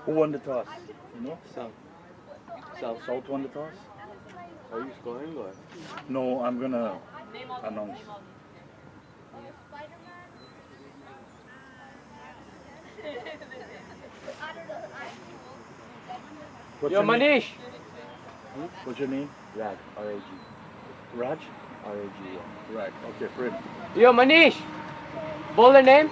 Who won the toss? You know? South. South won the toss? Are you scoring or? No, I'm gonna announce. What's Yo, your name? Manish! What's your name? Rag. R-A-G. Raj? R-A-G, yeah. Right. Okay, print. Yo, Manish! Bowler name?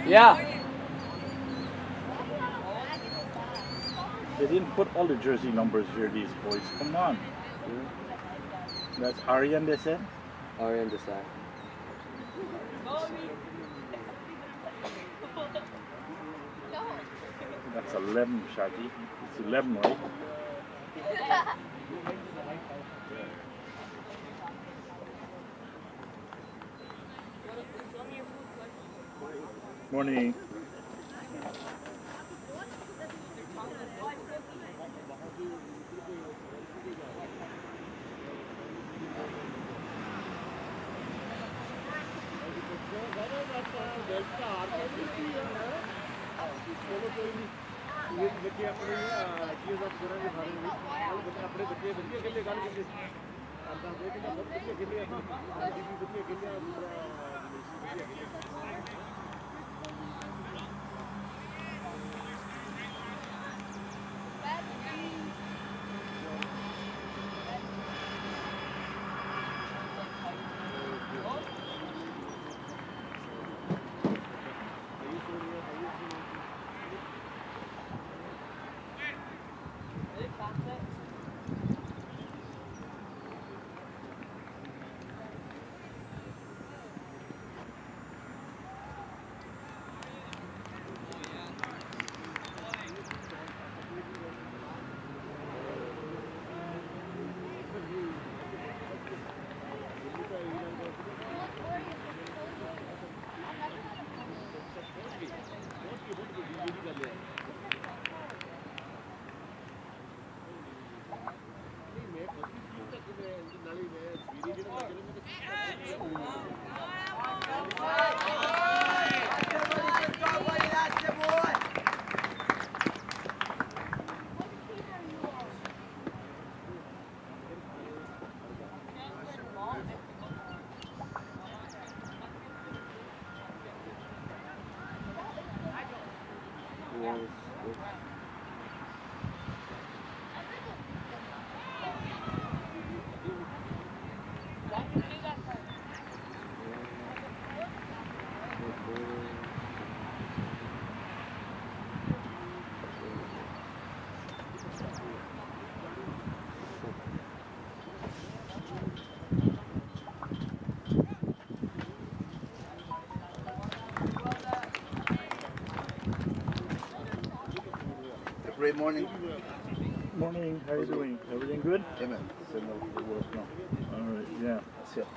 Yeah. They didn't put all the jersey numbers here, these boys. Come on. That's Aryan, they said? R on the side. That's 11, Shaggy. It's 11, right? Morning. Great morning. Morning. How you doing? Everything good? Amen. Send over the work now. All right. Yeah. That's it.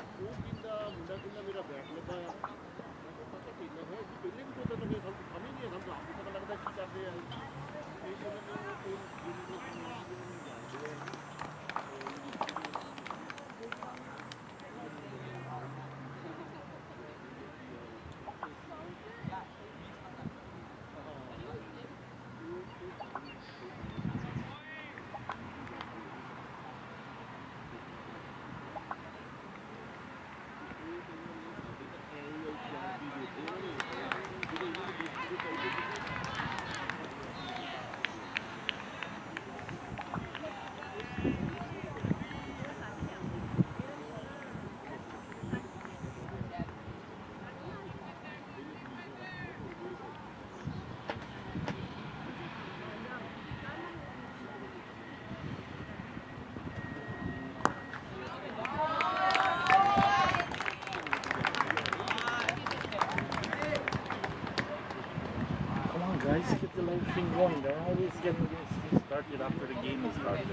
Come on, guys. Get the live thing going. They're always getting this thing started after the game is started.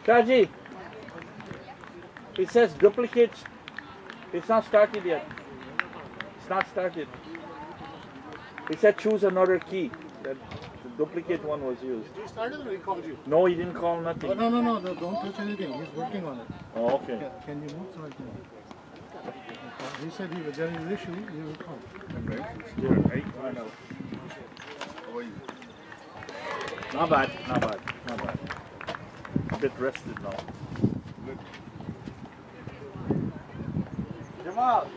Kaji, it says duplicates. It's not started yet. It's not started. It said choose another key. That the duplicate one was used. He started or he called you? No, he didn't call nothing. Oh, no, don't touch anything. He's working on it. Oh, okay. Can you move so I can? He said he was getting an issue, he will call. Still, right? I know. Not bad, not bad, not bad. A bit rested now. Jamal.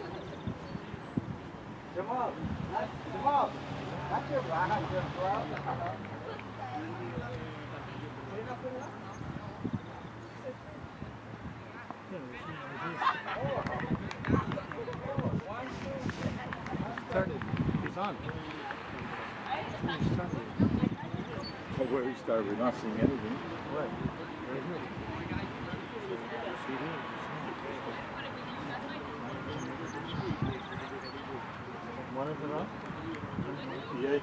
Jamal. Jamal. That's your brand. Started. He's on. He started. So where we started, we're not seeing anything. Right. Right here. See here. Monitor on? Yes.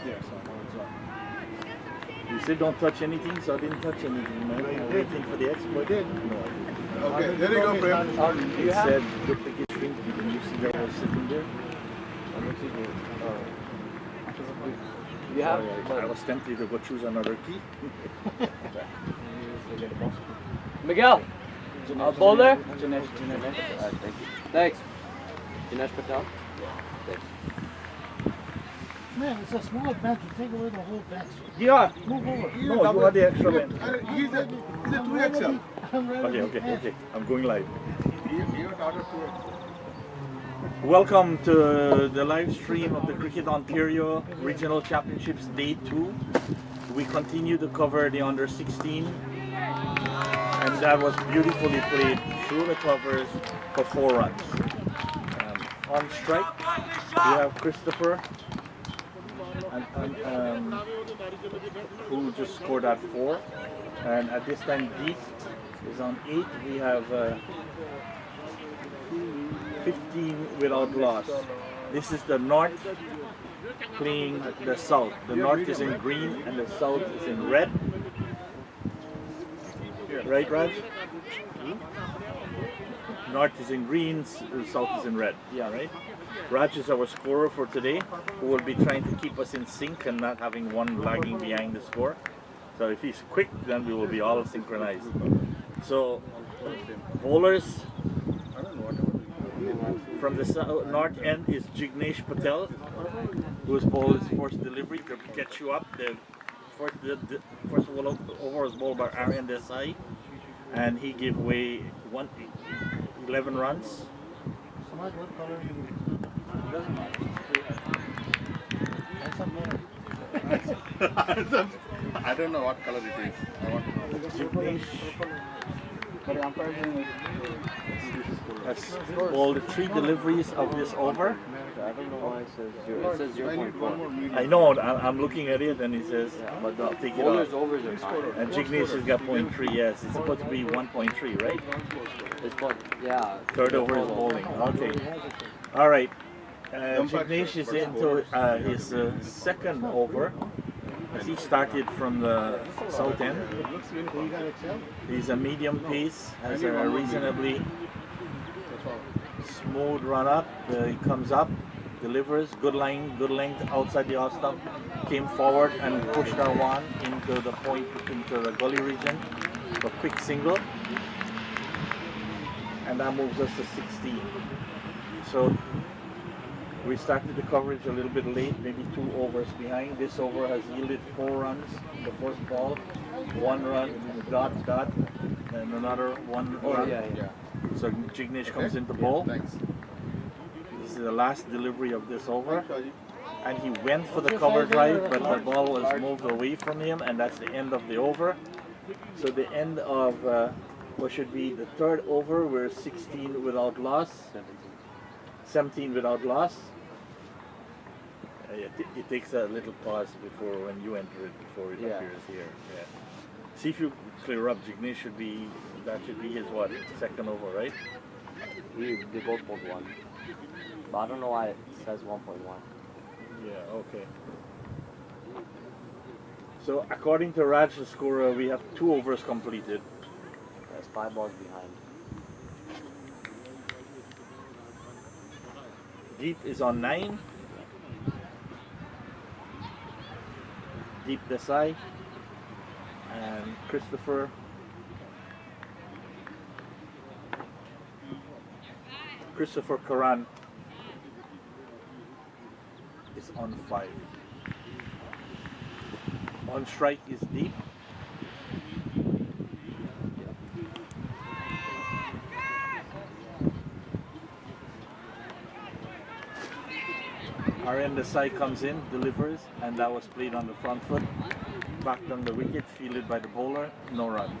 Yeah, so now it's on. You said don't touch anything, so I didn't touch anything, man. I'm waiting for the export. I did. No, I didn't. Okay, there you go, Prem. It said duplicate shrink. Didn't you see that was sitting there? You have? I was tempted to go choose another key. Miguel. Bowler. Jinesh. Thank you. Thanks. Jinesh Patel. Thanks. Man, it's a small bench. You take away the whole bench. Yeah. Move over. No, you want the extra man. He's a 2XL. I'm ready. Okay. I'm going live. You ordered 2XL. Welcome to the live stream of the Cricket Ontario Regional Championships Day 2. We continue to cover the under 16, and that was beautifully played through the covers for 4 runs. On strike, we have Christopher, who just scored at 4, and at this time Deep is on 8. We have 15 without loss. This is the North playing the South. The North is in green and the South is in red. Right, Raj? North is in green, the South is in red. Yeah, right? Raj is our scorer for today, who will be trying to keep us in sync and not having one lagging behind the score. So if he's quick, then we will be all synchronized. So, bowlers from the north end is Jignesh Patel, whose ball is forced delivery to catch you up. The first ball over was bowled by Aryan Desai, and he gave away 11 runs. Samaj, what color do you use? Doesn't matter. I don't know what color it is. I want to know. Jignesh But the umpire has bowled 3 deliveries of this over. I don't know why it says 0. It says 0.4. I know, I'm looking at it and it says, but I'll take it Bowlers off. overs are fine. And Jignesh has got 0.3, yes. It's supposed to be 1.3, right? It's but yeah. Third over is bowling. Okay. All right. Jignesh is into his second over. He started from the south end. He's a medium pace, has a reasonably smooth run up. He comes up, delivers, good line, good length outside the off stump. Came forward and pushed our one into the point, into the gully region. A quick single. And that moves us to 16. So we started the coverage a little bit late, maybe 2 overs behind. This over has yielded 4 runs. The first ball, 1 run, dot, and another 1 run. Yeah. So Jignesh comes into bowl. Thanks. This is the last delivery of this over. And he went for the cover drive, but the ball was moved away from him, and that's the end of the over. So the end of what should be the 3rd over, we're 16 without loss. 17 without loss. It takes a little pause before when you enter it before it appears here. Yeah. See if you clear up. Jignesh should be, that should be his what, 2nd over, right? They both bowled 1. But I don't know why it says 1.1. Yeah. Okay. So according to Raj, the scorer, we have 2 overs completed. That's 5 balls behind. Deep is on 9. Deep Desai and Christopher Karan is on 5. On strike is Deep. Aryan Desai comes in, delivers, and that was played on the front foot. Backed on the wicket, fielded by the bowler, no run.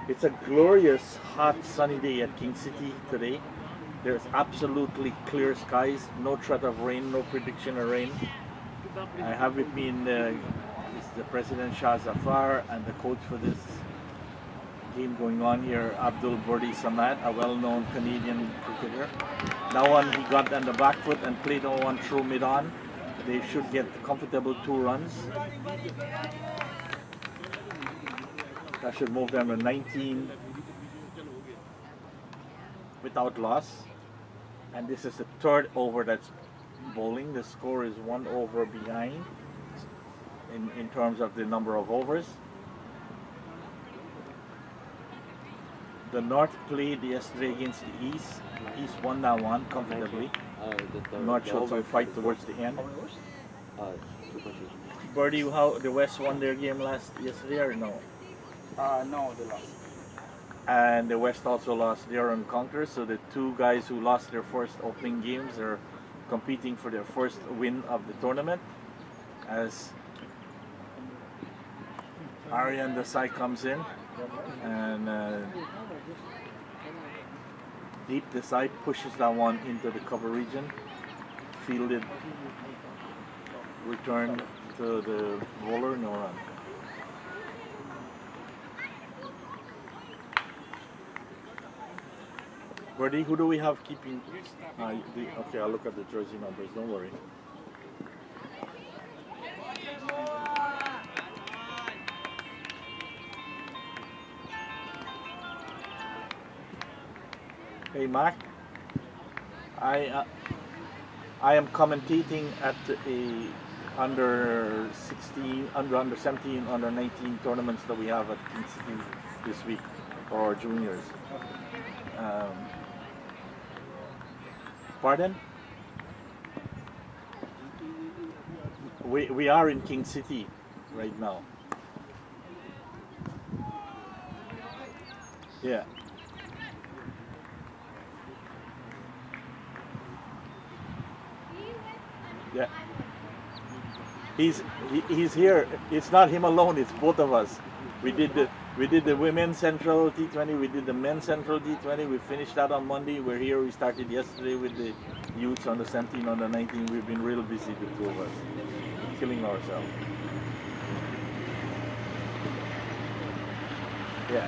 It's a glorious, hot, sunny day at King City today. There's absolutely clear skies, no threat of rain, no prediction of rain. I have with me in the President Shah Zafar and the coach for this game going on here, Abdul Burdi Samad, a well-known Canadian cricketer. That one he got on the back foot and played on one through mid-on. They should get comfortable 2 runs. That should move them to 19 without loss. And this is the 3rd over that's bowling. The score is 1 over behind in terms of the number of overs. The North played yesterday against the East. East won that one comfortably. North showed some fight towards the end. Birdie, how the West won their game yesterday or no? No, they lost. And the West also lost their encounter. So the 2 guys who lost their first opening games are competing for their first win of the tournament. As Aryan Desai comes in and Deep Desai pushes that one into the cover region, fielded, returned to the bowler, no run. Birdie, who do we have keeping? Okay, I'll look at the jersey numbers, don't worry. Hey Mark, I am commentating at a under 16, under 17, under 19 tournaments that we have at King City this week for our juniors. Pardon? We are in King City right now. Yeah. Yeah. He's here. It's not him alone, it's both of us. We did the women's central T20, we did the men's central T20, we finished that on Monday. We're here, we started yesterday with the youths on the 17, on the 19. We've been real busy, the 2 of us. Killing ourselves. Yeah.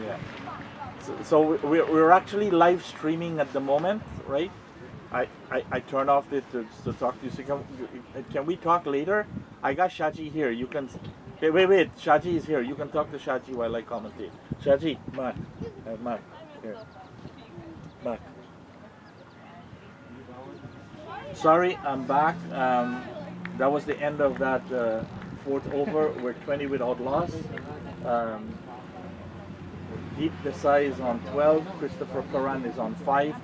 Yeah. So we're actually live streaming at the moment, right? I turn off this to talk to you. So can we talk later? I got Shaji here. You can. Hey, wait. Shaji is here. You can talk to Shaji while I commentate. Shaji, Mark, here. Mark. Sorry, I'm back. That was the end of that 4th over. We're 20 without loss. Deep Desai is on 12. Christopher Karan is on 5.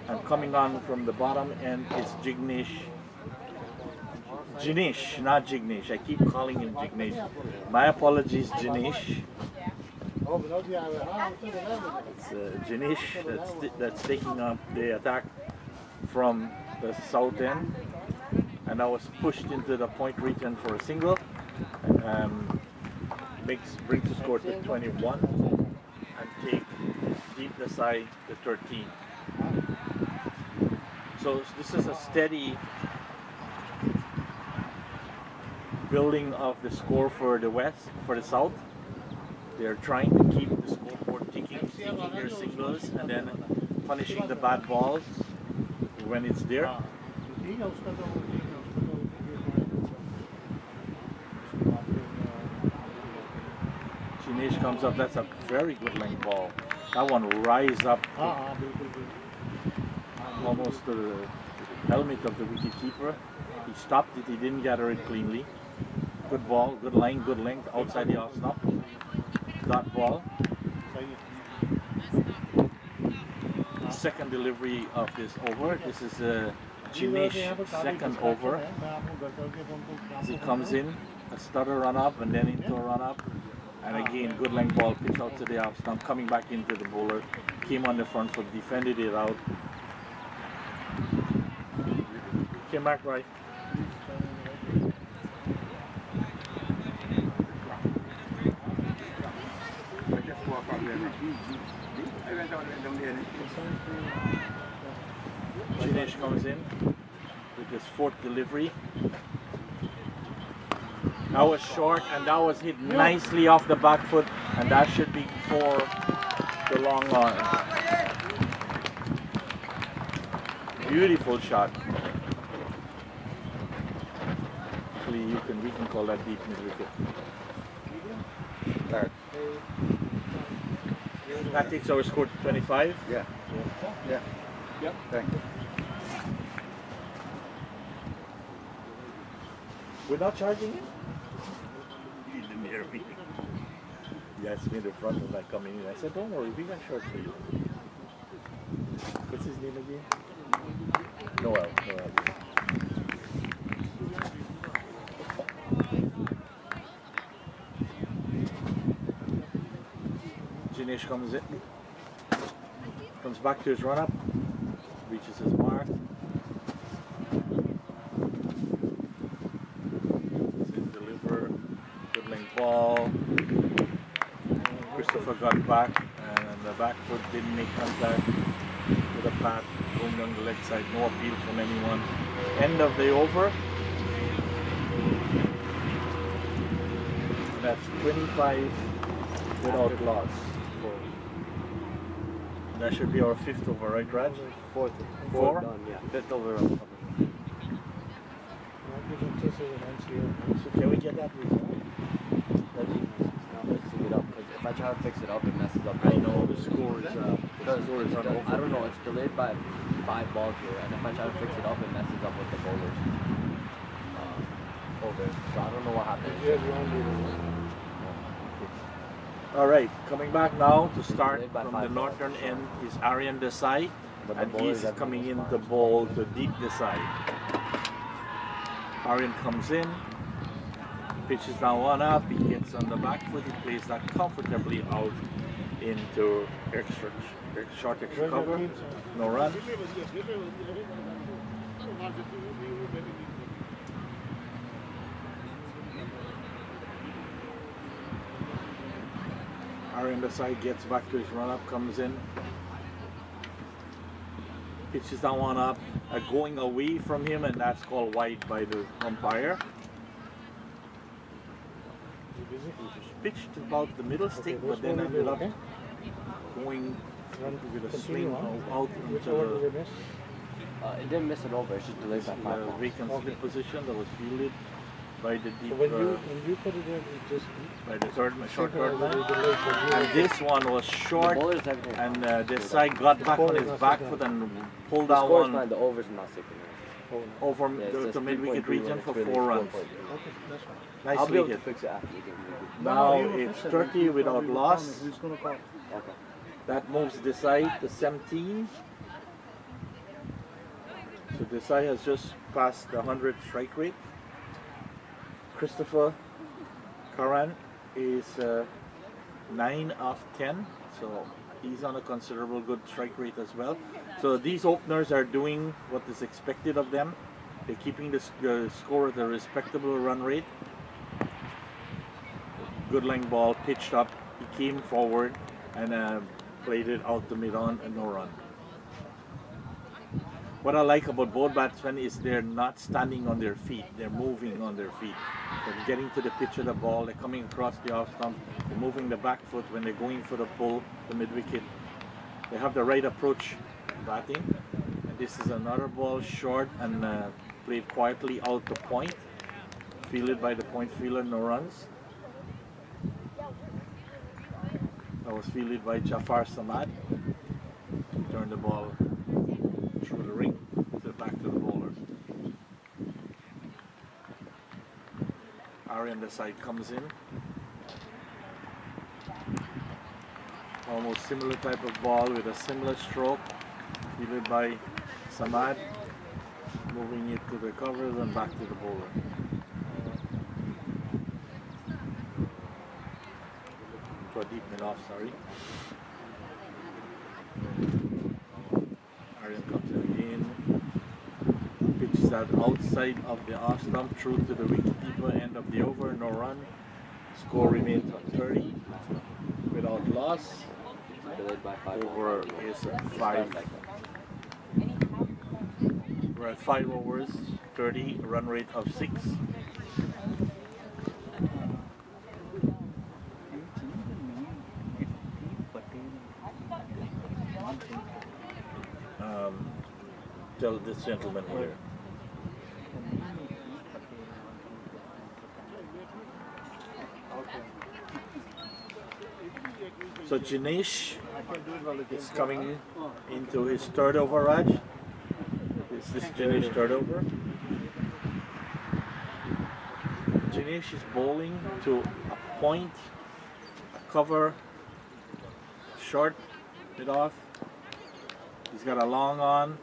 And coming on from the bottom end is Jignesh. Jinesh, not Jignesh. I keep calling him Jignesh. My apologies, Jinesh. It's Jinesh that's taking up the attack from the south end. And I was pushed into the point region for a single. Brings the score to 21. And take Deep Desai to 13. So this is a steady building of the score for the West, for the South. They're trying to keep the scoreboard ticking their signals and then punishing the bad balls when it's there. Jinesh comes up. That's a very good length ball. That one rise up almost to the helmet of the wicketkeeper. He stopped it. He didn't gather it cleanly. Good ball, good line, good length outside the off stump. Dot ball. Second delivery of this over. This is Jinesh's second over. As he comes in, a stutter run up and then into a run up. And again, good length ball, pitch out to the off stump, coming back into the bowler. Came on the front foot, defended it out. Came back right. Jinesh comes in with his fourth delivery. That was short and that was hit nicely off the back foot, and that should be for the long on. Beautiful shot. Actually, we can call that deep mid wicket. That takes our score to 25. Yeah. Thank you. We're not charging him? He didn't hear me. He asked me in the front of that coming in. I said, don't worry, we got short for you. What's his name again? Noel. Jinesh comes in. Comes back to his run up. Reaches his mark. Deliver. Good length ball. Christopher got back and the back foot didn't make contact with the pad going down the leg side. No appeal from anyone. End of the over. That's 25 without loss. That should be our fifth over, right, Raj? Fourth Four? done, yeah. Fifth over. So can we get that result? Let's see it up, because if I try to fix it up, it messes up. I know the score is I don't know, it's delayed by 5 balls here, and if I try to fix it up, it messes up with the bowlers. Over. So I don't know what happened. All right, coming back now to start from the northern end is Aryan Desai, and he's coming in to bowl to deep Desai. Aryan comes in, pitches down one up, he gets on the back foot, he plays that comfortably out into short extra cover, no run. Aryan Desai gets back to his run-up, comes in, pitches down one up, going away from him, and that's called wide by the umpire. He just pitched about the middle stick, but then ended up going with a swing out into the It didn't miss it over, it's just delayed by 5 balls. vacant split position that was fielded by the deep, When you put it in, it just by the short third man. And this one was short, and Desai got back on his back foot and pulled The down score's one fine, the over's not sick. over the mid-wicket region for 4 runs. okay, that's fine. I'll be Nicely able to hit. fix it after you give me Now you it's fix it. 30 You without probably will loss. call me. Who's gonna call? Okay. That moves Desai to 17. So Desai has just passed the 100 strike rate. Christopher Karan is 9 of 10, so he's on a considerable good strike rate as well. So these openers are doing what is expected of them. They're keeping the score at a respectable run rate. Good length ball, pitched up. He came forward and played it out the mid-on and no run. What I like about both batsmen is they're not standing on their feet, they're moving on their feet. They're getting to the pitch of the ball, they're coming across the off stump, they're moving the back foot when they're going for the pull, the mid-wicket. They have the right approach batting. And this is another ball short and played quietly out to point. Fielded by the point fielder, no runs. was fielded by Jafar Samad. Turned the ball through the ring to back to the bowler. Aryan the side comes in. Almost similar type of ball with a similar stroke, fielded by Samad, moving it to the covers and back to the bowler. To a deep mid-off, sorry. Aryan comes in again. Pitches that outside of the off stump through to the wicketkeeper, end of the over, no run. Score remains at 30 without loss. Delayed by 5 Over is 5. We're at 5 overs, 30, run rate of 6. Tell this gentleman here. So Jinesh is coming into his third over, Raj. Is this Jinesh's third over? Jinesh is bowling to a point, a cover, short, mid off. He's got a long on,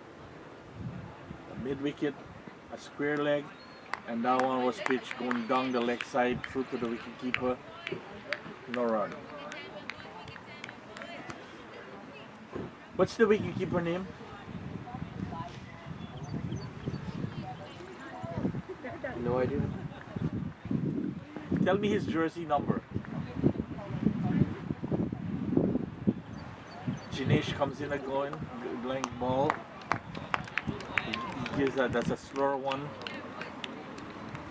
a mid wicket, a square leg, and that one was pitched going down the leg side through to the wicket keeper. No run. What's the wicketkeeper name? No idea. Tell me his jersey number. Jinesh comes in going, blank ball. He gives that's a slower one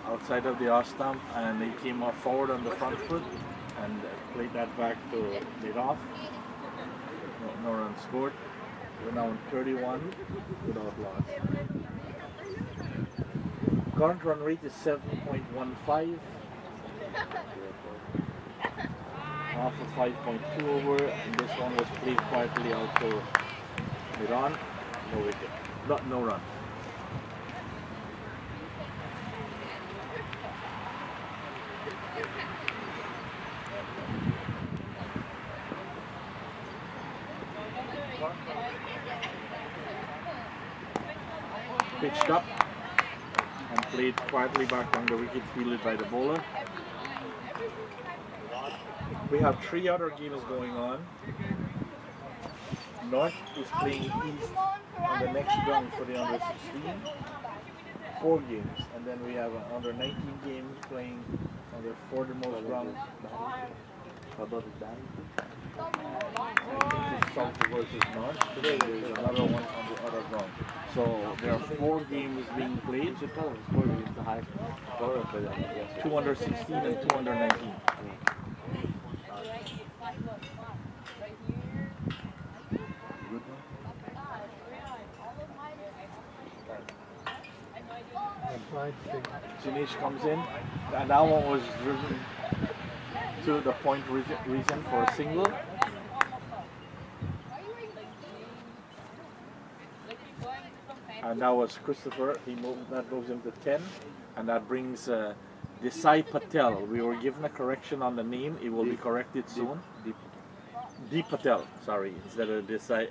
outside of the off stump, and he came off forward on the front foot and played that back to mid off. No run scored. We're now on 31 without loss. Current run rate is 7.15. Off of 5.2 over, and this one was played quietly out to mid on. No wicket. No run. Pitched up and played quietly back on the wicket, fielded by the bowler. We have 3 other games going on. North is playing East on the next round for the under 16. 4 games, and then we have an under 19 game playing on the furthermost round. How about it, Dan? I think it's South versus North. Today there's another one on the other ground. So there are 4 games being played. 2 under 16 and 2 under 19. Jinesh comes in, and that one was driven to the point reason for a single. And that was Christopher. That moves him to 10, and that brings Desai Patel. We were given a correction on the name. It will be corrected soon. Deep Patel, sorry, instead of Desai.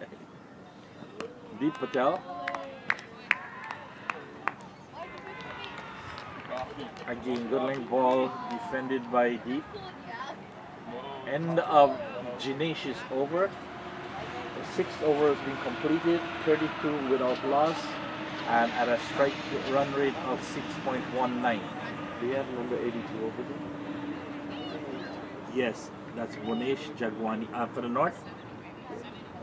Deep Patel. Again, good length ball defended by Deep. End of Jinesh's over. The 6th over has been completed, 32 without loss, and at a strike run rate of 6.19. Do you have number 82 over there? Yes, that's Monesh Jagwani. For the North,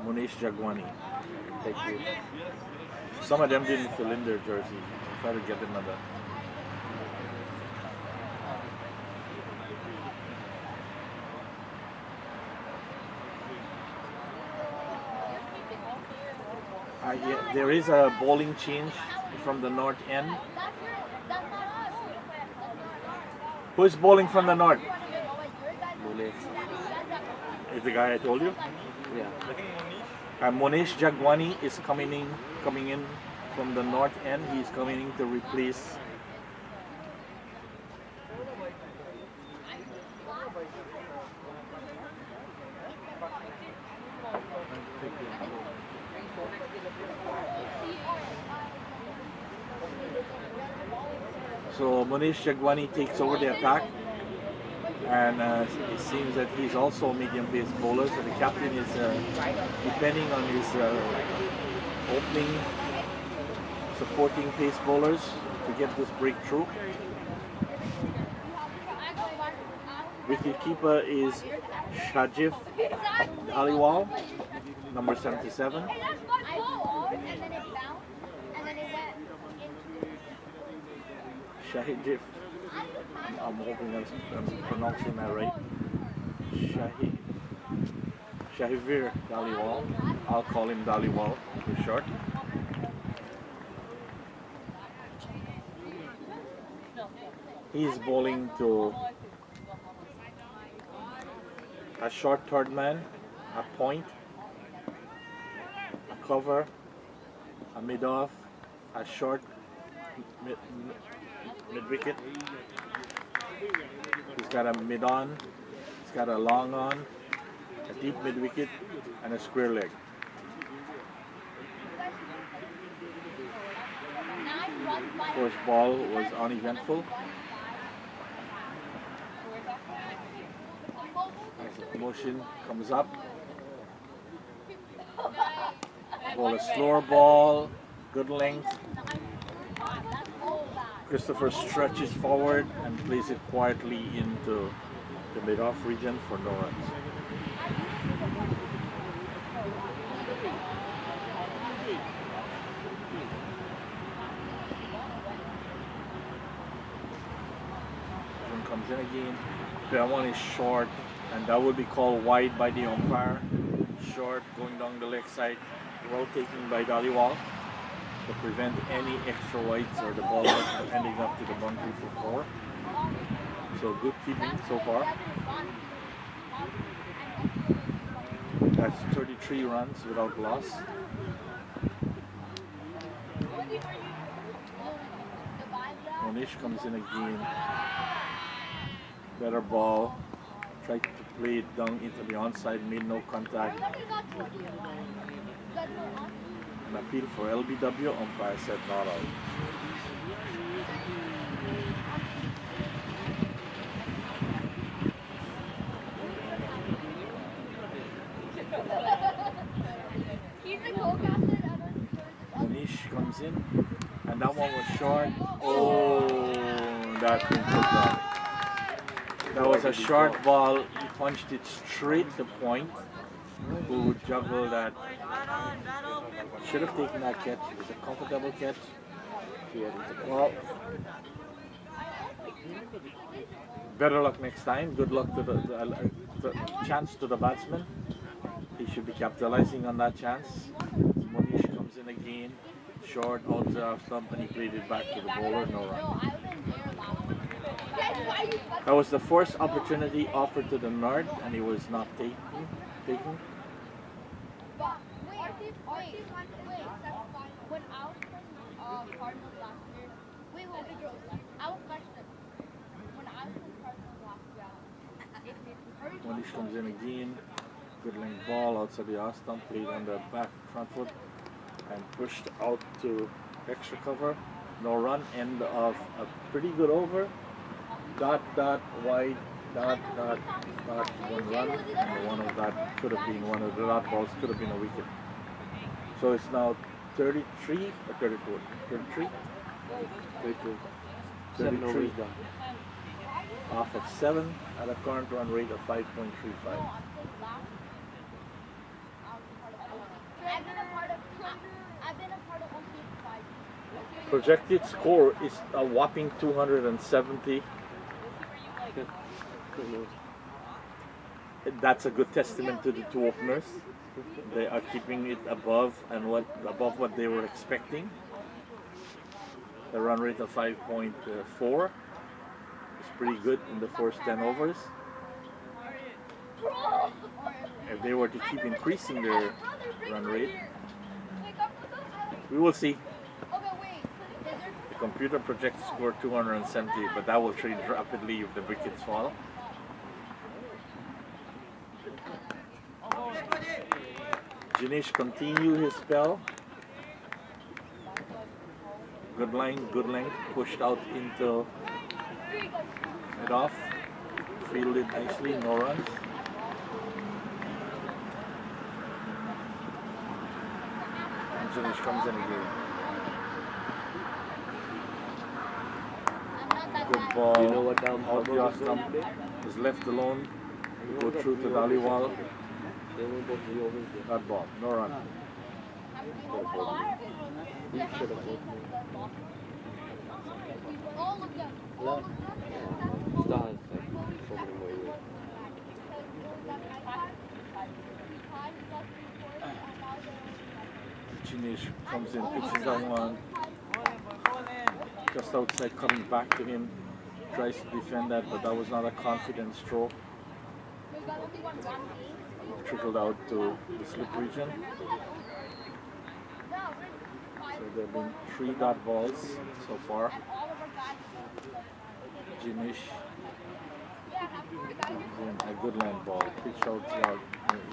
Monesh Jagwani. Thank you. Some of them didn't fill in their jersey. I'll try to get them another. Yeah, there is a bowling change from the north end. Who's bowling from the north? is the guy I told you. Yeah. And Monish Jagwani is coming in from the north end. He's coming in to replace So Monish Jagwani takes over the attack, and it seems that he's also a medium pace bowler. So the captain is depending on his opening, supporting pace bowlers to get this breakthrough. Wicketkeeper is Shajif Aliwal, number 77. Shahid, I'm hoping I'm pronouncing that right. Shahivir Daliwal. I'll call him Daliwal for short. He's bowling to a short third man, a point, a cover, a mid off, a short mid wicket. He's got a mid on, he's got a long on, a deep mid wicket, and a square leg. First ball was uneventful. As the motion comes up, ball a slower ball, good length. Christopher stretches forward and plays it quietly into the mid-off region for no runs. One comes in again. That one is short, and that would be called wide by the umpire. Short, going down the leg side, well taken by Daliwal to prevent any extra wides or the ball from ending up to the boundary for 4. So good keeping so far. That's 33 runs without loss. Monish comes in again. Better ball. Tried to play it down into the onside, made no contact. An appeal for LBW, umpire said not out. Monish comes in, and that one was short. Oh, that thing took off. That was a short ball. He punched it straight to point. Who would juggle that? Should have taken that catch. It was a comfortable catch. Well, better luck next time. Good luck to the chance to the batsman. He should be capitalizing on that chance. Monish comes in again. Short, out to off stump, and he played it back to the bowler. No run. That was the first opportunity offered to the North, and he was not taken. When I was from Cardinals last year, I was question. When I was from Cardinals last year, Monish comes in again. Good length ball outside the off stump, played on the back front foot, and pushed out to extra cover. No run. End of a pretty good over. Dot, wide, dot, 1 run, and one of that could have been one of the dot balls, could have been a wicket. So it's now 33 or 34? 33? 33. Off of 7 at a current run rate of 5.35. Projected score is a whopping 270. That's a good testament to the two openers. They are keeping it above what they were expecting. The run rate of 5.4 is pretty good in the first 10 overs. if they were to keep increasing their run rate, we will see. The computer projects score 270, but that will change rapidly if the wickets fall. Jinesh continue his spell. Good line, good length, pushed out into it off. Fielded nicely, no runs. And Jinesh comes in again. Good ball. You know what down Out the off stump is left alone. Go through to Dhaliwal. They won't go to the overs. That ball, no run. He should have both. Yeah. Still has like so many more years. Jinesh comes in, pitches that one. Just outside, coming back to him. Tries to defend that, but that was not a confident stroke. Trickled out to the slip region. So there have been 3 dot balls so far. Jinesh in a good land ball, pitched out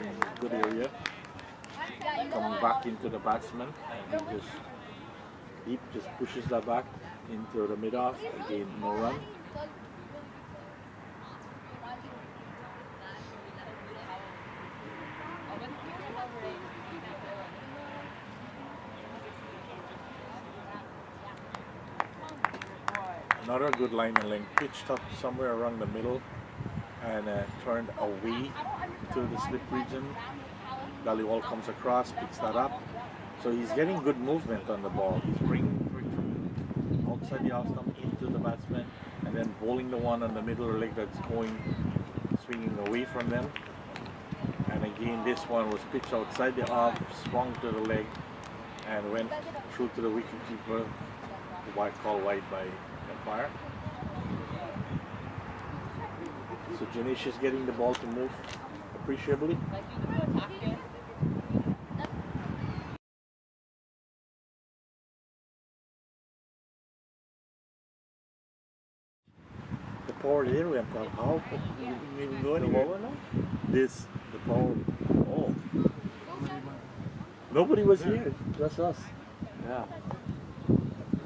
in a good area. Coming back into the batsman, and he just deep, just pushes that back into the mid-off. Again, no run. Another good line and length, pitched up somewhere around the middle and turned away to the slip region. Dhaliwal comes across, picks that up. So he's getting good movement on the ball. He's bringing it outside the off stump into the batsman and then bowling the one on the middle leg that's going, swinging away from them. And again, this one was pitched outside the off, swung to the leg and went through to the wicketkeeper. Call wide by umpire. So Jinesh is getting the ball to move appreciably. The power there went up. How? You didn't even go anywhere. This, the power. Oh. Nobody was here. Just us. Yeah.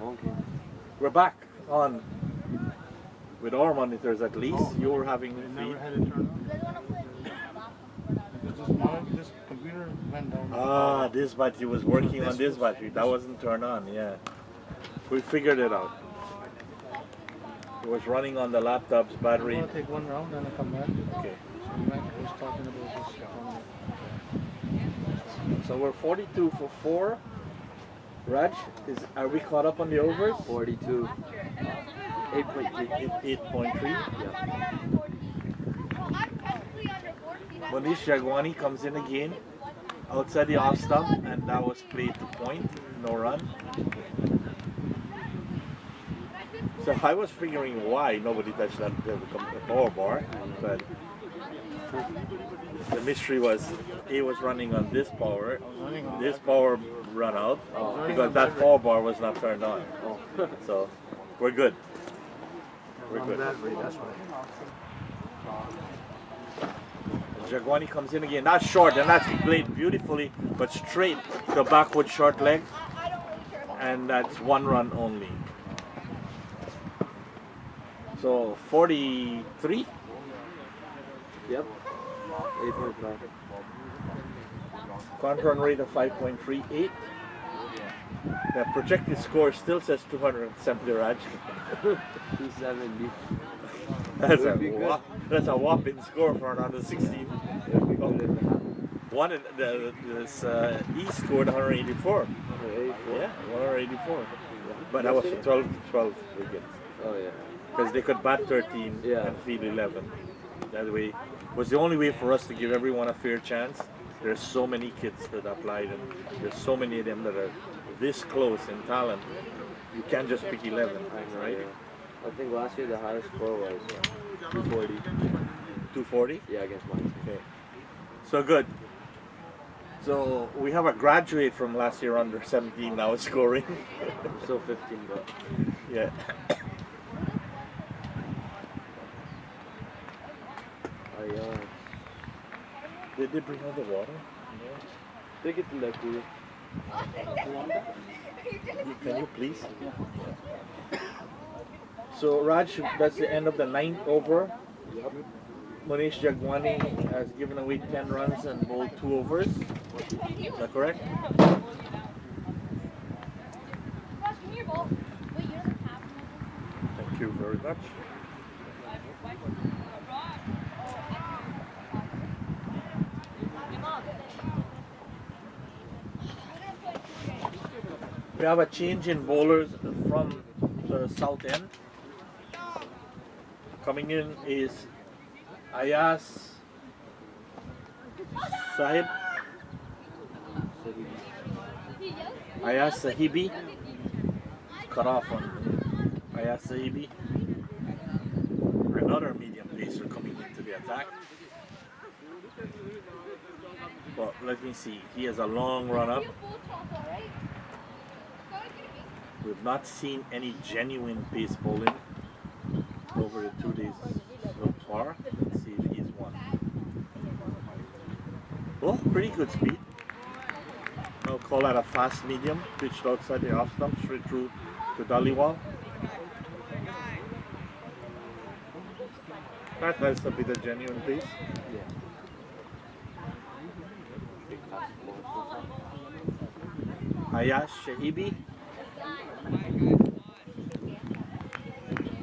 Okay. We're back on with our monitors at least. Oh. You're having They the never feed. had it turned on. Because this computer went down. Ah, this battery was working on this battery. That wasn't turned on, yeah. We figured it out. It was running on the laptop's I'm battery. gonna take one round and I come back. Okay. So Mike was talking about this. So we're 42 for 4. Raj, are we caught up on the overs? 42. 8.3. 8.3. Yeah. Manish Jagwani comes in again outside the off stump, and that was played to point, no run. So I was figuring why nobody touched that the power bar, but the mystery was he was running on this power. This power run out because that power bar was not turned on. So we're good. We're good. That's why. Jagwani comes in again. That's short, and that's played beautifully, but straight to backward short leg, and that's 1 run only. So 43. Yep. 8.5. Current run rate of 5.38. The projected score still says 270, Raj. 270. That's a whopping score for an under 16. One East scored 184. Yeah, 184. But that was 12 wickets. Oh yeah. Because they could bat 13 and field 11. That way was the only way for us to give everyone a fair chance. There's so many kids that applied, and there's so many of them that are this close in talent. You can't just pick 11, right? I think last year the highest score was 240. 240? Yeah, against mine. Okay. So good. So we have a graduate from last year under 17 now scoring. Still 15, but Yeah. Did they bring out the water? take it in the cooler. Can you please? So Raj, that's the end of the 9th over. Manish Jagwani has given away 10 runs and bowled 2 overs. Is that correct? Ross, give me your ball. Wait, you don't have one? Thank you very much. We have a change in bowlers from the south end. Coming in is Ayaz Sahib, Ayaz Sahibi, cut off on Ayaz Sahibi. Another medium pacer coming into the attack. Well, let me see. He has a long run up. We've not seen any genuine pace bowling over the 2 days so far. Let's see if he's one. Well, pretty good speed. I'll call that a fast medium, pitched outside the off stump, straight through to Daliwal. That has to be the genuine pace. Ayash Shahibi.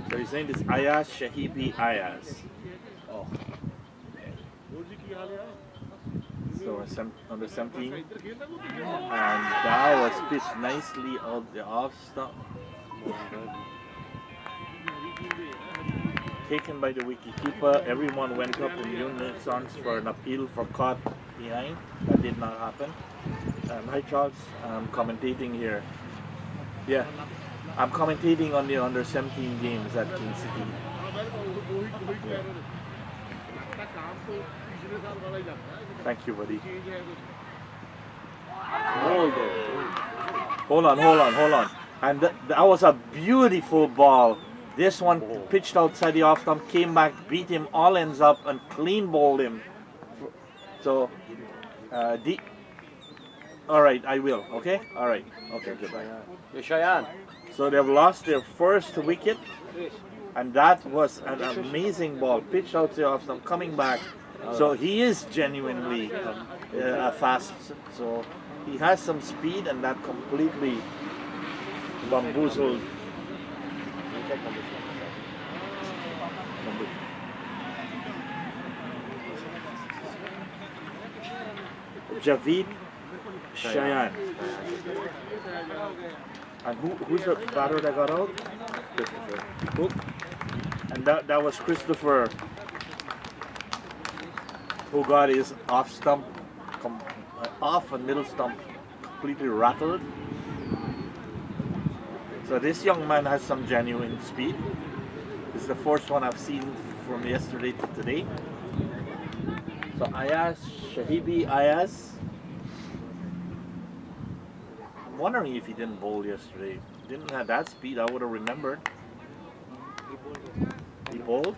So he's saying this Ayaz Shahibi Ayaz. Oh. So number 17. And that was pitched nicely out the off stump. Taken by the wicketkeeper. Everyone went up in unison for an appeal for caught behind. That did not happen. Hi Charles, I'm commentating here. Yeah. I'm commentating on the under 17 games at King City. Thank you, buddy. Hold on. And that was a beautiful ball. This one pitched outside the off stump, came back, beat him all ends up, and clean bowled him. So, all right, I will. Okay. All right. Okay. Goodbye. Cheyenne. So they've lost their first wicket, and that was an amazing ball. Pitched out the off stump, coming back. So he is genuinely fast. So he has some speed, and that completely bamboozled. Javid Cheyenne. And who's the batter that got out? Christopher. Who? And that was Christopher, who got his off stump, off and middle stump completely rattled. So this young man has some genuine speed. This is the first one I've seen from yesterday to today. So Ayaz Shahibi Ayaz. I'm wondering if he didn't bowl yesterday. Didn't have that speed, I would have remembered. He bowled?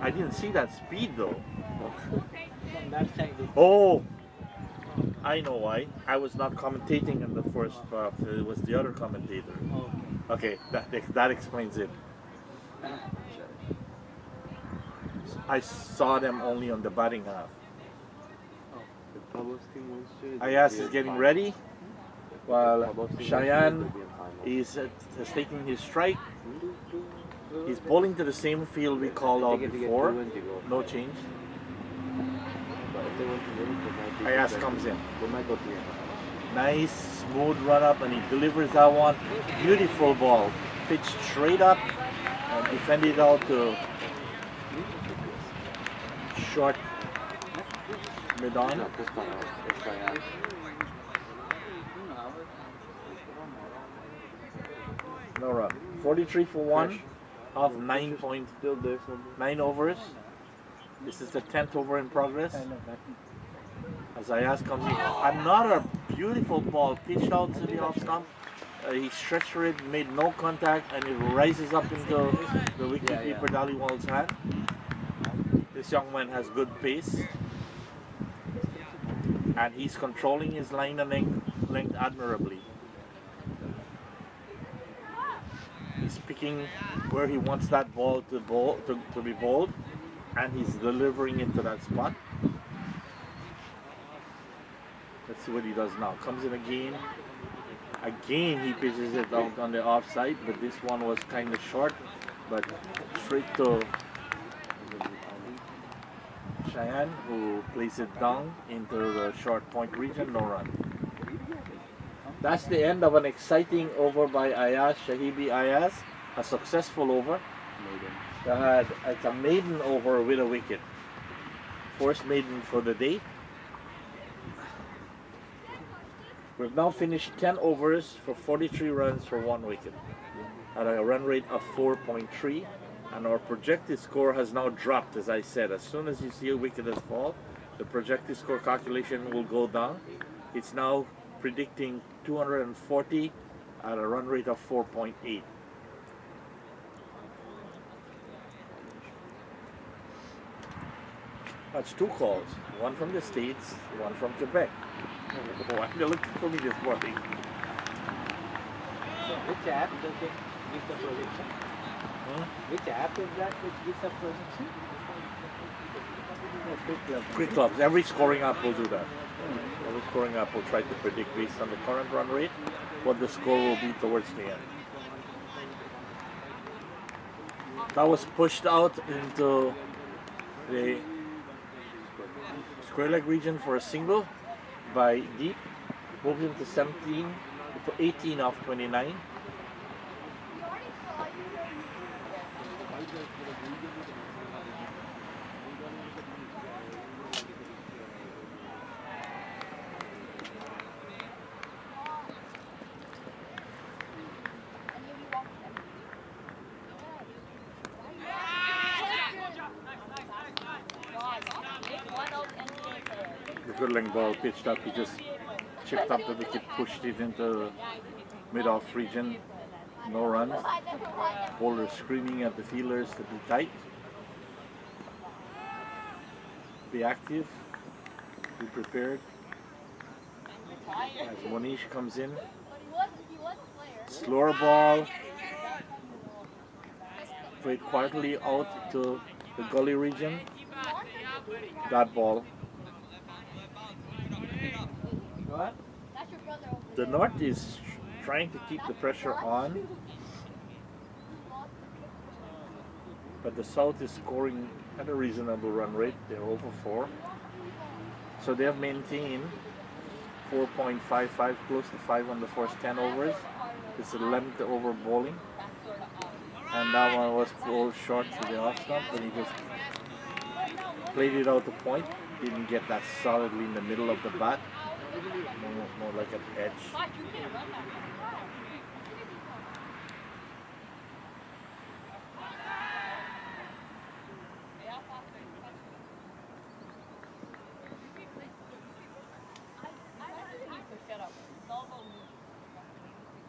I didn't see that speed though. Oh, I know why. I was not commentating in the first half. It was the other commentator. Okay, that explains it. I saw them only on the batting half. Ayaz is getting ready, while Cheyenne is taking his strike. He's bowling to the same field we called out before. No change. Ayaz comes in. Nice smooth run up, and he delivers that one. Beautiful ball. Pitched straight up and defended out to short mid-on. No run. 43 for 1 of 9 overs. This is the 10th over in progress. I love that. As Ayaz comes in, another beautiful ball pitched out to the off stump. He stretched for it, made no contact, and it rises up into the wicketkeeper Dhaliwal's hand. This young man has good pace, and he's controlling his line and length admirably. He's picking where he wants that ball to be bowled, and he's delivering it to that spot. Let's see what he does now. Comes in again. Again, he pitches it out on the offside, but this one was kind of short, but straight to Cheyenne, who plays it down into the short point region, no run. That's the end of an exciting over by Ayaz, Shahibi Ayaz, a successful over. It's a maiden over with a wicket. First maiden for the day. We've now finished 10 overs for 43 runs for 1 wicket at a run rate of 4.3, and our projected score has now dropped. As I said, as soon as you see a wicket has fall, the projected score calculation will go down. It's now predicting 240 at a run rate of 4.8. That's 2 calls, one from the States, one from Quebec. Oh, they're looking for me this morning. So which app does it give the projection? Which app is that which gives the projection? Quick clubs. Every scoring app will do that. Every scoring app will try to predict based on the current run rate what the score will be towards the end. That was pushed out into the square leg region for a single by Deep, moved into 18 off 29. The good length ball pitched up, he just chipped up the wicket, pushed it into mid-off region, no runs. Bowlers screaming at the fielders to be tight, be active, be prepared. As Monish comes in, slower ball, played quietly out to the gully region. That ball. What? The North is trying to keep the pressure on, but the South is scoring at a reasonable run rate. They're over 4. So they have maintained 4.55, close to 5 on the first 10 overs. It's 11th over bowling. And that one was bowled short to the off stump, and he just played it out to point. Didn't get that solidly in the middle of the bat. More like an edge.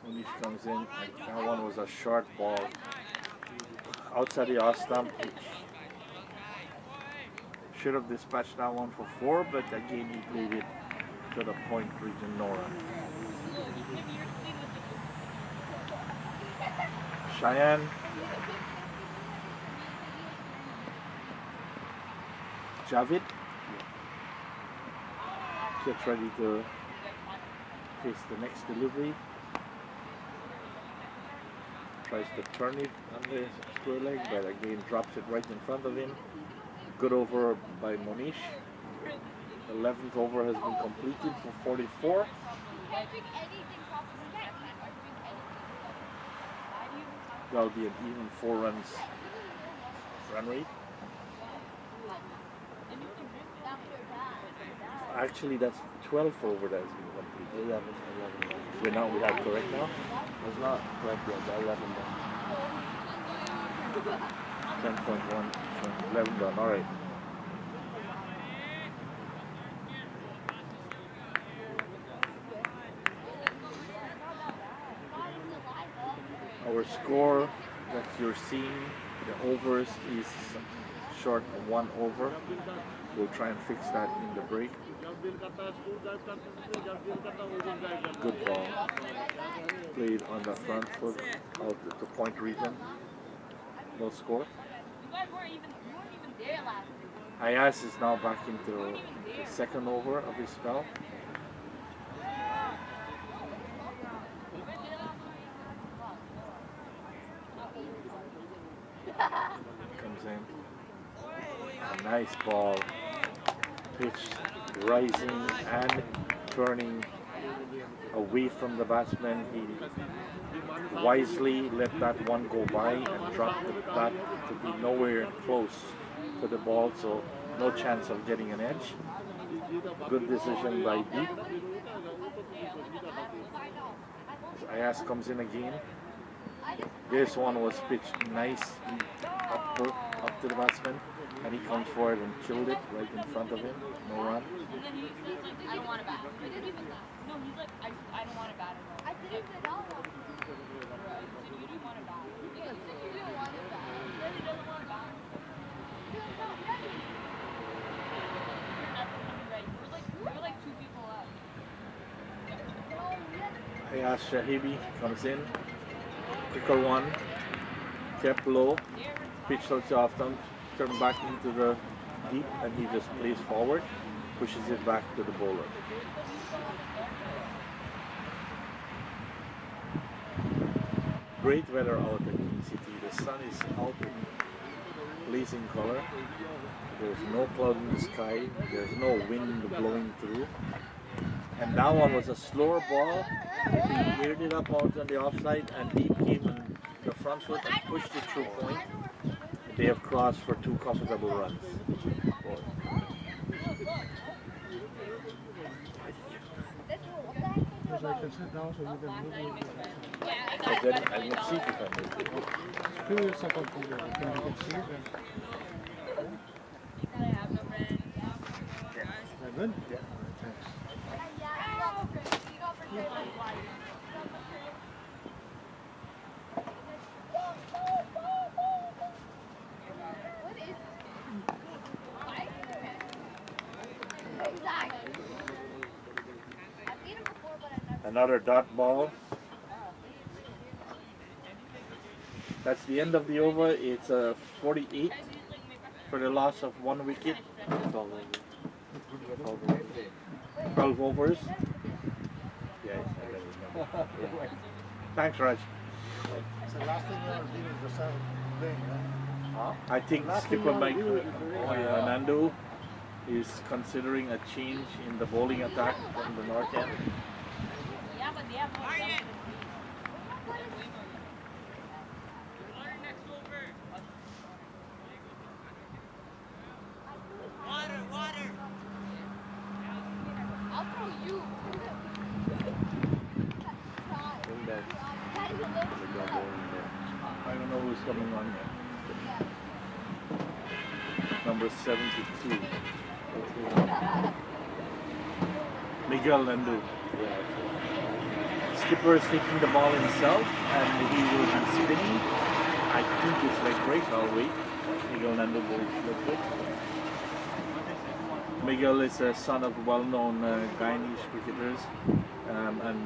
Monish comes in, and that one was a short ball outside the off stump. Should have dispatched that one for 4, but again he played it to the point region, no run. Cheyenne. Javid. Gets ready to face the next delivery. Tries to turn it on the square leg, but again drops it right in front of him. Good over by Monish. 11th over has been completed for 44. That'll be an even 4 runs run rate. Actually, that's 12th over that has been completed. 11. We have correct now? It's not correct yet, the 11 done. 10.1, 11 done, alright. Our score that you're seeing, the overs is short of 1 over. We'll try and fix that in the break. Good ball. Played on the front foot out at the point region. No score. You guys weren't even there last week. Ayas is now back into the second over of his spell. Comes in. A nice ball. Pitch rising and turning away from the batsman. He wisely let that one go by and dropped the bat to be nowhere close to the ball, so no chance of getting an edge. Good decision by Deep. Ayas comes in again. This one was pitched nicely up to the batsman, and he comes forward and killed it right in front of him. No run. And then he's like, I don't want to bat. He didn't even bat. No, he's like, I don't want to bat at all. I didn't at all. Right. So you didn't want to bat. Yeah, you said you didn't want to bat. He said he doesn't want to bat. Right. We're like 2 people up. Ayas Shahibi comes in. Quicker one. Kept low. Pitched out to often. Turned back into the deep, and he just plays forward. Pushes it back to the bowler. Great weather out at King City. The sun is out in blazing color. There's no cloud in the sky. There's no wind blowing through. And that one was a slower ball. He cleared it up out on the offside, and Deep came in the front foot and pushed it through point. They have crossed for 2 comfortable runs. Because I can sit down so you can move it. And then I will see if I can make it. Fill yourself up here. You can see it. Is that good? Yeah. Thanks. Another dot ball. That's the end of the over. It's a 48 for the loss of 1 wicket. 12 overs. Yeah, thanks, Raj. So last thing you want to do is the sound playing, huh? I think skipper Mike Nandu is considering a change in the bowling attack from the north end. Yeah, but they have more guys. I'll throw you. I don't know who's coming on yet. Number 72. Miguel Nandu. Skipper is taking the ball himself, and he will be spinning. I think it's like break. I'll wait. Miguel Nandu will look good. Miguel is a son of well-known Guyanese cricketers and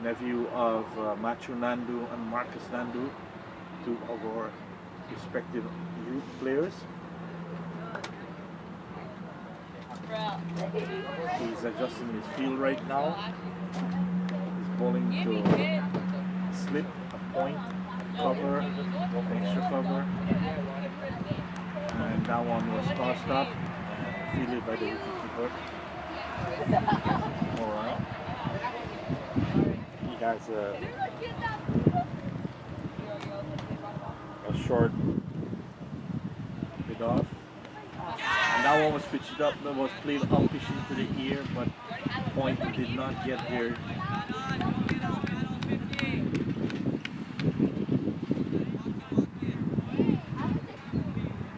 nephew of Machu Nandu and Marcus Nandu, 2 of our respective youth players. He's adjusting his field right now. He's bowling to slip, a point, cover, extra cover. And that one was tossed up and fielded by the wicketkeeper. Alright. He has a short bit off. And that one was pitched up, that was played up pitch into the ear, but point did not get there.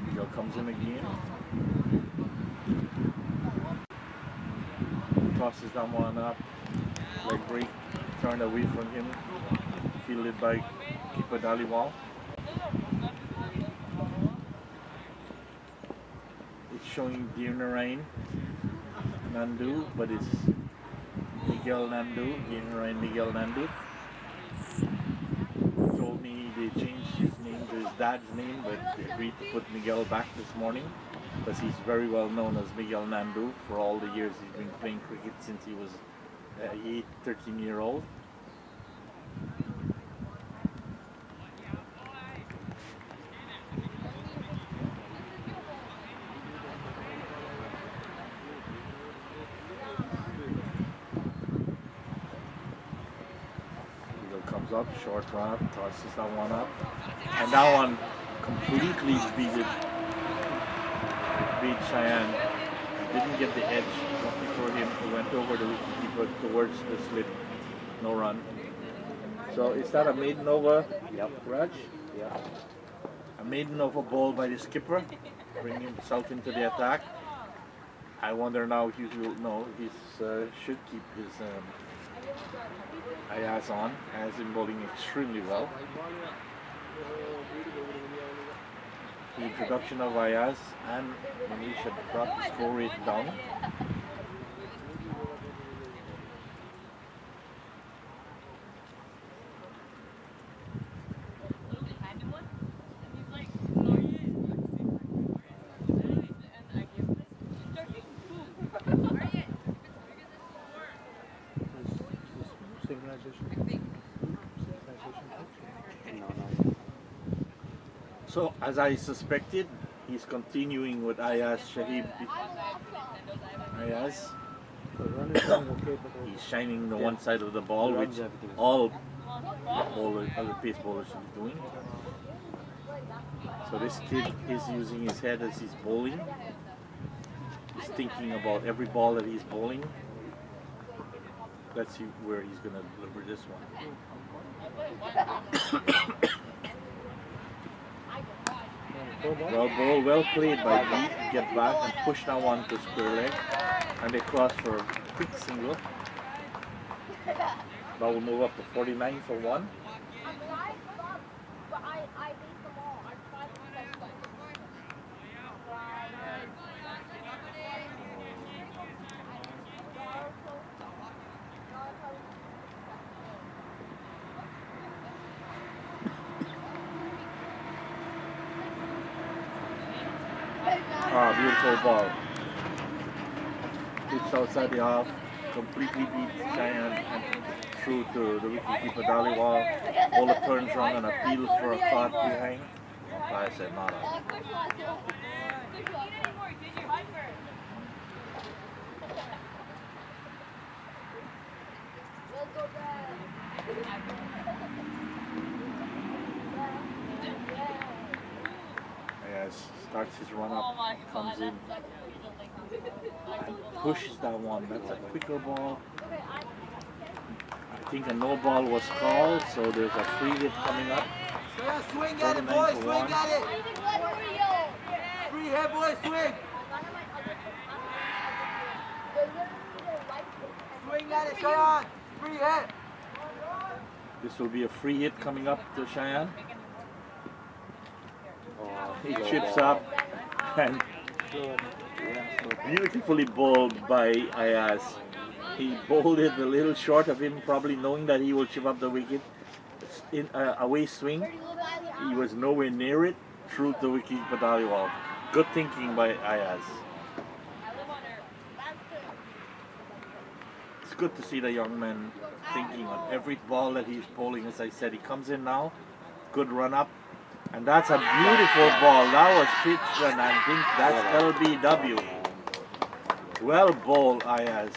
Miguel comes in again. Tosses that one up, leg break, turned away from him. fielded by keeper Daliwal. It's showing Dirnarain Nandu, but it's Miguel Nandu, Dirnarain Miguel Nandu. He told me they changed his name to his dad's name, but they agreed to put Miguel back this morning because he's very well known as Miguel Nandu for all the years he's been playing cricket since he was 13-year-old. Comes up, short run, tosses that one up, and that one completely beat Cheyenne. Didn't get the edge before him. He went over the wicketkeeper towards the slit. No run. So is that a maiden over? Yep. Raj? Yeah. A maiden over ball by the skipper, bringing himself into the attack. I wonder now if he will. No, he should keep his. Ayaz on, has him bowling extremely well. The introduction of Ayaz and Manish had brought the score rate down. So, as I suspected, he's continuing with Ayaz Shahib. Ayaz, he's shining the one side of the ball, which all other pace bowlers should be doing. So this kid is using his head as he's bowling. He's thinking about every ball that he's bowling. Let's see where he's going to deliver this one. Well ball, well played by Beat. Get back and push that one to square leg. And they cross for a quick single. That will move up to 49 for one. Beautiful ball. Pitched outside the half, completely beat Cheyenne and through to the wicketkeeper Daliwal. Bowler turns around and appeals for a caught behind. I said not out. Yes, starts his run up, comes in and pushes that one. That's a quicker ball. I think a no ball was called, so there's a free hit coming up. Swing at it, boys, swing at it. Free hit, boys, swing. Swing at it, Cheyenne. Free hit. This will be a free hit coming up to Cheyenne. He chips up and beautifully bowled by Ayaz. He bowled it a little short of him, probably knowing that he will chip up the wicket. In away swing, he was nowhere near it, through the wicket for Daliwal. Good thinking by Ayaz. It's good to see the young man thinking on every ball that he's bowling. As I said, he comes in now, good run up. And that's a beautiful ball. That was pitched, and I think that's LBW. Well bowled, Ayaz.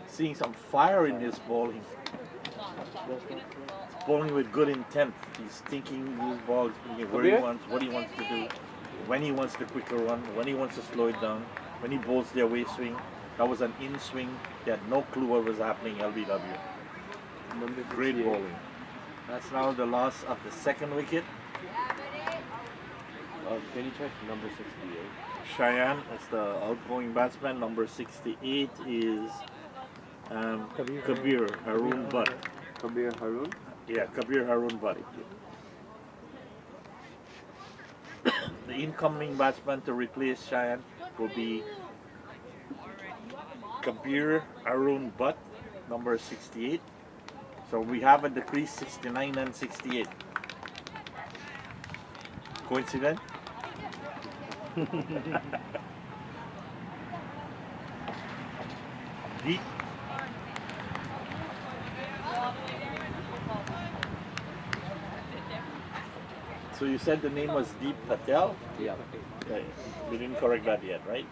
Seeing some fire in his bowling. It's bowling with good intent. He's thinking his ball, he's thinking where he wants, what he wants to do, when he wants the quicker run, when he wants to slow it down, when he bowls the away swing. That was an in swing. He had no clue what was happening, LBW. Great bowling. That's now the loss of the second wicket. Can you check number 68? Cheyenne is the outgoing batsman. Number 68 is Kabir Harun Butt. Kabir Harun. Yeah, Kabir Harun Butt. The incoming batsman to replace Cheyenne will be Kabir Arun Butt, number 68. So we have at the crease 69 and 68. Coincidence? Deep. So you said the name was Deep Patel? Yeah. Okay. We didn't correct that yet, right?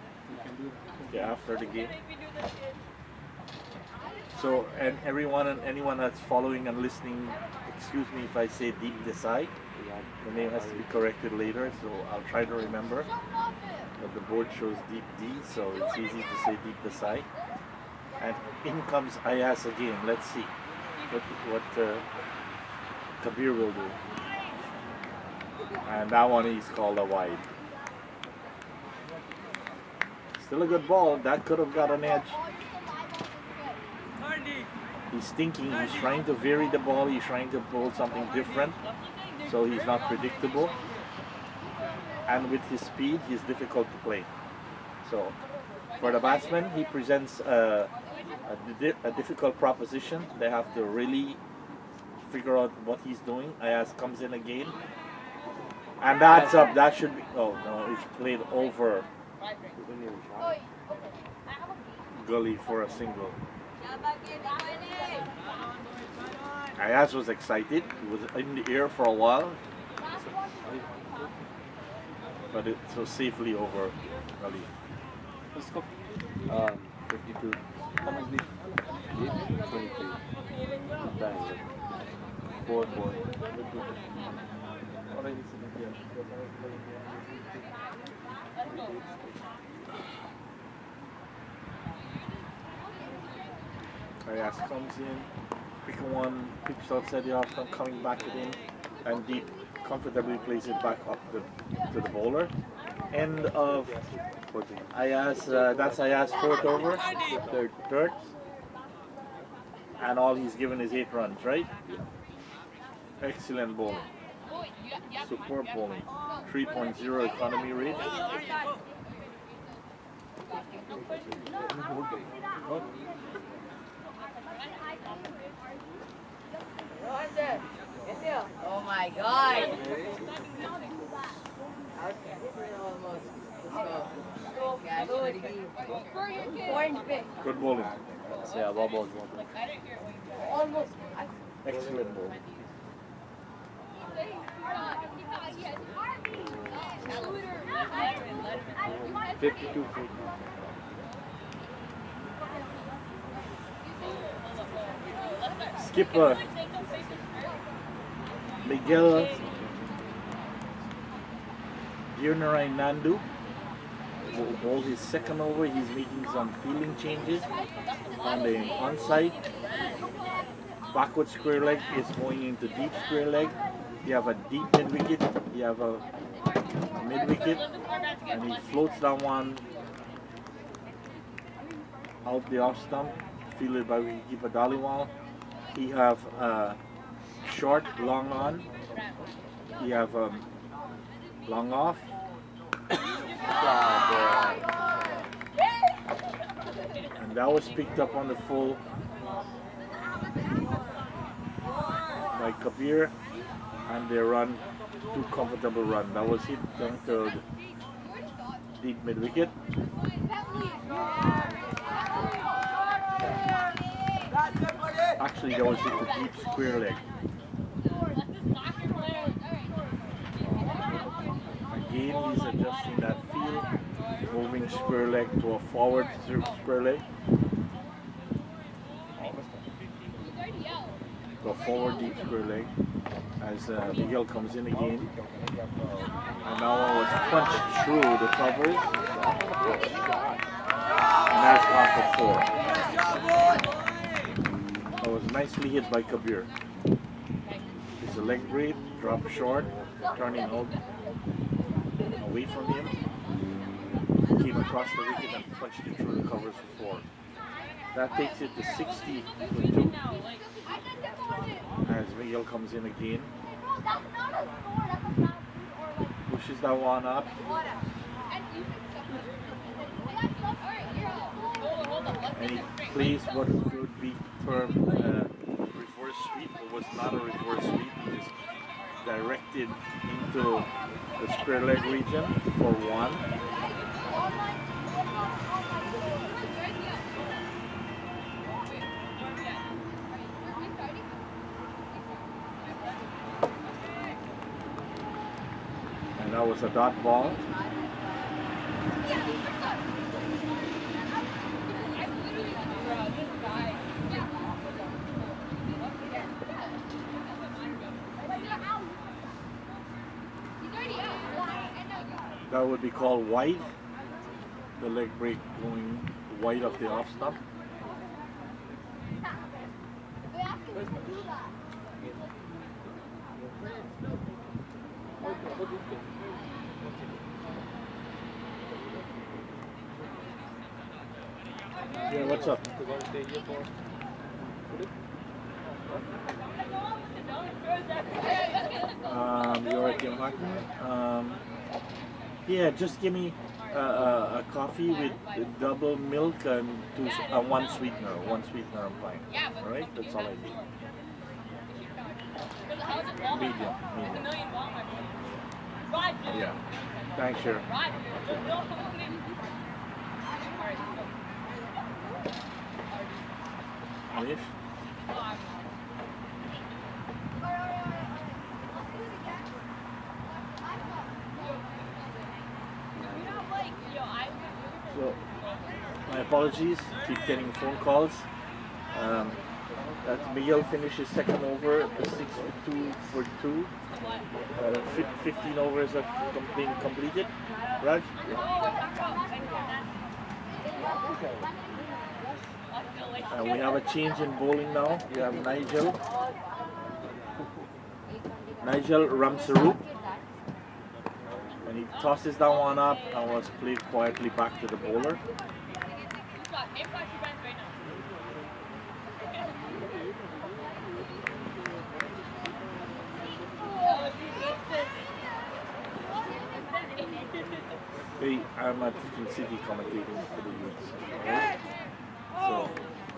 Yeah, after the game. So, and everyone and anyone that's following and listening, excuse me if I say Deep Desai. The name has to be corrected later, so I'll try to remember. But the board shows Deep D, so it's easy to say Deep Desai. And in comes Ayas again. Let's see what Kabir will do. And that one is called a wide. Still a good ball. That could have got an edge. He's thinking, he's trying to vary the ball, he's trying to bowl something different, so he's not predictable. And with his speed, he's difficult to play. So for the batsman, he presents a difficult proposition. They have to really figure out what he's doing. Ayaz comes in again. And that's up. That should be. Oh no, it's played over gully for a single. Ayaz was excited. He was in the air for a while, but it was safely over gully. 52. How much did 23. Dang. 4-4. Ayaz comes in, quick one, pitched outside the off stump, coming back it in, and Deep comfortably plays it back up to the bowler. End of Ayaz, that's Ayaz fourth over, third. And all he's given is 8 runs, right? Excellent bowling. Superb bowling. 3.0 economy rate. Oh my God. Good bowling. Yeah, well ball. Almost. Excellent bowling. Skipper Miguel Diurnarai Nandu will bowl his second over. He's making some fielding changes on the onside. Backward square leg is going into deep square leg. You have a deep mid wicket, you have a mid wicket, and he floats that one out the off stump, fielded by wicketkeeper Dhaliwal. He have short, long on. He have long off. And that was picked up on the full by Kabir, and they run 2 comfortable run. That was hit down to deep mid wicket. Actually, that was hit to deep square leg. Again, he's adjusting that field, moving square leg to a forward square leg. To a forward deep square leg as Miguel comes in again. And now one was punched through the covers. And that's gone for 4. That was nicely hit by Kabir. It's a leg break, drop short, turning out away from him. Came across the wicket and punched it through the covers for 4. That takes it to 60 for 2. As Miguel comes in again. Pushes that one up. And he plays what would be termed reverse sweep. It was not a reverse sweep. He just directed into the square leg region for 1. And that was a dot ball. That would be called wide. The leg break going wide of the off stump. Yeah, what's up? You're at Tim Hockman. Yeah, just give me a coffee with double milk and one sweetener. One sweetener I'm fine. All right, that's all I need. Medium. Yeah. Thanks, sure. Alish? So, my apologies, keep getting phone calls. That Miguel finishes second over, 6-2 for 2. 15 overs have been completed. Raj? We have a change in bowling now. We have Nigel Ramsarup. And he tosses that one up and was played quietly back to the bowler. Hey, I'm at Kitchen City commentating for the youths. Right? So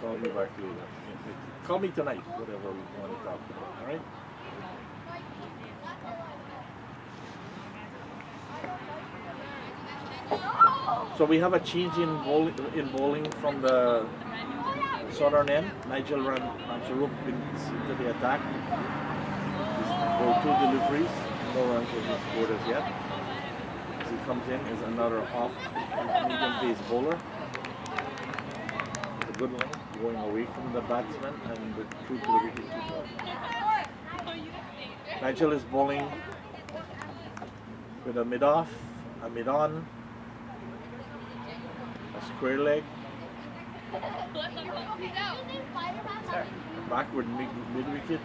call me back later. Call me tonight, whatever we want to talk about. All right? So we have a change in bowling from the southern end. Nigel Ramsarup into the attack. He's 2 deliveries. No runs was scored as yet. As he comes in is another off medium pace bowler. It's a good one, going away from the batsman and through to the wicket. Nigel is bowling with a mid off, a mid on, a square leg, backward mid wicket.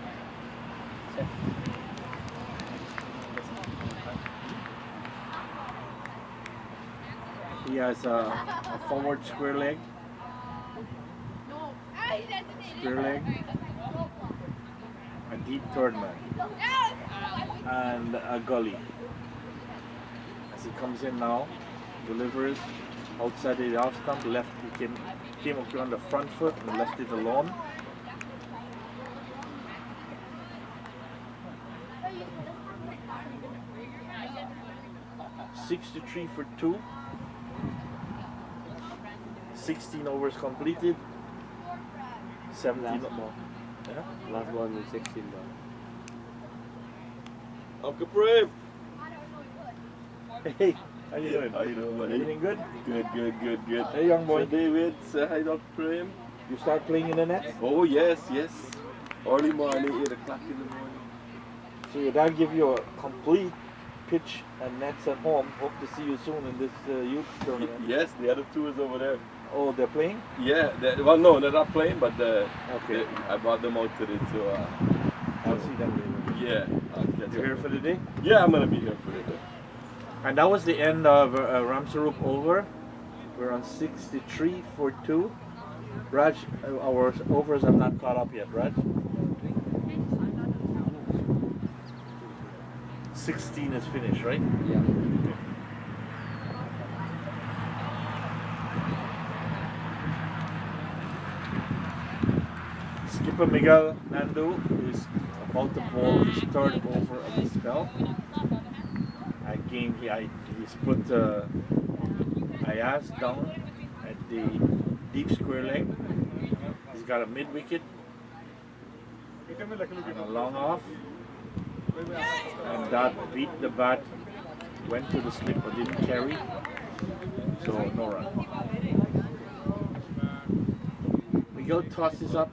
He has a forward square leg, a deep third man, and a gully. As he comes in now, delivers outside the off stump, left, he came up on the front foot and left it alone. $63 for 2. 16 overs completed. 17 more. Yeah? Last one was 16 though. Uncle Brave. Hey, how you doing? How you doing, buddy? Everything good? Good. Hey, young boy. So David, say hi, Dr. Prem. You start playing in the nets? Oh, yes. Early morning, 8 o'clock in the morning. So your dad give you a complete pitch and nets at home. Hope to see you soon in this youth tournament. Yes, the other 2 is over there. Oh, they're playing? Yeah, well, no, they're not playing, but Okay. I brought them out today, so I'll see them later. yeah. I'll catch You're up. here for the day? Yeah, I'm going to be here for the day. And that was the end of Ramsarup over. We're on 63 for 2. Raj, our overs have not caught up yet, Raj. 16 is finished, right? Yeah. Skipper Miguel Nando is about to bowl his third over of the spell. Again, he's put Ayaz down at the deep square leg. He's got a mid wicket and a long off. And that beat the bat, went to the slip but didn't carry. So no run. Miguel tosses up.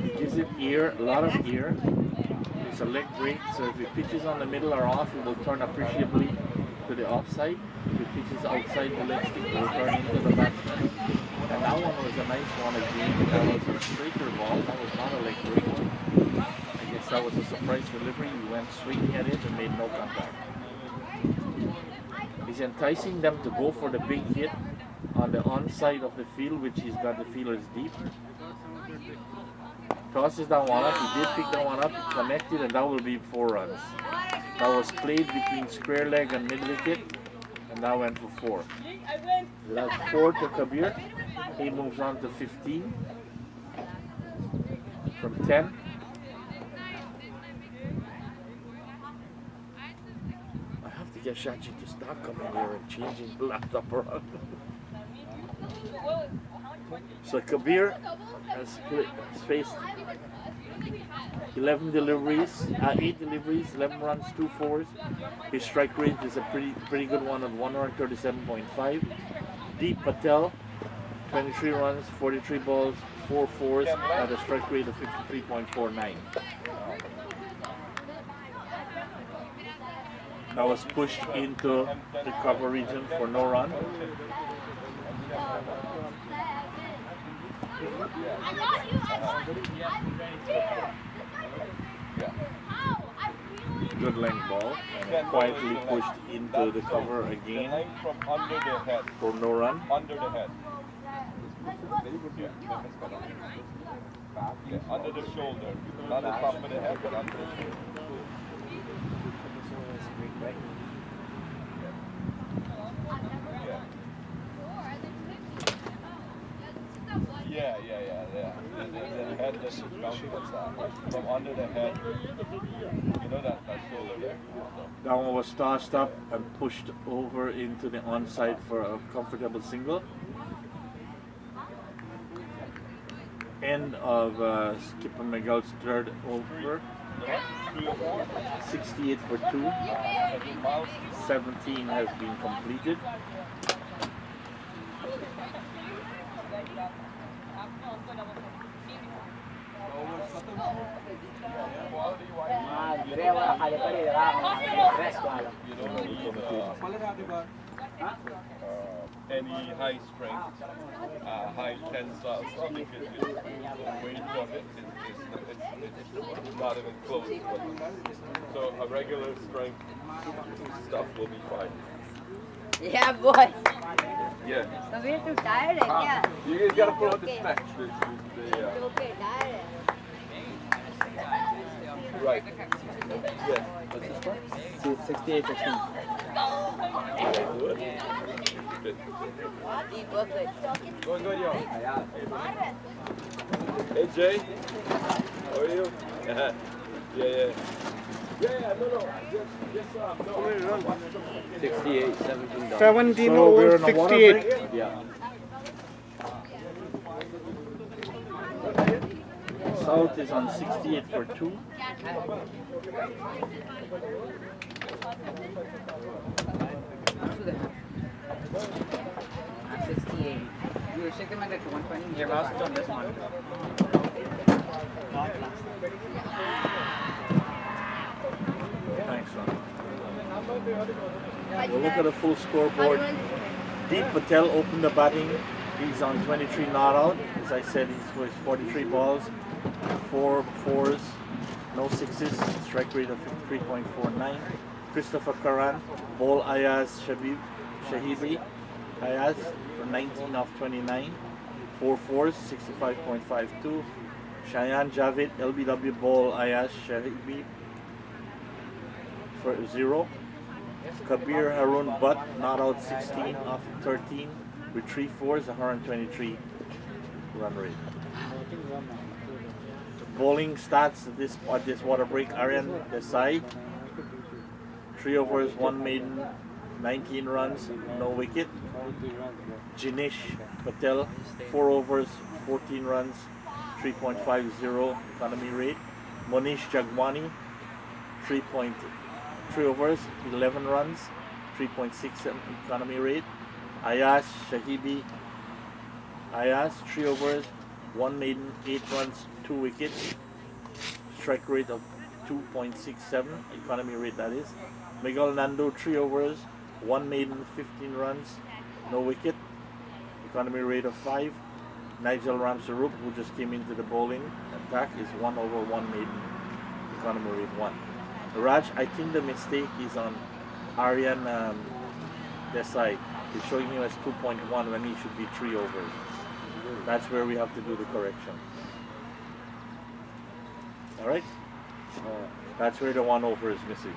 He gives it air, a lot of air. It's a leg break, so if it pitches on the middle or off, it will turn appreciably to the offside. If it pitches outside the leg stick, it will turn into the batsman. And that one was a nice one again. That was a straighter ball. That was not a leg break. I guess that was a surprise delivery. He went swinging at it and made no contact. He's enticing them to go for the big hit on the onside of the field, which he's got the feelers deep. Tosses that one up. He did pick that one up, connected, and that will be 4 runs. That was played between square leg and mid wicket, and that went for 4. So that's 4 to Kabir. He moves on to 15 from 10. I have to get Shachi to stop coming here and changing the laptop around. So Kabir has faced 11 deliveries, 8 deliveries, 11 runs, 2 fours. His strike rate is a pretty good one at 137.5. Deep Patel, 23 runs, 43 balls, 4 fours at a strike rate of 53.49. That was pushed into the cover region for no run. Good length ball and quietly pushed into the cover again for no run. Under the head. Under the shoulder. Not the top of the head, but under the shoulder. Yeah. The head just bounces from under the head. You know that shoulder there? That one was tossed up and pushed over into the onside for a comfortable single. End of Skipper Miguel's third over. 68 for 2. 17 has been completed. Any high strength, high tensile stick with weight from it, it's not even close. So a regular strength stuff will be fine. Yeah, boy. Yeah. So we're too tired, yeah. You guys gotta pull out the specs. Okay, tired. Right. Yeah. What's the score? 68-16. Good. Good. Deep work good. Going good, yo. Hey, Jay. How are you? Yeah. Yeah, no. Just no. 68, 17 dollars. 17 So over we're in a water 68. break. Yeah. South is on 68 for 2. I'm 68. You should come at 120. Your mouse is on this one. Thanks, son. We'll look at the full scoreboard. Deep Patel opened the batting. He's on 23 not out. As I said, he's with 43 balls, 4 fours, no sixes, strike rate of 53.49. Christopher Karan, Bol Ayaz Shahibi, Ayaz for 19 of 29, 4 fours, 65.52. Shayan Javid, LBW ball, Ayaz Shahibi for 0. Kabir Harun Butt, not out 16 off 13 with 3 fours, 123 run rate. Bowling stats at this water break: Aryan Desai, 3 overs, 1 maiden, 19 runs, no wicket. Jinesh Patel, 4 overs, 14 runs, 3.50 economy rate. Monish Jagwani, 3 overs, 11 runs, 3.67 economy rate. Ayaz Shahibi, Ayaz, 3 overs, 1 maiden, 8 runs, 2 wickets. Strike rate of 2.67, economy rate that is. Miguel Nando, 3 overs, 1 maiden, 15 runs, no wicket. Economy rate of 5. Nigel Ramsarup, who just came into the bowling attack, is 1 over, 1 maiden. Economy rate 1. Raj, I think the mistake is on Aryan Desai. It's showing him as 2.1 when he should be 3 overs. That's where we have to do the correction. Alright? That's where the 1 over is missing.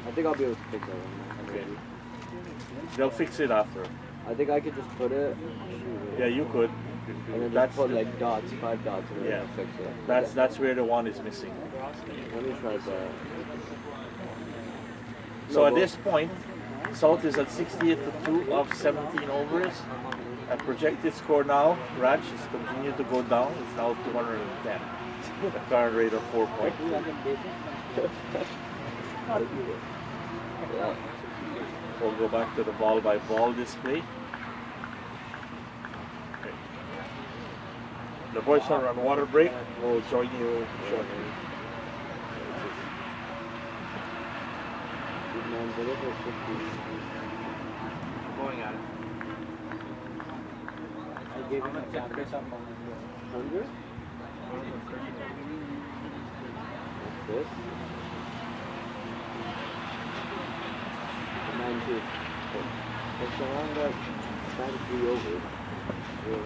I think I'll be able to fix that one. Okay. They'll fix it after. I think I could just put it. Yeah, you could. And then That's just put the- like dots, 5 dots, and then Yeah. I'll fix it. That's where the 1 is missing. Let me try that. So No, at but- this point, South is at 68 for 2 of 17 overs. At projected score now, Raj is continued to go down. It's now 210. The current rate of 4 points. Yeah. We'll go back to the ball by ball display. Okay. The boys are on water break. We'll join you shortly. Going at it. I gave him a chapter some 100? This? 92. It's around that 93 over. Yeah.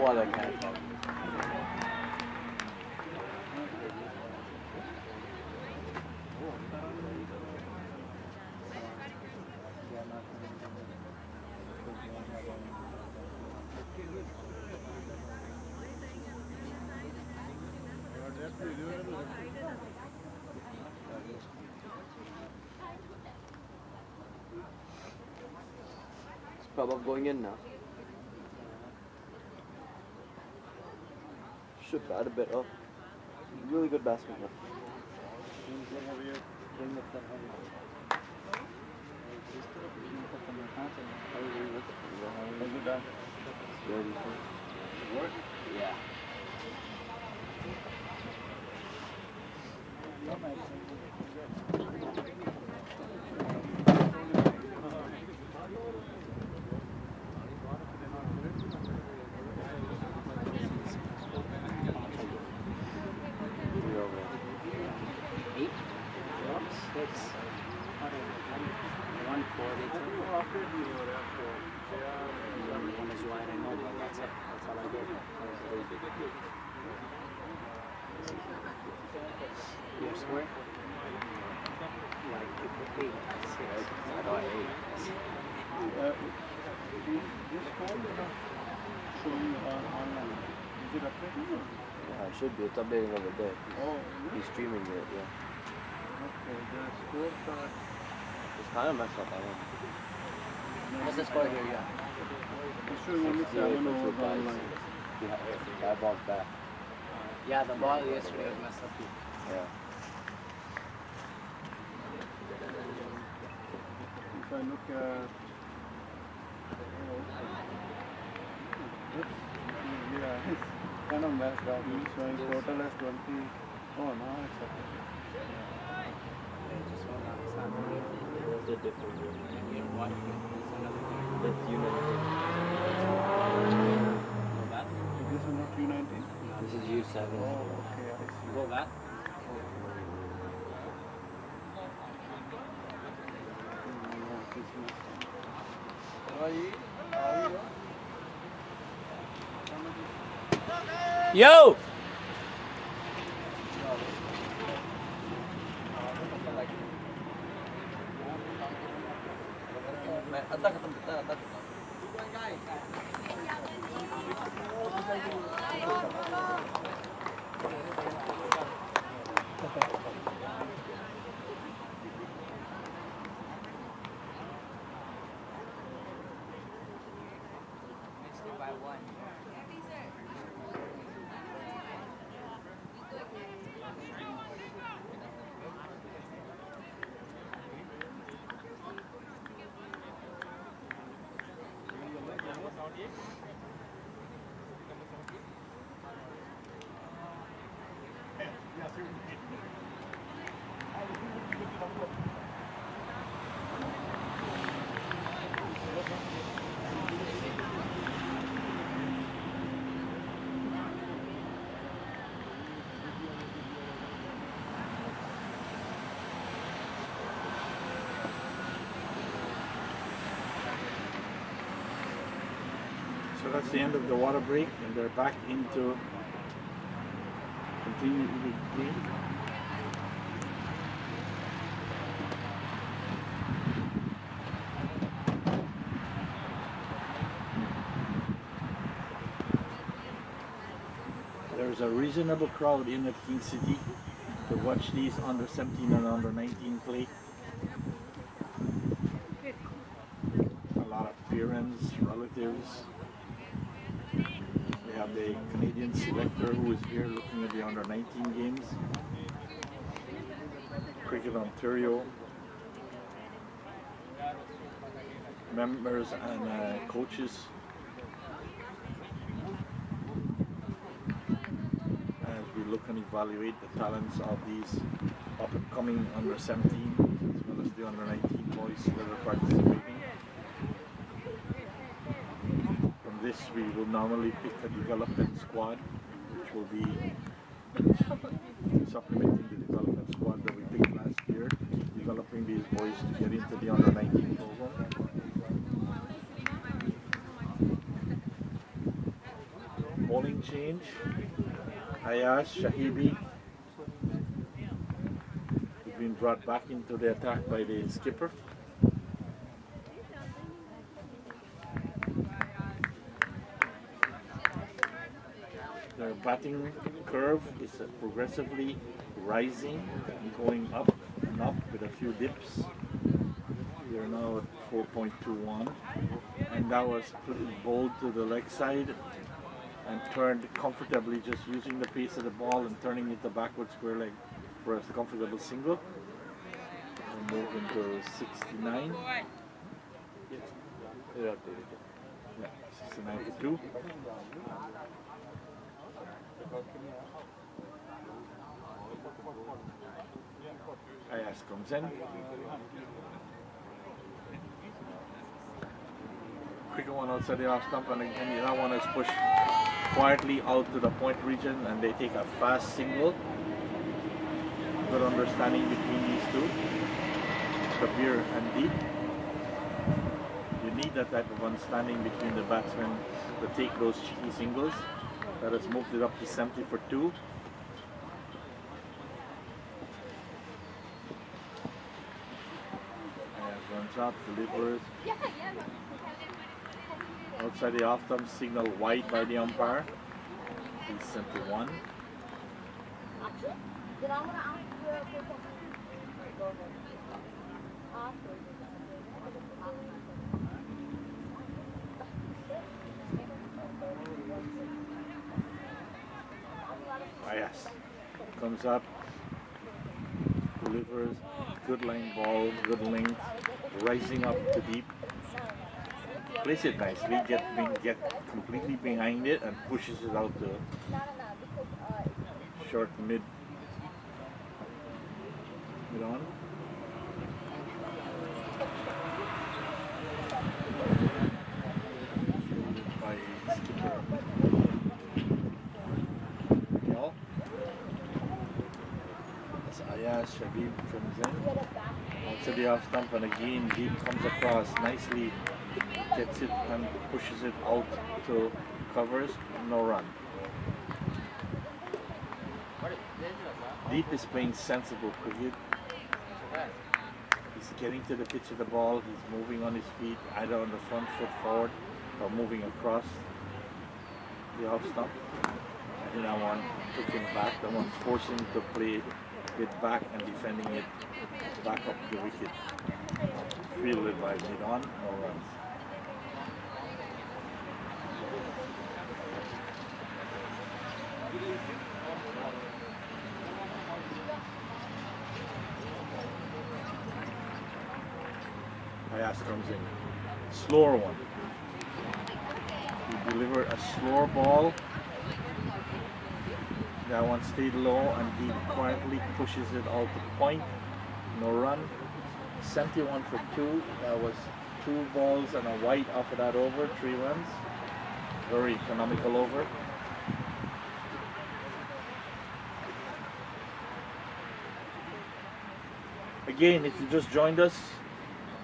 What a cat. It's probably going in now. Should bat a bit up. Really good basket now. Yeah. Your square? This call showing online. Is it updated? Yeah, it should be. It's updating over there. Oh, He's streaming it, yeah. okay. The scorecard. It's kind of messed up, I know. What's the score here? Yeah. It's showing only 7 overs online. Yeah, 5 balls back. Yeah, the ball yesterday was messed up too. Yeah. If I look at Yeah, it's kind of messed up. It's showing total as 20. Oh, no, it's okay. What's the difference? That's United. This is not U19? This is U7. Oh, okay, I see. Go back. Yo! So that's the end of the water break, and they're back into continue with green. There's a reasonable crowd in at King City to watch these under 17 and under 19 play. A lot of parents, relatives. We have the Canadian selector who is here looking at the under 19 games. Cricket Ontario members and coaches. As we look and evaluate the talents of these up and coming under 17 as well as the under 19 boys that are participating. From this we will normally pick a development squad which will be supplementing the development squad that we picked last year, developing these boys to get into the under 19 program. Bowling change. Ayaz Shahibi has been brought back into the attack by the skipper. Their batting curve is progressively rising and going up and up with a few dips. We are now at 4.21, and that was bowled to the leg side and turned comfortably, just using the pace of the ball and turning it to backward square leg for a comfortable single. And move into 69. Yeah, 69 to 2. Ayaz comes in. Quicker one outside the off stump, and again that one is pushed quietly out to the point region, and they take a fast single. Good understanding between these two, Kabir and Deep. You need that type of understanding between the batsmen to take those cheeky singles. That has moved it up to 70 for 2. As runs up, delivers. Outside the off stump, signal wide by the umpire. He's sent to 1. Ayaz comes up, delivers, good line ball, good length, rising up to Deep. plays it nicely, get completely behind it and pushes it out to short mid on. By skipper. Miguel. As Ayaz Shabib comes in. Onto the off stump and again Deep comes across nicely, gets it and pushes it out to covers, no run. Deep is playing sensible cricket. He's getting to the pitch of the ball, he's moving on his feet, either on the front foot forward or moving across the off stump. I think that one took him back, that one forced him to play it back and defending it back up the wicket. Fielded by mid-on, no runs. Ayaz comes in. Slower one. He delivered a slower ball. That one stayed low and he quietly pushes it out to point. No run. 71 for 2. That was 2 balls and a white after that over. 3 runs. Very economical over. Again, if you just joined us,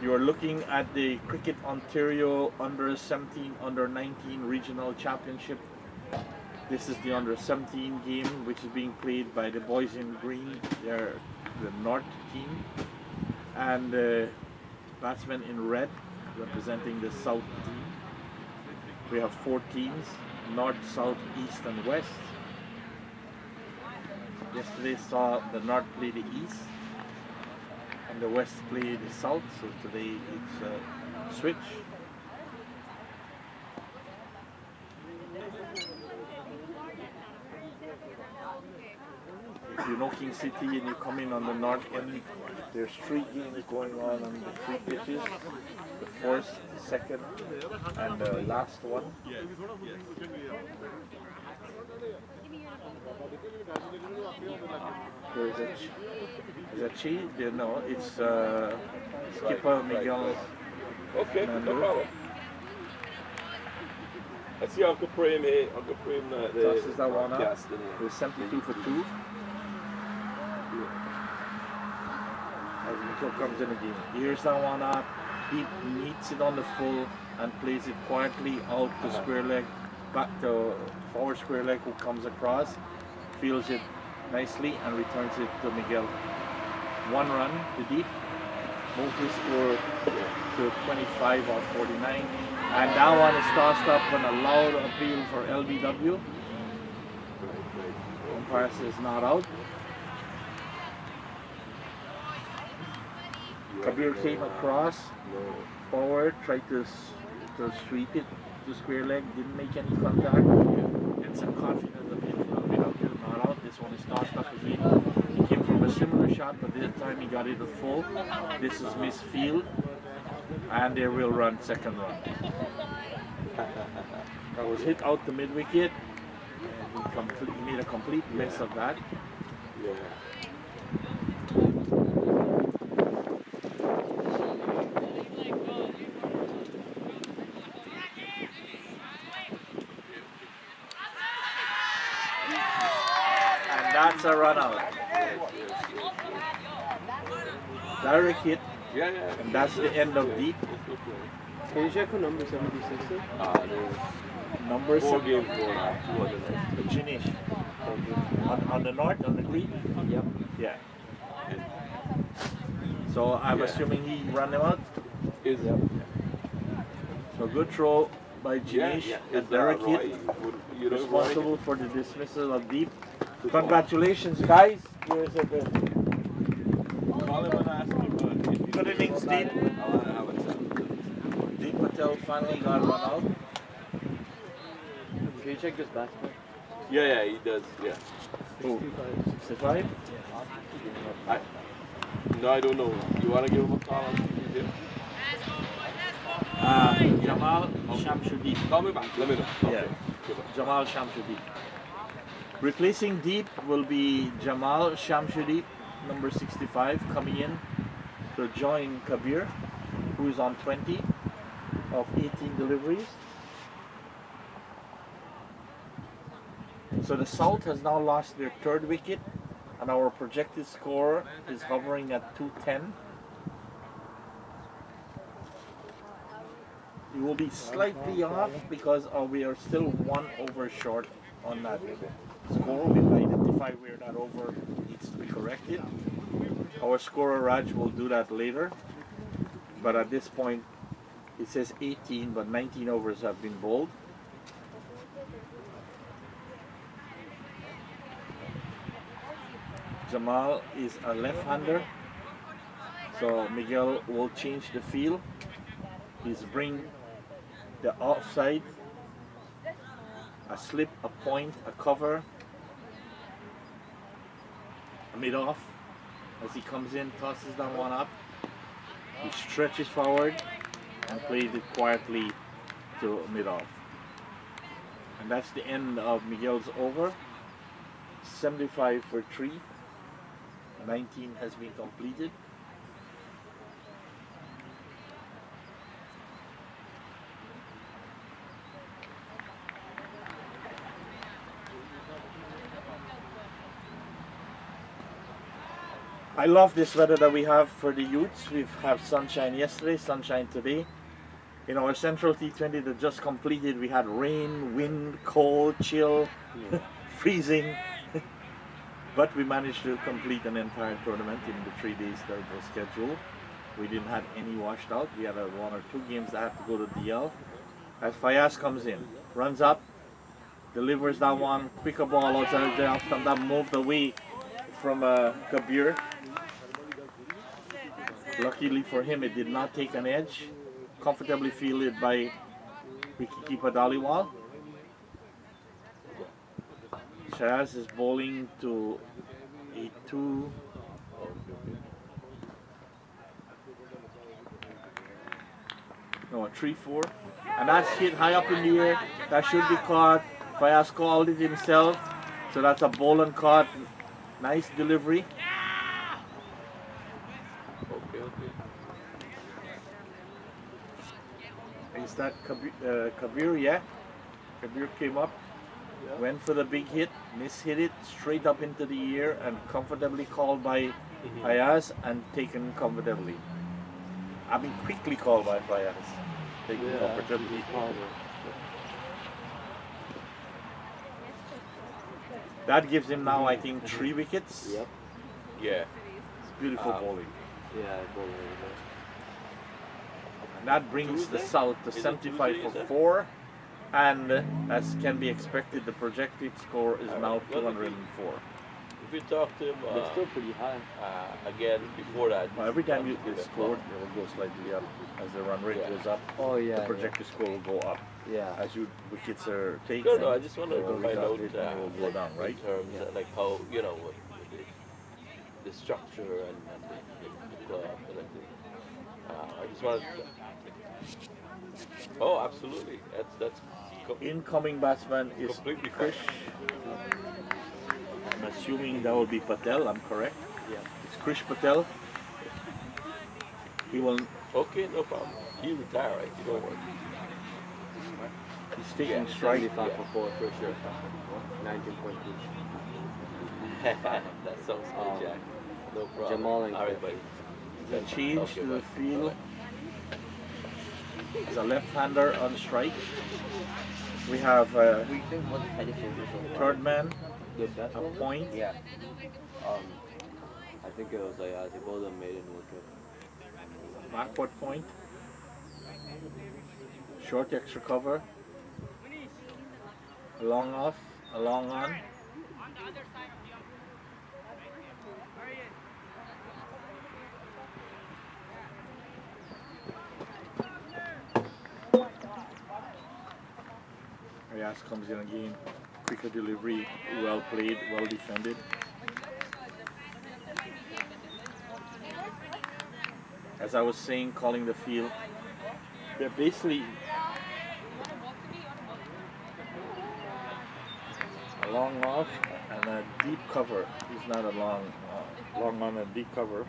you are looking at the Cricket Ontario Under 17, Under 19 Regional Championship. This is the Under 17 game, which is being played by the boys in green. They're the North team, and batsmen in red representing the South team. We have 4 teams: North, South, East, and West. Yesterday saw the North play the East, and the West play the South. So today it's a switch. If you know King City and you come in on the north end, there's 3 games going on the 3 pitches. The first, the second, and the last one. There's a cheat? No, it's skipper Miguel. Okay, no problem. I see Uncle Prem here. Uncle Prem tosses that one up. It was 72 for 2. As Miguel comes in again. Here's that one up. He meets it on the full and plays it quietly out to square leg, back to forward square leg, who comes across, fields it nicely and returns it to Miguel. 1 run to Deep. Move his score to 25 or 49. And that one is tossed up on a loud appeal for LBW. Umpire says not out. Kabir came across, forward, tried to sweep it to square leg, didn't make any contact. And some confident appeal for LBW, not out. This one is tossed up again. He came from a similar shot, but this time he got it at full. This is misfield. And they will run second run. That was hit out the mid wicket, and he made a complete mess of that. Yeah. And that's a run out. Direct hit. Yeah. And that's the end of Deep. Can you check for number 76? Number 4 7. games going on. 2 other nights. Finish. On the north, on the green? Yep. Yeah. So I'm assuming he ran them out? Is So good throw by Jinesh. Is Derek that hit. You know, Responsible for the dismissal of Deep. Congratulations, guys. Here's a good. Call him and ask him, but Good innings, Deep. Deep Patel finally got run out. Can you check this batsman? Yeah, he does. Yeah. Oh, 65? No, I don't know. You want to give him a call? Yeah, Jamal Shamsudi. Call me back. Let me know. Yeah, Jamal Shamsudi. Replacing Deep will be Jamal Shamsudi, number 65, coming in to join Kabir, who is on 20 of 18 deliveries. So the South has now lost their third wicket, and our projected score is hovering at 210. It will be slightly off because we are still 1 over short on that score. We've identified where that over needs to be corrected. Our scorer Raj will do that later, but at this point it says 18, but 19 overs have been bowled. Jamal is a left-hander, so Miguel will change the feel. He's bring the outside, a slip, a point, a cover, a mid-off. As he comes in, tosses down one up, he stretches forward and plays it quietly to mid-off. And that's the end of Miguel's over. 75 for 3. 19 has been completed. I love this weather that we have for the youths. We've had sunshine yesterday, sunshine today. In our Central T20 that just completed, we had rain, wind, cold, chill, freezing. But we managed to complete an entire tournament in the 3 days that was scheduled. We didn't have any washed out. We had 1 or 2 games that had to go to DL. As Fayaz comes in, runs up, delivers that one, quicker ball outside the jump, and that moved away from Kabir. Luckily for him, it did not take an edge. Comfortably fielded by wicketkeeper Dhaliwal. Shaz is bowling to a 2. No, a 3-4. And that's hit high up in the air. That should be caught. Fayaz called it himself. So that's a bowl and caught. Nice delivery. Is that Kabir? Yeah. Kabir came up. Went for the big hit, mishit it straight up into the air and comfortably called by Fayaz and taken comfortably. I mean quickly called by Fayaz. Taken comfortably. That gives him now I think 3 wickets. Yep. Yeah. It's beautiful bowling. Yeah, bowling really good. And that brings the South to 75 for 4. And as can be expected, the projected score is now 204. If you talk to him It's still pretty high. again before that, Well, every time you score, it will go slightly up. As the run rate goes up, Oh yeah. the projected score will go up. Yeah. As your wickets are taken, no, I just wanted to find out it will go down, right? in terms of like how the structure and the club and everything. I just wanted. Oh, absolutely. That's Incoming batsman is completely Krish. I'm assuming that will be Patel. I'm correct. Yeah. It's Krish Patel. He will. okay. No problem. He retired, right? You don't worry. He's taking Yeah, strike. 75 for 4 for sure. 19.2. That sounds good, Jack. No problem. Jamal and all right, Krish. buddy. The change Okay, to the bud. field. He's a left-hander on strike. We have a We think what Teddy Fingers was third man, good best a was it? point. Yeah. I think it was like they both of them made it wicket. Backward point. Short extra cover. A long off, a long on. Ayas comes in again. Quicker delivery, well played, well defended. As I was saying, calling the field, they're basically long off and a deep cover. He's not a long on a deep cover.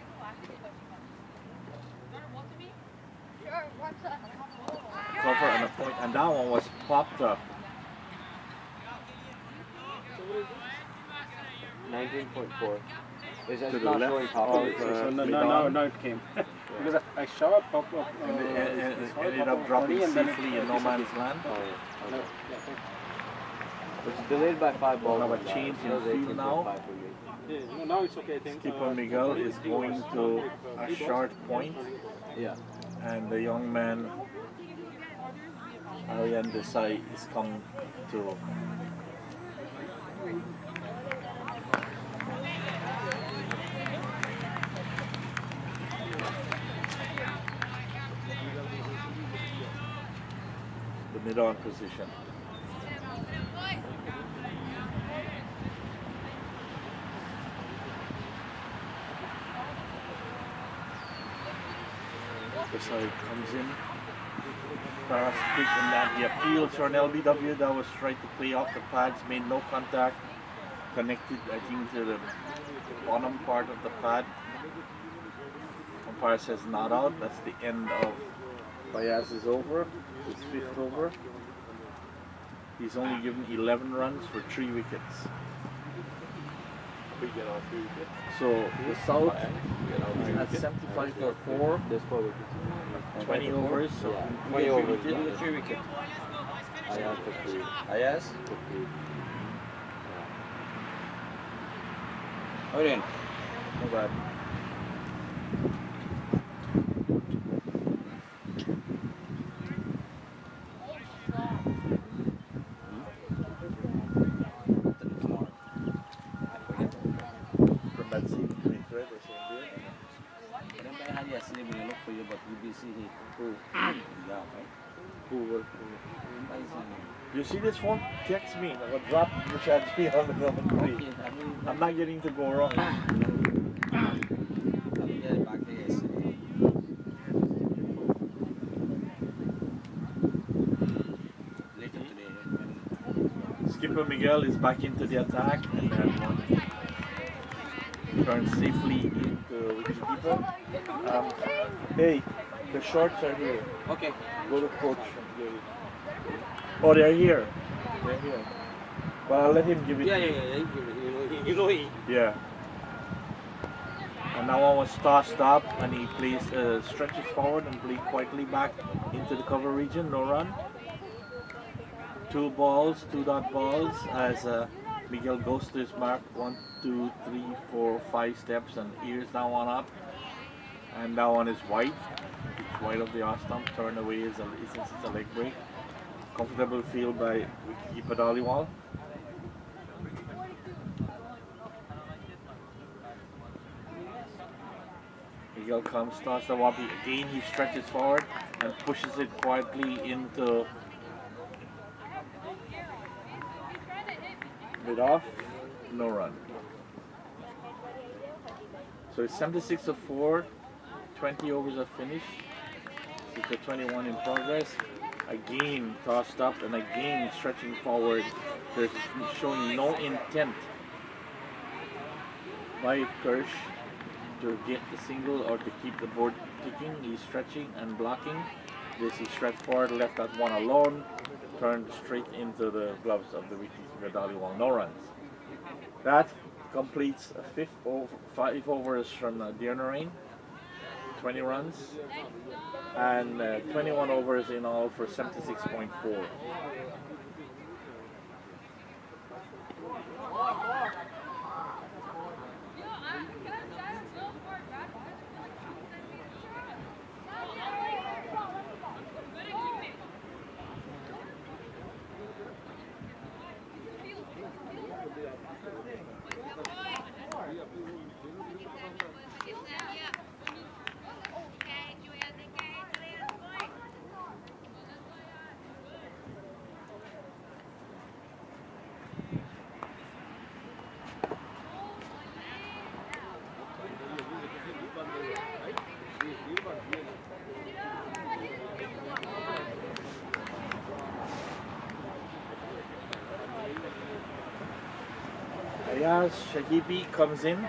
Cover and a point, and that one was popped up. 19.4. It's To the not left showing top. of, So Midon. now it came. Because I saw it pop up. And it ended up dropping safely in no man's land. It's delayed by 5 balls. We'll have a change in field now. Yeah, now it's okay, I think. Skipper Miguel is going to a short point, Yeah. and the young man Ariane Desai is come to. The mid-on position. Desai comes in. Fast quick and that the appeal for an LBW that was tried to play off the pads, made no contact, connected I think to the bottom part of the pad. Umpire says not out. That's the end of Bayaz's over, his 5th over. He's only given 11 runs for 3 wickets. We get on 3 wickets. So the South is at 75 for 4, There's 4 wickets. 20 overs. So Yeah, 20 overs. yeah. 3 wicket. Ayaz for 3. Ayaz? For 3. Orion. Not bad. From that same tweet, right? Or same deal. Remember I had yesterday when I looked for you, but we busy here. Who? Yeah, right? Who will? I see. You see this phone? Text me. I will drop Richard G on the number 3. Okay, I mean, I'm not getting to go wrong. I will get it back there yesterday. Later today. Skipper Miguel is back into the attack and then turns safely into wicketkeeper. Hey, the shorts are here. Okay. Go to coach. Oh, they're here. They're here. But I'll let him give it. Yeah, to yeah, you. yeah. You know he. Yeah. And that one was tossed up and he plays, stretches forward and plays quietly back into the cover region, no run. 2 balls, 2 dot balls as Miguel goes to his mark, 1, 2, 3, 4, 5 steps and ears that one up. And that one is wide. It's wide of the off stump, turned away since it's a leg break. Comfortable field by wicketkeeper Dhaliwal. Miguel comes, starts the wobbly. Again he stretches forward and pushes it quietly into mid off, no run. So it's 76 of 4, 20 overs are finished. 6 of 21 in progress. Again tossed up and again stretching forward. There's showing no intent by Kirsch to get the single or to keep the board ticking. He's stretching and blocking. This is stretch forward, left that one alone, turned straight into the gloves of the wicketkeeper Dhaliwal. No runs. That completes 5 overs from Dearnarain. 20 runs and 21 overs in all for 76.4. Ayaz Shagibi comes in.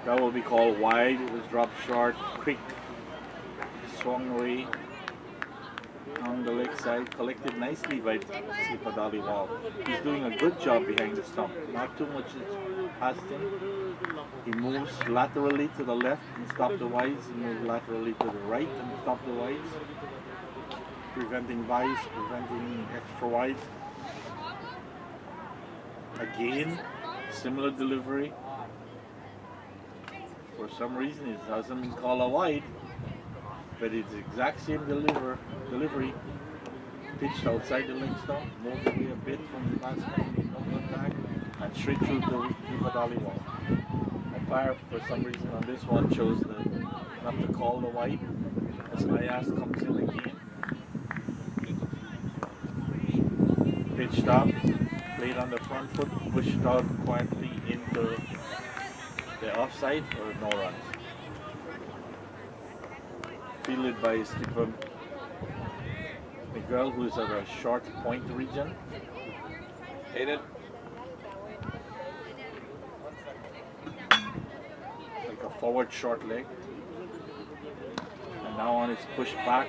That will be called wide. It was dropped short, quick, swung away on the leg side, collected nicely by Sipadali Wall. He's doing a good job behind the stump. Not too much is past him. He moves laterally to the left and stop the wides. He moves laterally to the right and stop the wides. Preventing vice, preventing extra wides. Again, similar delivery. For some reason it hasn't been called a wide, but it's the exact same delivery. Pitched outside the leg stump, moved away a bit from the batsman, no back, and straight through the Padali Wall. Umpire, for some reason on this one, chose not to call the wide as Ayaz comes in again. Pitched up, played on the front foot, pushed out quietly into the offside or no runs. Fielded by skipper Miguel, who is at a short point region. Hayden. Like a forward short leg. And now on it's pushed back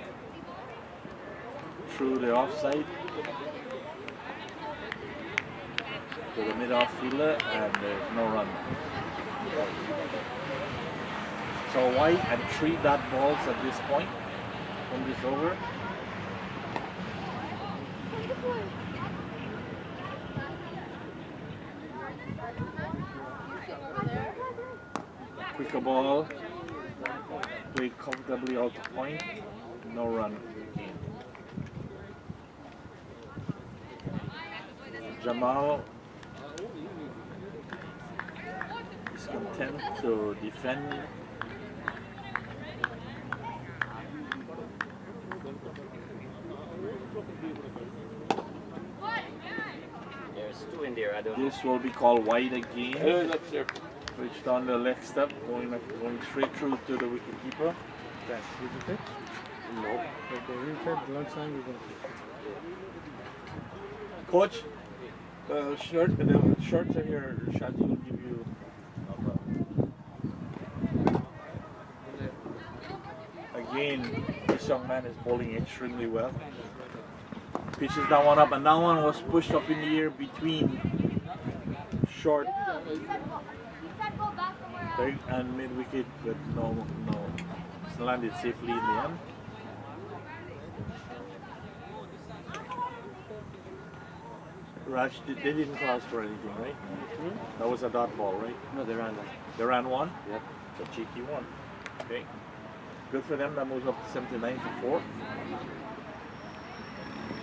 through the offside to the mid-off fielder, and there's no run. So wide and 3 dot balls at this point from this over. Quicker ball, played comfortably out to point, no run again. Jamal is content to defend. There's 2 in there, I don't know. This will be called wide again. That's there. Switched on the leg step, going straight through to the wicketkeeper. Yes, did you pitch? No. Okay, we said lunchtime we're going to pitch. Coach, the shorts are here. Shadi will give you. Again, this young man is bowling extremely well. Pitches that one up, and that one was pushed up in the air between short and mid wicket, but no, it's landed safely in the end. Raj, they didn't cause for anything, right? That was a dot ball, right? No, they ran one. They ran one? Yep. It's a cheeky one. Okay. Good for them. That moves up to 79 for 4.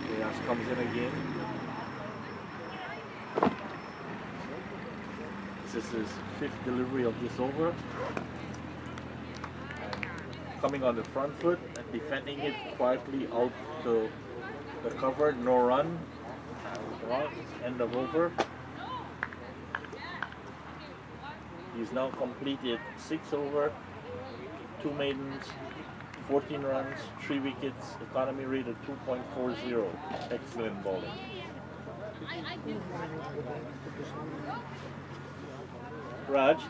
Diaz comes in again. This is his 5th delivery of this over. Coming on the front foot and defending it quietly out to the cover. No run. End of over. He's now completed 6 over, 2 maidens, 14 runs, 3 wickets, economy rate of 2.40. Excellent bowling. Raj,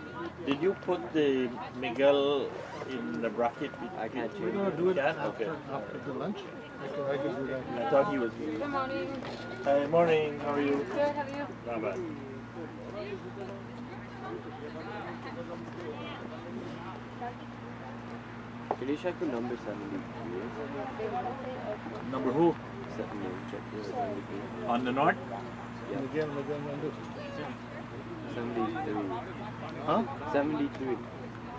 did you put the Miguel in the bracket? I can't We're change going to do it Yeah, after, okay. after the lunch. I can do that. I thought he was. Good morning. Hi, morning. How are you? Good, how are you? Not bad. Can you check the number 73? Number who? 73, check the 73. On the north? Miguel, Mando. 73. Huh? 73.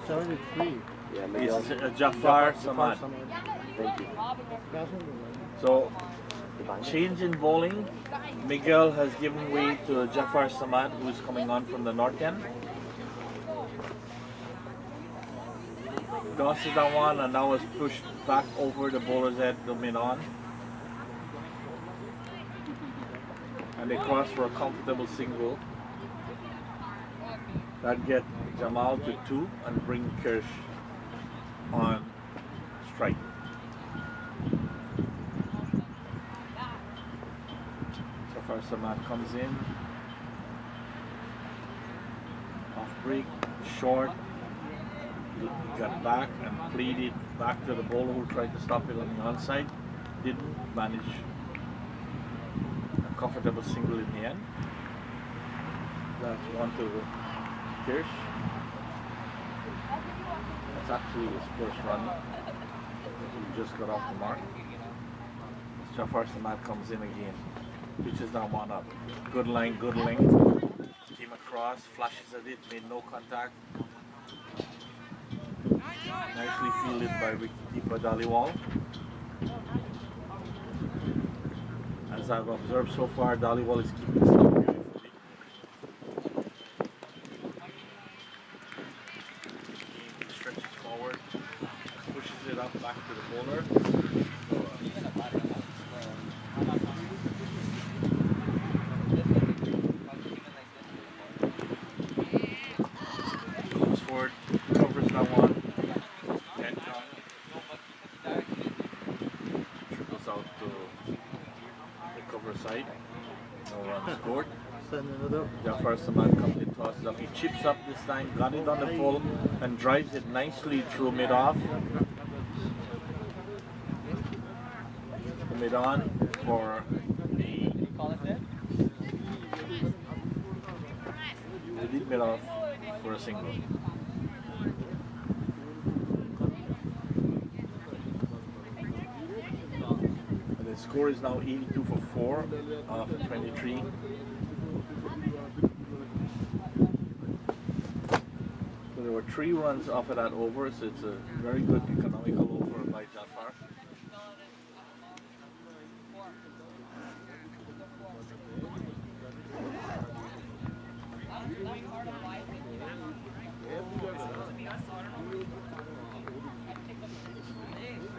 73. Yeah, Miguel. It's Jafar Samad. Thank you. So, change in bowling. Miguel has given way to Jafar Samad, who is coming on from the north end. Tosses that one, and that was pushed back over the bowler's head to mid on. And they cross for a comfortable single. That get Jamal to 2 and bring Kirsch on strike. So Jafar Samad comes in. Off break, short. Got back and played it back to the bowler who tried to stop it on the onside. Didn't manage a comfortable single in the end. That's 1 to Kirsch. That's actually his first run. He just got off the mark. Jafar Samad comes in again. Pitch is now 1 up. Good line, good length. Came across, flashes at it, made no contact. Nicely fielded by wicketkeeper Dhaliwal. As I've observed so far, Dhaliwal is keeping this up beautifully. He stretches forward, pushes it up back to the bowler. Comes forward, covers that one. Trickles out to the cover side. No run scored. Jafar Samad comes in, tosses up. He chips up this time, got it on the full, and drives it nicely through mid-off. Mid-on for the lead mid-off for a single. The score is now 82 for 4 of 23. So there were 3 runs off of that over, so it's a very good economical over by Jafar.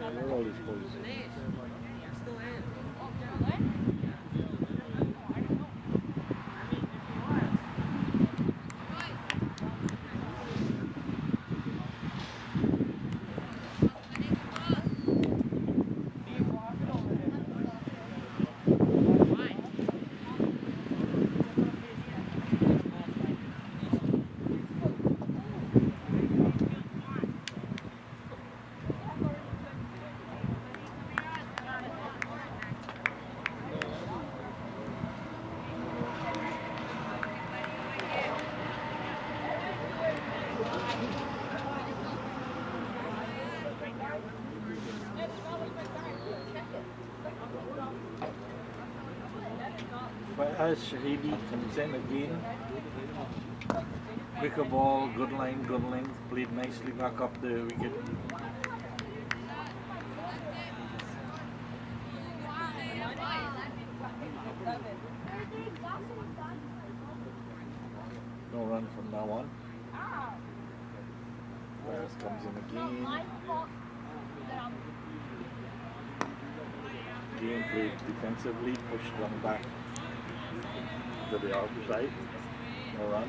Where are all these boys? As Shahidi comes in again, quicker ball, good line, good length, played nicely back up the wicket. No run from now on. Whereas comes in again. Game played defensively, pushed one back to the outside. No run.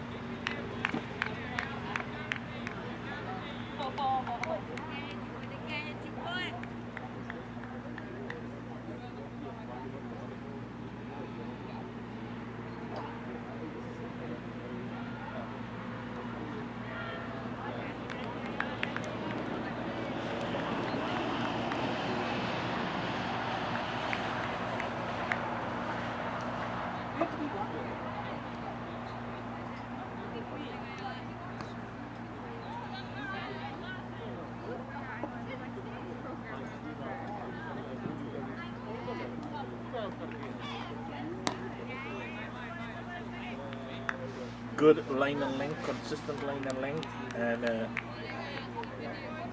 Good line and length, consistent line and length, and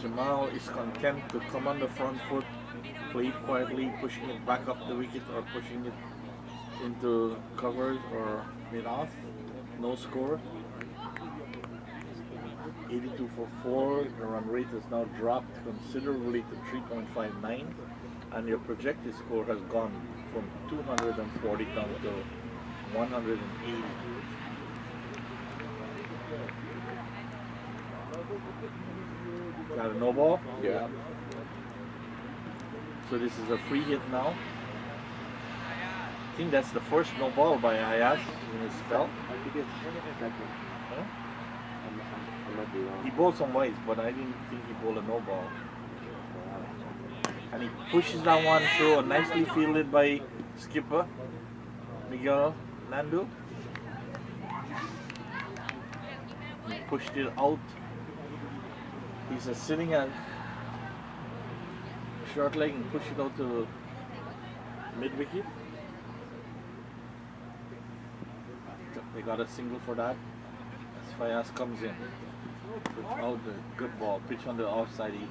Jamal is content to come on the front foot, play it quietly, pushing it back up the wicket or pushing it into covers or mid-off. No score. 82 for 4. The run rate has now dropped considerably to 3.59, and your projected score has gone from 240 down to 180. Got a no ball? Yeah. So this is a free hit now. think that's the first no ball by Ayaz in his spell. I think it's second. Huh? I might be wrong. He bowled some wides, but I didn't think he bowled a no ball. And he pushes that one through, nicely fielded by skipper Miguel Nandu. He pushed it out. He's just sitting at short leg and push it out to mid wicket. They got a single for that. As Fayaz comes in. Out the good ball. Pitch on the offside. He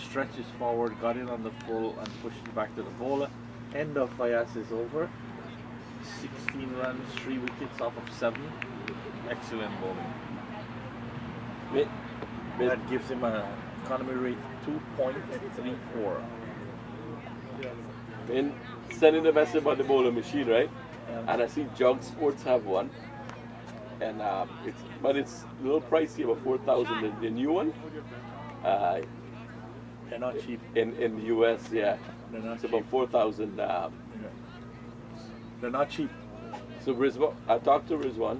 stretches forward, got it on the full and pushed it back to the bowler. End of Fayaz is over. 16 runs, 3 wickets off of 7. Excellent bowling. That gives him an economy rate 2.34. In sending the message about the bowler machine, right? And I see Jog Sports have one. And it's a little pricey, about 4,000. The new one, They're not cheap. in the US, yeah, They're not it's cheap. about 4,000. They're not cheap. So Rizwan, I talked to Rizwan,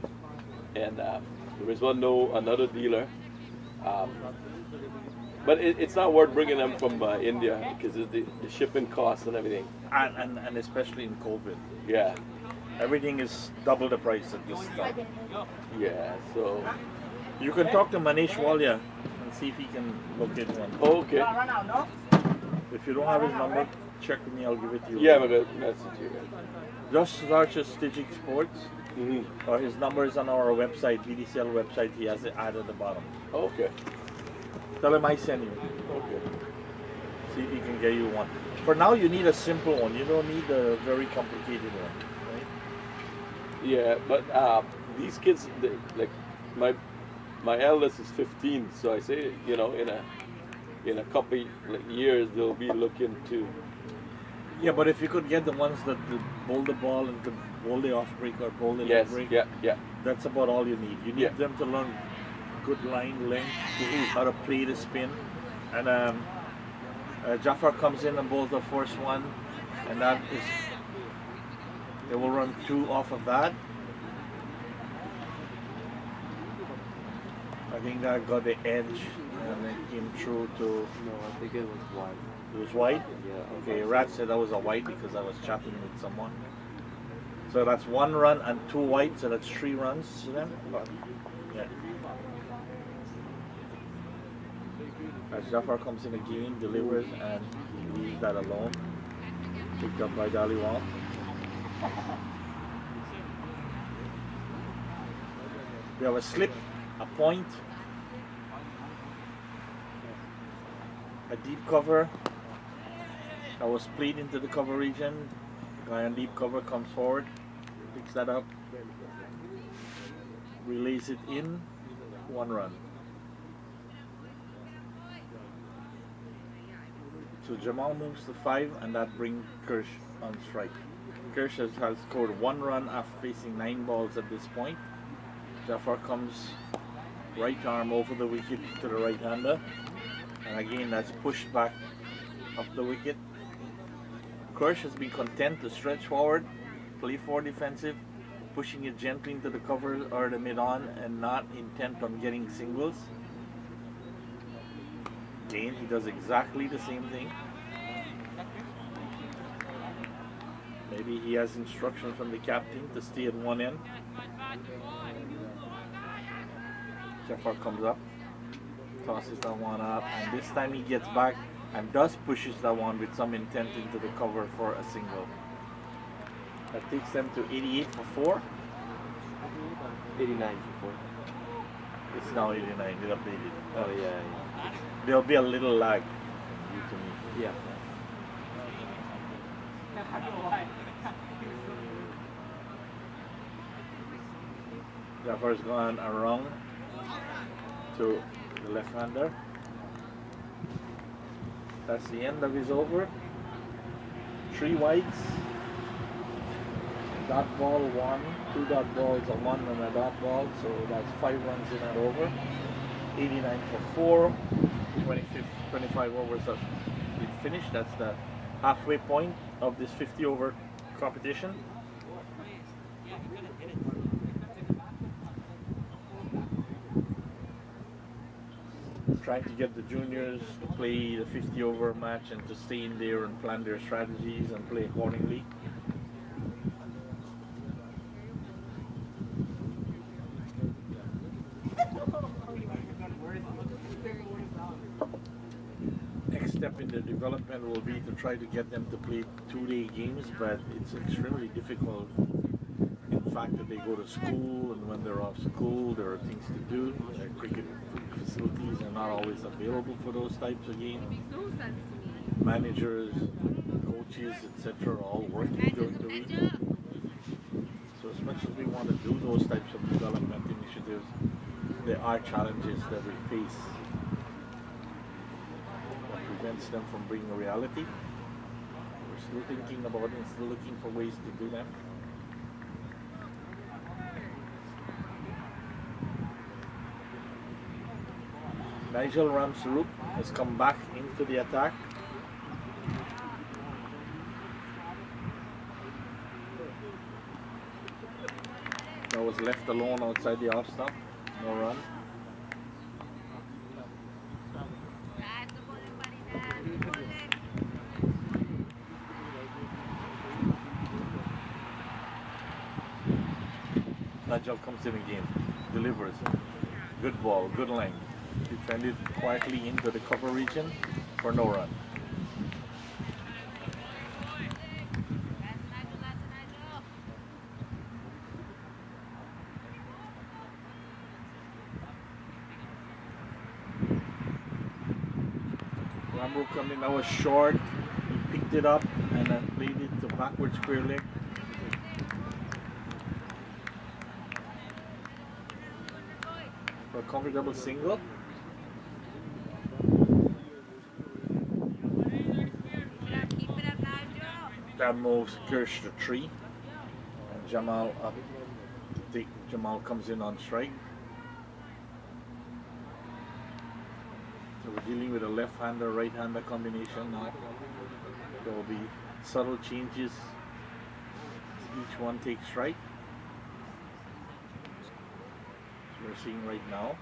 and Rizwan know another dealer, but it's not worth bringing them from India because of the shipping costs and everything. And especially in COVID. Yeah, Everything is double the price at this time. yeah. So You can talk to Manish Walia and see if he can locate one. okay, If you don't have his number, check with me, I'll give it to you. yeah, I'm gonna message you. Just search Stitching Sports, Mm-hmm. or his number is on our website, BDCL website, he has it added at the bottom. Okay, Tell him I send you. okay. See if he can get you one. For now, you need a simple one. You don't need a very complicated one, right? Yeah, but these kids, like my eldest is 15, so I say, in a couple years they'll be looking to. Yeah, but if you could get the ones that bowl the ball and could bowl the off break or bowl the leg Yes, break, yeah. that's about all you need. You need Yeah. them to learn good line length, how to play the spin, and Jafar comes in and bowls the first one, and that is, they will run 2 off of that. I think that got the edge and it came through to, No, I think it was wide. it was white. Yeah. Okay, Rat said that was a white because I was chatting with someone. So that's 1 run and 2 white, so that's 3 runs to them. But, yeah. As Jafar comes in again, delivers, and he leaves that alone. Picked up by Daliwal. We have a slip, a point, a deep cover that was played into the cover region. Guy on deep cover comes forward, picks that up, relays it in, 1 run. So Jamal moves to 5, and that brings Kirsch on strike. Kirsch has scored 1 run after facing 9 balls at this point. Jafar comes right arm over the wicket to the right hander, and again that's pushed back up the wicket. Kirsch has been content to stretch forward, play 4 defensive, pushing it gently into the cover or the mid-on, and not intent on getting singles. Again, he does exactly the same thing. Maybe he has instructions from the captain to stay at one end. Jafar comes up, tosses that one up, and this time he gets back and does pushes that one with some intent into the cover for a single. That takes them to 88 for 4. 89 for 4. It's now 89, they updated. Oh yeah. There'll be a little lag. You to me. Yeah. Jafar's gone around to the left-hander. That's the end of his over. 3 wides. Dot ball 1, 2 dot balls, a 1 and a dot ball. So that's 5 runs in and over. 89 for 4. 25 overs have been finished. That's the halfway point of this 50 over competition. trying to get the juniors to play the 50 over match and to stay in there and plan their strategies and play accordingly. Next step in the development will be to try to get them to play 2-day games, but it's extremely difficult. In fact, that they go to school, and when they're off school, there are things to do. Their cricket facilities are not always available for those types of games. Managers, coaches, etc., are all working during the week. So as much as we want to do those types of development initiatives, there are challenges that we face that prevents them from being a reality. We're still thinking about it and still looking for ways to do them. Nigel Ramsrup has come back into the attack. That was left alone outside the off stump. No run. Nigel comes in again, delivers. Good ball, good length. Defended quietly into the cover region for no run. Rambo coming in, that was short. He picked it up and then played it to backward square leg. For a comfortable single. That moves Kirsch to 3. And Jamal up. Jamal comes in on strike. So we're dealing with a left-hander, right-hander combination now. There will be subtle changes as each one takes strike. So we're seeing right now.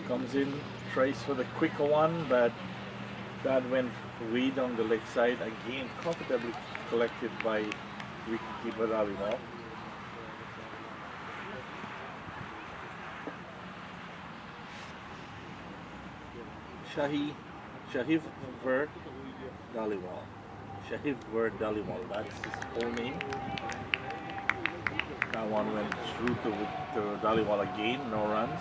Comes in, tries for the quicker one, but that went way down the leg side. Again, comfortably collected by wicketkeeper Dalimal. Shahib Ver Dalimal. Shahib Ver Dalimal, that's his full name. That one went through to Dalimal again, no runs.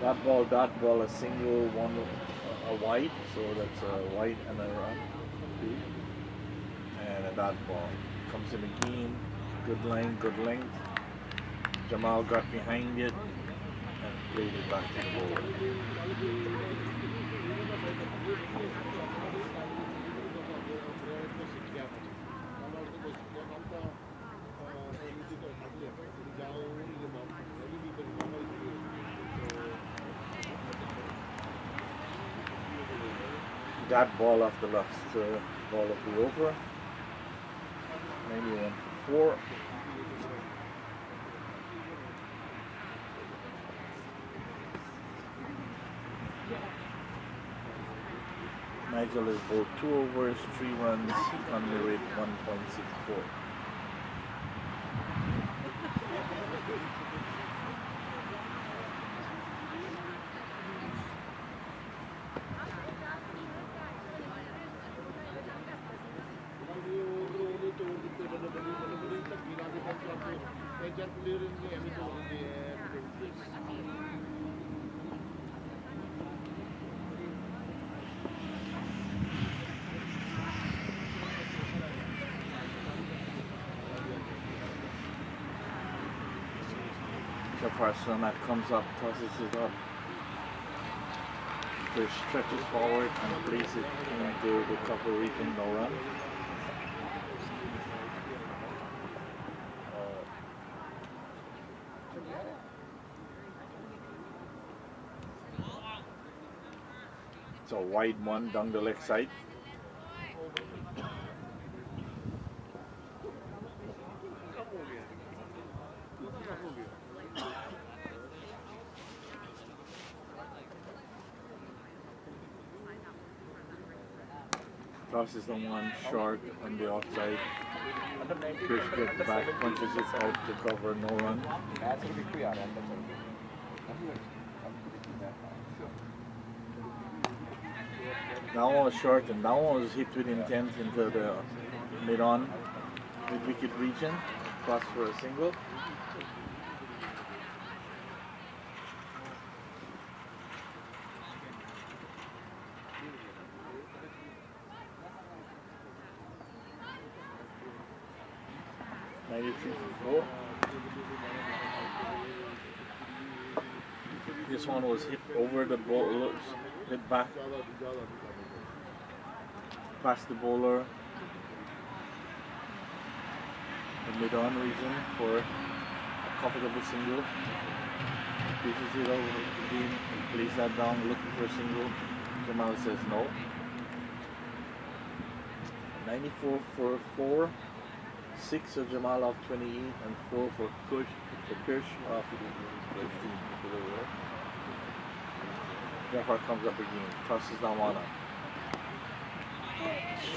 That ball, a single, one a wide, so that's a wide and a run. And a dot ball comes in again, good line, good length. Jamal got behind it and played it back to the bowler. That ball off the last ball of the over. 91 for 4. Nigel is bowled 2 overs, 3 runs, economy rate 1.64. That comes up, tosses it up. Fish stretches forward and plays it into the cover region, no run. It's a wide one down the leg side. Tosses the one short on the offside. Chris gets back, punches it out to cover, no run. That one was short and that one was hit with intent into the mid-on, mid-wicket region. Cross for a single. This one was hit over the ball, hit back, past the bowler, the mid-on region for a comfortable single. Pitches it over the green, plays that down, looking for a single. Jamal says no. 94 for 4. 6 of Jamal off 28 and 4 for Kirsch off 15. Jafar comes up again, tosses that one up.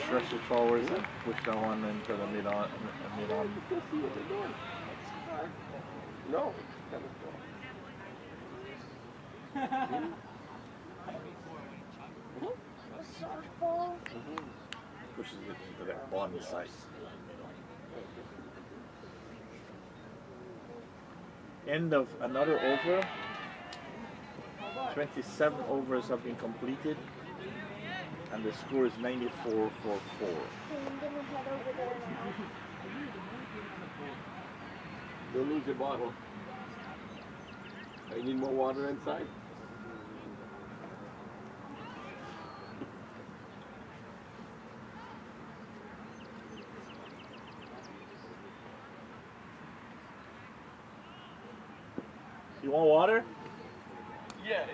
Stretches forwards and push that one into the mid-on. No. Pushes it into that bottom side. End of another over. 27 overs have been completed and the score is 94 for 4. Don't lose your bottle. I need more water inside. You want water? Yeah.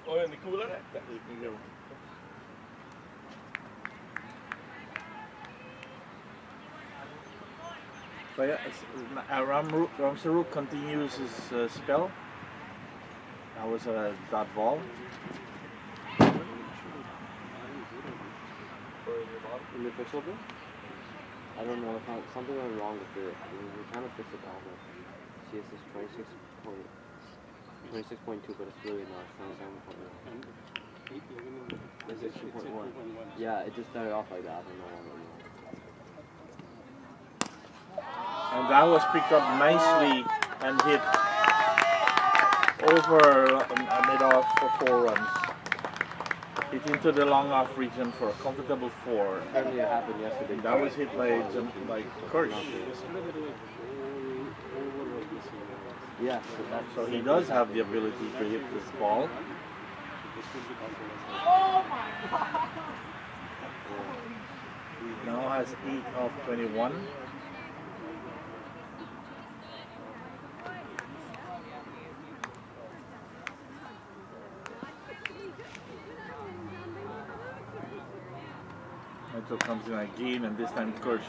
Oh, in the cooler? You can go. So yeah, Ramsaruk continues his spell. That was a dot ball. In the official bit? I don't know if something went wrong with it. I mean, we're trying to fix it all, but see, it says 26.2, but it's really not. It's 27.1. Is it 2.1? Yeah, it just started off like that. I don't know. And that was picked up nicely and hit over mid-off for 4 runs. Hit into the long off region for a comfortable 4. Apparently it happened yesterday. That was hit by Kirsch. Yeah, so he does have the ability to hit this ball. Now has 8 of 21. Metal comes in again, and this time Kirsch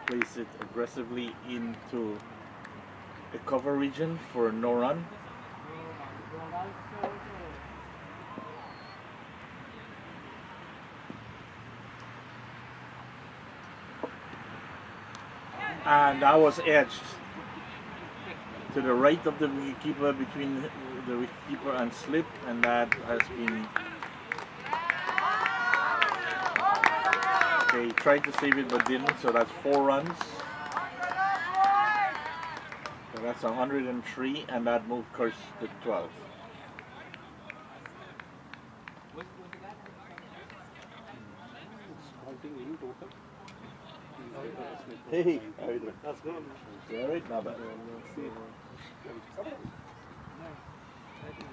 plays it aggressively into the cover region for no run. And that was edged to the right of the wicketkeeper, between the wicketkeeper and slip, and that has been. Okay, he tried to save it but didn't, so that's 4 runs. So that's 103, and that moved Kirsch to 12. Hey, how are you doing? That's good. You alright? Not bad.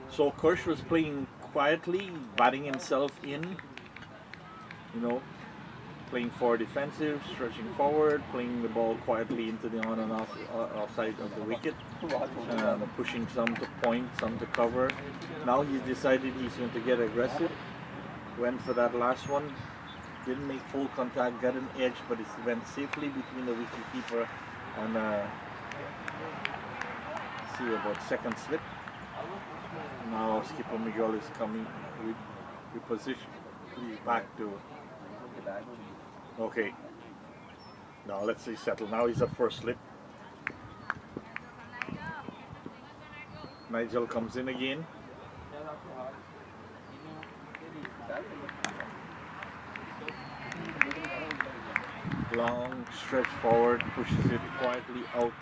So Kirsch was playing quietly, batting himself in, you know, playing forward defensive, stretching forward, playing the ball quietly into the on and off side of the wicket, pushing some to point, some to cover. Now he's decided he's going to get aggressive. Went for that last one, didn't make full contact, got an edge, but it went safely between the wicketkeeper and see about second slip. Now skipper Miguel is coming with Reposition. Please back to. Okay. Now let's see settle. Now he's at first slip. Nigel comes in again. Long stretch forward, pushes it quietly out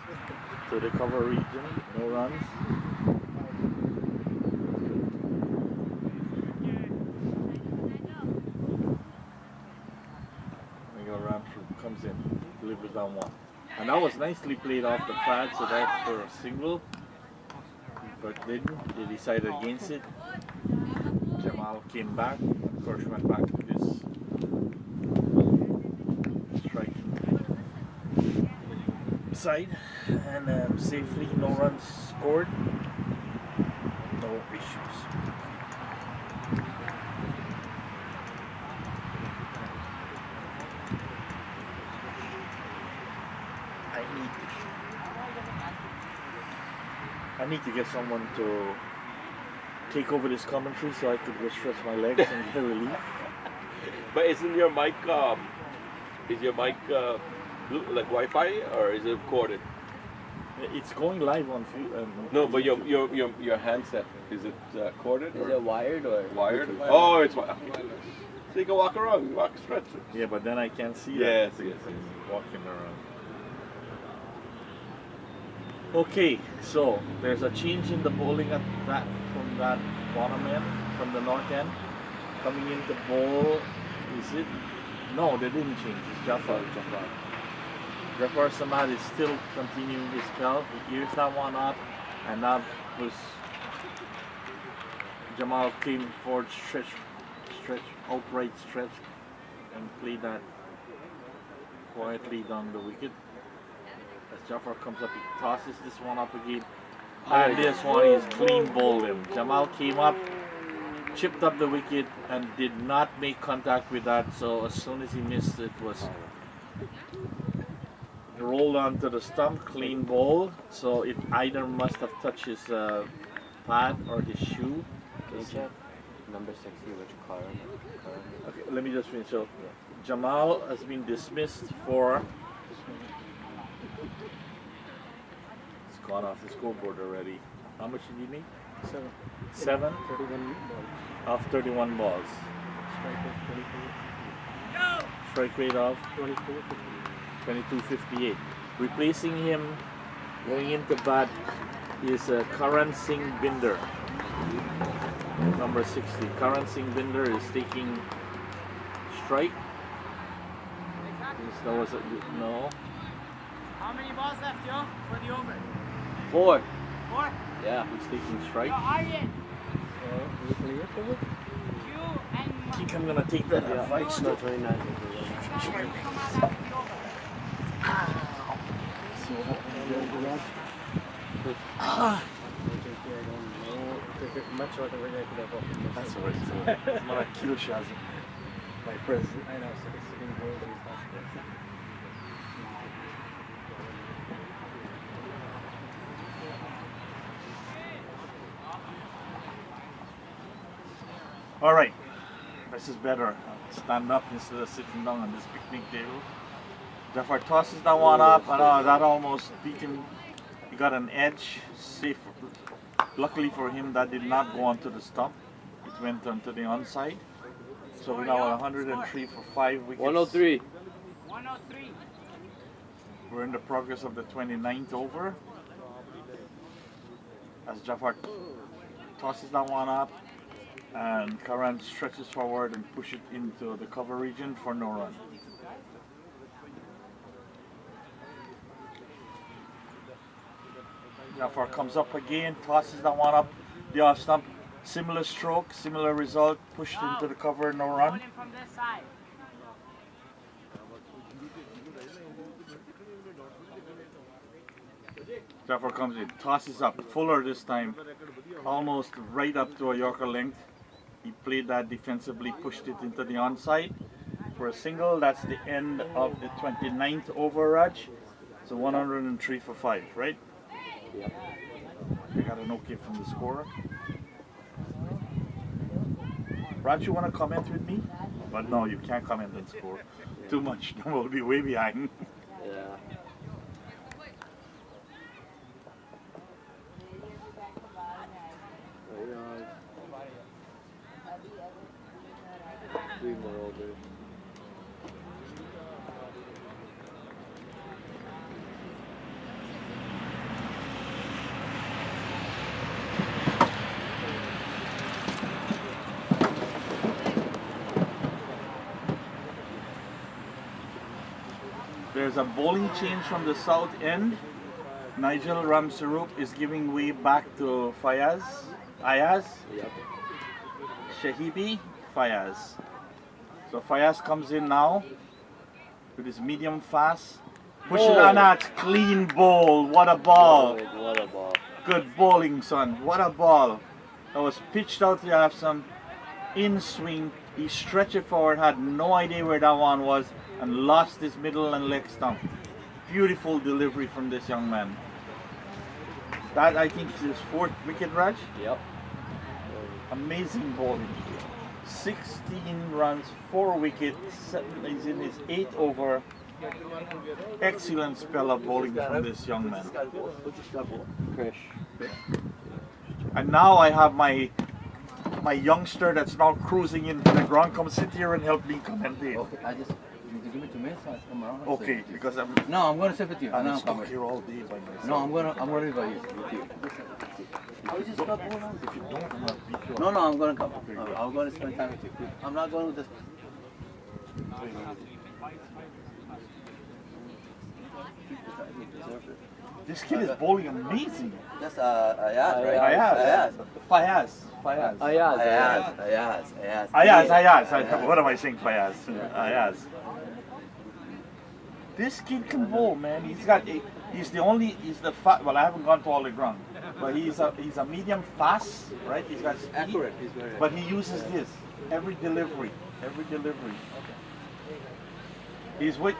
to the cover region. No runs. Miguel Ramford comes in, delivers down one. And that was nicely played off the pad, so that's for a single. But didn't. They decided against it. Jamal came back. Of course, went back to his strike side, and safely no runs scored. No issues. I need to get someone to take over this commentary so I could go stretch my legs and get relief. But isn't your mic, is your mic like Wi-Fi or is it recorded? It's going live on. No, but your handset, is it recorded? Is it wired or? Wired? Oh, it's wired. So you can walk around, you walk stretch. Yeah, but then I can't see yes, that. yes. Walking around. Okay, so there's a change in the bowling at that from that bottom end, from the north end. Coming into bowl, is it? No, they didn't change. It's Jafar. Jafar Samad is still continuing his spell. He ears that one up, and that was Jamal came forward, stretch, outright stretch, and played that quietly down the wicket. As Jafar comes up, he tosses this one up again. And this one is clean bowled him. Jamal came up, chipped up the wicket, and did not make contact with that. So as soon as he missed, it was rolled onto the stump, clean bowl. So it either must have touched his pad or his shoe. Can you check number 60, which car? Okay, let me just finish. So Jamal has been dismissed for. It's gone off the scoreboard already. How much did you need? 7. 31 Of 31 balls. Strike rate of 22.58. Replacing him, going into bat, is Karan Singh Binder, number 60. Karan Singh Binder is taking strike. Yes, that was no. How many balls left, yo, for the over? 4. 4? Yeah. He's taking strike. Aryan, you you and I think I'm gonna take that advice. No, 29. much whatever I could have offered. That's alright. So I'm gonna kill Shazam. My president. I know, so it's sitting gold and stuff. All right, this is better. I'll stand up instead of sitting down on this picnic table. Jafar tosses that one up, and that almost beat him. He got an edge. Safe. Luckily for him, that did not go onto the stump. It went onto the onside. So we're now at 103 for 5 wickets. 103. 103. We're in the progress of the 29th over. As Jafar tosses that one up, and Karan stretches forward and pushes it into the cover region for no run. Jafar comes up again, tosses that one up the off stump. Similar stroke, similar result, pushed into the cover, no run. Bowling from this side. Jafar comes in, tosses up, fuller this time, almost right up to a Yorker length. He played that defensively, pushed it into the onside for a single. That's the end of the 29th over, Raj. So 103 for 5, right? Yep. I got an okay from the scorer. Raj, you want to comment with me? But no, you can't comment on score. Too much, then we'll be way behind. Yeah. Three more over. There's a bowling change from the south end. Nigel Ramsarup is giving way back to Ayaz. Yep. Shahibi, Fayaz. So Fayaz comes in now with his medium fast. Push it on that clean bowl. What a ball. What a ball. Good bowling, son. What a ball. That was pitched out to have some in swing. He stretched it forward, had no idea where that one was, and lost his middle and leg stump. Beautiful delivery from this young man. That, I think, is his 4th wicket, Raj. Yep. Amazing bowling. 16 runs, 4 wickets. He's in his 8th over. Excellent spell of bowling from this young man. Krish. And now I have my youngster that's now cruising into the ground. Come sit here and help me commentate. Okay, I just you give me 2 minutes. I'll come around. Okay, because I'm No, I'm gonna sit with you. I'm No, stuck here all day by myself. No, I'm worried about you. With you. I was just not going on. If you don't, I'm gonna beat you up. No, I'm gonna come. I'm gonna spend time with you. I'm not going with this. This kid is bowling amazing. That's Ayaz, right? Fayaz. Ayaz. What am I saying, Fayaz? Ayaz. This kid can bowl, man. He's the well, I haven't gone to all the ground, but he's a medium fast, right? He's got speed, Accurate. He's very but he uses this every delivery. He's what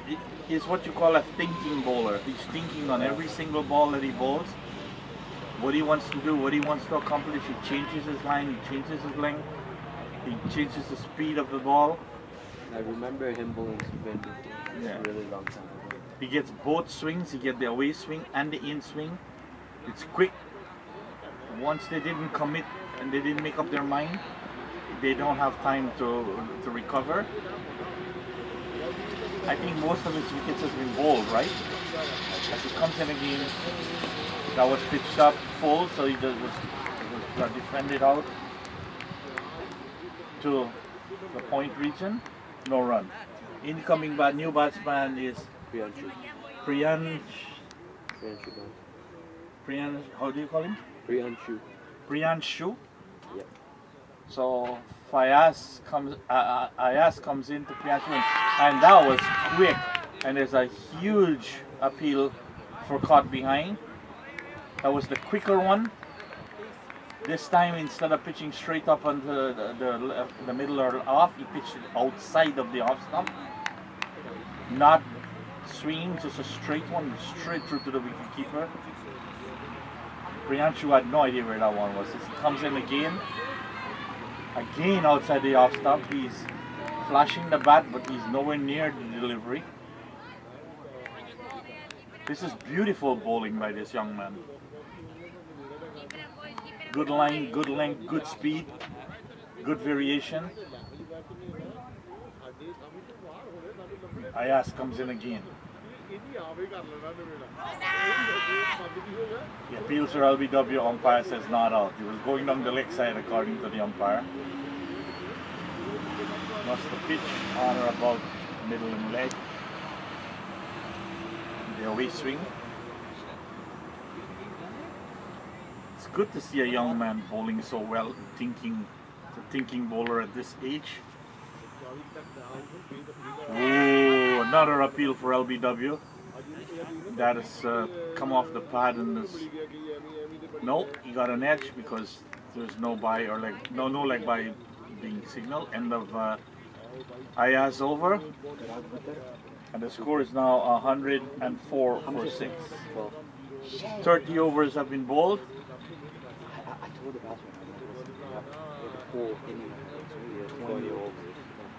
you call a thinking bowler. He's thinking on every single ball that he bowls. What he wants to do, what he wants to accomplish. He changes his line, he changes his length, he changes the speed of the ball. I remember him bowling spin before. Yeah. A really long time ago. He gets both swings. He gets the away swing and the in swing. It's quick. Once they didn't commit and they didn't make up their mind, they don't have time to recover. I think most of his wickets has been bowled, right? As he comes in again, that was pitched up full, so he was defended out to the point region. No run. Incoming new batsman is Priyansh. How do you call him? Priyanshu. Yep. So Ayaz comes into Priyanshu, and that was quick. And there's a huge appeal for caught behind. That was the quicker one. This time, instead of pitching straight up onto the middle or off, he pitched it outside of the off stump. Not swinging, just a straight one, straight through to the wicketkeeper. Priyanshu had no idea where that one was. He comes in again outside the off stump. He's flashing the bat, but he's nowhere near the delivery. This is beautiful bowling by this young man. Good line, good length, good speed, good variation. Ayaz comes in again. He appeals for LBW. Umpire says not out. He was going down the leg side according to the umpire. Must the pitch on or about middle and leg. The away swing. It's good to see a young man bowling so well, thinking bowler at this age. Oh, another appeal for LBW. That has come off the pad and this. No, he got an edge because there's no by or leg, no leg by being signaled. End of Ayaz over, and the score is now 104 for 6. 30 overs have been bowled. The whole inning. It's really 20 overs.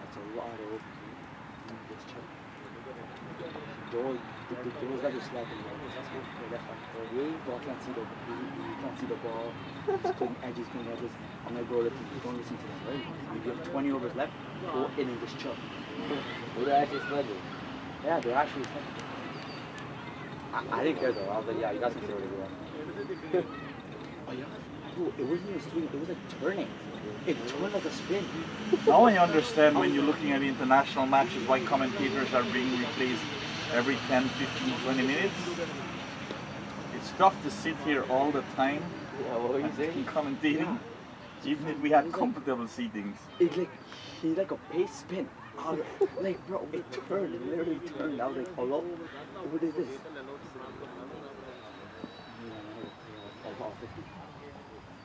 That's a lot of overs. Those guys are slapping you can't see the ball. He's putting edges. I'm gonna go don't listen to them, right? You have 20 overs left, whole inning just chill. They're actually slugging. Yeah, they're actually slugging. I didn't care though. I was like, yeah, you guys can say what you want. Oh yeah? Bro, it wasn't even swinging, it was like turning. It turned like a spin. Now I understand when you're looking at international matches why commentators are being replaced every 10, 15, 20 minutes. It's tough to sit here all the time Yeah, what were you saying? commentating, even if we had comfortable seatings. It's like, he's like a base spin. Like, bro, it turned, it literally turned. I was like, hello? What is this?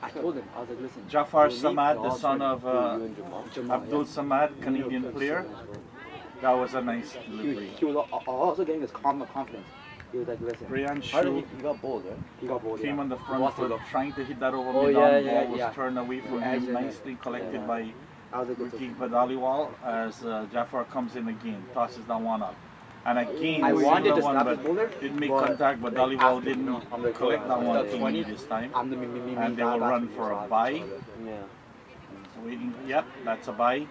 I told him, I was like, listen. Jafar you need Samad, the dogs son ready. of You and Jamal, Abdul yeah. Samad, Canadian player. That was a nice delivery. He was also getting his confidence. He was like, listen. Brian How did Shu he got bowled, right? He got bowled, came yeah. on the He front lost it, foot, though. trying to hit that over Oh, mid yeah, on. yeah, Ball was yeah. turned away from Yeah, him, yeah. nicely collected Yeah. by I was like, it's Ricky okay. Badaliwal as Jafar comes in again, tosses that one up. And again, I wanted similar to one, slap but his bowler, didn't make but contact, but like Dhaliwal after- didn't no, I'm like, collect that I'm one like, cleanly 20, this time. I'm the And they will run for a bye. Yeah. Waiting, yep, that's a bye.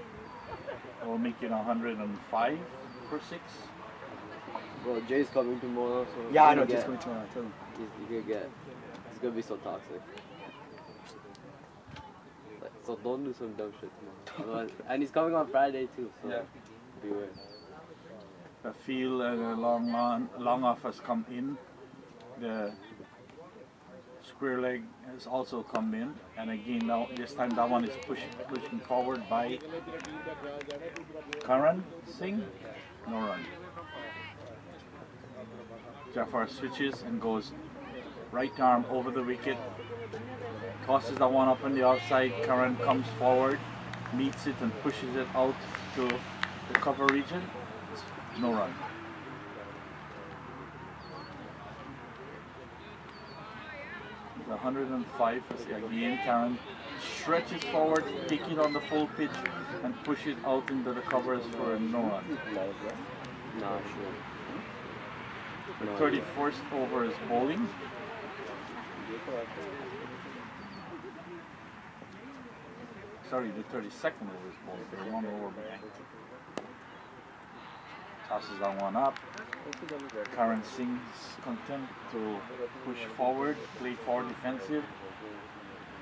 We'll make it 105 for 6. Bro, Jay's coming tomorrow, so Yeah, I know. he's Just gonna going to tell him. He's gonna be so toxic. Like, so don't do some dumb shit tomorrow. Otherwise, and he's coming on Friday too, so Yeah. beware. The field and the long off has come in. The square leg has also come in, and again now this time that one is pushing forward by Karan Singh. No run. Jafar switches and goes right arm over the wicket, tosses that one up on the outside. Karan comes forward, meets it and pushes it out to the cover region. No run. The 105 is again. Karen stretches forward, take it on the full pitch, and push it out into the covers for a no run. Nah, sure. The 31st over is bowling. Sorry, the 32nd over is bowling. They're 1 over back. Tosses that one up. Karan Singh's content to push forward, play forward defensive.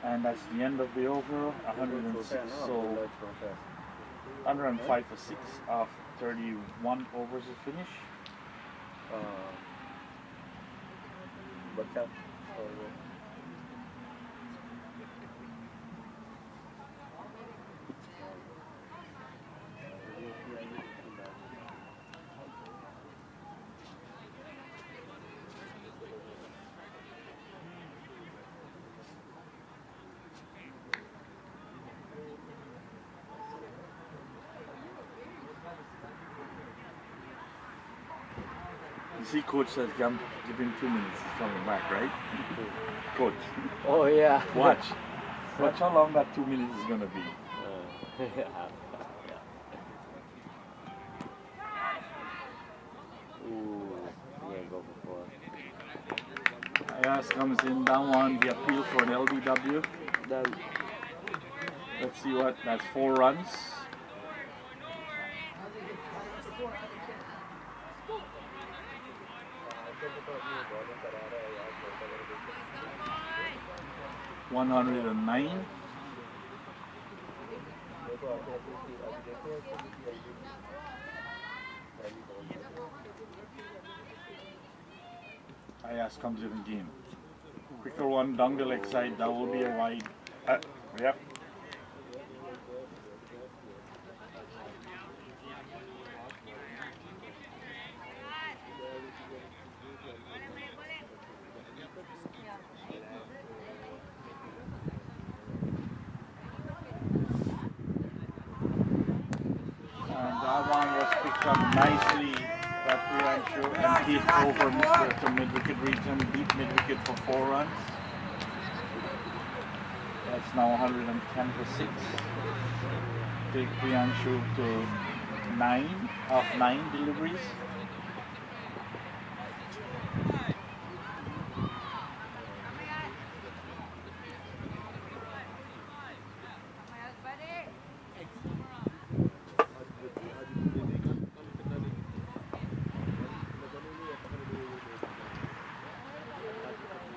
And that's the end of the over, 106. So 105 for 6 of 31 overs is finished. You see, coach says give him 2 minutes. He's coming back, right? Coach, Oh yeah. watch. Watch how long that 2 minutes is gonna be. Ooh, yeah, go for 4. Ayas comes in, that one, the appeal for an LBW. Then Let's see what, that's 4 runs. $109. Ayas comes in again. Quicker one down the leg side, that will be a wide. Yep. And that one was picked up nicely by Priyanshu and hit over to mid-wicket region, deep mid-wicket for 4 runs. That's now 110 for 6. Take Priyanshu to 9 of 9 deliveries.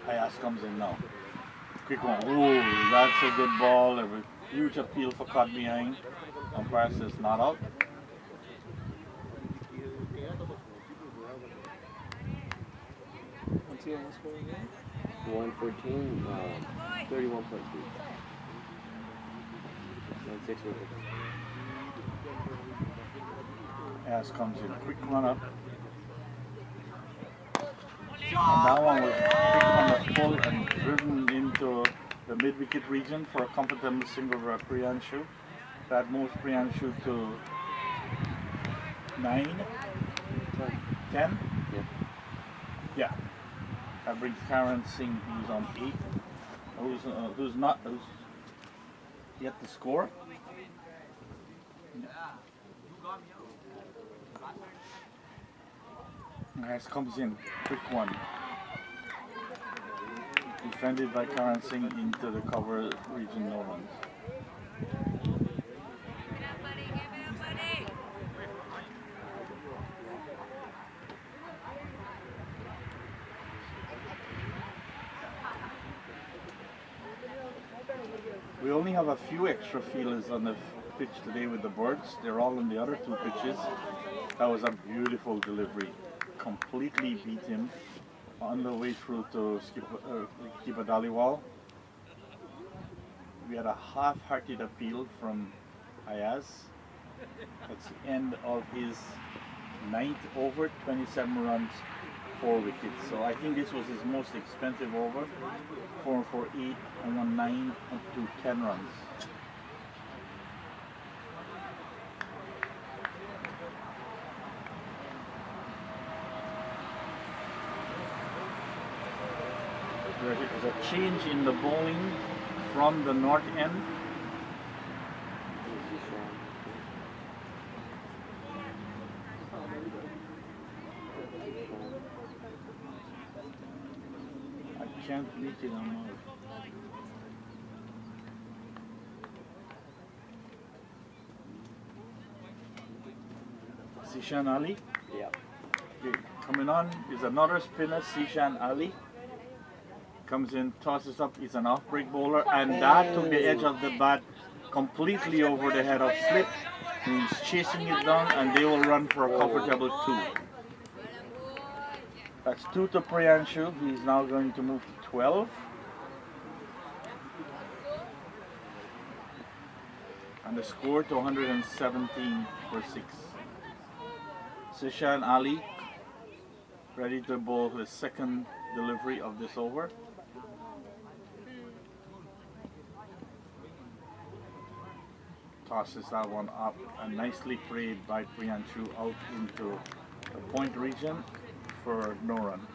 Ayas comes in now. Quick one. Ooh, that's a good ball. A huge appeal for caught behind. Umpire says not out. What's your score again? 114, 31.3. 6 wickets. Ayas comes in. Quick run up. And that one was quick on the full and driven into the mid-wicket region for a comfortable single for Priyanshu. That moves Priyanshu to 9, 10. Yeah. Yeah. That brings Karan Singh, who's on 8. Who's yet to score. Nice, comes in, quick one. Defended by Karan Singh into the cover region, no runs. We only have a few extra fielders on the pitch today with the birds. They're all on the other 2 pitches. That was a beautiful delivery. Completely beat him on the way through to Keeper Dhaliwal. We had a half-hearted appeal from Ayaz. That's the end of his 9th over, 27 runs, 4 wickets. So I think this was his most expensive over. 4 for 8 and 1 9 up to 10 runs. There is a change in the bowling from the north end. I can't read it on my. Sishan Ali. Yeah. Okay, coming on is another spinner, Sishan Ali. Comes in, tosses up, he's an off-break bowler, and that took the edge of the bat completely over the head of Slip. He's chasing it down, and they will run for a comfortable 2. That's 2 to Priyanshu. He's now going to move to 12. And the score to 117 for 6. Sishan Ali ready to bowl his second delivery of this over. Tosses that one up and nicely played by Priyanshu out into the point region for no run.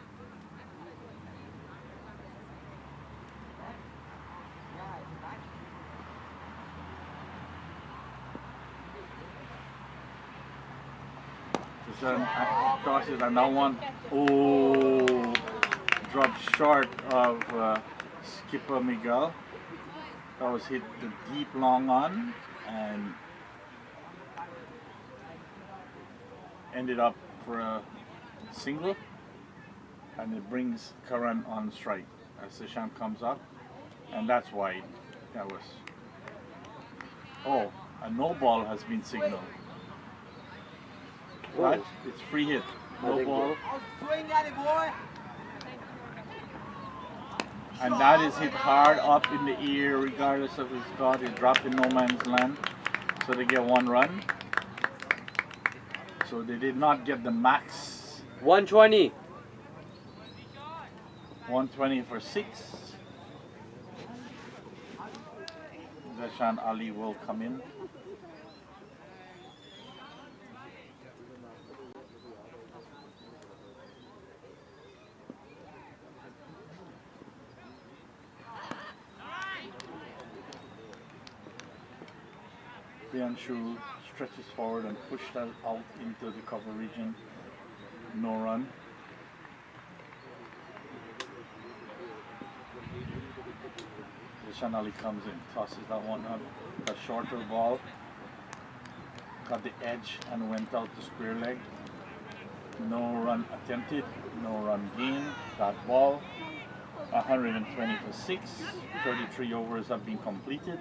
Tosses and that one, oh, dropped short of skipper Miguel. That was hit the deep long on and ended up for a single, and it brings Karan on strike as Sishan comes up, and that's wide. That was, oh, a no ball has been signaled. But it's free hit, no ball. Swing at it, boy. And that is hit hard up in the air regardless of his caught. It dropped in no man's land. So they get 1 run. So they did not get the max. 120. 120 for 6. Zashan Ali will come in. Priyanshu stretches forward and pushes that out into the cover region. No run. Deshaun Ali comes in, tosses that one up. A shorter ball. Got the edge and went out to square leg. No run attempted, no run gained. That ball, 120 for 6. 33 overs have been completed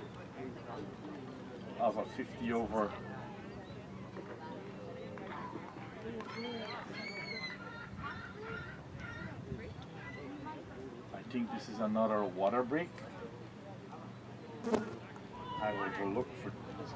of a 50 over. I think this is another water break. I will go look for this.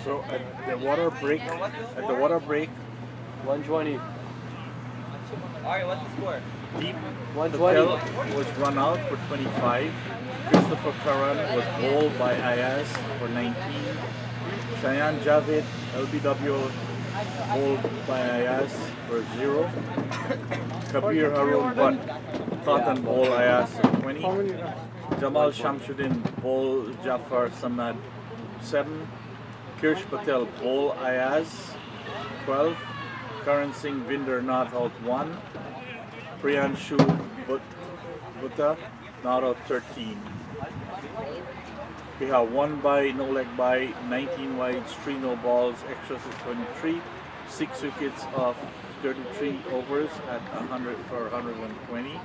So at the water break, 120. Alright, what's the score? Deep 120. was run out for 25. Christopher Karan was bowled by Ayaz for 19. Shayan Javed, LBW, bowled by Ayaz for 0. Kabir Harun Butt, thought and bowl Ayaz for 20. Jamal Shamsuddin, bowl Jafar Samad 7. Kirsh Patel, bowl Ayaz 12. Karan Singh Vinder not out 1. Priyanshu Butta not out 13. We have 1 by, no leg by, 19 wides, 3 no balls, extras is 23, 6 wickets of 33 overs at 100 for 120.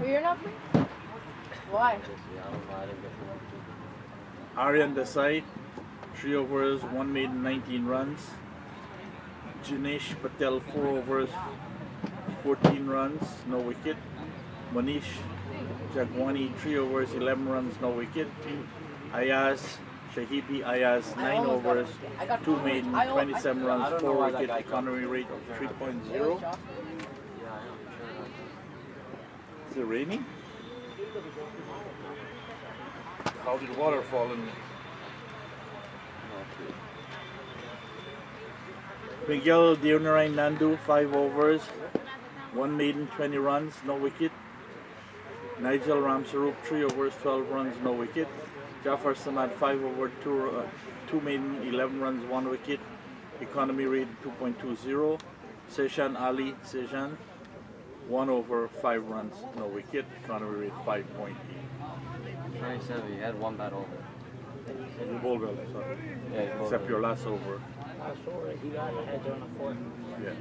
You're not free? Why? Aryan Desai, 3 overs, 1 maiden, 19 runs. Jinesh Patel, 4 overs, 14 runs, no wicket. Manish Jagwani, 3 overs, 11 runs, no wicket. Ayaz Shahibi Ayaz, 9 overs, 2 maiden, 27 runs, 4 wicket, economy rate of 3.0. Is it raining? How did water fall in? Miguel Dionaray Nandu, 5 overs, 1 maiden, 20 runs, no wicket. Nigel Ramsarup, 3 overs, 12 runs, no wicket. Jafar Samad, 5 over, 2 maiden, 11 runs, 1 wicket. Economy rate 2.20. Seshan Ali, 1 over, 5 runs, no wicket. Economy rate 5.8. 27. You had 1 bat over. You bowled well, sorry. Yeah, Except your last over. He got a hedge on a 4. Yeah.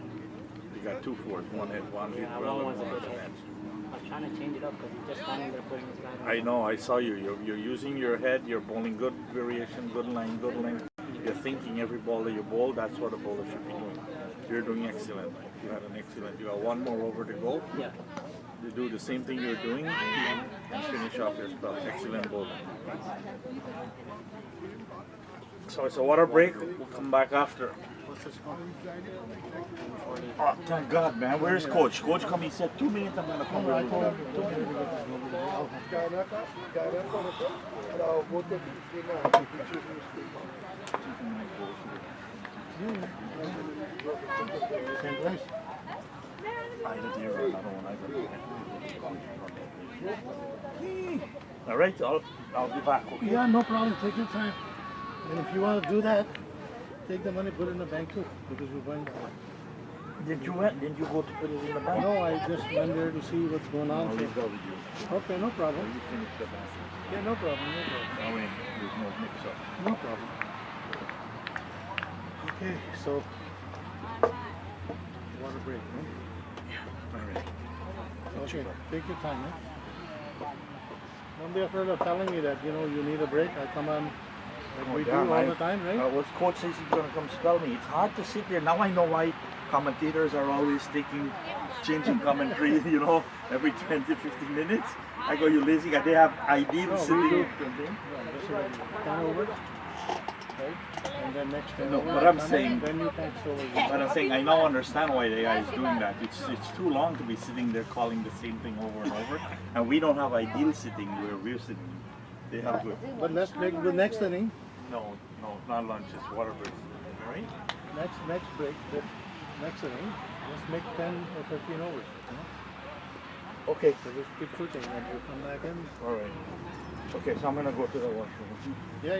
You got 2 fours, 1 hit, 1 lead, Yeah, well, one and was a 1 good on hedge. I was trying to change it up because he just standing there putting his guy on. I know, I saw you. You're using your head, you're bowling good variation, good line, good length. You're thinking every ball that you bowl, that's what a bowler should be doing. You're doing excellent. You had an excellent, you got 1 more over to go. Yeah. You do the same thing you're doing and finish off your spell. Excellent bowling. So it's a water break, we'll come back after. Oh, thank God, man. Where's Coach? Coach come, he said 2 minutes, I'm going to come with you. Same place. I had a deer run, I don't want to. All right, I'll be back, okay? Yeah, no problem. Take your time. And if you want to do that, take the money, put it in the bank too, because we're going that way. Didn't you go to put it in the bank? No, I just went there to see what's going on. I'll so- leave that with you. Okay, no problem. You finish the bank. Yeah, no problem, no problem. That way there's no mix-up. No problem. Okay, so water break, no? All right. Okay, take your time, eh? Don't be afraid of telling me that, you know, you need a break. I come on like we do all the time, right? What coach says he's going to come spell me. It's hard to sit there. Now I know why commentators are always changing commentary, you know, every 20, 15 minutes. I go, you lazy guy. They have ideals sitting. Yeah, this is 10 over, right? And and then next 10 No, over, but I I'm come in, saying- then you catch over. But I'm saying I now understand why the guy is doing that. It's too long to be sitting there calling the same thing over and over, and we don't have ideal sitting where we're sitting. They have good. But let's make the next inning, No, not lunch. It's water break. All right. next break, the next inning, let's make 10 or 15 overs. You know? Okay. So just keep shooting and we'll come back in. All right. Okay, so I'm gonna go to the washroom. Yeah.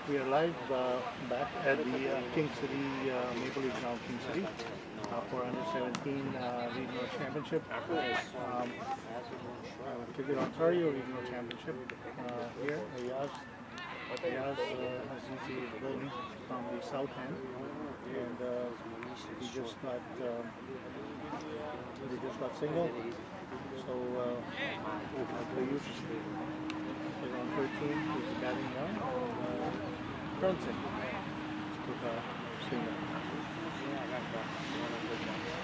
We are live back at the King City, Maple Leaf Ground, King City, for under 17 regional championship. Cricket Ontario regional championship here. Ayaz as you see, is bowling from the south end, and he just got single. So Payush is on 13. He's batting now. Current single. Took a single.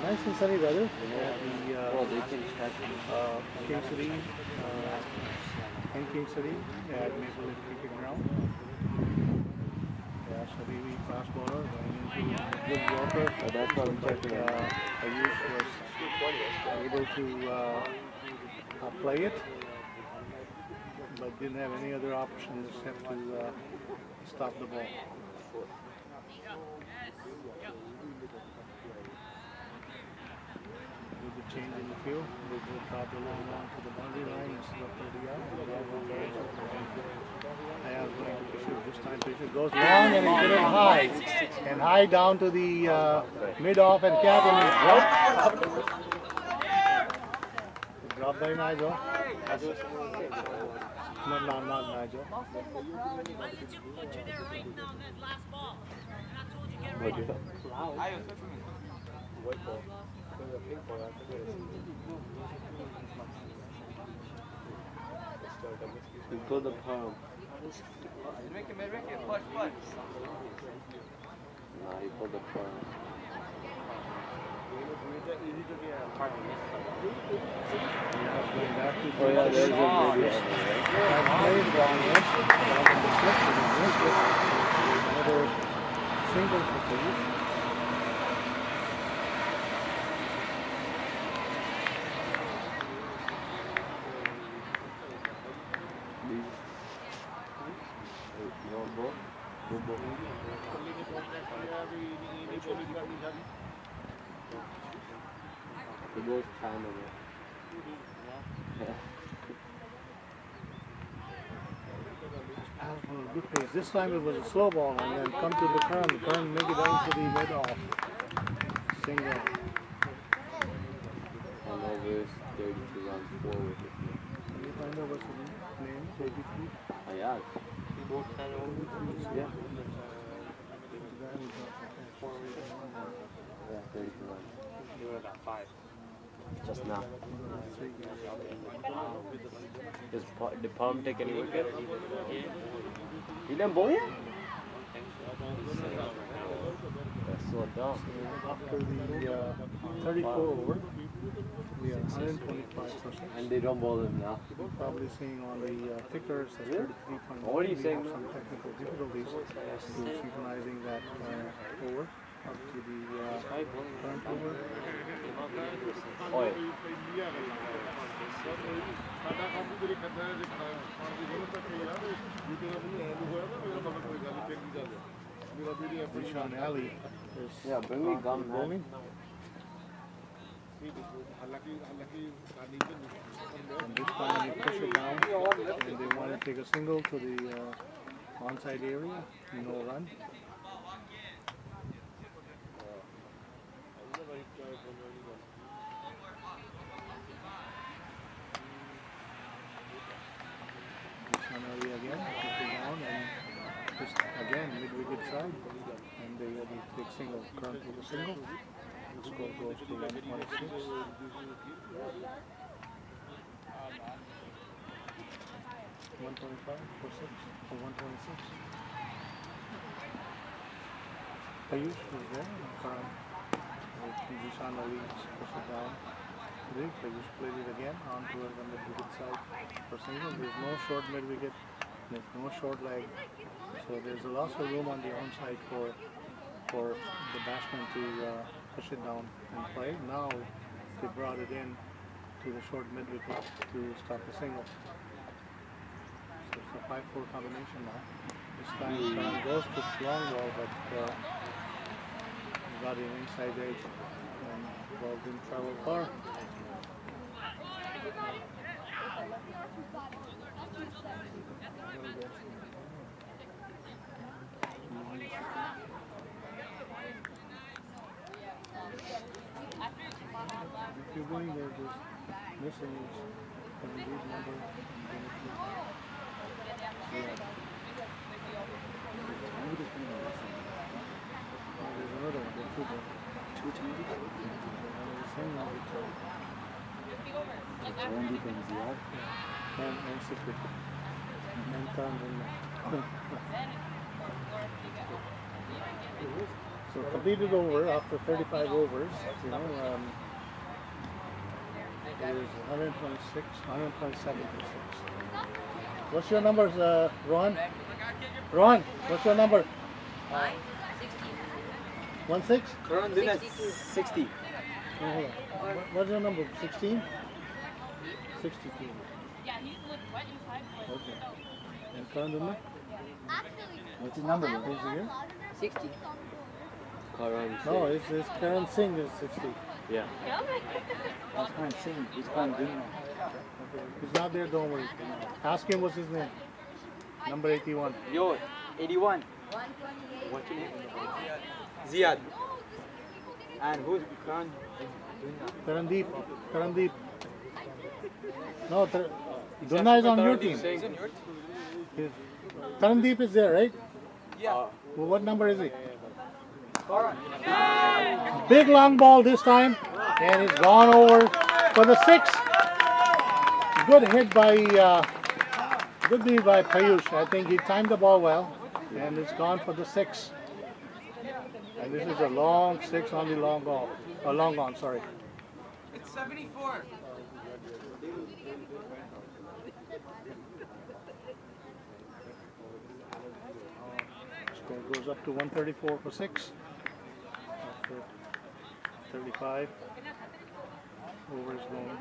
Nice and sunny weather at the King City, in King City at Maple Leaf Cricket Ground. Yeah, Shabibi fast bowler going into good walker. That's what I'm checking out. Ayush was able to play it, but didn't have any other option except to stop the ball. With the change in the field, they will drop the long one to the boundary line instead of 30 yards. And that one also Ayaz going to Fisher. This time Fisher goes long and he put it high. And high down to the mid-off and cap and he dropped. He dropped by Nigel. No, not Nigel. You put the palm. Ricky, push. Nah, you put the palm. Oh yeah, there's a video. Another single for Payush. It goes China. Good pace. This time it was a slow ball and then come to the Kern. The Kern make it down to the mid-off. Single. And always 32 runs forward. Can you find out what's the name? 33? Ayaz. Yeah. Yeah, 32 runs. He was about 5. Just now. Did Palm take any wicket? He didn't bowl yet? That's so dumb. After the 34 over, we are 125%. And they don't bowl him now. You're probably seeing on the tickers as 33.1. What are you saying? Some technical difficulties in synchronizing that over up to the current over. Oil. Zishan Ali is bring me gum, bowling. And this time you push it down and they want to take a single to the onside area, no run. Again, push it down and just again mid-wicket side, and they take single. Current with a single. The score goes to 126. 125 for 6 or 126. Payush was there. Zishan Ali pushed it down. Payush played it again onto it on the mid-wicket side for single. There's no short mid-wicket. There's no short leg, so there's a lot of room on the onside for the batsman to push it down and play. Now they brought it in to the short mid wicket to stop the single. So it's a 5-4 combination now. This time Karan goes to long ball, but got an inside edge and the ball didn't travel far. If you're going there, just missing is Ranjit number. There's another one. There's two there. Two times. The same one with Randy and Ziad. and Secret. And Khan. So completed over after 35 overs. You know, it is 126, 127 for 6. What's your numbers, Ron? Ron, what's your number? 16. Karan did 60. Oh, hold on. What's your number? 16? 62. Yeah, he's like wet inside. Okay. And Karan didn't? What's his number? Is he here? 60. Karan No, it's Karan Singh is 60. Yeah. That's Karan Singh. He's Karan Green. Okay. He's not there, don't worry. Ask him what's his name. Number 81. Yo, 81. What's your name? Ziad. And who's Karan doing that? Karandeep. No, Dunna is on your team. Karandeep is there, right? Yeah. Well, what number is he? Big long ball this time, and he's gone over for the 6. Good hit by Payush. I think he timed the ball well, and it's gone for the 6. And this is a long 6 on the long ball, long on. Sorry. It's 74. Score goes up to 134 for 6. After 35. Over is going.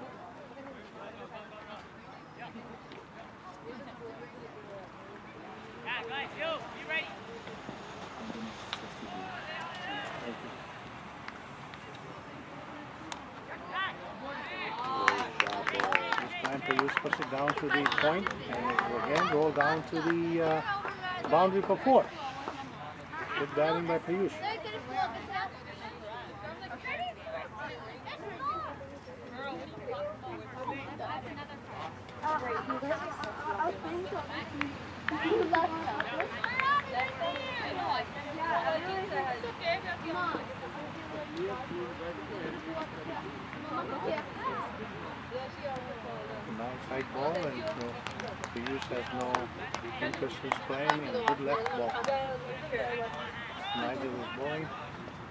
This time to use push it down to the point and it will again roll down to the boundary for 4. Good batting by Payush. Nice high ball and Payush has no interest in playing and good left ball. Nigel is bowling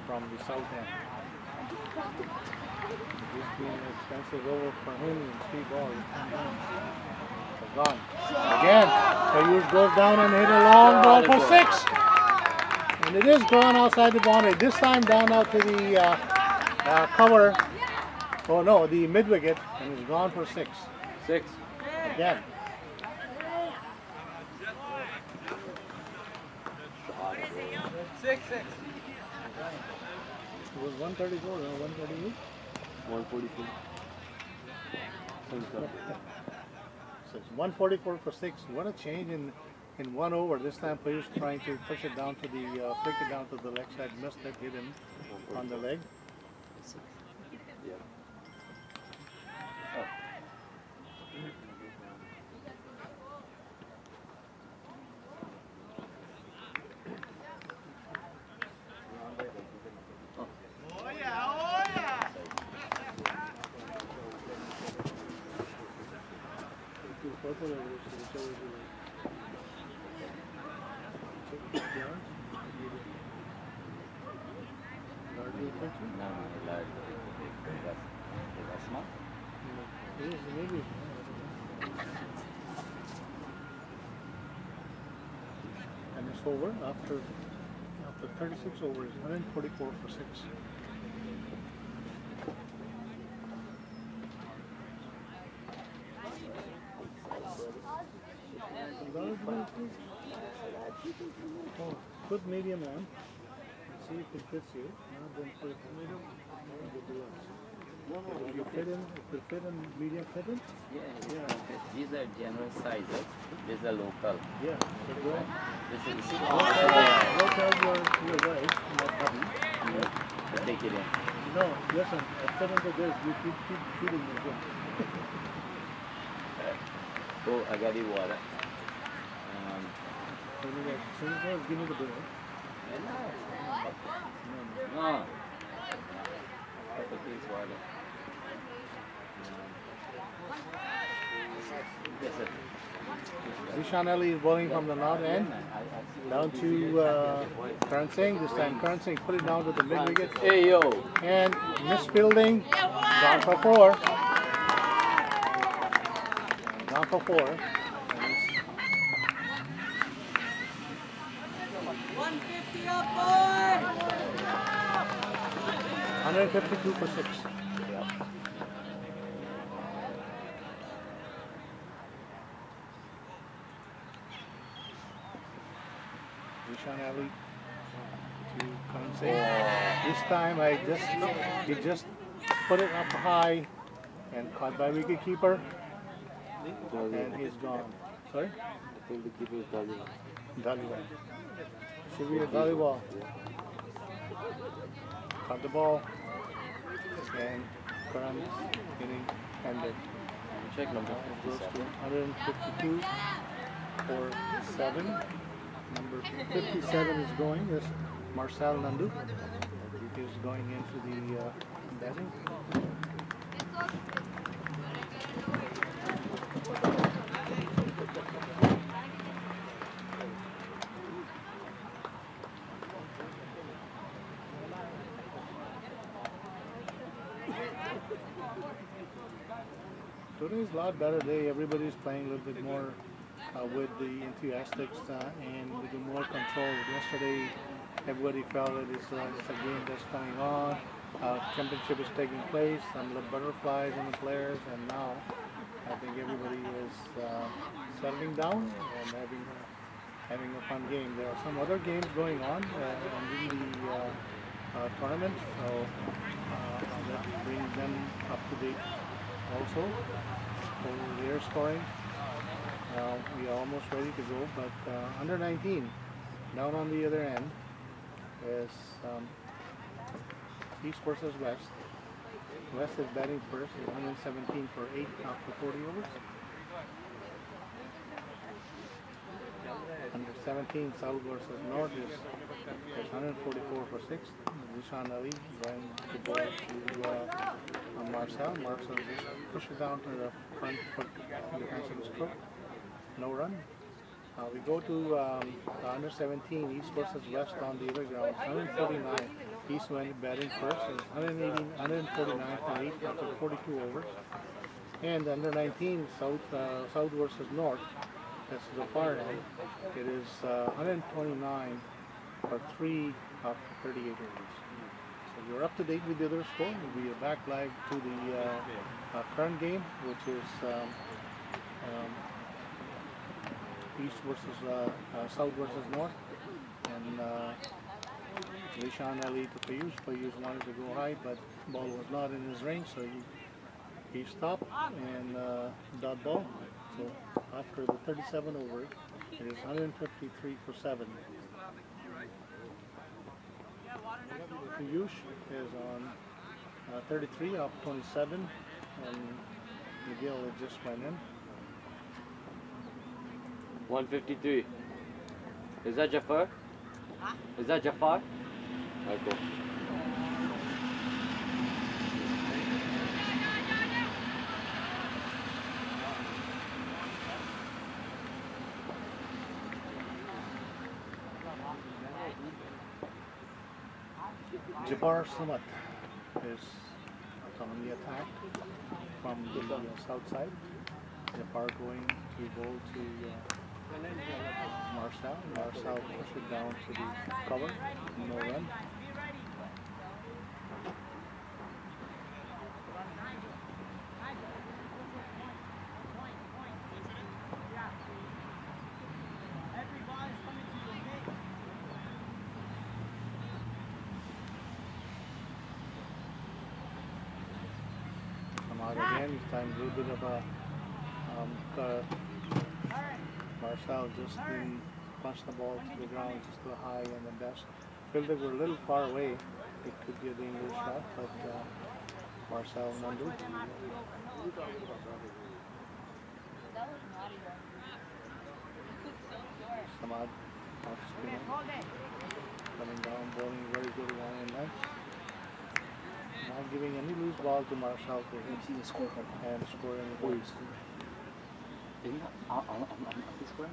from the south end. This being an expensive over for him in 3 balls. So gone. Again, Payush goes down and hit a long ball for 6. And it is gone outside the boundary. This time down out to the cover. Oh no, the mid wicket, and it's gone for 6. 6. Again. Six. It was 134, no 138. 144. So it's 144 for 6. What a change in 1 over. This time Payush trying to push it down to the flick it down to the leg side. Missed it, hit him on the leg. Yeah. Maybe. And it's over after 36 overs, 144 for 6. Oh, put medium on. See if it fits you. Then put medium. If you fit in, if you fit in medium fit in? Yeah. These are general sizes. These are local. Yeah. So go. This is the Go tell your wife, my hubby. take it in. No, listen, I fit into this, you keep feeding me good. Oh, I got the water. Singapore, give me the bill. No. Couple things water. Yes, sir. Zishan Ali is bowling from the north end, down to Karan Singh. This time Karan Singh put it down to the mid wicket. Hey, yo. And misfielding, gone for 4. Gone for 4. 150 up, boy! 152 for 6. Zishan Ali to Karan Singh. This time he just put it up high and caught by wicketkeeper, and he's gone. Sorry? I think the keeper is done. Dhaliwal. Should be a Dhaliwal. Caught the ball, and Karan's inning ended. Check number It goes to 152 for 7. Number 57 is going. Is Marcel Nandu. He is going into the batting. Today's a lot better day. Everybody's playing a little bit more with the enthusiastics and with the more control. Yesterday, everybody felt that it's a game that's coming on. Championship is taking place. Some of the butterflies in the players, and now I think everybody is settling down and having a fun game. There are some other games going on in the tournament, so that brings them up to date also. So they're scoring. We are almost ready to go, but under 19, down on the other end, is East versus West. West is batting first, is 117 for 8 after 40 overs. Under 17, South versus North is 144 for 6. Zishan Ali going to ball to Marcel. Marcel just pushes down to the front foot defensive stroke. No run. We go to under 17, East versus West on the other ground. 149. East went batting first. It's 149 for 8 after 42 overs. And under 19, South versus North. That's the far end. It is 129 for 3 after 38 overs. So you're up to date with the other score. We are back live to the current game, which is East versus South versus North, and Zishan Ali to Payush. Payush wanted to go high, but ball was not in his range, so he stopped and dot ball. So after the 37 over, it is 153 for 7. Payush is on 33 off 27, and Miguel just went in. 153. Is that Jafar? Is that Jafar? Michael. Jafar Samat is on the attack from the south side. Jafar going to bowl to Marcel. Marcel push it down to the cover. No run. Come out again. This time a little bit of a Marcel just didn't punched the ball to the ground just too high, and the best fielder were a little far away. It could be a dangerous shot, but Marcel Nandu. That was naughty though. Samad off spin. Coming down, bowling very good one and nice. Not giving any loose ball to Marcel to hit See the score card. and score any Oh, points. Isn't that on this score?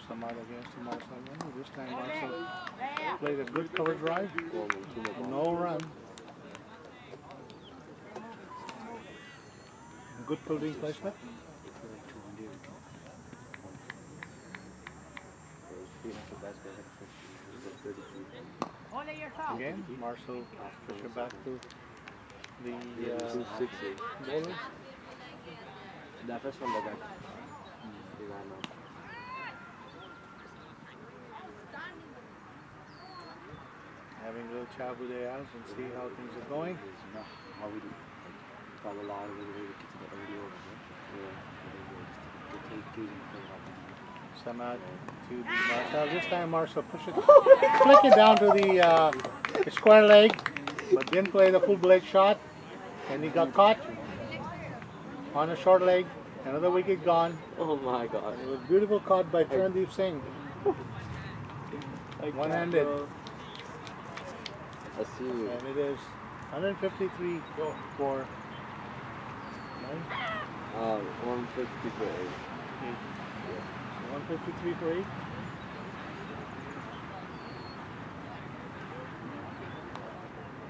Samad against Marcel Nandu. This time Marcel played a good cover drive. No run. Good fielding placement. Again, Marcel push it back to the bowler. The first one, the guy. Having a little chat with the Als and see how things are going. How we do. Follow a lot of the way to get to the early over. Samad to the Marcel. This time Marcel push it, flick it down to the square leg, but didn't play the full blade shot, and he got caught on a short leg. Another wicket gone. Oh my God. And it was beautiful caught by Charandeep Singh. One-handed. I see you. And it is 153 for 150 for 8. 153 for 8.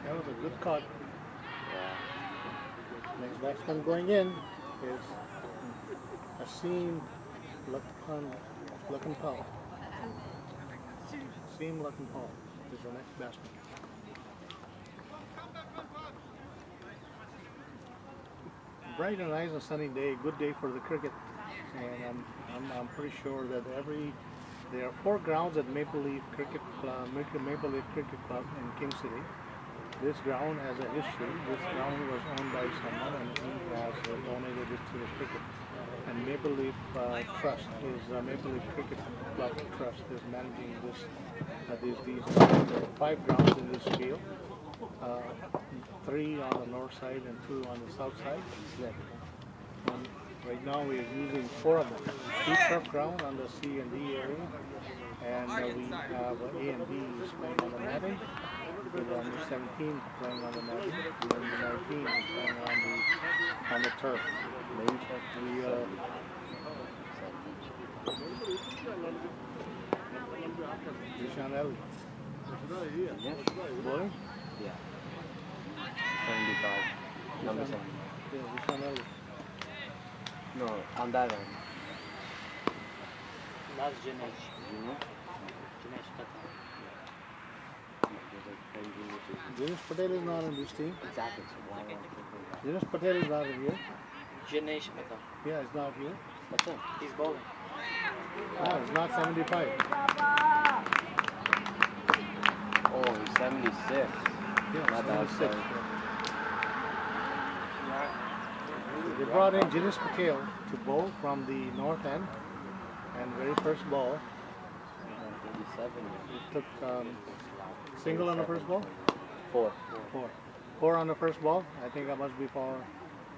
That was a good cut. Next batsman going in is Asim Lakanpal. Asim Lakanpal is the next batsman. Bright and nice and sunny day, good day for the cricket, and I'm pretty sure that there are 4 grounds at Maple Leaf Cricket Club in King City. This ground has a history. This ground was owned by someone, and he has donated it to the cricket. And Maple Leaf Trust is Maple Leaf Cricket Club Trust is managing these 5 grounds in this field. 3 on the north side and 2 on the south side. And right now we are using 4 of them. 2 turf ground on the C and D area, and we have A and B is playing on the matting, with the under 17 playing on the matting, and the 19 is playing on the turf. Dishan Ellie. Bowling? Yeah. 75. Number 7. Yeah, Dishan Ellie. No, on that end. That's Jinesh. You know? Jinesh Patel. Dinesh Patel is not in this team. Exactly. So why am I thinking that? Dinesh Patel is not in here. Jinesh Patel. Yeah, he's not here. That's it. He's bowling. No, it's not 75. Oh, he's 76. Yeah, Not that 76. sorry. They brought in Jinesh Patel to bowl from the north end, and very first ball, 87. he took single on the first ball? 4. 4. 4 on the first ball. I think I must be for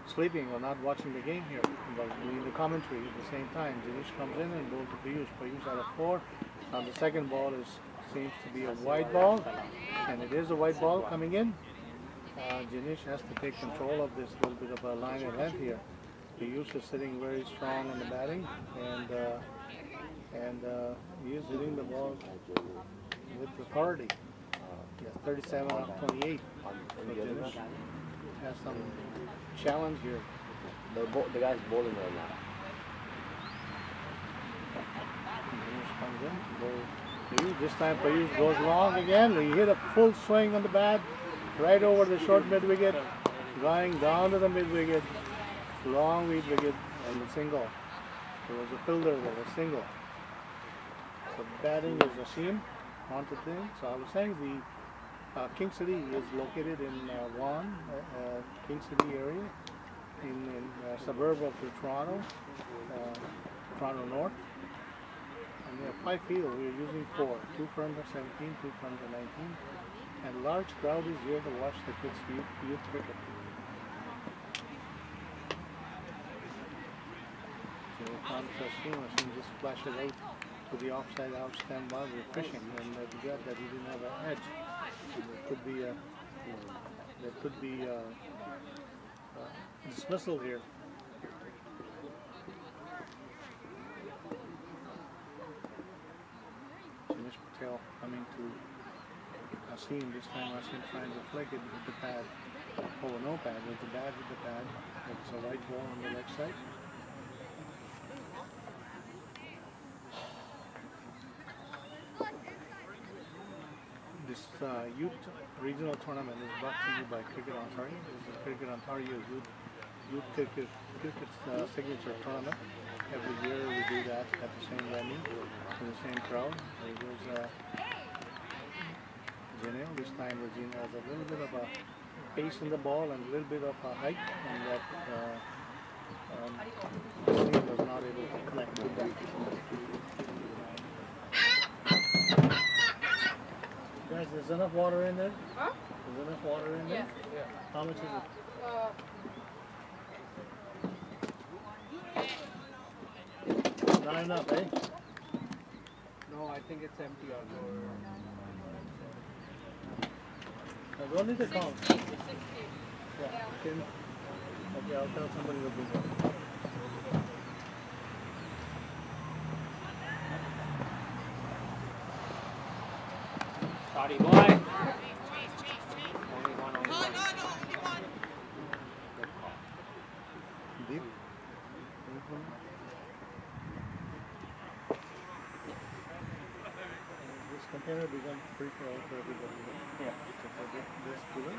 sleeping or not watching the game here, but doing the commentary at the same time. Jinesh comes in and bowls to Piyush. Piyush had a 4. Now the second ball seems to be a wide ball, and it is a wide ball coming in. Jinesh has to take control of this little bit of a line and length here. Piyush is sitting very strong in the batting, and he is hitting the ball with authority. He has 37 out of 28. So Jinesh has some challenge here. The guy's bowling right now. Piyush comes in. Piyush, this time Piyush goes long again. He hit a full swing on the bat, right over the short mid wicket, going down to the mid wicket, long mid wicket, and the single. There was a fielder there, a single. So batting is a seam onto thing. So I was saying the King City is located in King City area, in a suburb of the Toronto, Toronto North. And we have 5 fields. We are using 4. 2 for under 17, 2 for under 19. And a large crowd is here to watch the kids' youth cricket. So the steam machine just flash it out to the offside out stand while we're fishing, and we got that he didn't have an edge. And there could be dismissal here. Janish Patel coming to Asim. This time Asim trying to flick it with the pad. Oh, no pad. With the bad with the pad. It's a white ball on the leg side. This youth regional tournament is brought to you by Cricket Ontario. This is Cricket Ontario youth cricket signature tournament. Every year we do that at the same venue, in the same crowd. There's Janelle. This time Regina has a little bit of a pace in the ball and a little bit of a height, and that Steve was not able to connect with that. Guys, there's enough water in there? Huh? There's enough water in there? Yeah. How much is it? Not enough, eh? No, I think it's empty also. Don't need to count. 16. Yeah. Okay, I'll tell somebody to bring it. Sorry, boy. Only one. Deep. This container becomes free for all for everybody. Yeah. So for this cooler,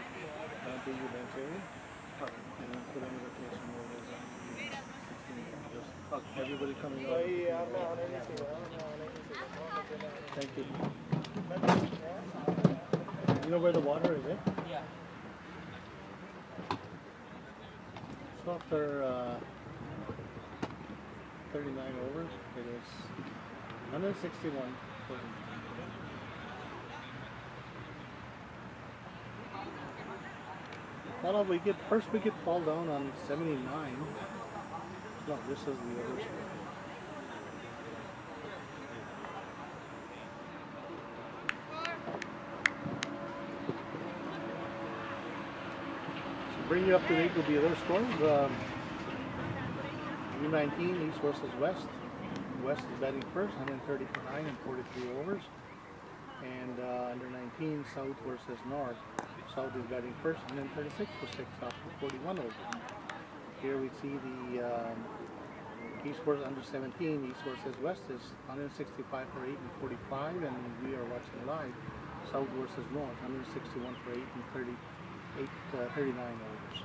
I'll do you bench area. And then put any location where there's just everybody coming over. Thank you. You know where the water is, eh? Yeah. So after 39 overs, it is 161 for well, first wicket fall down on 79. No, this is the other side. Bring you up to date with the other scores. U19, East versus West. West is batting first, 130 for 9 and 43 overs. And under 19, South versus North. South is batting first, 136 for 6 after 41 overs. Here we see the East versus under 17, East versus West is 165 for 8 and 45, and we are watching live. South versus North, 161 for 8 and 39 overs.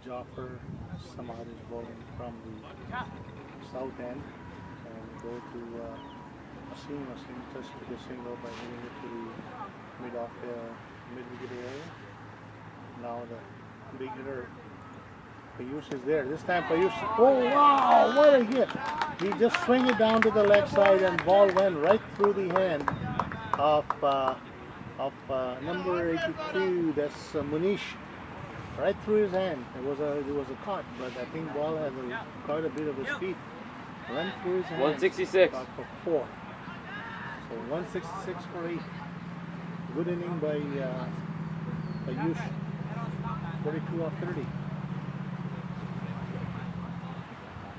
Joffer Samad is bowling from the south end and go to Asim. Asim touched the single by hitting it to the mid-wicket area. Now the big hitter Payush is there. This time Payush, oh wow, what a hit! He just swung it down to the left side and ball went right through the hand of number 82. That's Munish. Right through his hand. It was a cut, but I think ball has quite a bit of a speed. Went through his hand. 166. Got for 4. So 166 for 8. Good inning by Yush. 42 off 30.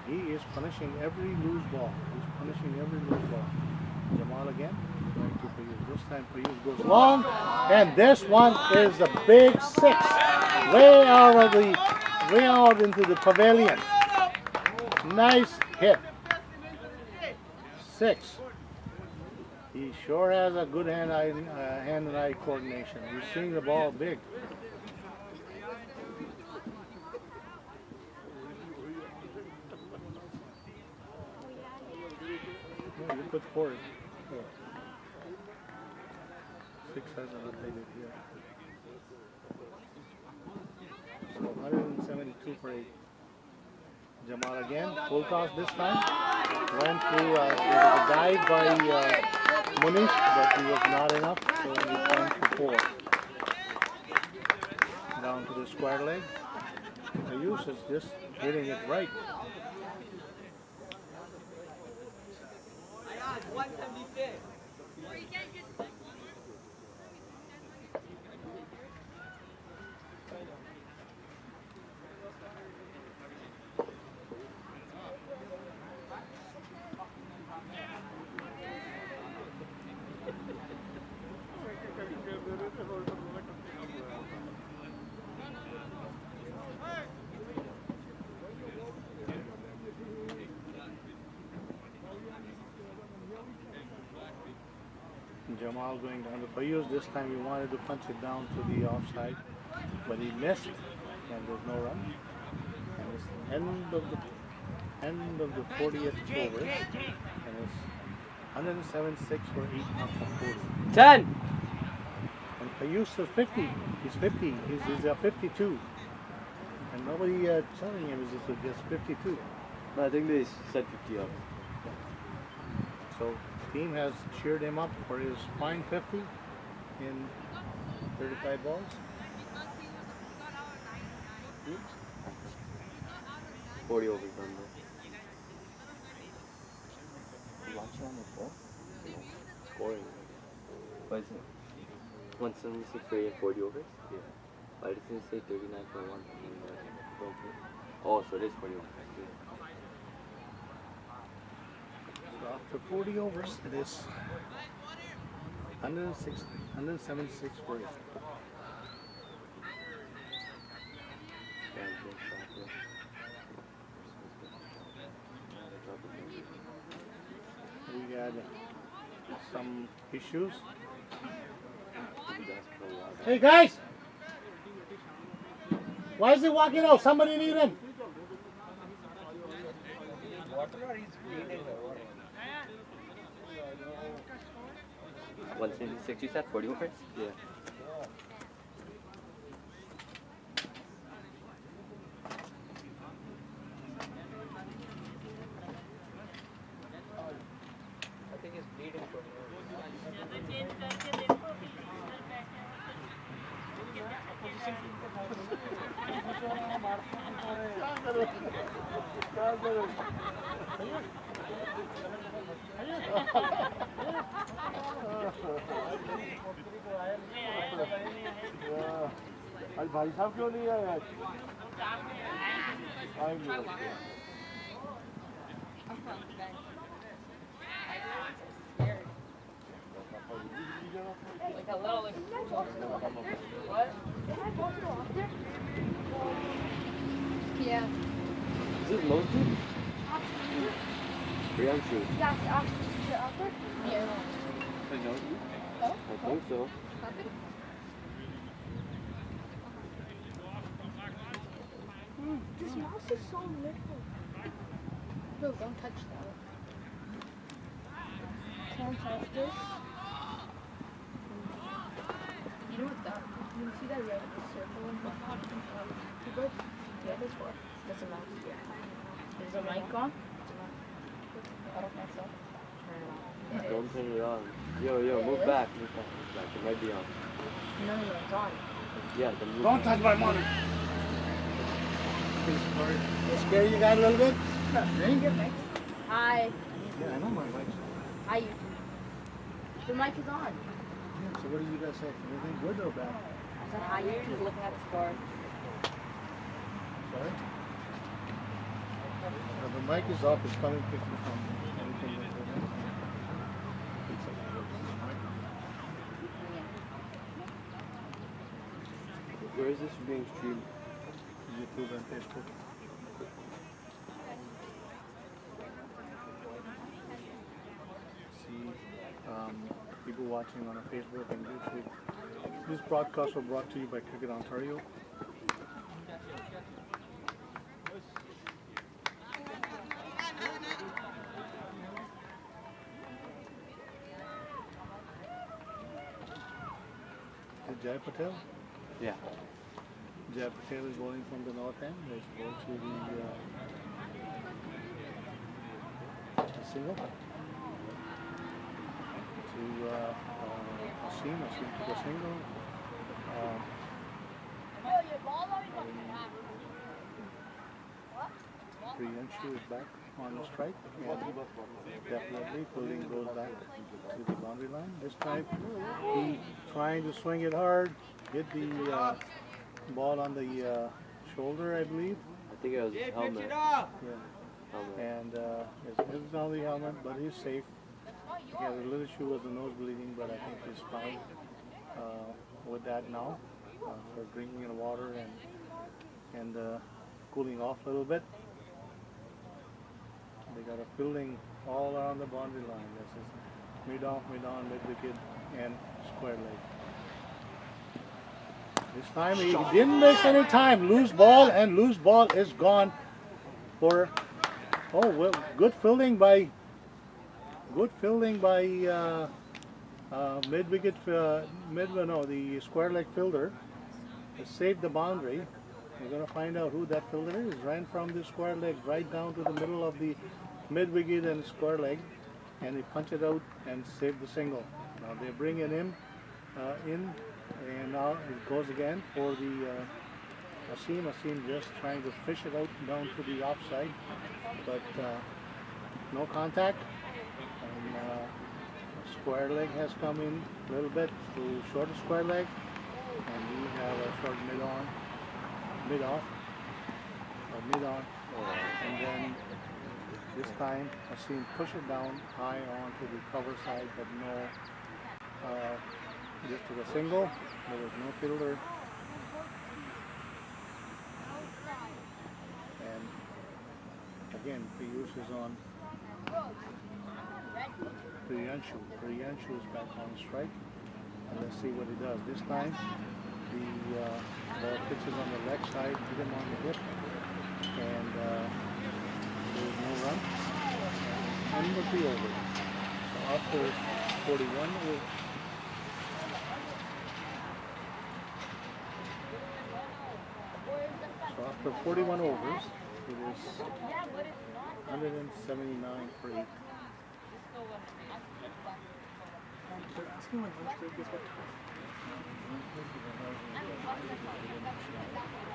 He is punishing every loose ball. He's punishing every loose ball. Jamal again. Going to Payush. This time Payush goes long, and this one is a big 6. Way out into the pavilion. Nice hit. 6. He sure has a good hand and eye coordination. He's seeing the ball big. 4 is 4. 6 hasn't updated here. So 172 for 8. Jamal again, full toss this time. Went through, there was a dive by Munish, but he was not enough, so he went for 4. Down to the square leg. The use is just hitting it right. Jamal going down to Payus. This time he wanted to punch it down to the offside, but he missed, and there's no run. And it's the end of the 40th over, and it's 107.6 for 8 after 40. 10! And Payus is 50. He's 50. He's at 52. And nobody telling him is just 52. No, I think they said 50 up. So team has cheered him up for his fine 50 in 35 balls. 40 overs on there. Watching on the phone? Scoring. What is it? 176 for 8 and 40 overs? Yeah. Why does it say 39 for 1? Oh, so it is 40 overs. So after 40 overs, it is 176 for 8. We got some issues. Hey guys! Why is he walking out? Somebody need him. 176 you said? 40 overs? Yeah. I think he's bleeding for आज भाई साहब क्यों नहीं आए आज? आएंगे। Like a little, like, what? Yeah. Is this most dude? Priyanshu. Yes, after? Yeah. I know you. Oh? I think so. This mouse is so little. No, don't touch that. Can't touch this. You know what that? You see that red circle in the keyboard? Yeah, this one. That's a mouse. Is the mic on? I don't think so. Turn it on. Don't turn it on. Yo, move back. Move back. It might be on. No, it's on. Yeah, then move Don't back. touch my monitor. It scare you guys a little bit? Your Hi. Yeah, I know my mic's on. Hi, you. The mic is on. Yeah, so what do you guys say? Anything good or bad? I said hi, you. He's looking at the score. Sorry? The mic is off. It's coming picture from anything that goes on. Where is this being streamed? YouTube and Facebook. See people watching on Facebook and YouTube. This broadcast was brought to you by Cricket Ontario. Jai Patel. Yeah. Jai Patel is bowling from the north end. Let's go to the single. To Asim to the single. Priyanshu is back on the strike, and definitely Fielding goes back to the boundary line. This time he trying to swing it hard, hit the ball on the shoulder, I believe. I think it was his helmet. Yeah. Helmet. And it's on the helmet, but he's safe. Yeah, the little issue was the nose bleeding, but I think he's fine with that now for drinking the water and cooling off a little bit. They got a fielding all around the boundary line. This is mid-off, mid-wicket, and square leg. This time he didn't miss any time. Loose ball, and loose ball is gone for. Oh well, good fielding by mid-wicket, the square leg fielder. It saved the boundary. We're going to find out who that fielder is. Ran from the square leg right down to the middle of the mid-wicket and square leg, and he punched it out and saved the single. Now they're bringing him in, and now it goes again for the Asim. Asim just trying to fish it out down to the offside, but no contact. And square leg has come in a little bit to shorter square leg, and we have a short mid-on. Mid-off, or mid-on, and then this time I seen push it down high onto the cover side, but no, just to the single. There was no fielder, and again Piyush is on. Priyanshu is back on strike, and let's see what he does this time. The ball pitches on the left side, hit him on the hip, and there was no run. And the three over. So after 41, overs, it is 179 for 8.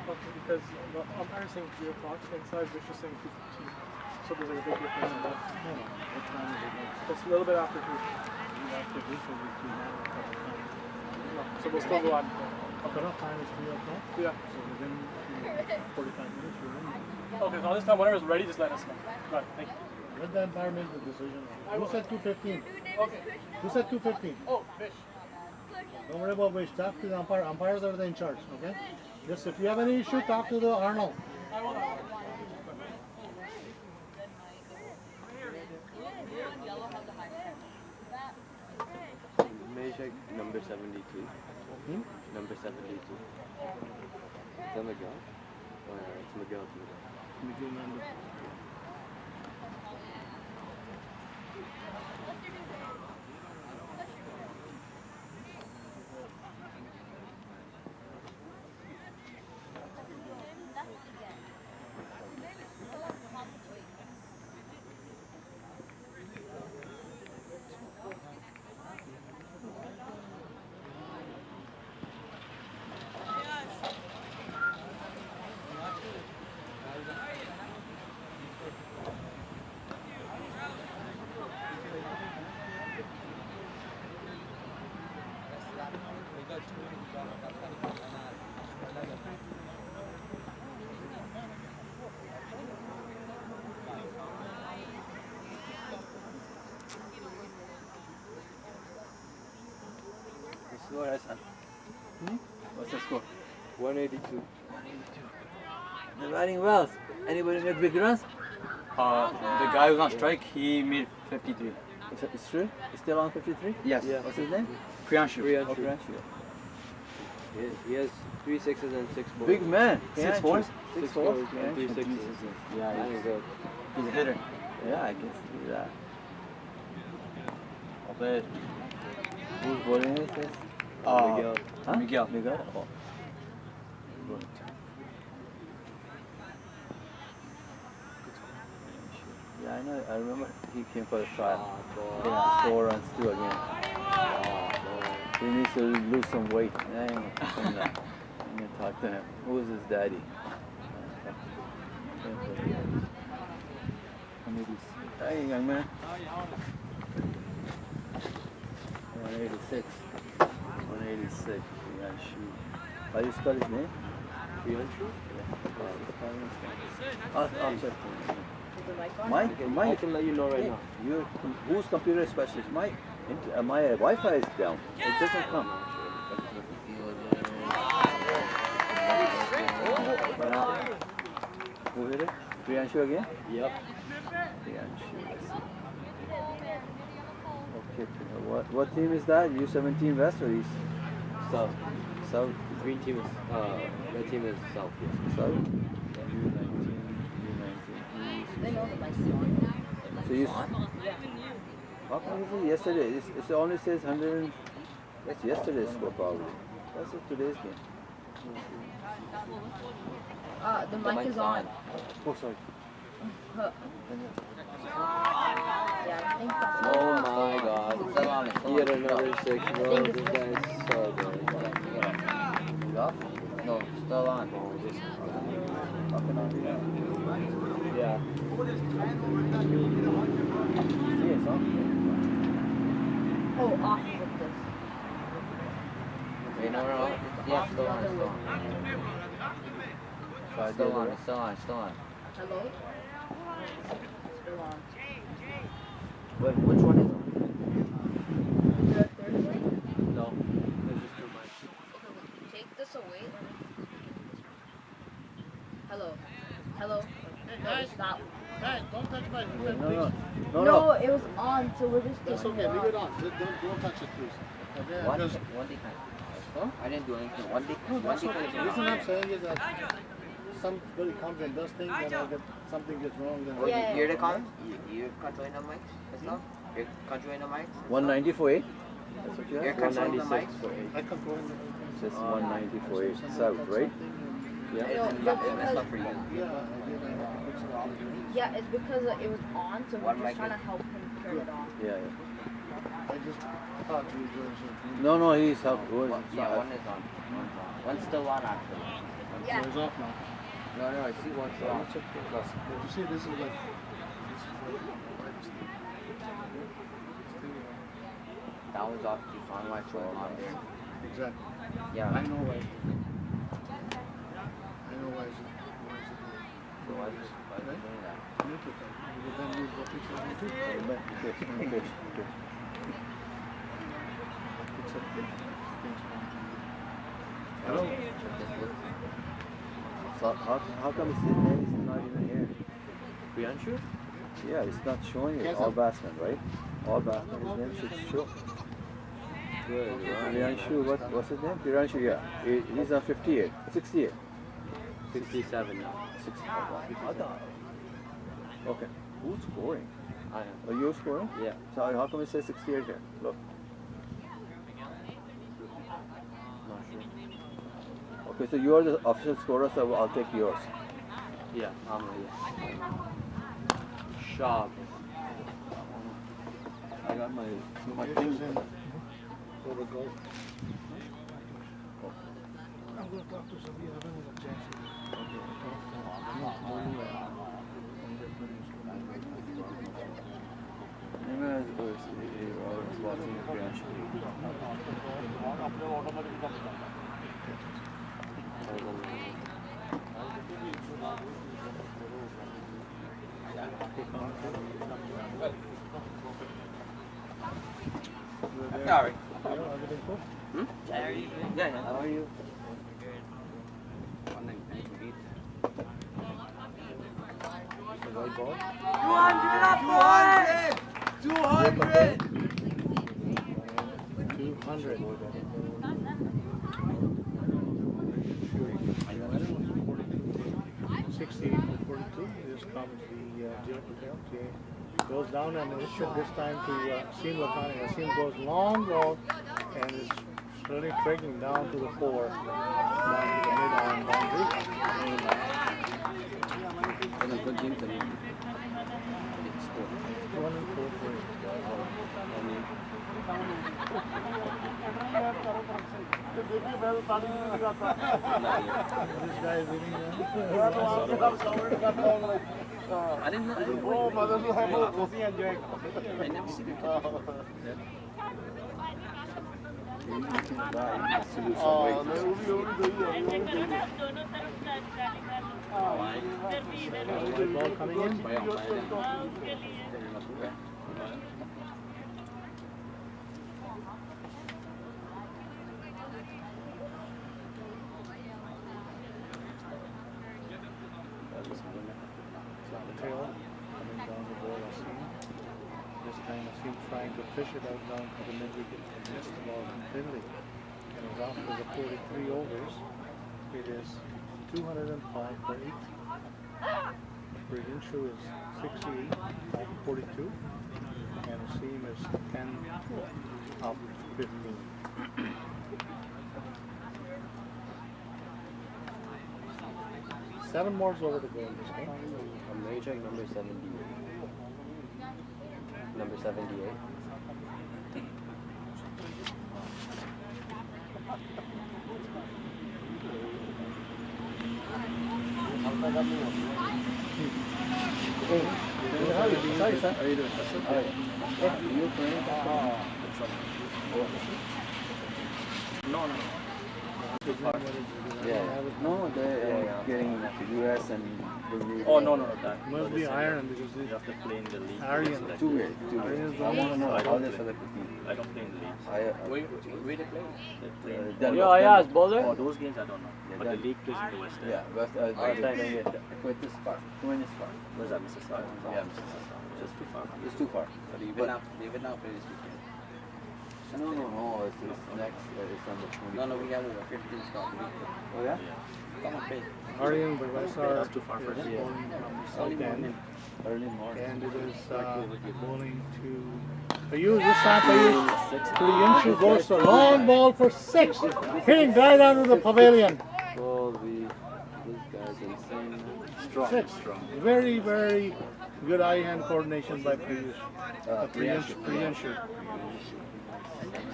Okay, because the umpire is saying 3 o'clock inside, Vish is saying 2:15. So there's like a big difference in that. What time is it? It's a little bit after 2. After this will be 2 now. So we'll still go on. Cutoff time is 3 o'clock. Yeah. So within 45 minutes you're in. Okay, so this time, whenever it's ready, just let us know. Got it, thank you. Let the umpire make the decision. Who said 2:15? Okay. Who said 2:15? Oh, Vish. Don't worry about which. Talk to the umpire. Umpires are in charge, okay? Just if you have any issue, talk to the Arnold. I will. May I check number 72? Number 72. Is that Miguel? It's Miguel. Miguel number. Score, Hassan. What's the score? 182. They're riding well. Anybody make big runs? The guy who's on strike, he made 53. It's true? He's still on 53? Yes. Yeah. What's his name? Priyanshu. Priyanshu. Oh, Priyanshu. He has 3 sixes and 6 fours. Big man. 6 fours? 6 4s? fours and 3 sixes. Yeah, he's a hitter. Yeah, I can see that. I'll bet. Who's bowling is this? Miguel. Huh? Miguel. Miguel? Oh. Good. Yeah, I know. I remember he came for the trial. Yeah, 4 runs too again. He needs to lose some weight. I'm gonna talk to him. Who is his daddy? Hey, young man. 186. 186. Yeah, shoot. How do you spell his name? Priyanshu? I'll check. Mike? I can let you know right now. Who's computer specialist? Mike? My Wi-Fi is down. It doesn't come. Who hit it? Priyanshu again? Yep. Priyanshu. Okay. What team is that? U17 West or East? South. South. Green team is, red team is South, yes. South. U19. They know that my son. So you. How come is it yesterday? It only says 100. That's yesterday's score probably. That's today's game. The mic is on. Oh, sorry. Yeah, I think that's Oh my god. Yet another 6 rows. This guy's so good. Off? No, still on. Yeah. Yes, huh? Oh, off with this. Wait, no. Yeah, still on. Still on. Hello? Still on. Wait, which one is on? The third one? No. There's just too much. Okay, take this away. Hello? Hello? No, it's not. Guys, don't touch my equipment, No, please. No, it was on, so we're just That's taking okay, it leave off. it on. Don't touch it, please. Okay, One just, day huh? I didn't do anything. One day. No, that's okay. The reason I'm saying is that somebody comes and does things and something gets wrong. Then Yeah. You're the con? You're controlling the mics and stuff? You're controlling the mics? 190 for 8. That's what you You're have? controlling the mics? I control it. Just 190 for 8. South, right? Yeah, No, it's just messed because, up for you. Yeah, I did. I fixed it. yeah, it's because it was on, so One we're mic just trying to is- help him turn it off. Yeah. I just thought we were doing something. No, he's help. Yeah, one is on. One's still on actually. Yeah. So it's off now. No, I see one's still on. But you see, this is like, this is like, That one's off too, so I'm like showing on there. exactly. Yeah. I know why. It's So why is it doing that? but then you go fix that one too. Fix it. Hello? So how come his name is not even here? Priyanshu? Yeah, it's not showing it. All batsmen, right? All batsmen. His name should show. Good. Priyanshu, what's his name? Priyanshu, yeah. He's on 58. 68. 67 now. 60. Okay. Who's scoring? I am. Are you scoring? Yeah. So how come it says 68 here? Look. Not sure. Okay, so you are the official scorer, so I'll take yours. Yeah, Sharp. I got my This thing. is in for the golf. I'm going to talk to somebody. I don't know what Jackson. Okay. Talk to him. Maybe I was watching Priyanshu. Sorry. Everything cool? Yeah. How are you? The white ball? 200! 68 to 42. This comes the Jay. Goes down and it should this time to Asim Lakhani. Asim goes long ball and is really tracking down to the 4, down to the mid-iron boundary. And a good game to me. 1 and 4 for him. This guy is winning now. I didn't know. I never seen it. You can buy to lose some weight. White ball coming in. Tail coming down the ball, Asim. This time Asim trying to fish it out down to the mid-wicket and missed the ball completely. And it's after the 43 overs, it is 205 for 8. Prudential is 68 of 42, and Asim is 10 of 15. Seven more over to go in this game. I'm ready check number 78. Number 78. Sorry, sir. How are you doing? You playing? No, no. Yeah. No, they're getting the US and the new. Oh, no, no, that. Must be iron because You have to play in the league. Aryan. Too weird. Too Aryan weird. is the I want to know I how don't they play. select the team. I don't play in the league. Where they play? They play in Denver. Yeah, bowler. Oh, those games I don't know. Yeah, But that- the league plays in the West End. Yeah, West. They're playing it with this part. Doing this part. Where's that, Mississauga? Yeah, Mississauga. Just too far. It's too far. They But will not play this weekend. no. It's next. It's on the 20. No, we have over 15 spots. Oh yeah. Come on, play. Aryan Bavasar That's too far for is them. bowling from the Only south one end. in. Early morning. And it is bowling to Payush this time. Payush to the Yanshu goes to long ball for 6, hitting right out of the pavilion. Well, this guy's insane. Strong, 6. strong. Very, very good eye-hand coordination by Payush. Priyanshu.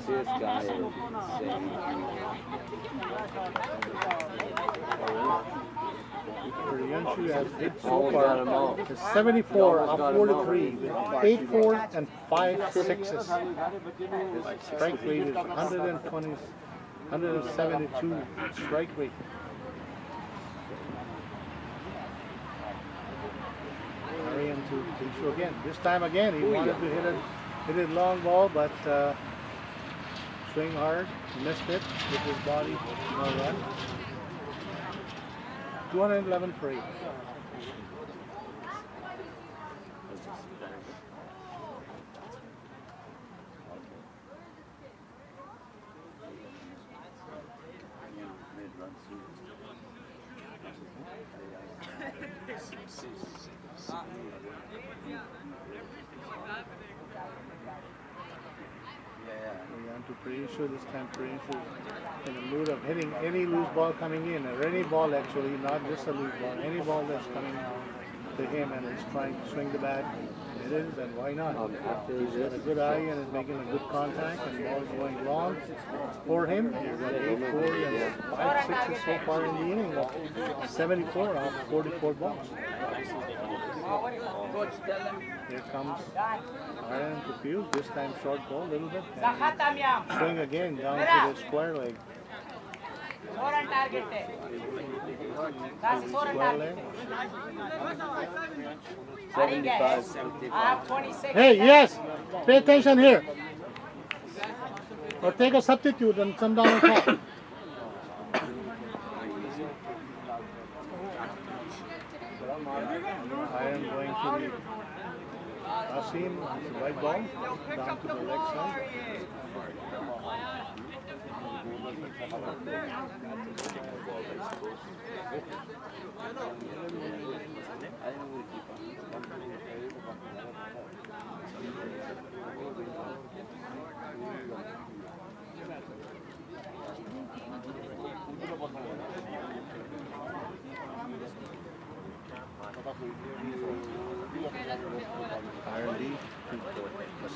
This guy is insane. Priyanshu has hit so Almost got him far all. is 74 Almost of got him all. 43 with 8 4 and 5 6s. His strike rate is 120, 172 strike rate. Aryan to Pinshu again. This time again he wanted to hit a long ball, but swing hard, missed it with his body, no run. 211 for 8. To Priyanshu, this time Priyanshu in the mood of hitting any loose ball coming in, or any ball actually, not just a loose ball, any ball that's coming to him and he's trying to swing the bat. It is, and why not? After He's got a good eye and is making a good contact, and the ball is going long for him. He's got 8 4 and 5 6s so far in the inning, 74 out of 44 balls. Here comes Aryan to Piyush, this time short ball a little bit. And swing again down to the square leg. Square leg. 75. Hey, yes! Pay attention here. Or take a substitute and come down and talk. I am going to the Asim, it's the right ball, down to the leg side.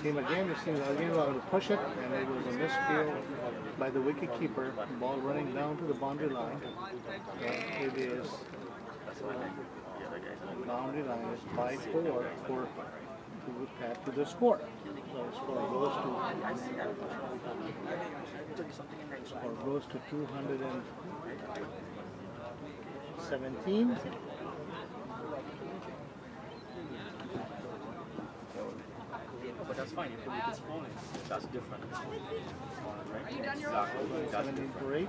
Asim again, Asim again wanted to push it, and it was a misfield by the wicket keeper. Ball running down to the boundary line, and it is boundary line is by 4 to add to the score. So score goes to 217. But that's fine. If it's falling, that's different. Right? 17 for 8. And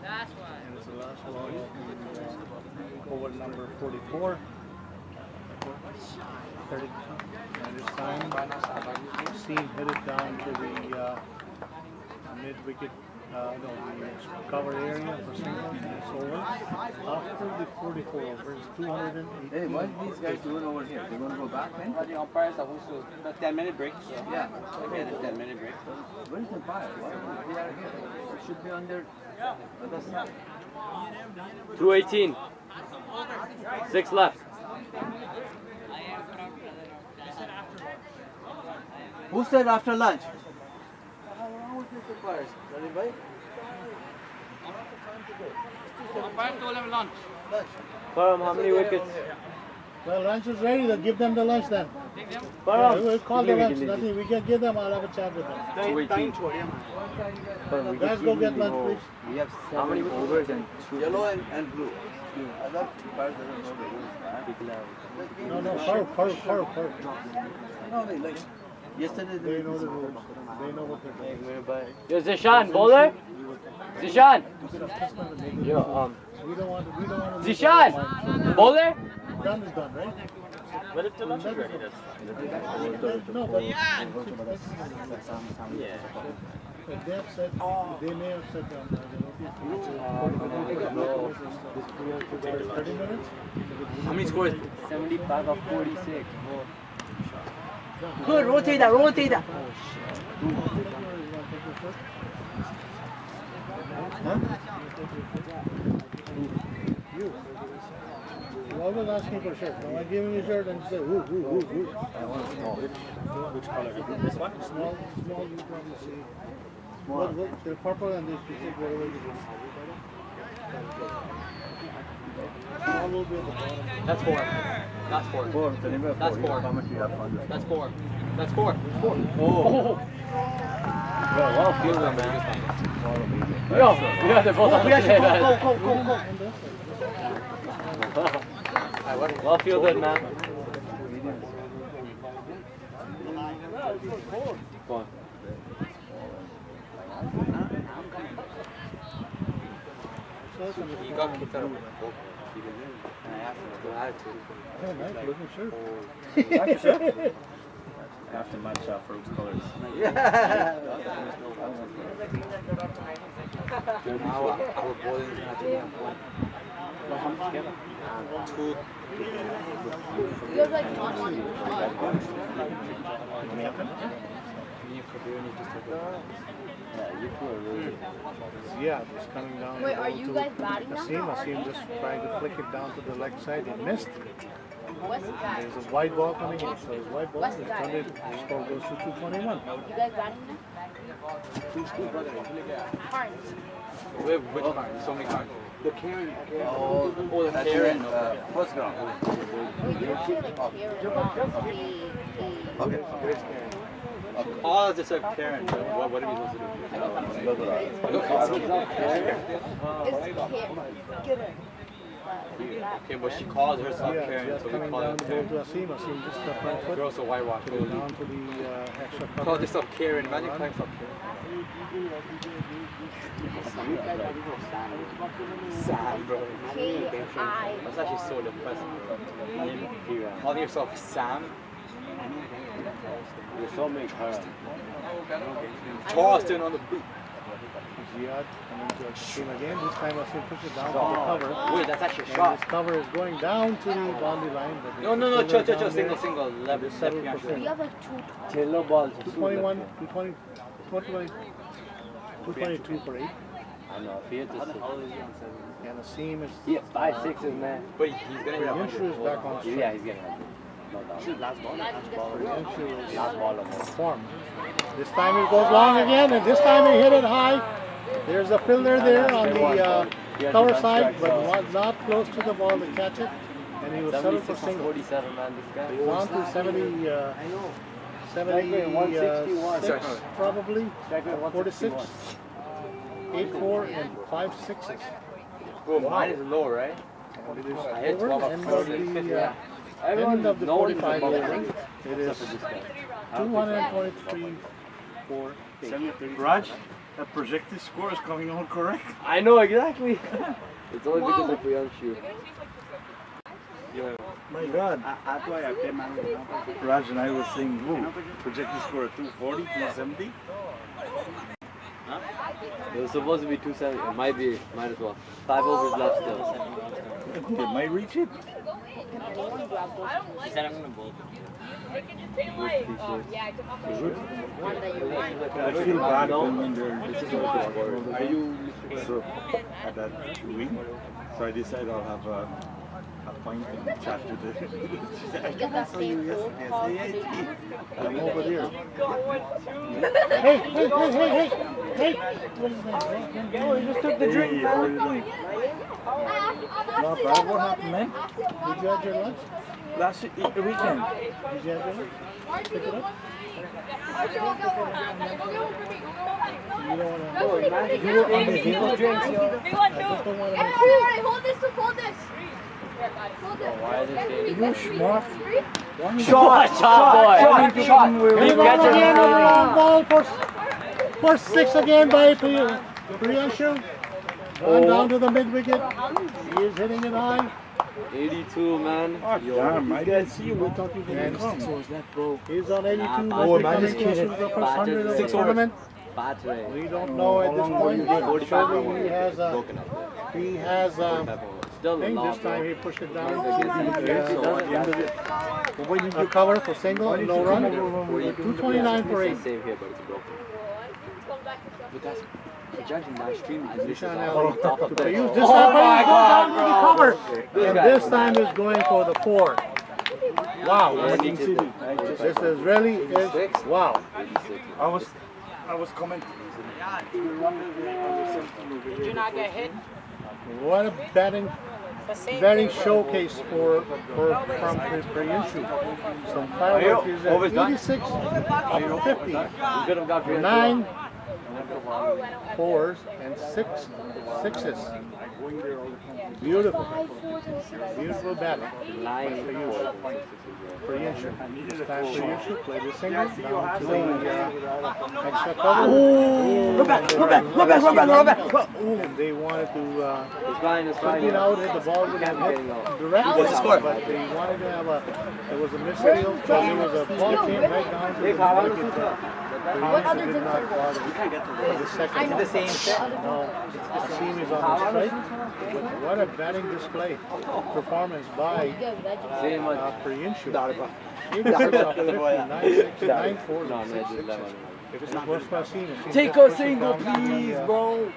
it's the last ball. Over number 44. 30. And this time, Seam hit it down to the mid-wicket, the cover area for single, and it's over. After the 44 over, it's 208. Hey, what are these guys doing over here? They want to go back, man? The umpires are also a 10-minute break. Yeah. Okay, the 10-minute break. Where is the umpire? Why they are here? It should be on their other side. 218. 6 left. Who said after lunch? Who is this umpires? Anybody? Umpire told him lunch. Param, how many wickets? Well, lunch is ready. Then give them the lunch then. Param. We'll call the lunch. Nothing. We can give them. I'll have a chat with them. 218. Guys, go get lunch, please. We have 7 overs and 2. Yellow and blue. I thought umpires doesn't know the rules. No, Farouk. No, like yesterday They know the rules. They know what they're doing. Yo, Zishan, bowler? Zishan. Yo, We don't want to. Zishan, bowler? Done is done, right? But if the lunch is ready, that's fine. No, but they have said they may have said 30 minutes. How many scores? 75 of 46. Good, rotate that. You always asking for a shirt. When I give him a shirt and say, woo. I want to know which color is it? This one? Small, you probably see. What, they're purple and this is whatever you do. Small will be at the bottom. That's 4. That's 4. 4. So number 4. That's 4. How much you have on this? That's 4. That's 4. Oh. Yo, well fielded, man. Yo, yeah, they're both on the same end. Well fielded, man. Go on. He got kicked out of the boat. And I asked him to attitude. Oh, nice looking shirt. Have to match Farouk's colors. Now our bowling is going to be on 2. You guys like lunch? Yeah, just coming down. Wait, are you guys batting now? Asim just trying to flick it down to the leg side. He missed. West guy. There's a wide ball coming in. So his wide ball West is guy. turned. The score goes to 221. You guys batting now? Cards. Which card? So many cards. The Karen. Oh, the Karen. First ground. Wait, you don't feel like Okay. All just a Karen. What are we supposed to do? Okay, but she calls herself Karen, Just so we coming call down it to Karen. Asim. Asim just the front foot. We're also whitewash. Put it down to the extra Call cover. this up Karen. Imagine calling yourself Karen. Sam, bro. That's actually so depressing, bro. Calling yourself Sam. There's so many cars. Charleston on the boot. Ziad coming to Asim again. This time Asim pushes down to the cover. Wait, that's actually a And shot. this cover is going down to the boundary line. But No, it's chill, still down single, there. left, It's settled left for behind. We have like 2 Yellow balls. 221, 220, 222 for 8. I know, if he hits this. And Asim is. He hit 5 6s, man. But he's gonna hit Inshu is back on Yeah, he's getting 100. No doubt. Inshu is Last ball or more. form. This time it goes long again, and this time he hit it high. There's a fielder there on the cover side, but was not close to the ball to catch it. And he was settled for single. 47, man, this guy. He's on to 76 probably, 46, 8-4 and 5 6s. Bro, mine is low, right? And it is I hit 12 over, end of the 45 over. It is 223 for 8. Raj, that projected score is coming out correct. I know, exactly. It's only because of Priyanshu. My God. Raj and I were saying, whoa, projected score of 240, 270. It was supposed to be 270. It might be, might as well. 5 overs left still. They might reach it. He said I'm gonna bowl. I feel bad when they're Are you so at that wing. So I decided I'll have a pint and chat to the I saw you yesterday. I'm over there. Hey! What is that? Oh, he just took the drink, man. Not bad. What happened, man? Did you have your lunch? Last weekend. Did you have your lunch? Pick it up? You don't want to... Oh, imagine you were in the people drinks, yo. I just don't want to miss Everybody, hold this. Hold this. Why is it You smart. Shot, shot. Hit it on again, long ball for 6 again by Priyanshu. Gone down to the mid wicket. He is hitting it high. 82, man. Damn, I didn't see you. We thought you were going to come. He's on 82. Oh, Must be coming close to the first 100 of the tournament. Bad today. We don't know at this point. Surely he has a... Still I think a this lot, time bro. he pushed it down to So a cover for single, no run. 229 for 8. Save here, but it's broken. But that's judging that stream. Nishan Ali to Payus. This time he goes down to the cover. And this time he's going for the 4. Wow. This is really... Wow. I was commenting. Did you not get hit? What a batting, batting showcase from Priyanshu. Some fireworks is at 86 of 50. 9 4s and 6 6s. Beautiful. Beautiful batting. Priyanshu. This time Priyanshu played the single down to the extra cover. And they wanted to it out, hit the ball with a hit directly. What's the score? But they wanted to have there was a misfield, so there was a ball came right down to the wicket. Priyanshu did not bother the second. The same set? No, the team is on the strike. What a batting display performance by Priyanshu. 86 of 50, 9-6, 9-4, 6-6. Take a single, please, bro.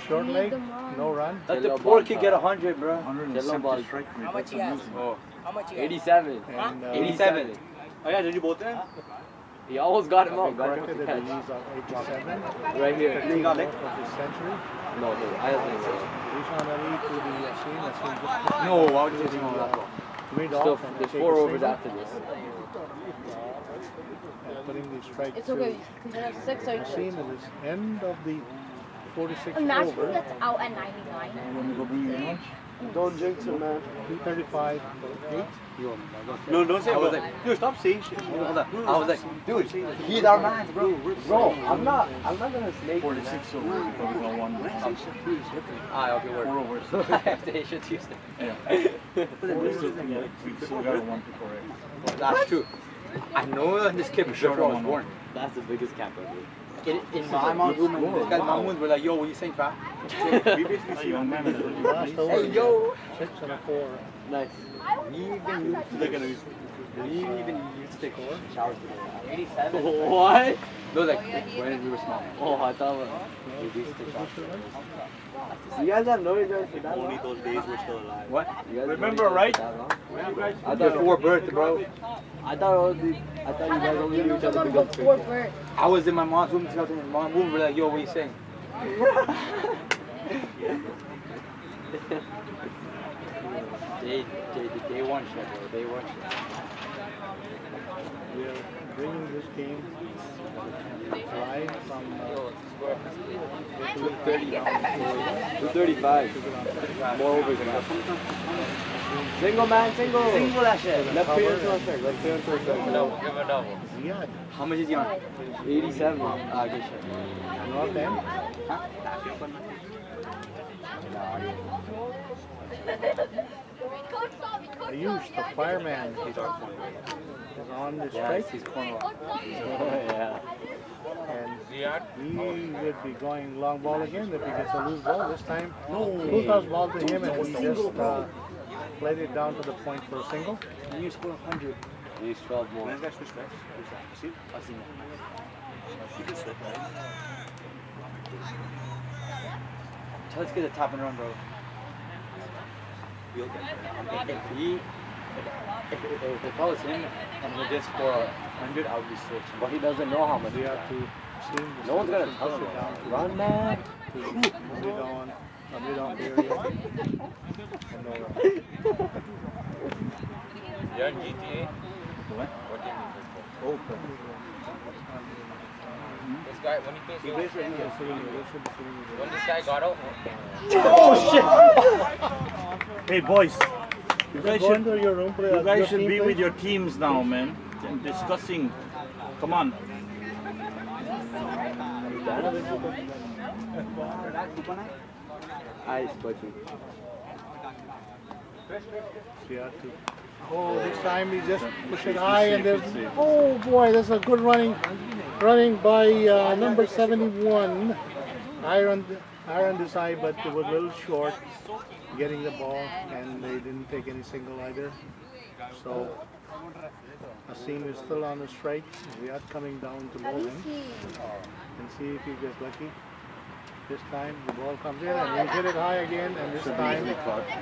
Short leg, no run. Let the poor kid get 100, bro. 170 strike rate. How much he has? Oh. How much he has? 87. And, 87. Oh yeah, did you both there? He almost got him out. Got him corrected with that the he's catch. on 87. Right here. He got it. Of his century. No, I don't think so. Rishan Ali to the Yasin. No, why would you say no? Mid Still, off and there's take 4 a overs single. after this. And putting the strike It's to okay. Because that's 6 or Yasin at this end of the 46 Imagine over. that's out at 99. Want to go bring your lunch? Don't jinx it, man. 235 for 8. No, don't say I was like, dude, stop saying shit. I was like, dude, he's our man, bro. Bro, I'm not gonna snake 46 over. We probably got one. Okay, word. 4 overs. They should Tuesday. Yeah. We still got one to correct. That's true. I know this kid before I was born. That's the biggest cap ever. In my mom's room, this guy's mom were like, yo, what you saying, fat? We basically see Young man. Last over. Hey, yo. 6 and a 4. Nice. We even used to take showers together. 87. What? No, like when we were small. Oh, I thought we used to shop. You guys have known each other for that long? Only those days we're still alive. What? You guys Remember, known each right? other that long? I thought before birth, bro. I thought you guys only knew each other because before birth. I was in my mom's room, in my mom's room, we're like, yo, what you saying? Day one shit, bro. Day one shit. We are bringing this game live from 2:30 down. 235. More overs than that. Single man, single. Single that shit. Left field to a strike. Left field to a strike. No, give a double. Yeah, How much is he on? 87. Good shit. not them. Ayush, the fireman, is on the strike. He's corner. Yeah. And he would be going long ball again if he gets a loose ball this time. Full toss ball to him and he just played it down to the point for a single. And you score 100. He's 12 more. Where's that switch back? Who's that? You see? I seen it. You can slip, right? Tell this kid to tap and run, bro. You'll get there. If I was him and he just for 100, I would be switching. But he doesn't know how much. We have to see him. No one's gonna tell him. Run, man. To mid-on area. And no run. You're in GTA? What? What do you mean? Oh, This guy, when he plays, He plays right here, so they should be sitting here. when this guy got out, Hey boys, you guys Go should into your room, play. you guys should be with your teams now, man. And discussing. Come on. Eyes twitching. Oh, this time he just pushed it high and there's, oh boy, that's a good running by number 71. Iron Desai, but they were a little short getting the ball and they didn't take any single either. So Asim is still on the strike. Riyadh coming down to low him and see if he gets lucky. This time the ball comes in and he hit it high again, and this time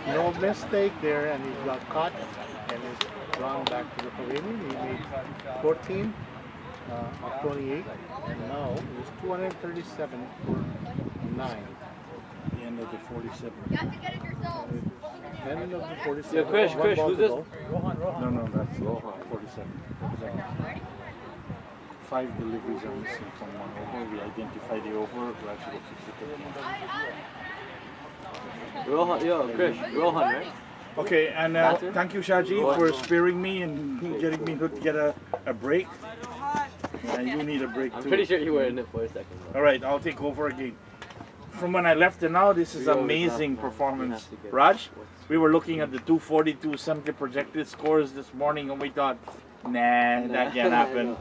no mistake there, and he got caught and is drawn back to the pavilion. He made 14 of 28, and now it's 237 for 9. The end of the 47. End of the 47. Yeah, Krish, One ball who's to this? go. No, that's 47. 5 deliveries are missing from one over. We identify the over. We'll actually fix it. Rohan, yo, Krish, Rohan, right? Okay, and thank you, Shaji, for sparing me and getting me to get a break. And you need a break I'm too. pretty sure you were in it for a second. Though. All right, I'll take over again. From when I left to now, this is amazing performance. Raj, we were looking at the 240, 270 projected scores this morning, and we thought, nah, that can't happen.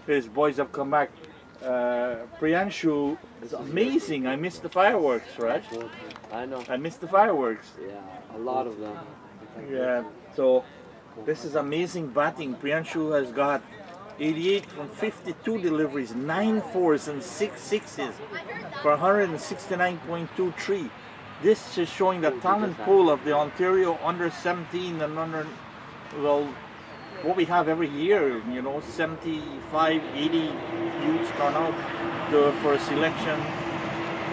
His boys have come back. Priyanshu is amazing. I missed the fireworks, Raj. I know. I missed the fireworks. Yeah, a lot of them. Yeah, so this is amazing batting. Priyanshu has got 88 from 52 deliveries, 9 fours and 6 sixes for 169.23. This is showing the talent pool of the Ontario under 17 and under, well, what we have every year, 75, 80 youths turn out for a selection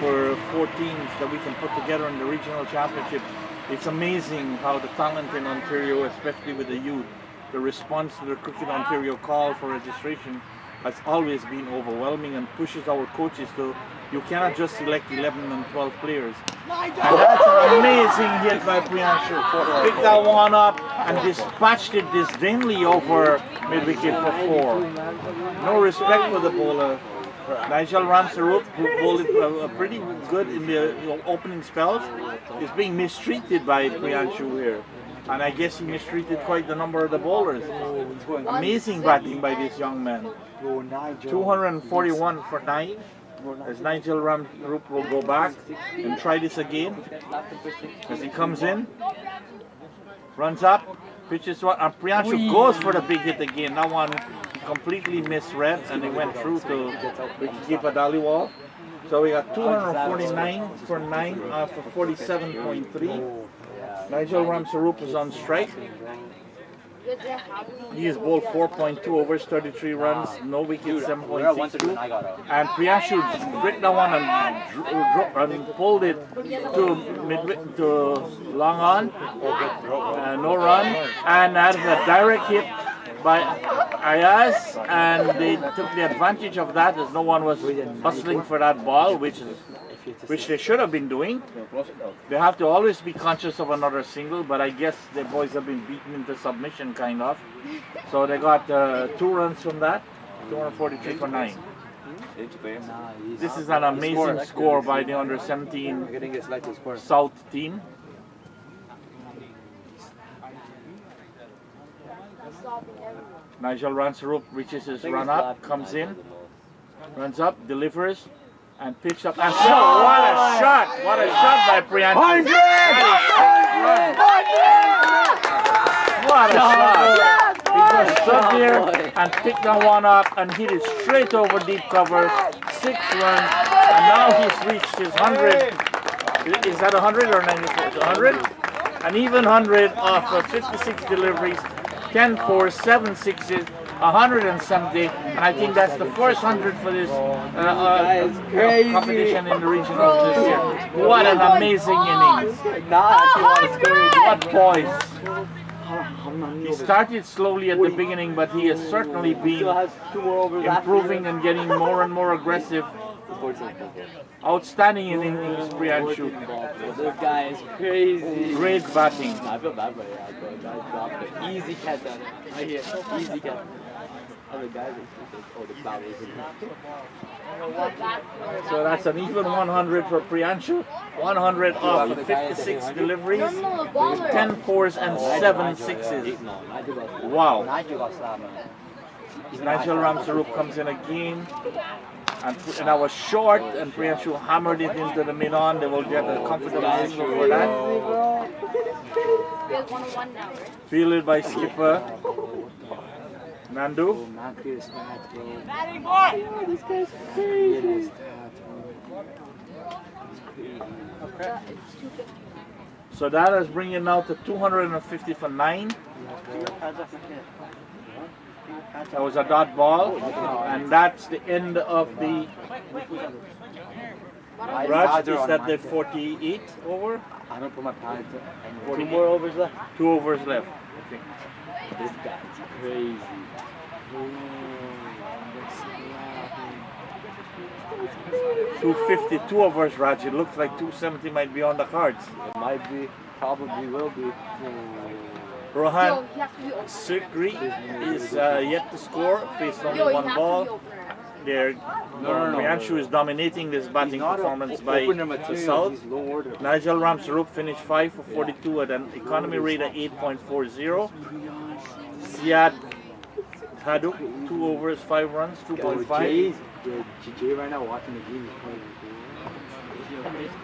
for 4 teams that we can put together in the regional championship. It's amazing how the talent in Ontario, especially with the youth, the response to the Cricket Ontario call for registration has always been overwhelming and pushes our coaches to, you cannot just select 11 and 12 players. And that's an amazing hit by Priyanshu. Picked that one up and dispatched it disdainly over mid-wicket for 4. No respect for the bowler. Nigel Ramsarup, who bowled it pretty good in the opening spells, is being mistreated by Priyanshu here. And I guess he mistreated quite a number of the bowlers. Amazing batting by this young man. 241 for 9. As Nigel Ramsarup will go back and try this again. As he comes in, runs up, pitches one, and Priyanshu goes for the big hit again. That one completely misread and it went through to keep a dolly wall. So we got 249 for 9 for 47.3. Nigel Ramsarup is on strike. He has bowled 4.2 overs, 33 runs, no wickets, 7.62. And Priyanshu ripped that one and pulled it to long on, no run, and that is a direct hit by Ayaz, and they took the advantage of that as no one was hustling for that ball, which they should have been doing. They have to always be conscious of another single, but I guess the boys have been beaten into submission, kind of. So they got 2 runs from that, 243 for 9. This is an amazing score by the under-17 South team. Nigel Ramsarup reaches his run up, comes in, runs up, delivers, and picks up. And so, what a shot! What a shot by Priyanshu! 100! What a shot! He just stood there and picked that one up and hit it straight over deep cover. 6 runs, and now he's reached his 100. Is that 100 or 94? 100? An even 100 off 56 deliveries. 10 4s, 7 6s, 170, and I think that's the first 100 for this competition in the regional this year. What an amazing innings! What poise! He started slowly at the beginning, but he has certainly been improving and getting more and more aggressive. Outstanding innings, Priyanshu. This guy is crazy. Great batting. I feel bad for you. Easy catch on it. Right here. Easy catch. Oh, the guy the cloud is. So that's an even 100 for Priyanshu. 100 off of 56 deliveries, 10 4s and 7 6s. Wow. Nigel Ramsarup comes in again. And I was short, and Priyanshu hammered it into the mid-on. They will get a comfortable signal for that. Fielded by skipper Nandu. This guy's crazy. So that is bringing now to 250 for 9. That was a dot ball, and that's the end of the Raj. Is that the 48 over? I don't put my pads. 2 more overs left? 2 overs left, I think. This guy's crazy. 250, 2 overs, Raj. It looks like 270 might be on the cards. It might be, probably will be. Rohan Sikri is yet to score, faced only 1 ball. Priyanshu is dominating this batting performance by the South. Nigel Ramsarup finished 5 for 42 at an economy rate of 8.40. Ziad Haduk, 2 overs, 5 runs, 2.5. right now watching the game.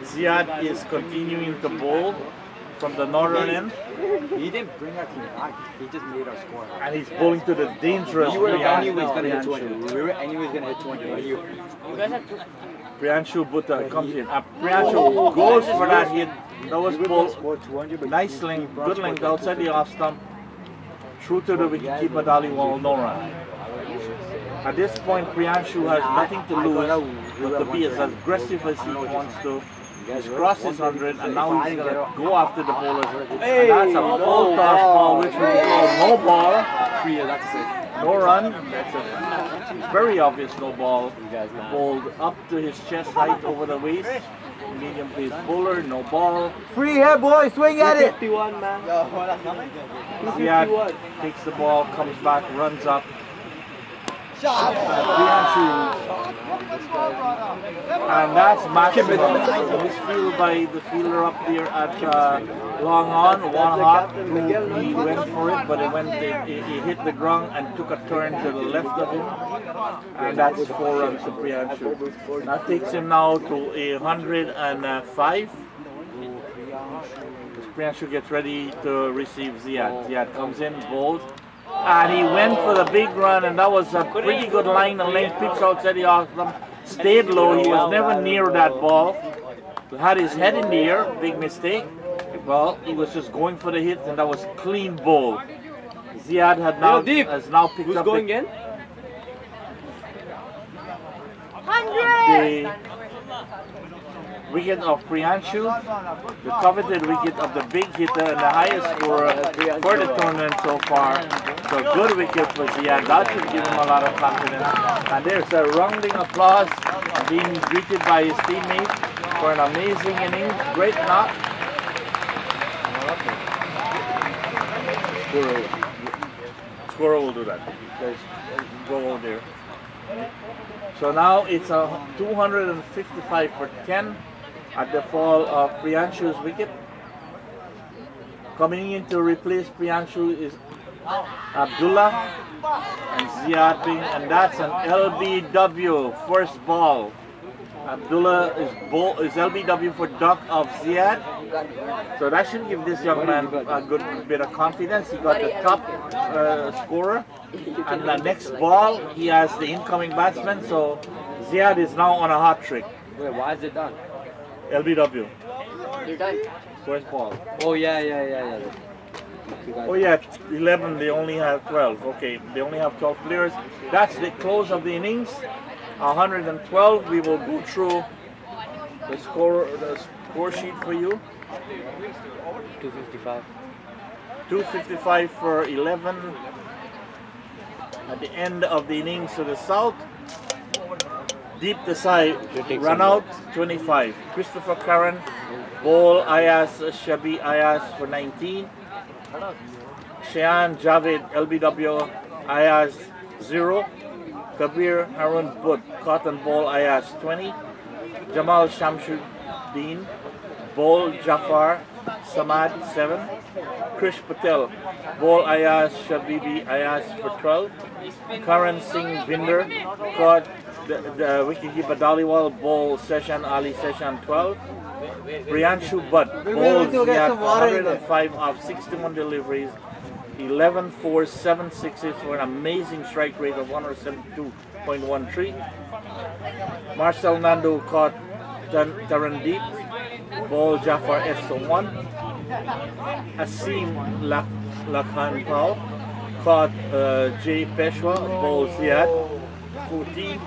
Ziad is continuing to bowl from the northern end. He didn't bring our team back. He just made our score. And he's bowling to the dangerous We were anyways going to hit 20. We were anyways going to hit 20. You guys have to... Priyanshu Butta comes in. Priyanshu goes for that hit. That was bowled. Nice length, good length outside the off stump. Through to the wicketkeeper Dali Wall, no run. At this point, Priyanshu has nothing to lose but to be as aggressive as he wants to. He's crossed his 100, and now he's going to go after the bowlers. And that's a full toss ball, which we call no ball. No run. That's a very obvious no ball. Bowled up to his chest height over the waist. Medium pace bowler, no ball. Free here, boy. Swing at it. 51, man. Ziad takes the ball, comes back, runs up. And that's maximum. This field by the fielder up there at long on, 1 hot. He went for it, but he hit the ground and took a turn to the left of him. And that's 4 runs to Priyanshu. That takes him now to 105. Priyanshu gets ready to receive Ziad. Ziad comes in, bowls. and he went for the big run, and that was a pretty good line and length pitch outside the off stump. Stayed low, he was never near that ball. Had his head in the air, big mistake. Well, he was just going for the hit, and that was clean ball. Ziad has now picked Who's up going the, in? the wicket of Priyanshu, the coveted wicket of the big hitter and the highest scorer for the tournament so far. So good wicket for Ziad. That should give him a lot of confidence. And there's a rounding applause being greeted by his teammates for an amazing innings. Great knock. Scorer will do that. Guys, go over there. So now it's a 255 for 10 at the fall of Priyanshu's wicket. Coming in to replace Priyanshu is Abdullah and Ziad Bing, and that's an LBW first ball. Abdullah is LBW for duck of Ziad. So that should give this young man a good bit of confidence. He got the top scorer. And the next ball, he has the incoming batsman. So Ziad is now on a hot trick. Wait, why is it done? LBW. You're done. First ball. Oh, yeah. Oh yeah, 11, they only have 12. Okay, they only have 12 players. That's the close of the innings. 112. We will go through the score sheet for you. 255. 255 for 11 at the end of the innings to the south. Deep to side, run out 25. Christopher Curran, bowl Ayaz Shabi Ayaz for 19. Shayan Javed LBW Ayaz 0. Kabir Harun Bud, cotton ball Ayaz 20. Jamal Shamsuddin, ball Jafar Samad 7. Krish Patel, ball Ayaz Shabibi Ayaz for 12. Karan Singh Binder, caught the wicketkeeper Daliwal, ball Seshan Ali Seshan 12. Priyanshu Bud, ball Ziad 105 of 61 deliveries. 11 4 7 6 for an amazing strike rate of 172.13. Marcel Nando caught Tarandeep, ball Jafar S1. Asim Lakhan Pal caught J Peshwa, ball Ziad 14.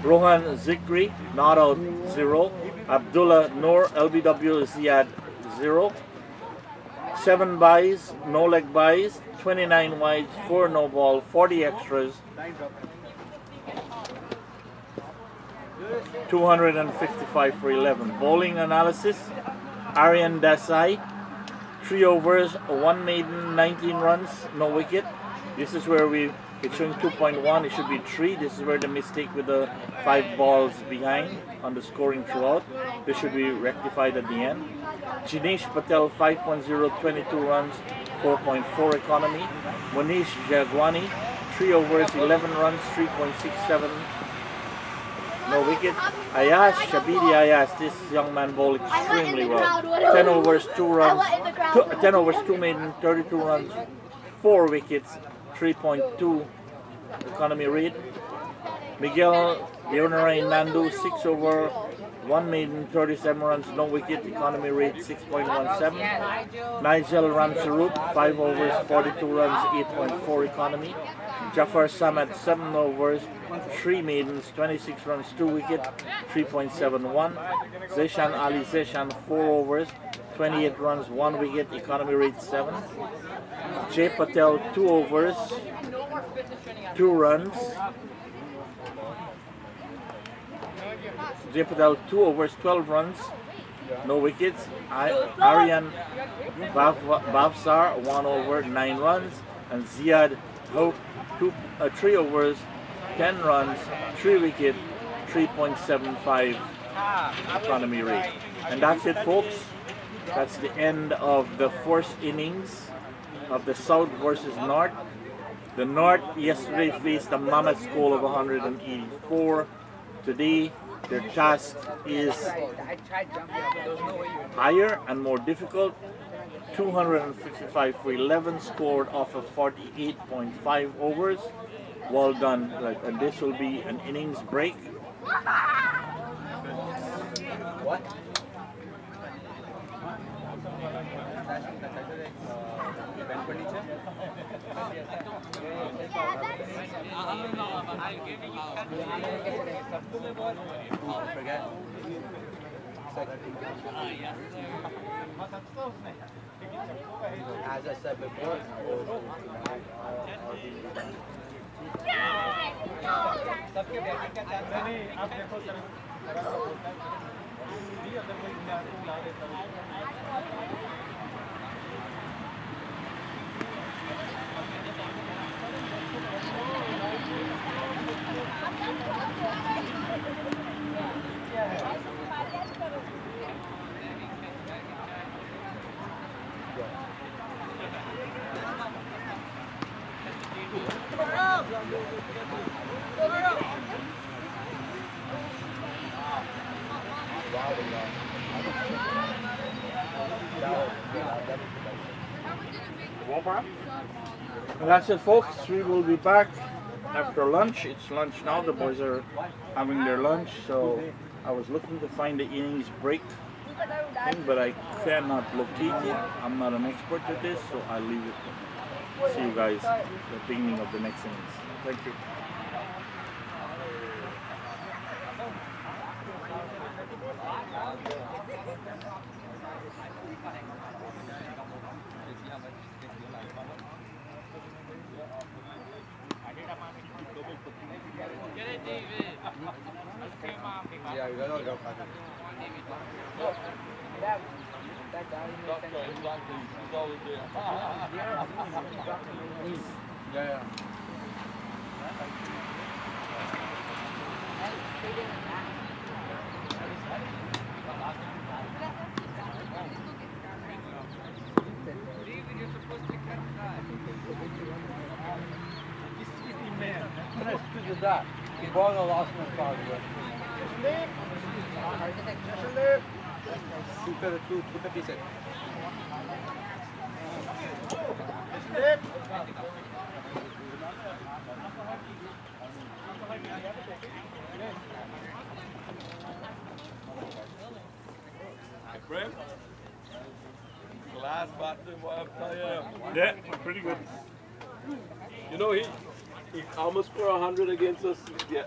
Rohan Zikri, not out 0. Abdullah Noor LBW Ziad 0. 7 byes, no leg byes, 29 wides, 4 no ball, 40 extras, 255 for 11. Bowling analysis, Aryan Desai, 3 overs, 1 maiden, 19 runs, no wicket. This is where it's showing 2.1, it should be 3. This is where the mistake with the 5 balls behind on the scoring throughout. This should be rectified at the end. Jinesh Patel 5.0, 22 runs, 4.4 economy. Monish Jagwani 3 overs, 11 runs, 3.67, no wicket. Ayaz Shabidi Ayaz, this young man bowled extremely well. 10 overs, 2 runs, 10 overs, 2 maiden, 32 runs, 4 wickets, 3.2 economy rate. Miguel Leonardo Nandu 6 over, 1 maiden, 37 runs, no wicket, economy rate 6.17. Nigel Ramsarup 5 overs, 42 runs, 8.4 economy. Jafar Samad 7 overs, 3 maidens, 26 runs, 2 wicket, 3.71. Zeshan Ali Zeshan 4 overs, 28 runs, 1 wicket, economy rate 7. Jay Patel 2 overs, 2 runs. Jay Patel 2 overs, 12 runs, no wickets. Aryan Bavsar 1 over, 9 runs. And Ziad Hope 3 overs, 10 runs, 3 wicket, 3.75 economy rate. And that's it, folks. That's the end of the first innings of the South versus North. The North yesterday faced a mammoth score of 184. Today their task is I tried jumping up. There was no way you would. higher and more difficult. 255 for 11 scored off of 48.5 overs. Well done. And this will be an innings break. What? As I said before, And that's it, folks. We will be back after lunch. It's lunch now. The boys are having their lunch. So I was looking to find the innings break thing, but I cannot locate it. I'm not an expert at this, so I'll leave it. See you guys at the beginning of the next innings. Thank you. Yeah, you gotta go back. Yeah. That. He brought a lost man card. 256. Brent? The last batter, what I'm telling you. Yeah, pretty good. You know, he almost scored 100 against us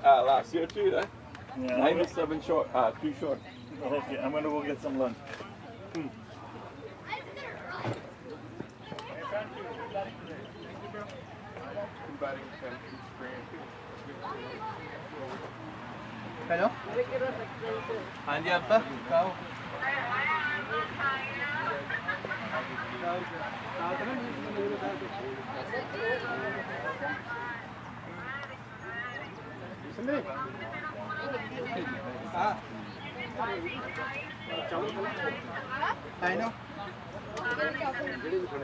last year too, eh? Yeah, 97 short, 2 short. Okay, I'm gonna go get some lunch. Hello? हाँ जी आपका कहो I know.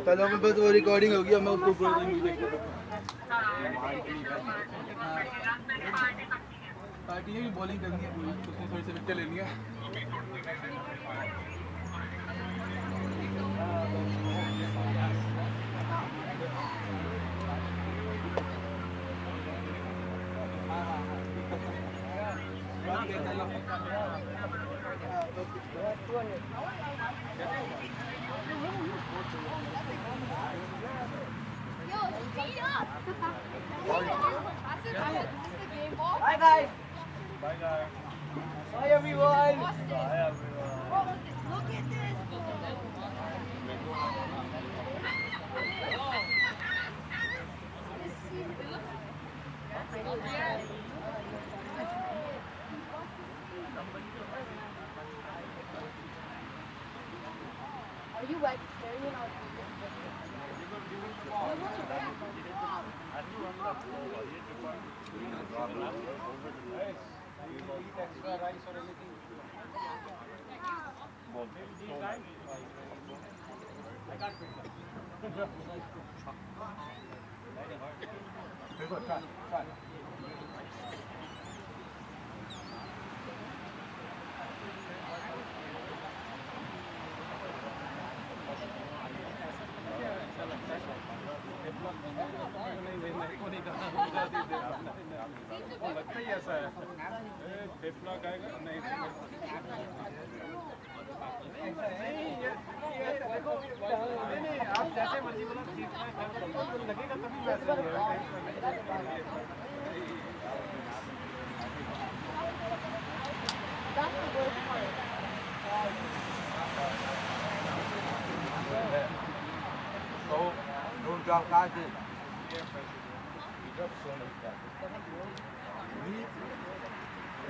चलो मैं बस वो recording हो गया मैं ऊपर पार्टी ने भी बॉलिंग करनी है पूरी उसने थोड़ी सी विकेट लेनी है Bye guys. Bye, guys. Bye everyone. Bye, everyone. Look at this. Are you vegetarian or extra rice or anything? I can't drink that. Try. लगता ही ऐसा है फेफड़ा खाएगा नहीं नहीं आप जैसे मर्जी बोला लगेगा तभी message That's the worst part. So, don't drop catches.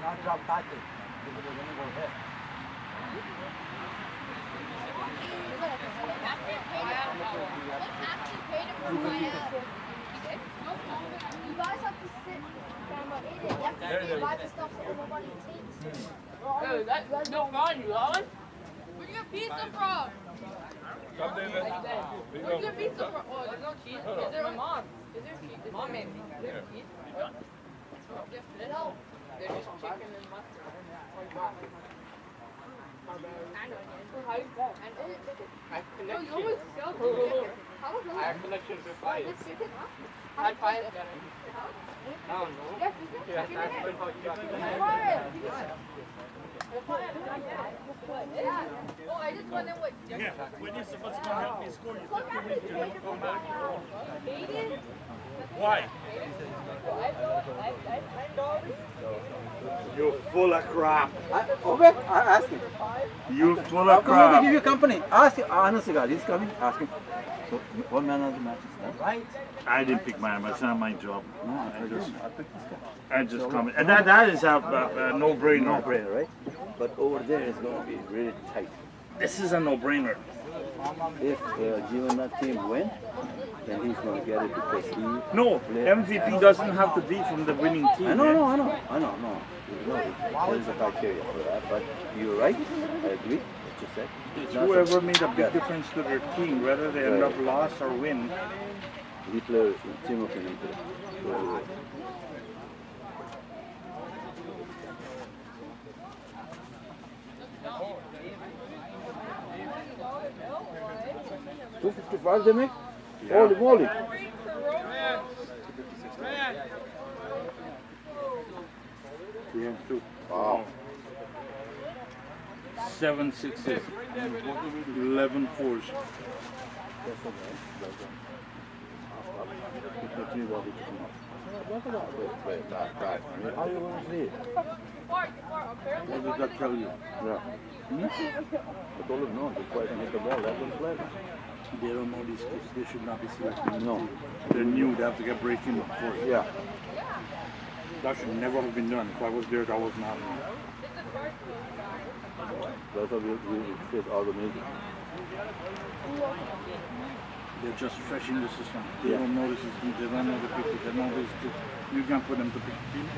Not drop catches. Because they're gonna go ahead. You guys have to sit down and eat it. You have to buy the stuff that nobody takes. Hey, that's no fun, you Alan. Where'd you get pizza from? Come David Where'd you get pizza from? Oh, there's no cheese. Is there my mom? Is there cheese? Mom made me. Is there cheese? No. There's just chicken and mustard. How you bet? And chicken. I have No, you connection. always sell the chicken. How was I that? have connection to Oh, five. this chicken, huh? I had five. I don't know. Yes, chicken? Yeah, Give that's me been how you got it. it. Yeah. Oh, I just went in with. Yeah, when you're supposed to come help me score, you said you need to come back. Why? You're full of crap. Okay, ask him. You're full How of come they crap. give you company? Ask him. Honestly, God, he's coming. Ask him. So, what man of the match is that? Right. I didn't pick mine. It's not my job. No, I just picked this guy. I just come. And that is a no-brainer. No-brainer, right? But over there is going to be really tight. This is a no-brainer. If Jivan that team win, then he's going to get it because he. No, MVP doesn't have to be from the winning team. I know, eh? no. No, there's a criteria for that. But you're right. I agree. What you said. It's not whoever so- made a big Yeah. difference to their team, whether they end up lost or win. We play team of an inter. $2.55 they make? Holy moly! Yeah, two. Wow. 7 6s, 11 4s. How you going to see it? What did that tell you? Yeah. I told him no, before I can hit the ball, let them play. They don't know these kids. They should not be selected. No. They're new. They have to get breaking before. Yeah. That should never have been done. If I was there, that was not. That's how we fit all the music. They're just fresh in the system. They Yeah. don't know the system. They don't know the people. They know these kids. You can't put them to pick the team.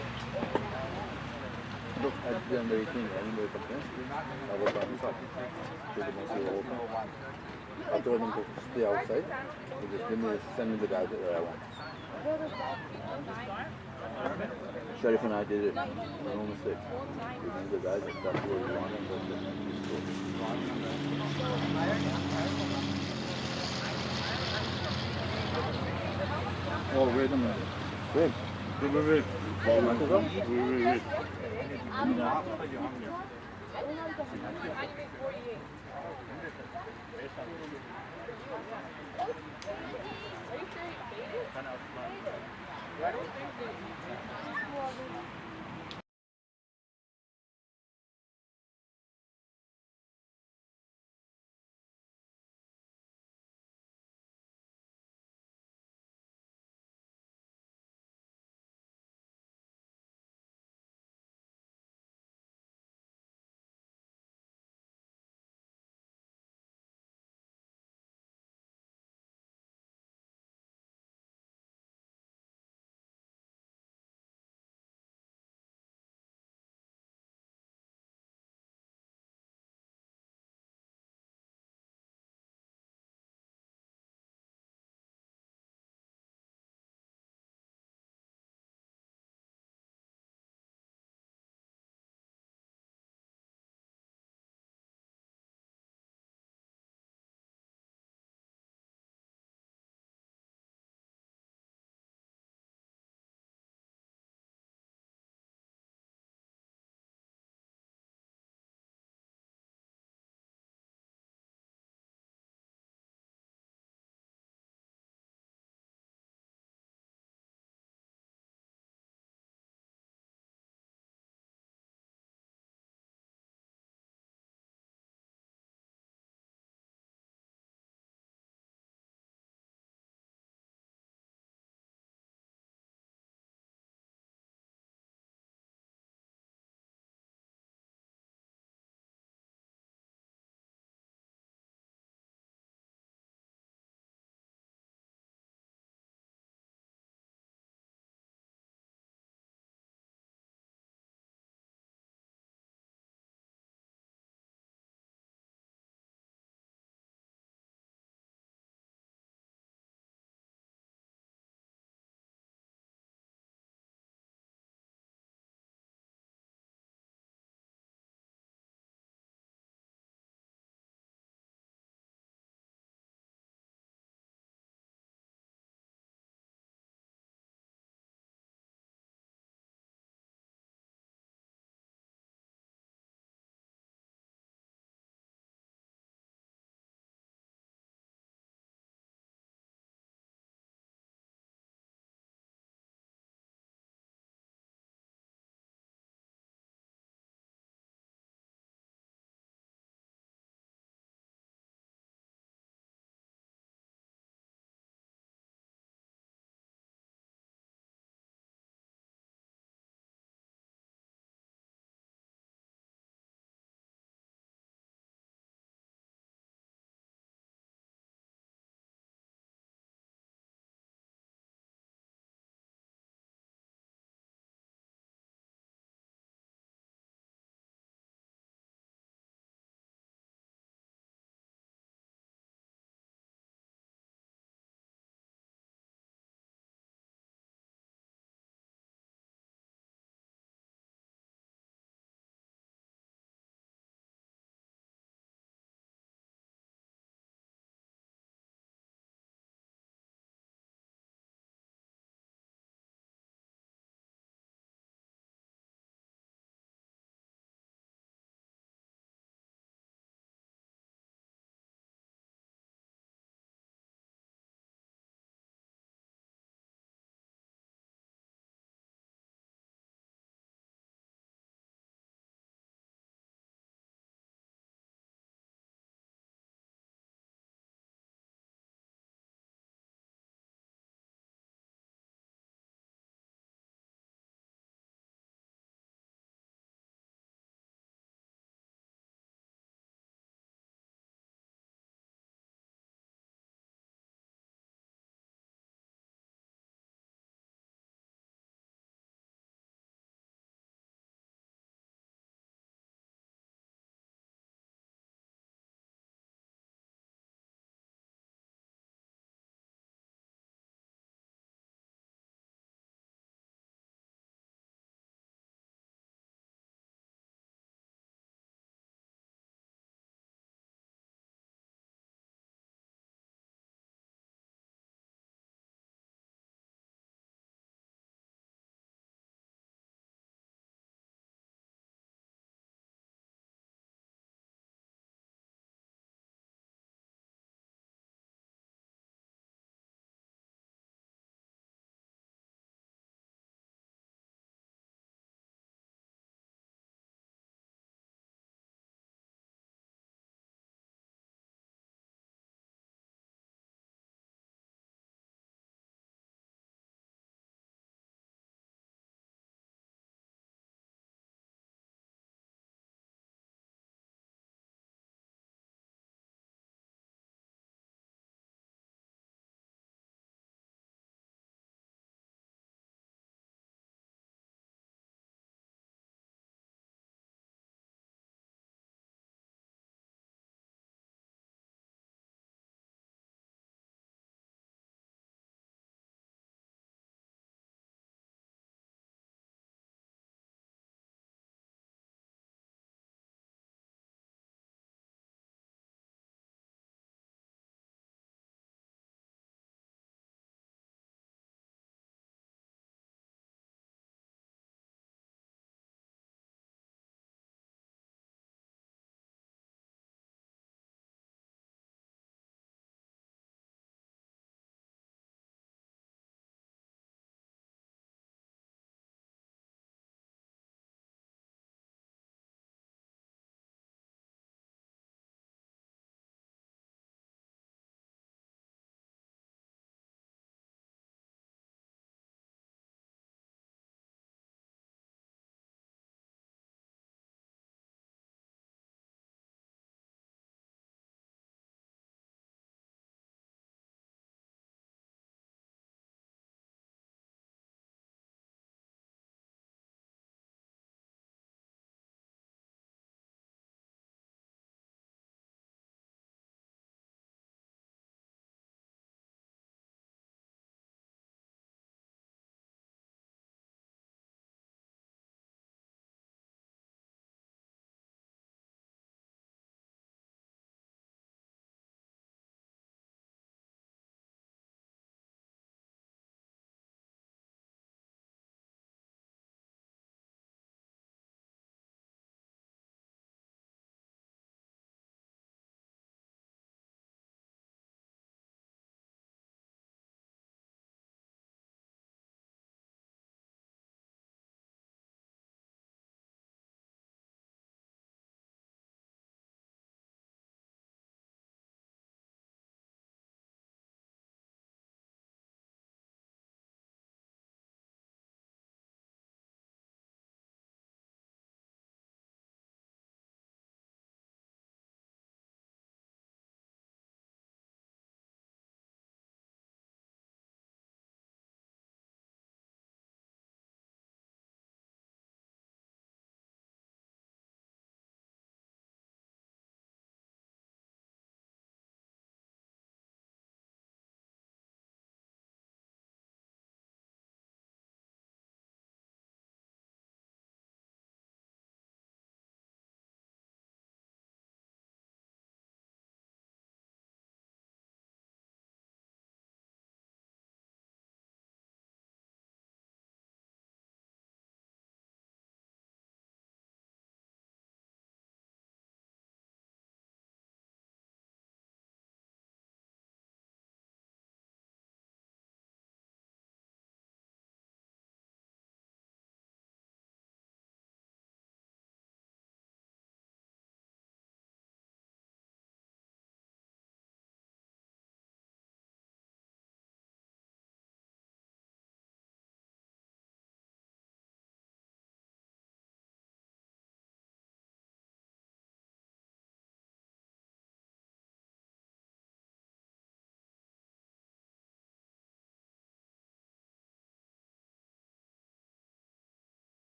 Look, at January 18th, anyway, I was on the side. So the most were open. I told them to stay outside. They just send me the guys that I want. Sheriff and I did it. No mistake. We knew the guys that that's where we wanted them. Oh, wait a minute. Wait. Wait. Wait.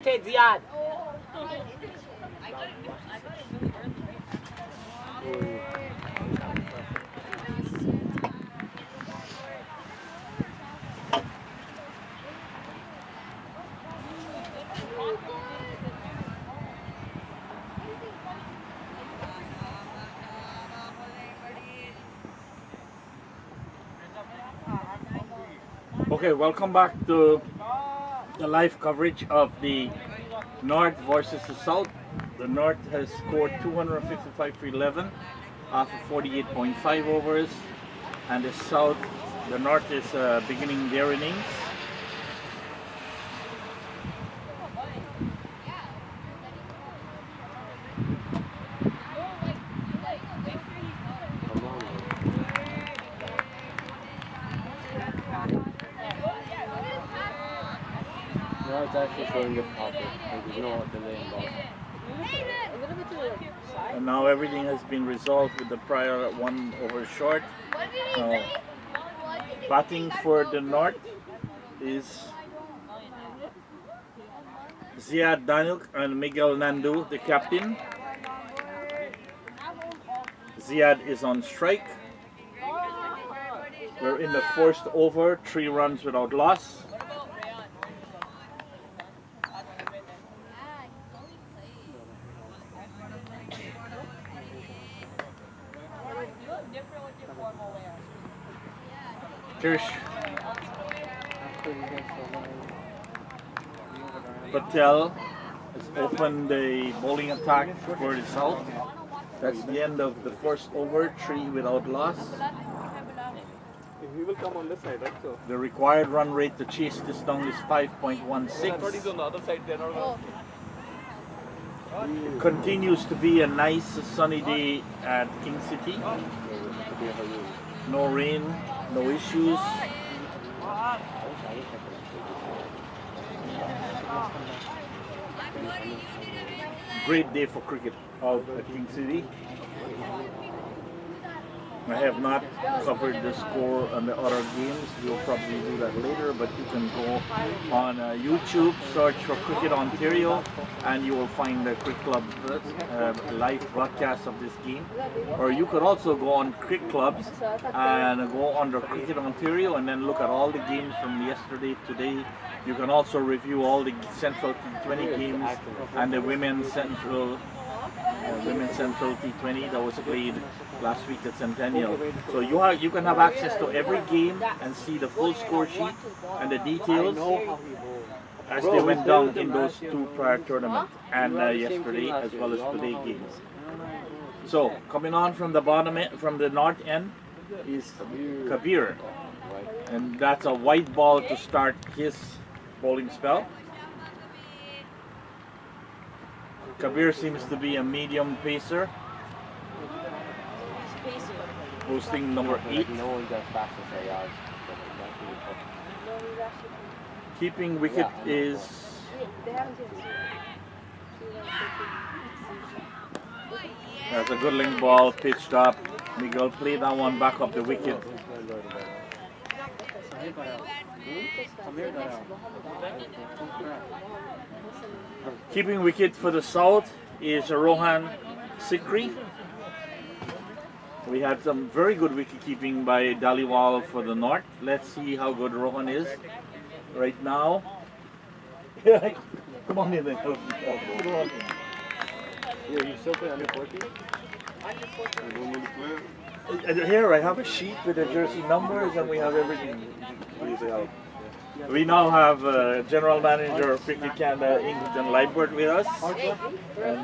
Okay, Ziad. Okay, welcome back to the live coverage of the North versus the South. The North has scored 255 for 11 after 48.5 overs, and the North is beginning their innings. No, it's actually showing the pocket. Like, there's no delay involved. And now everything has been resolved with the prior 1 over short. Now, batting for the North is Ziad Danuk and Miguel Nandu, the captain. Ziad is on strike. We're in the first over, 3 runs without loss. Kirsch Patel has opened the bowling attack for the South. That's the end of the first over, 3 without loss. He will come on this side, right? So The required run rate to chase this down is I thought he's 5.16. on the other side there. Or It continues to be a nice sunny day at King City. No rain, no issues. Great day for cricket out at King City. I have not covered the score on the other games. We'll probably do that later, but you can go on YouTube, search for Cricket Ontario, and you will find the Cricket Club live broadcast of this game. Or you could also go on Cricket Clubs and go under Cricket Ontario and then look at all the games from yesterday, today. You can also review all the Central T20 games and the Women's Central T20 that was played last week at Centennial. So you can have access to every game and see the full score sheet and the details as they went down in those 2 prior tournaments and yesterday as well as today games. So coming on from the from the north end is Kabir, and that's a white ball to start his bowling spell. Kabir seems to be a medium pacer, posting number 8. No one's as fast as I Keeping wicket is that's a good link ball pitched up. Miguel played that one back up the wicket. Keeping wicket for the South is Rohan Sikri. We had some very good wicket keeping by Daliwal for the North. Let's see how good Rohan is right now. Come on in there. Come on. Yeah, you still play under 14? Here I have a sheet with the jersey numbers and we have everything. We now have General Manager of Cricket Canada, Ingleton Libert, with us. And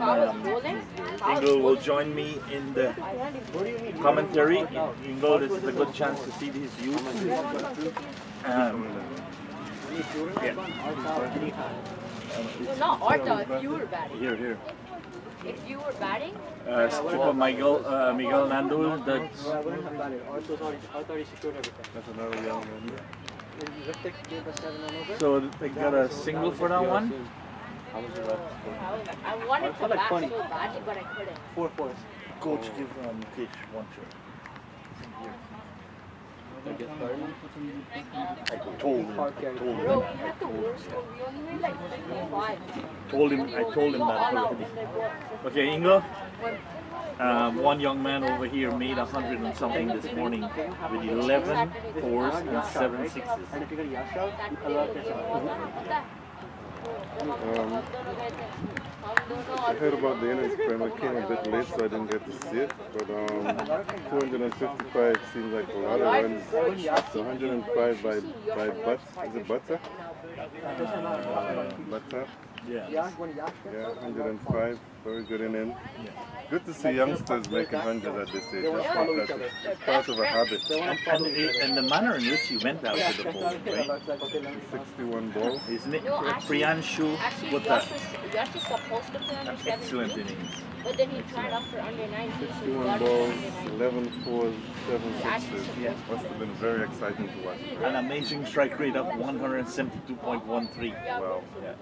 Ingle will join me in the commentary. Ingle, this is a good chance to see these views. Not Arta, if you were batting. Here. If you were batting? Skipper Miguel Nandul, that's another young man. So they got a single for that one. I wanted to bat so badly, but I couldn't. 4 4. Coach give Kish one shot. I told him. Bro, we had the worst one. We only made like 55. I told him that already. Okay, Ingo. One young man over here made 100 and something this morning with 11 fours and 7 sixes. I heard about the innings prem. I came a bit late, so I didn't get to see it. But 255 seems like a lot of runs. So 105 by Butts. Is it Butter? Butter? Yeah. Yeah, 105. Very good inning. Good to see youngsters making hundreds at this age. I think that it's part of a habit. And the manner in which he went out with the ball, right? 61 balls. Isn't it? No, Priyanshu actually, with that. Josh was supposed to play under 17. Excellent innings. But then he tried out for under 19. So he 61 got balls, under 19. 11 fours, 7 sixes. Yeah. Must have been very exciting to watch. An amazing strike rate of 172.13. Wow. Yeah.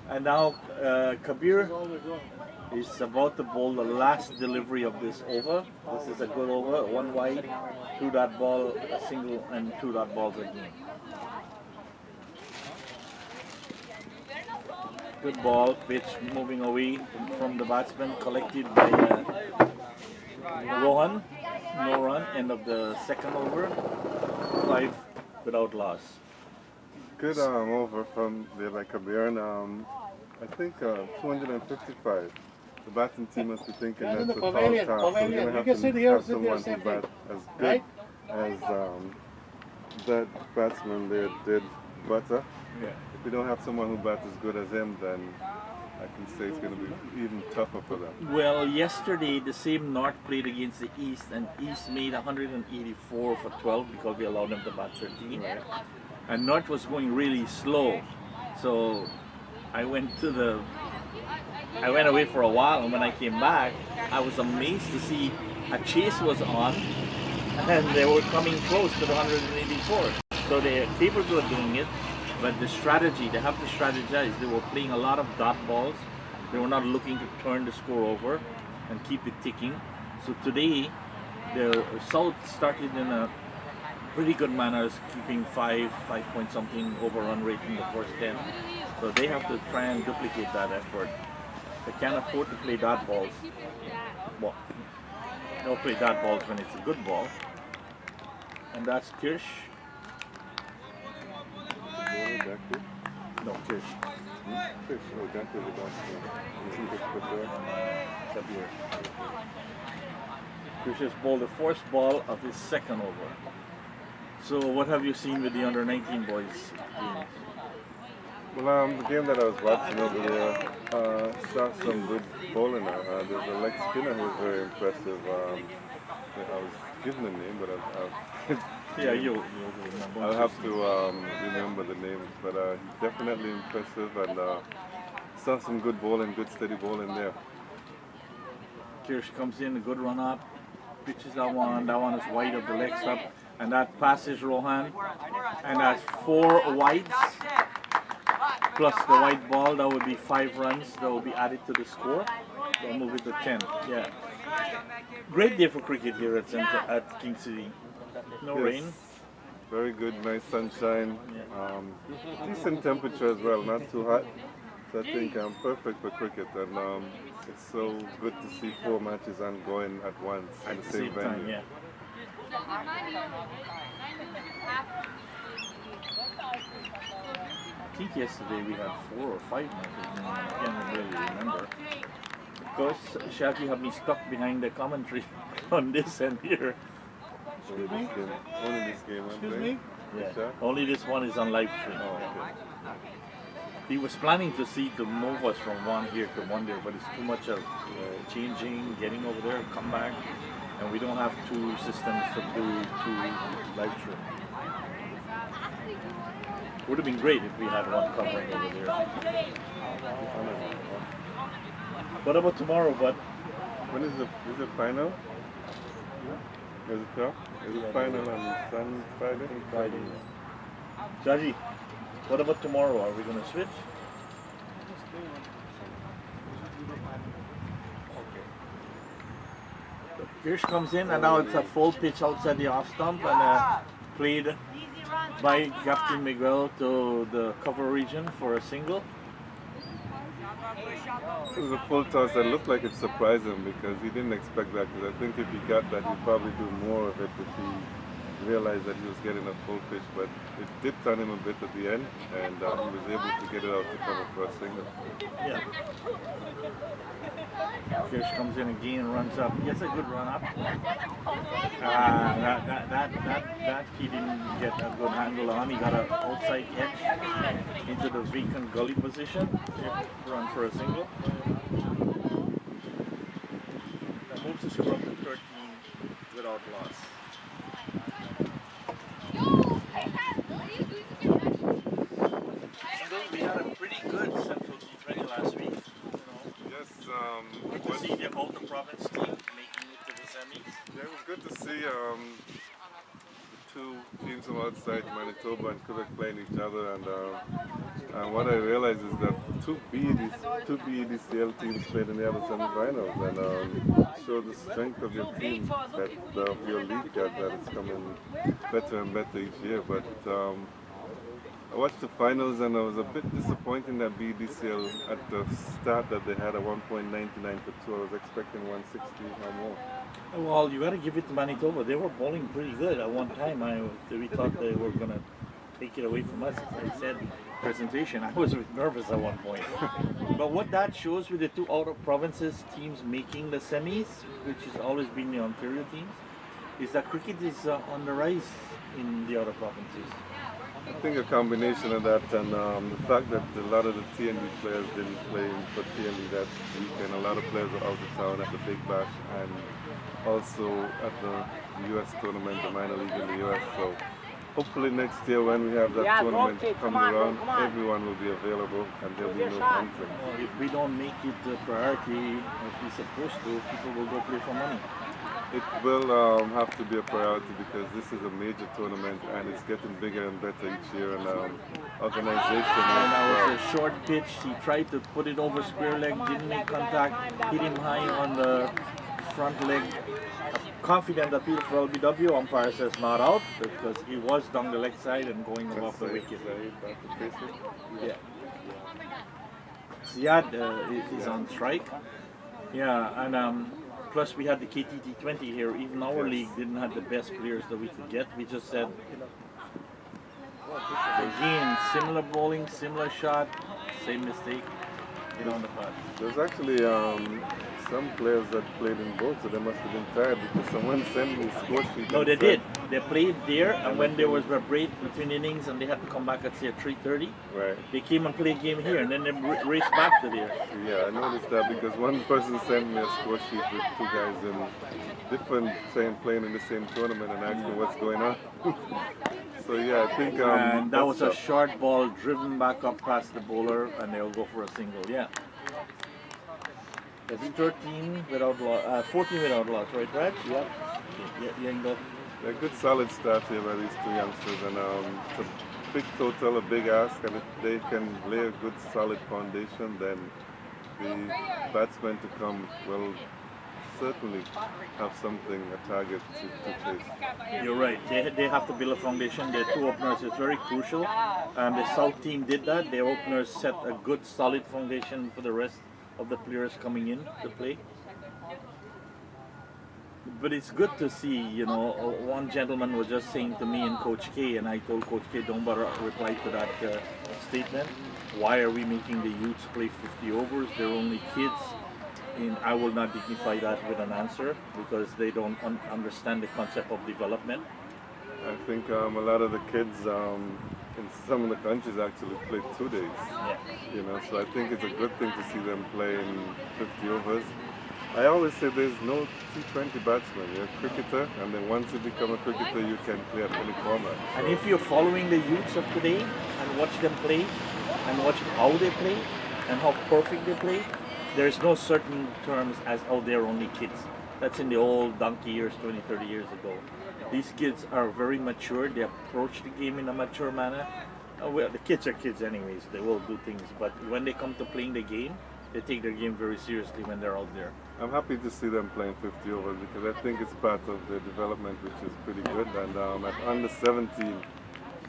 And now Kabir is about to bowl the last delivery of this over. This is a good over, 1 wide, 2 dot ball, a single, and 2 dot balls again. Good ball, pitch moving away from the batsman, collected by Rohan. No run, end of the second over, 5 without loss. Good over from there by Kabir. And I think 255. The batting team must be thinking that's a tall task. So we're going to have to have someone who bat as good as that batsman there did Butter. Yeah. If we don't have someone who bats as good as him, then I can say it's going to be even tougher for them. Well, yesterday the same North played against the East, and East made 184 for 12 because we allowed them to bat 13. Right? And North was going really slow, so I went away for a while, and when I came back, I was amazed to see a chase was on, and they were coming close to the 184. So they are capable of doing it, but the strategy, they have to strategize. They were playing a lot of dot balls. They were not looking to turn the score over and keep it ticking. So today, the South started in a pretty good manner, keeping 5 point something overrun rate in the first 10. So they have to try and duplicate that effort. They can't afford to play dot balls. Well, they'll play dot balls when it's a good ball. And that's Kirsch. No, Kirsch. Fish, oh, that was Kabir. Kirsch has bowled the first ball of his second over. So what have you seen with the under 19 boys game? Well, the game that I was watching over there saw some good bowling. There's a leg spinner who was very impressive. I was given the name, but I'll have to remember the name. But he's definitely impressive, and saw some good bowling, good steady bowling there. Kirsch comes in, a good run up, pitches that one is wide of the leg stop, and that passes Rohan, and that's 4 wides. Plus the white ball, that would be 5 runs that will be added to the score. They'll move it to 10. Yeah. Great day for cricket here at King City. No rain. Very good, nice sunshine. Decent temperature as well, not too hot. So I think perfect for cricket. And it's so good to see 4 matches ongoing at once at the same venue. Time, yeah. I think yesterday we had 4 or 5 matches, I can't really remember. Because Shaki had me stuck behind the commentary on this end here. Only this game. Excuse me? Yeah. Only this one is on live stream. Oh, okay. He was planning to move us from one here to one there, but it's too much of changing, getting over there, come back, and we don't have 2 systems to do 2 live stream. Would have been great if we had one covering over there. What about tomorrow, bud? When is the final? Is it tough? Is it final on Friday? Friday. Jaji, what about tomorrow? Are we going to switch? Okay. Kirsch comes in, and now it's a full pitch outside the off stump, and played by Captain Miguel to the cover region for a single. It was a full toss that looked like it surprised him because he didn't expect that. Because I think if he got that, he'd probably do more of it if he realized that he was getting a full pitch. But it dipped on him a bit at the end, and he was able to get it out to cover for a single. Yeah. Kirsch comes in again and runs up. Gets a good run up. That he didn't get a good handle on. He got an outside edge into the vacant gully position. Run for a single. That moves us from the 13 without loss. We had a pretty good Central T20 last week. Yes, good to see the outer province team making it to the semis. Yeah, it was good to see the two teams from outside Manitoba and Quebec playing each other, and what I realized is that two BEDCL teams played in the other semifinals, and showed the strength of your team, that of your league, that it's coming better and better each year. But I watched the finals, and I was a bit disappointed that BDCL at the start that they had a 1.99 for 2. I was expecting 160 or more. Well, you got to give it to Manitoba. They were bowling pretty good at one time. We thought they were going to take it away from us. As I said, presentation, I was nervous at one point. But what that shows with the two outer provinces teams making the semis, which has always been the Ontario teams, is that cricket is on the rise in the outer provinces. I think a combination of that and the fact that a lot of the TND players didn't play for TND that weekend. A lot of players were out of town at the Big Bash and also at the US tournament, the minor league in the US. So hopefully next year when we have that tournament coming around, everyone will be available and there'll be no conflict. Well, if we don't make it the priority as we're supposed to, people will go play for money. It will have to be a priority because this is a major tournament and it's getting bigger and better each year, and organization. And that was a short pitch. He tried to put it over square leg, didn't make contact, hit him high on the front leg. Confident appeal for LBW. Umpire says not out because he was down the leg side and going above the wicket. Yeah. Ziad is on strike. Yeah, and plus we had the KTT20 here. Even our league didn't have the best players that we could get. We just said, again, similar bowling, similar shot, same mistake, get on the putt. There's actually some players that played in both, so they must have been tired because someone sent me a score sheet. No, they did. They played there, and when there was a break between innings and they had to come back at say at 3:30, right, they came and played a game here, and then they raced back to there. Yeah, I noticed that because one person sent me a score sheet with two guys in different, playing in the same tournament and asked me what's going on. So yeah, I think and that was a short ball driven back up past the bowler, and they'll go for a single. Yeah. It's 13 without loss, 14 without loss, right, Brad? Yeah. Yeah, a good solid start here by these two youngsters, and it's a big total, a big ask, and if they can lay a good solid foundation, then the batsmen to come will certainly have something, a target to chase. You're right. They have to build a foundation. Their two openers is very crucial. The South team did that. Their openers set a good solid foundation for the rest of the players coming in to play. But it's good to see, you know, one gentleman was just saying to me and Coach K, and I told Coach K, don't bother reply to that statement. Why are we making the youths play 50 overs? They're only kids. And I will not dignify that with an answer because they don't understand the concept of development. I think a lot of the kids in some of the countries actually play 2 days. Yeah. You know, so I think it's a good thing to see them playing 50 overs. I always say there's no T20 batsman. You're a cricketer, and then once you become a cricketer, you can play at any format. So. And if you're following the youths of today and watch them play, and watch how they play, and how perfect they play, there's no certain terms as, oh, they're only kids. That's in the old donkey years, 20, 30 years ago. These kids are very mature. They approach the game in a mature manner. Well, the kids are kids anyways. They will do things. But when they come to playing the game, they take their game very seriously when they're out there. I'm happy to see them playing 50 overs because I think it's part of their development, which is pretty good. And at under 17,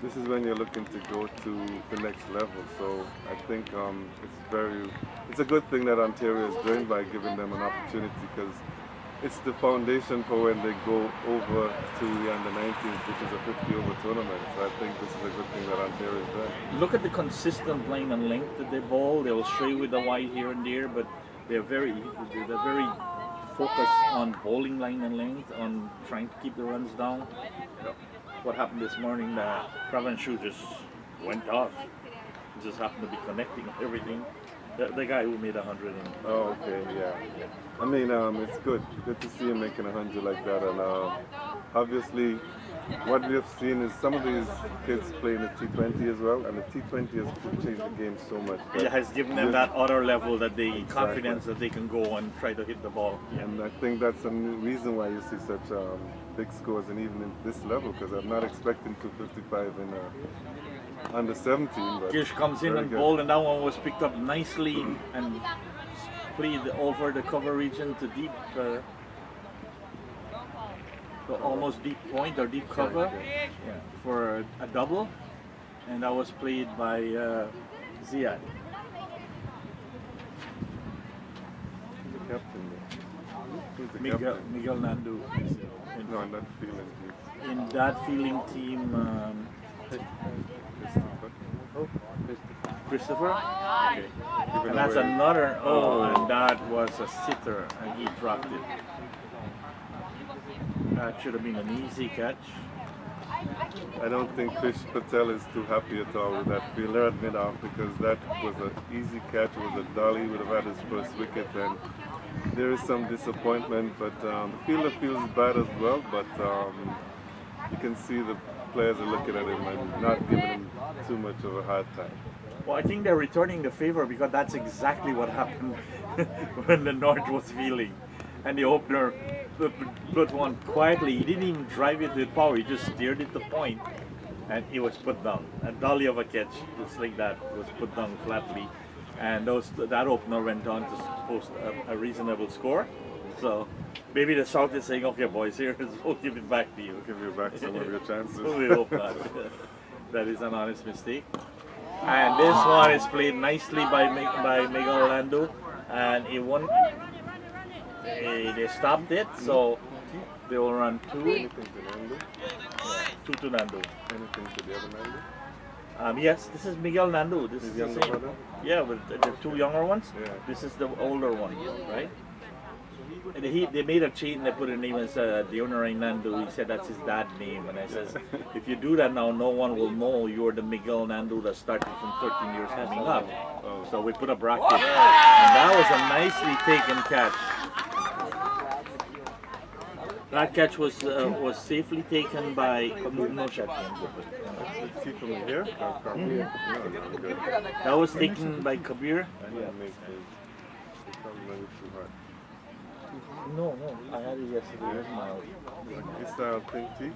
this is when you're looking to go to the next level. So I think it's a good thing that Ontario is doing by giving them an opportunity, because it's the foundation for when they go over to the under 19s, which is a 50 over tournament. So I think this is a good thing that Ontario is doing. Look at the consistent line and length that they bowl. They'll stray with the wide here and there, but they're very focused on bowling line and length, on trying to keep the runs down. What happened this morning, Pravanchu just went off. He just happened to be connecting everything. The guy who made 100. Oh, okay, yeah. I mean, it's good to see him making 100 like that. And obviously, what we have seen is some of these kids playing the T20 as well, and the T20 has changed the game so much. It has given them that other level, that they confidence that they can go and try to hit the ball. And I think that's the reason why you see such big scores, and even in this level, because I'm not expecting 255 in under 17. But Kish comes in and bowled, and that one was picked up nicely and played over the cover region to deep, to almost deep point or deep cover for a double, and that was played by Ziad. The captain. Who's the Miguel, captain? Miguel Nandu. No, I'm not feeling it. In that feeling team, Christopher? Okay. And that's another, and that was a sitter, and he dropped it. That should have been an easy catch. I don't think Krish Patel is too happy at all with that fielder at mid-off, because that was an easy catch. It was a dolly, would have had his first wicket, and there is some disappointment, but the fielder feels bad as well, but you can see the players are looking at him and not giving him too much of a hard time. Well, I think they're returning the favor, because that's exactly what happened when the North was feeling. And the opener put one quietly. He didn't even drive it with power, he just steered it to point, and it was put down. A dolly of a catch, just like that, was put down flatly. And that opener went on to post a reasonable score. So maybe the South is saying, okay boys, here, we'll give it back to you. Give you back some of your chances. We hope not. That is an honest mistake. And this one is played nicely by Miguel Landu, and he won. They stopped it, so they will run 2. Anything to Nandu? Yeah, 2 to Nandu. Anything to the other Nandu? Yes, this is Miguel Nandu. This is the younger same. brother? Yeah, with the 2 younger ones. Yeah. This is the older one, right? And they made a cheat and they put a name as the owner in Nandu. He said that's his dad's name, and I says, if you do that now, no one will know you're the Miguel Nandu that started from 13 years coming up. Oh. So we put a bracket, and that was a nicely taken catch. That catch was safely taken by no shot. See from here? That was taken by Kabir. No, I had it yesterday. Where's my This thing tea?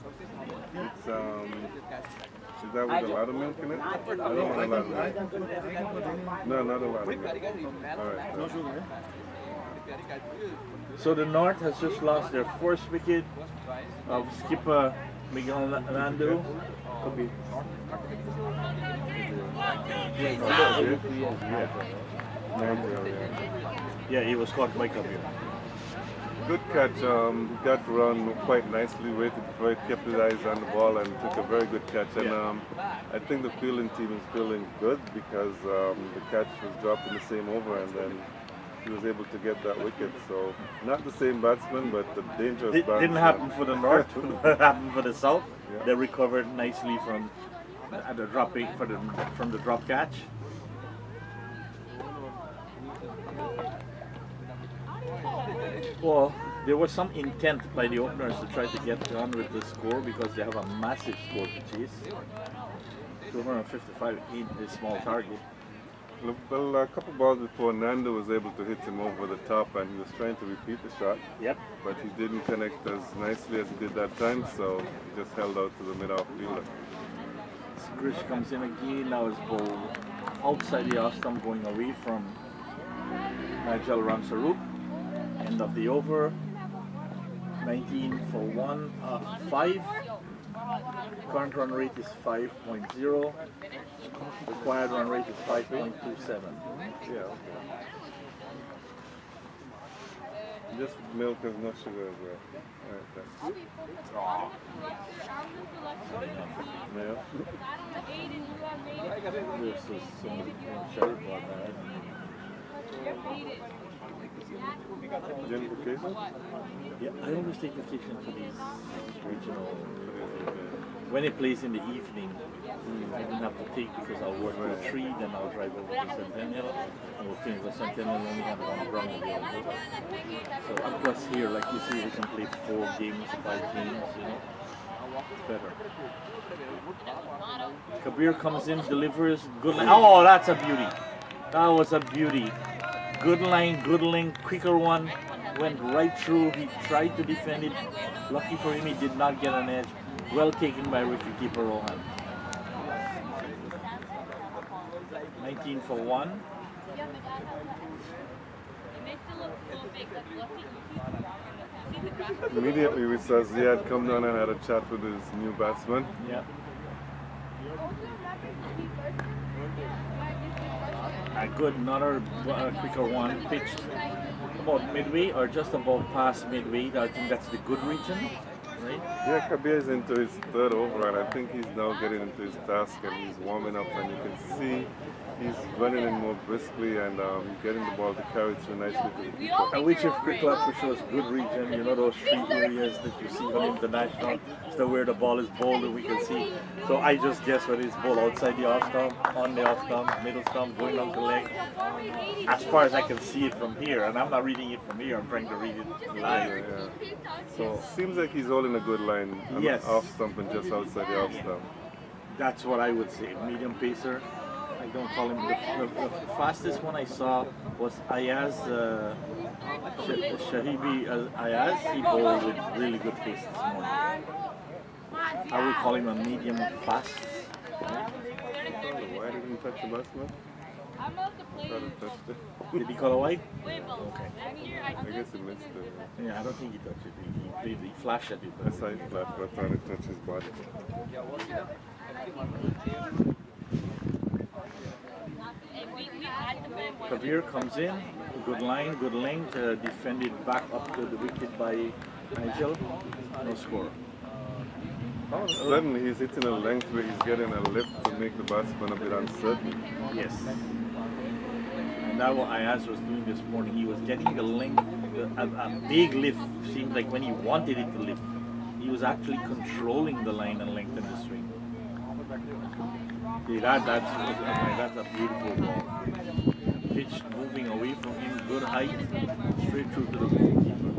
It's is that with a lot of milk in it? I don't want a lot of milk. No, not a lot of milk. Alright. No sugar. So the North has just lost their first wicket of skipper Miguel Nandu. Kabir. Yeah, he was caught by Kabir. Good catch, got run quite nicely, waited for it, kept his eyes on the ball and took a very good catch. And I think the fielding team is feeling good because the catch was dropped in the same over and then he was able to get that wicket. So not the same batsman, but the dangerous batsman. It didn't happen for the North, it happened for the South. Yeah. They recovered nicely from the dropping from the drop catch. Well, there was some intent by the openers to try to get on with the score because they have a massive score to chase. 255 in a small target. Well, a couple balls before, Nando was able to hit him over the top and he was trying to repeat the shot. Yep. But he didn't connect as nicely as he did that time, so he just held out to the mid-off fielder. Grish comes in again, now it's ball outside the off stump going away from Nigel Ramsarouk. End of the over. 19 for 1, 5. Current run rate is 5.0. Required run rate is 5.27. Yeah, okay. Just milk has no sugar as well. Alright, yeah. There's so many sherry about that. Jen vacation? Yeah, I always take vacation for these regional. When it plays in the evening, I don't have to take because I'll work till 3, then I'll drive over to Centennial, and we'll finish the Centennial only have 1 round available. So and plus here, like you see, we can play 4 games, 5 games, you know. It's better. Kabir comes in, delivers, good line. Oh, that's a beauty. That was a beauty. Good line, good link, quicker one. Went right through. He tried to defend it. Lucky for him, he did not get an edge. Well taken by wicketkeeper Rohan. 19 for 1. Immediately we saw Ziad come down and had a chat with his new batsman. Yeah. Good, another quicker one pitched about midway or just about past midway. I think that's the good region, right? Yeah, Kabir is into his 3rd over and I think he's now getting into his task and he's warming up and you can see he's running in more briskly and getting the ball to carry through nicely to the keeper. And which if Cricket shows good region, you know those 3 areas that you see on international, so where the ball is bowled and we can see. So I just guess whether it's bowled outside the off stump, on the off stump, middle stump, going down the leg. As far as I can see it from here, and I'm not reading it from here, I'm trying to read it live. Yeah. So seems like he's holding a good line on yes, the off stump and just outside the off stump. That's what I would say. Medium pacer. I don't call him the fastest one I saw was Ayaz Shahibi Ayaz. He bowled with really good pace this morning. I would call him a medium fast. Why didn't he touch the batsman? Did he call a wide? Okay. Okay. I guess he missed it. Yeah, I don't think he touched it. He flashed at it. I saw he flashed, but I thought it touched his body. Kabir comes in, good line, good length, defended back up to the wicket by Nigel, no score. All of a sudden he's hitting a length where he's getting a lift to make the batsman a bit uncertain. Yes. And that's what Ayaz was doing this morning. He was getting the length, a big lift, seemed like when he wanted it to lift. He was actually controlling the line and length in the swing. Yeah, that's a beautiful ball. Pitch moving away from him, good height, straight through to the goalkeeper.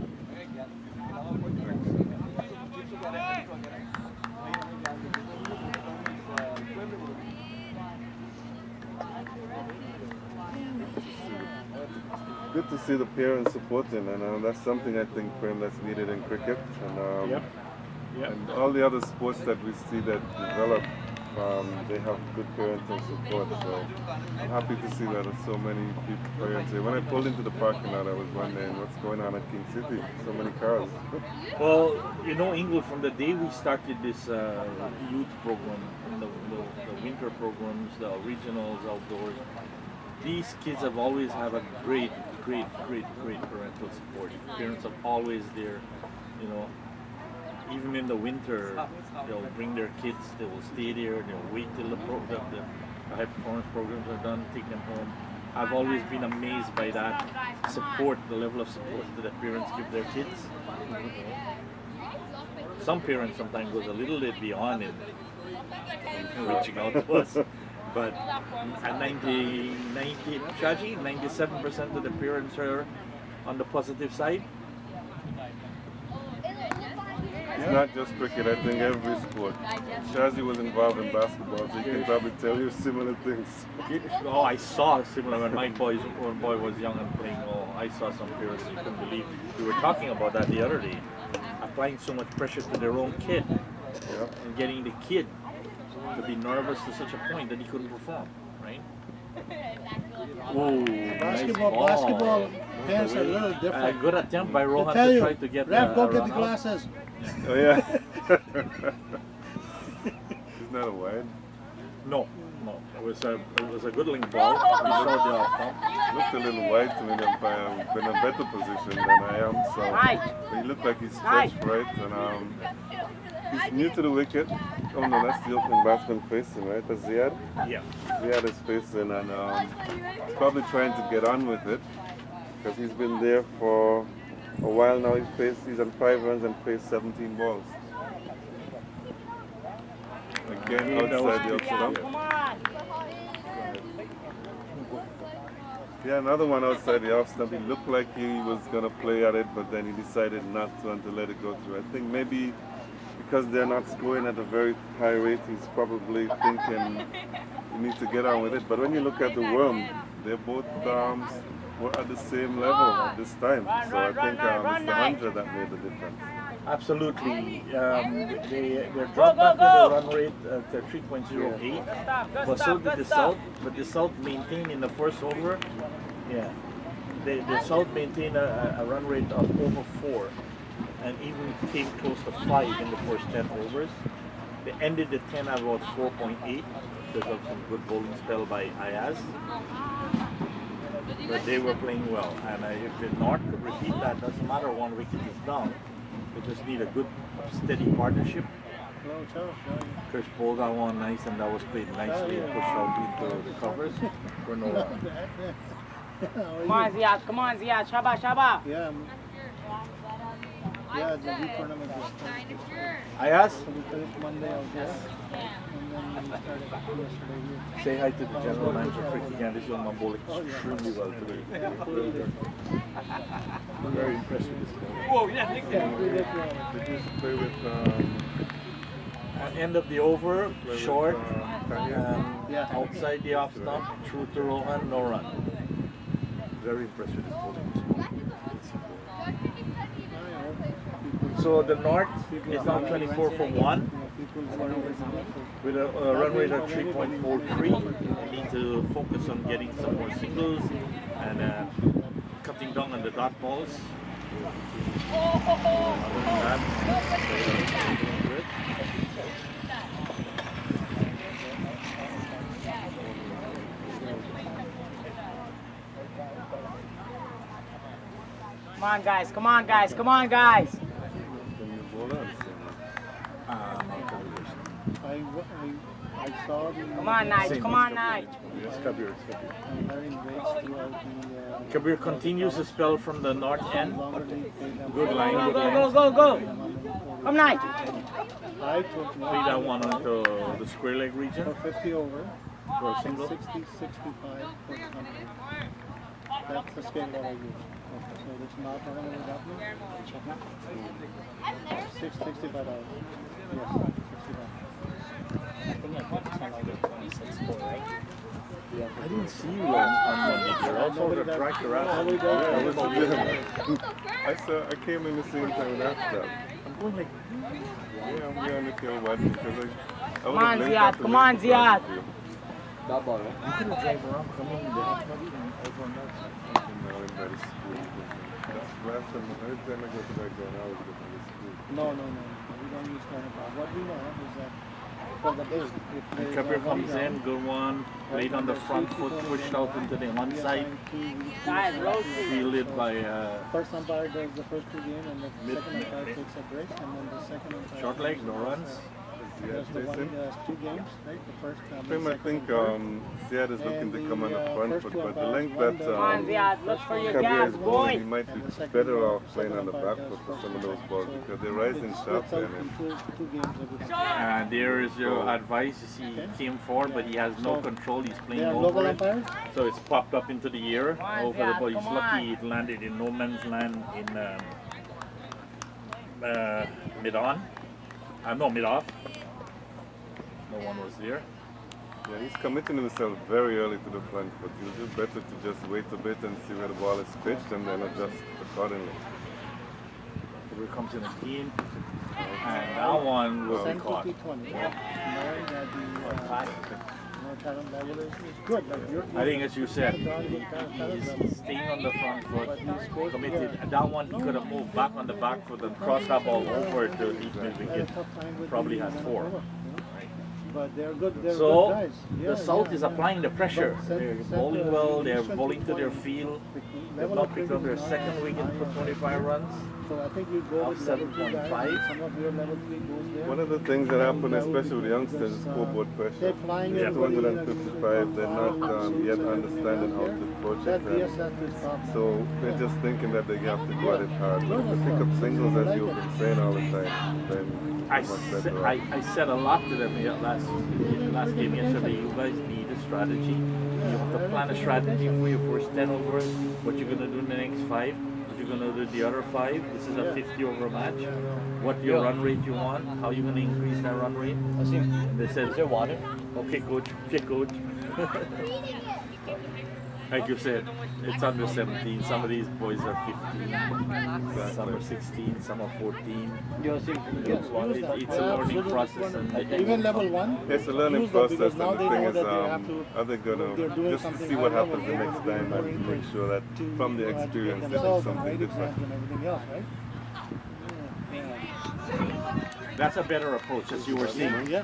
Good to see the parents supporting, and that's something I think that's needed in cricket. And, Yep. and all the other sports that we see that develop, they have good parental support. So I'm happy to see that there's so many people, parents here. When I pulled into the parking lot, I was wondering what's going on at King City. So many cars. Well, you know, England, from the day we started this youth program, the winter programs, the regionals, outdoors, these kids have always had a great parental support. Parents are always there, you know. Even in the winter, they'll bring their kids, they will stay there, they'll wait till the high performance programs are done, take them home. I've always been amazed by that support, the level of support that the parents give their kids. Some parents sometimes goes a little bit beyond in reaching out to us. But at 97% of the parents are on the positive side. It's not just cricket, I think every sport. Shazi was involved in basketball, so he can probably tell you similar things. Oh, I saw similar when my boy was young and playing. Oh, I saw some parents you couldn't believe. We were talking about that the other day. Applying so much pressure to their own kid, and getting the kid to be nervous to such a point that he couldn't perform, right? Oh, nice Basketball, ball. basketball pants are a little different. Good attempt by I Rohan tell to you, try to get ref, go a get the run out. glasses. Oh yeah. Isn't that a wide? No, no. It was a good link ball. We saw the off stump. Looked a little wide to me. The umpire been in a better position than I am. So but he looked like he's stretched right, and he's new to the wicket. Oh no, that's the opening batsman facing, right? That's Ziad. Yeah. Ziad is facing, and he's probably trying to get on with it because he's been there for a while now. He's on 5 runs and faced 17 balls. Again, outside the off stump. Yeah, another one outside the off stump. He looked like he was going to play at it, but then he decided not to and to let it go through. I think maybe because they're not scoring at a very high rate, he's probably thinking you need to get on with it. But when you look at the worm, they're both were at the same level at this time. So I think it's the 100 that made the difference. Absolutely. They're dropped back to the run rate at 3.08, but so did the South. But the South maintained in the first over. Yeah, the South maintained a run rate of over 4, and even came close to 5 in the first 10 overs. They ended the 10 at about 4.8 because of some good bowling spell by Ayaz. But they were playing well, and if the North could repeat that, doesn't matter, 1 wicket is down. They just need a good, steady partnership. Chris bowled that one nice, and that was played nicely and pushed out into the covers for no run. Come on, Ziad. Come on, Ziad. Shaba, Shaba. Yeah, the league tournament was Ayaz? So we finished Monday out there, and then we started yesterday here. Say hi to the general manager, Ricky Gandhi. This one bowling extremely well today. I'm very impressed with this guy. Whoa, yeah, Nick. Did you play with End of the over, short, Yeah. outside the off stump, through to Rohan, no run. Very impressed with this bowling. So the North is now 24 for 1 with a run rate of 3.43. They need to focus on getting some more singles and cutting down on the dot balls. Other than that, good. Come on, guys. Come on, guys. Come on, guys. I saw the... Come on, Nige. Come on, Nige. Yes, Kabir. Hiring rates throughout Kabir continues to spell from the north end. Good line, Go, good go, line. go, go, go. Come, Nige. I took Play that one onto the square leg region for 50 over, for a single. 60, 65, 100. That's the scale that I use. Okay, so this not the one with that one? 665 dollars. Yes, 65. I think I put 10 over 26 score, right? I didn't see you on Monday. You're also the track around. I came in the same time after that. I'm going like, Yeah, I'm going to kill one because I Come on, Ziad. Come on, Ziad. That ball, right? I'm gonna drive around, come in, they have nothing over on that side. That is school. That's last time, every time I go to that ground, I always go to the school. No. We don't use kind of power. What we know is that for the day, if they Kabir comes in, good one, played on the front foot, pushed out into the one side, Guys, road fielded by first umpire does the first 2 games, and the second umpire takes a break, and then the second umpire short leg, no runs. does the one, 2 games, right? The first I think Ziad is looking to come on the front foot, but the length that Come on, Ziad. Look for your Kabir gas, is boy. bowling, he might be better off playing on the back foot for some of those balls because they're rising sharp there. Two games every time. There is your advice. You see, he came forward, but he has no control. He's playing Yeah, local over it. umpires? So it's popped up into the air over the ball. He's come lucky it landed in no man's land in mid-on. No, mid-off. No one was there. Yeah, he's committing himself very early to the front foot. He'll do better to just wait a bit and see where the ball is pitched and then adjust accordingly. Here comes in again. And that one will be caught. 20. Knowing that the talent level is good. Like I think as you said, he's staying on the front foot, committed. And that one he could have moved back on the back foot and crossed that ball over to the deep mid wicket. Probably has 4. But they're good. They're So good guys. the South is applying the pressure. They're bowling well. They're bowling to their field. They've not picked up their second wicket for 25 runs. So I think you go with 7.5. Some of your level 3 goes there. One of the things that happen, especially with the youngsters, is scoreboard pressure. They're flying At 255, they're not yet understanding how to approach it. So they're just thinking that they have to go at it hard. But if they pick up singles, as you've been saying all the time, then I said a lot to them last game yesterday. You guys need a strategy. You have to plan a strategy for your first 10 overs, what you're going to do in the next 5, what you're going to do the other 5. This is a 50 over match. What your run rate you want, how you're going to increase that run rate. And they said, is there water? Okay, coach. Okay, coach. Like you said, it's under 17. Some of these boys are 15, some are 16, some are 14. It's a learning process. Even level 1? It's a learning process, and the thing is, are they going to, just to see what happens the next time and make sure that from the experience they do something different. That's a better approach, as you were saying. Yeah.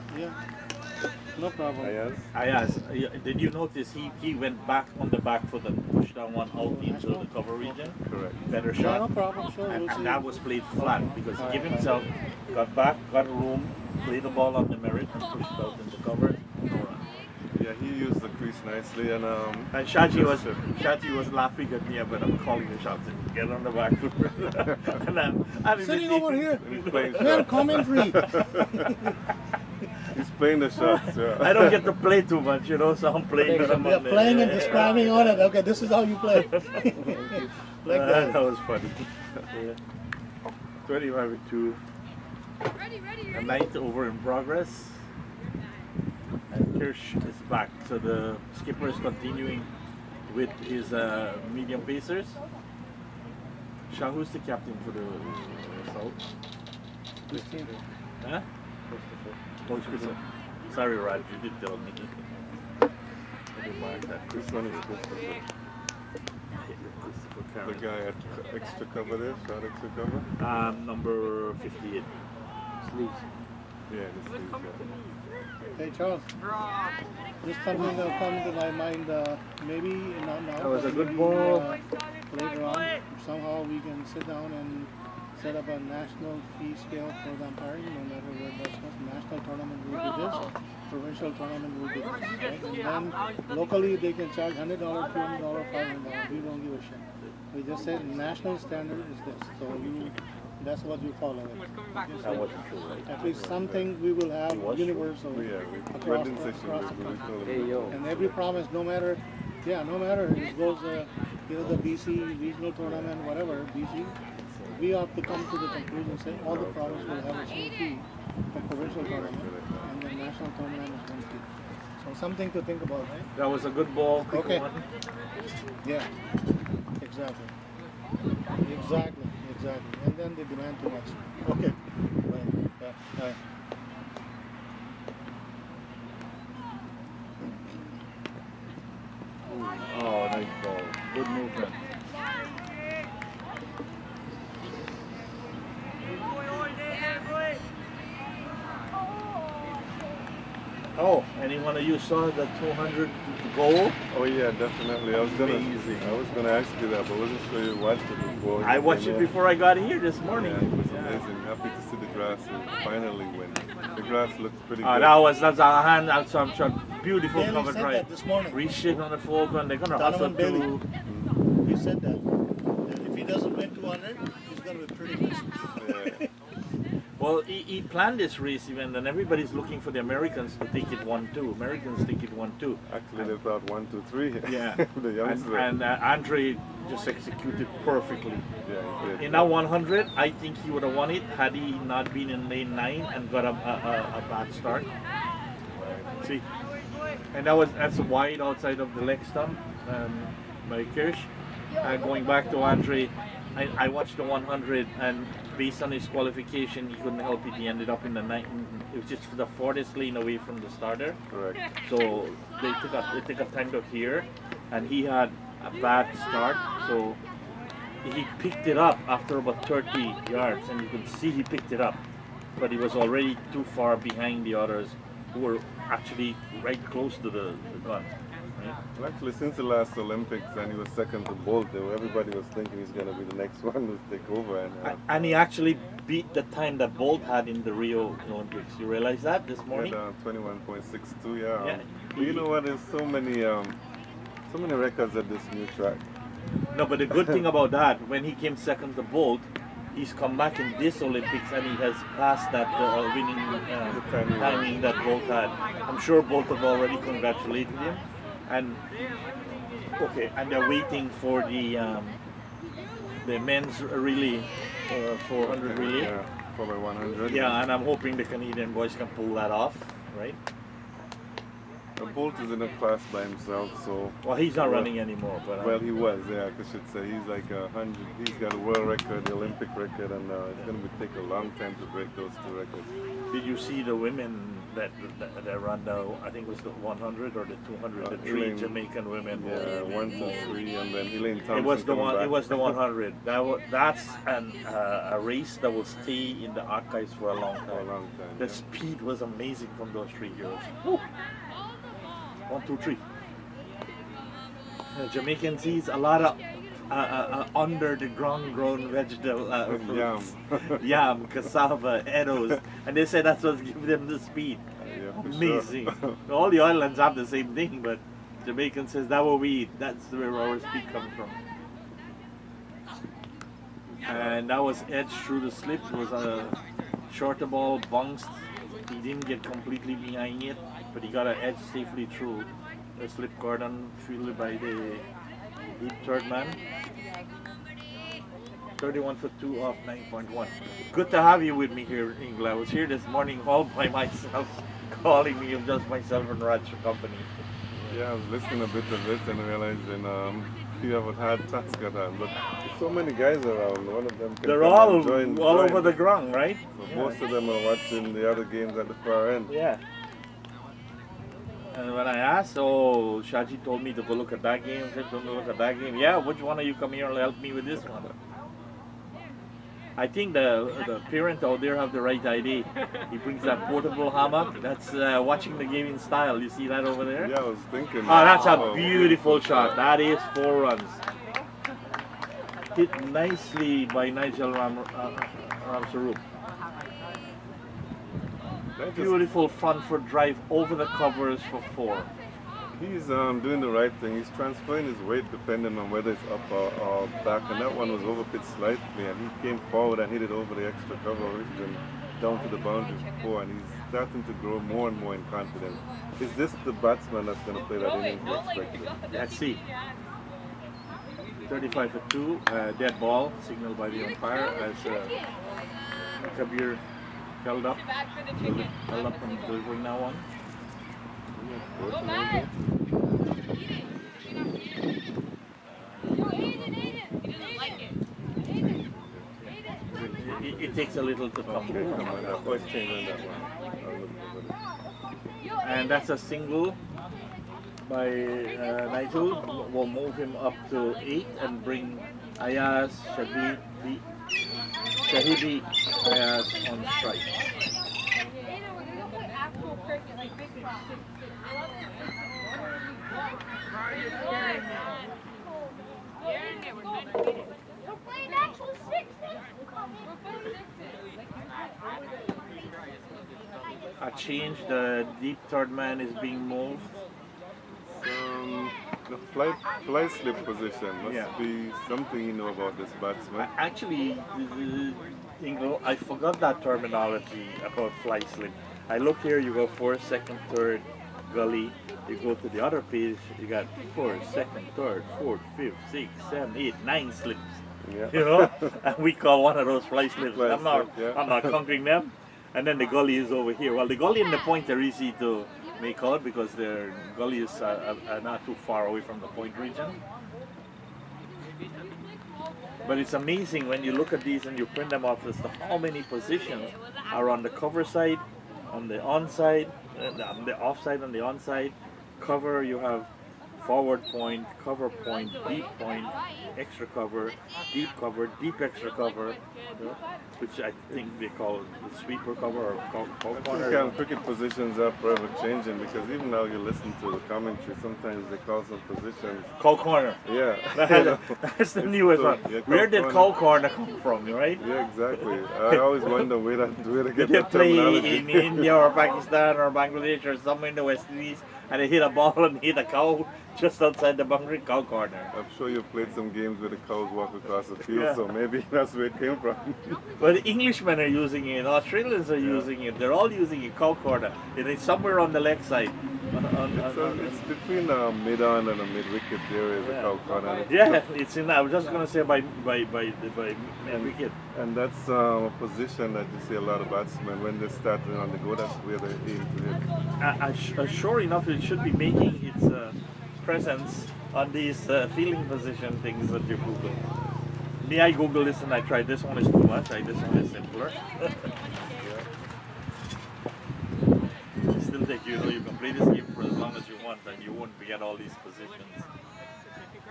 No problem. Ayaz, did you notice he went back on the back foot and pushed that one out into the cover region? Correct. Better shot. No problem, sure. And that was played flat because he gave himself, got back, got room, played the ball on the merit and pushed it out into cover. No run. Yeah, he used the crease nicely, and Shaji was laughing at me, but I'm calling the shots. Get on the back foot. And I'm sitting over here. He's playing shots. Commentary. He's playing the shots. Yeah. I don't get to play too much, so I'm playing. You're playing and describing on it. Okay, this is how you play. Like that. That was funny. 25-2. The 9th over in progress. And Kirsch is back. So the skipper is continuing with his medium pacers. Shah, who's the captain for the South? This team. Huh? Coach Christopher. Sorry, Raj, you did tell me. I didn't mark that. This one is Christopher. The guy at extra cover there, shot extra cover? Number 58. Sleeves. Yeah, the sleeves. Yeah. Hey Charles, just something that come to my mind, maybe not now. That was a good maybe, ball. Later on, somehow we can sit down and set up a national fee scale for the umpiring, no matter where that's from. National tournament will be this, provincial tournament will be this, right? And then locally they can charge $100, $200, $500. We don't give a shit. We just say national standard is this. So that's what you follow it. That wasn't true, right? At least something we will have universal across the country. And every province, no matter it goes, the BC regional tournament, whatever, BC, we have to come to the conclusion, say all the provinces will have a same fee for provincial tournament, and the national tournament is one fee. So something to think about, right? That was a good ball. Okay. Yeah, exactly. And then they demand too much. Okay. Right. Oh, nice ball. Good movement. Oh, anyone of you saw the 200 goal? Oh yeah, definitely. I was gonna ask you that, but wasn't sure you watched it before. I watched it before I got here this morning. Yeah, it was amazing. Happy to see the grass finally win. The grass looks pretty good. That's a hand out some shot. Beautiful cover drive. This morning. Reached it on the folk and they're gonna hustle to. He said that. And if he doesn't win 200, he's gonna be pretty pissed. Yeah. Well, he planned this race event, and everybody's looking for the Americans to take it 1-2. Americans take it 1-2. Actually, they thought 1, 2, 3. Yeah. The youngster. And Andre just executed perfectly. Yeah, he did. In that 100, I think he would have won it had he not been in lane 9 and got a bad start. See, and that's wide outside of the leg stump by Kirsch. Going back to Andre. I watched the 100, and based on his qualification, he couldn't help it. He ended up in the night. It was just the farthest lane away from the starter. Correct. So they took a time to clear, and he had a bad start. So he picked it up after about 30 yards, and you could see he picked it up, but he was already too far behind the others who were actually right close to the gun. Right? Well, actually, since the last Olympics, and he was second to Bolt, everybody was thinking he's going to be the next one to take over. And he actually beat the time that Bolt had in the Rio Olympics. You realize that this morning? 21.62, yeah. Yeah. But you know what? There's so many records at this new track. No, but the good thing about that, when he came second to Bolt, he's come back in this Olympics and he has passed that winning timing that Bolt had. I'm sure Bolt have already congratulated him. And okay, and they're waiting for the men's relay, 400 relay. Yeah, 4x100. Yeah, and I'm hoping the Canadian boys can pull that off, right? Bolt is in a class by himself, so... Well, he's not running anymore, but... Well, he was, yeah, I should say. He's like 100, he's got a world record, the Olympic record, and it's going to take a long time to break those two records. Did you see the women that ran the, I think it was the 100 or the 200, the three Elaine, Jamaican women? Yeah, 1, 2, 3, and then Elaine Thompson. It was the one. back. It was the 100. That's a race that will stay in the archives for a long time. For a long time. The speed was amazing from those three girls. Woo. 1, 2, 3. Jamaican seeds a lot of under the ground grown vegetable yam, cassava, edos, and they said that's what gives them the speed. Yeah, amazing. sure. All the islands have the same thing, but Jamaican says that's what we eat. That's where our speed comes from. And that was edged through the slip. It was a shorter ball, bounced. He didn't get completely behind it, but he got an edge safely through the slip cordon fielded by the deep third man. 31 for 2 off 9.1. Good to have you with me here in England. I was here this morning all by myself, calling me of just myself and Raj company. Yeah, I was listening a bit of it and realizing you have a hard task at hand, but there's so many guys around. One of them can they're come all and join. over the ground, right? So yeah. Most of them are watching the other games at the far end. Yeah. And when I asked, Shaji told me to go look at that game. I said, don't look at that game. Yeah, which one of you come here and help me with this one? I think the parent out there have the right idea. He brings that portable hammock. That's watching the game in style. You see that over there? Yeah, I was thinking. Oh, that's a beautiful shot. That is 4 runs. Hit nicely by Nigel Ramsaroop. Beautiful front foot drive over the covers for 4. He's doing the right thing. He's transferring his weight depending on whether it's up or back, and that one was overpitched slightly, and he came forward and hit it over the extra cover and down to the boundary for 4, and he's starting to grow more and more in confidence. Is this the batsman that's going to play that innings we expected? Let's see. 35 for 2, dead ball signaled by the umpire as Kabir held up from delivering that one. It takes a little to come. And that's a single by Nigel. Will move him up to 8 and bring Ayaz Shahidi Ayaz on strike. A change, the deep third man is being moved. The fly slip position must be something you know about this batsman. Actually, I forgot that terminology about fly slip. I look here, you go 4, 2nd, 3rd, gully. You go to the other page, you got 4, 2nd, 3rd, 4th, 5th, 6th, 7th, 8th, 9 slips. Yeah. You know, and we call one of those fly slips. I'm not conquering them. And then the gully is over here. Well, the gully and the point are easy to make out because their gullies are not too far away from the point region. But it's amazing when you look at these and you print them off as to how many positions are on the cover side, on the onside, on the offside, on the onside. Cover, you have forward point, cover point, deep point, extra cover, deep extra cover, which I think they call the sweeper cover or corner. I think cricket positions are forever changing because even now you listen to the commentary, sometimes they call some positions cow corner. Yeah. That's the newest one. Yeah, where did cow corner come from, right? Yeah, exactly. I always wonder where they get Did they that play terminology. in India or Pakistan or Bangladesh or somewhere in the West Indies and they hit a ball and hit a cow just outside the boundary, cow corner? I'm sure you've played some games where the cows walk across the field, Yeah. so maybe that's where it came from. Well, the Englishmen are using it, Australians are using it, they're all using it, cow corner. It is somewhere on the leg side. It's between mid-on and a mid-wicket there is a cow corner. Yeah, it's in. I was just gonna say by mid-wicket. And that's a position that you see a lot of batsmen when they start on the go. That's where they aim to hit. Sure enough, it should be making its presence on these fielding position things that you Google. Me, I Google this and I tried. This one is too much. This one is simpler. Still think you can play this game for as long as you want and you won't forget all these positions.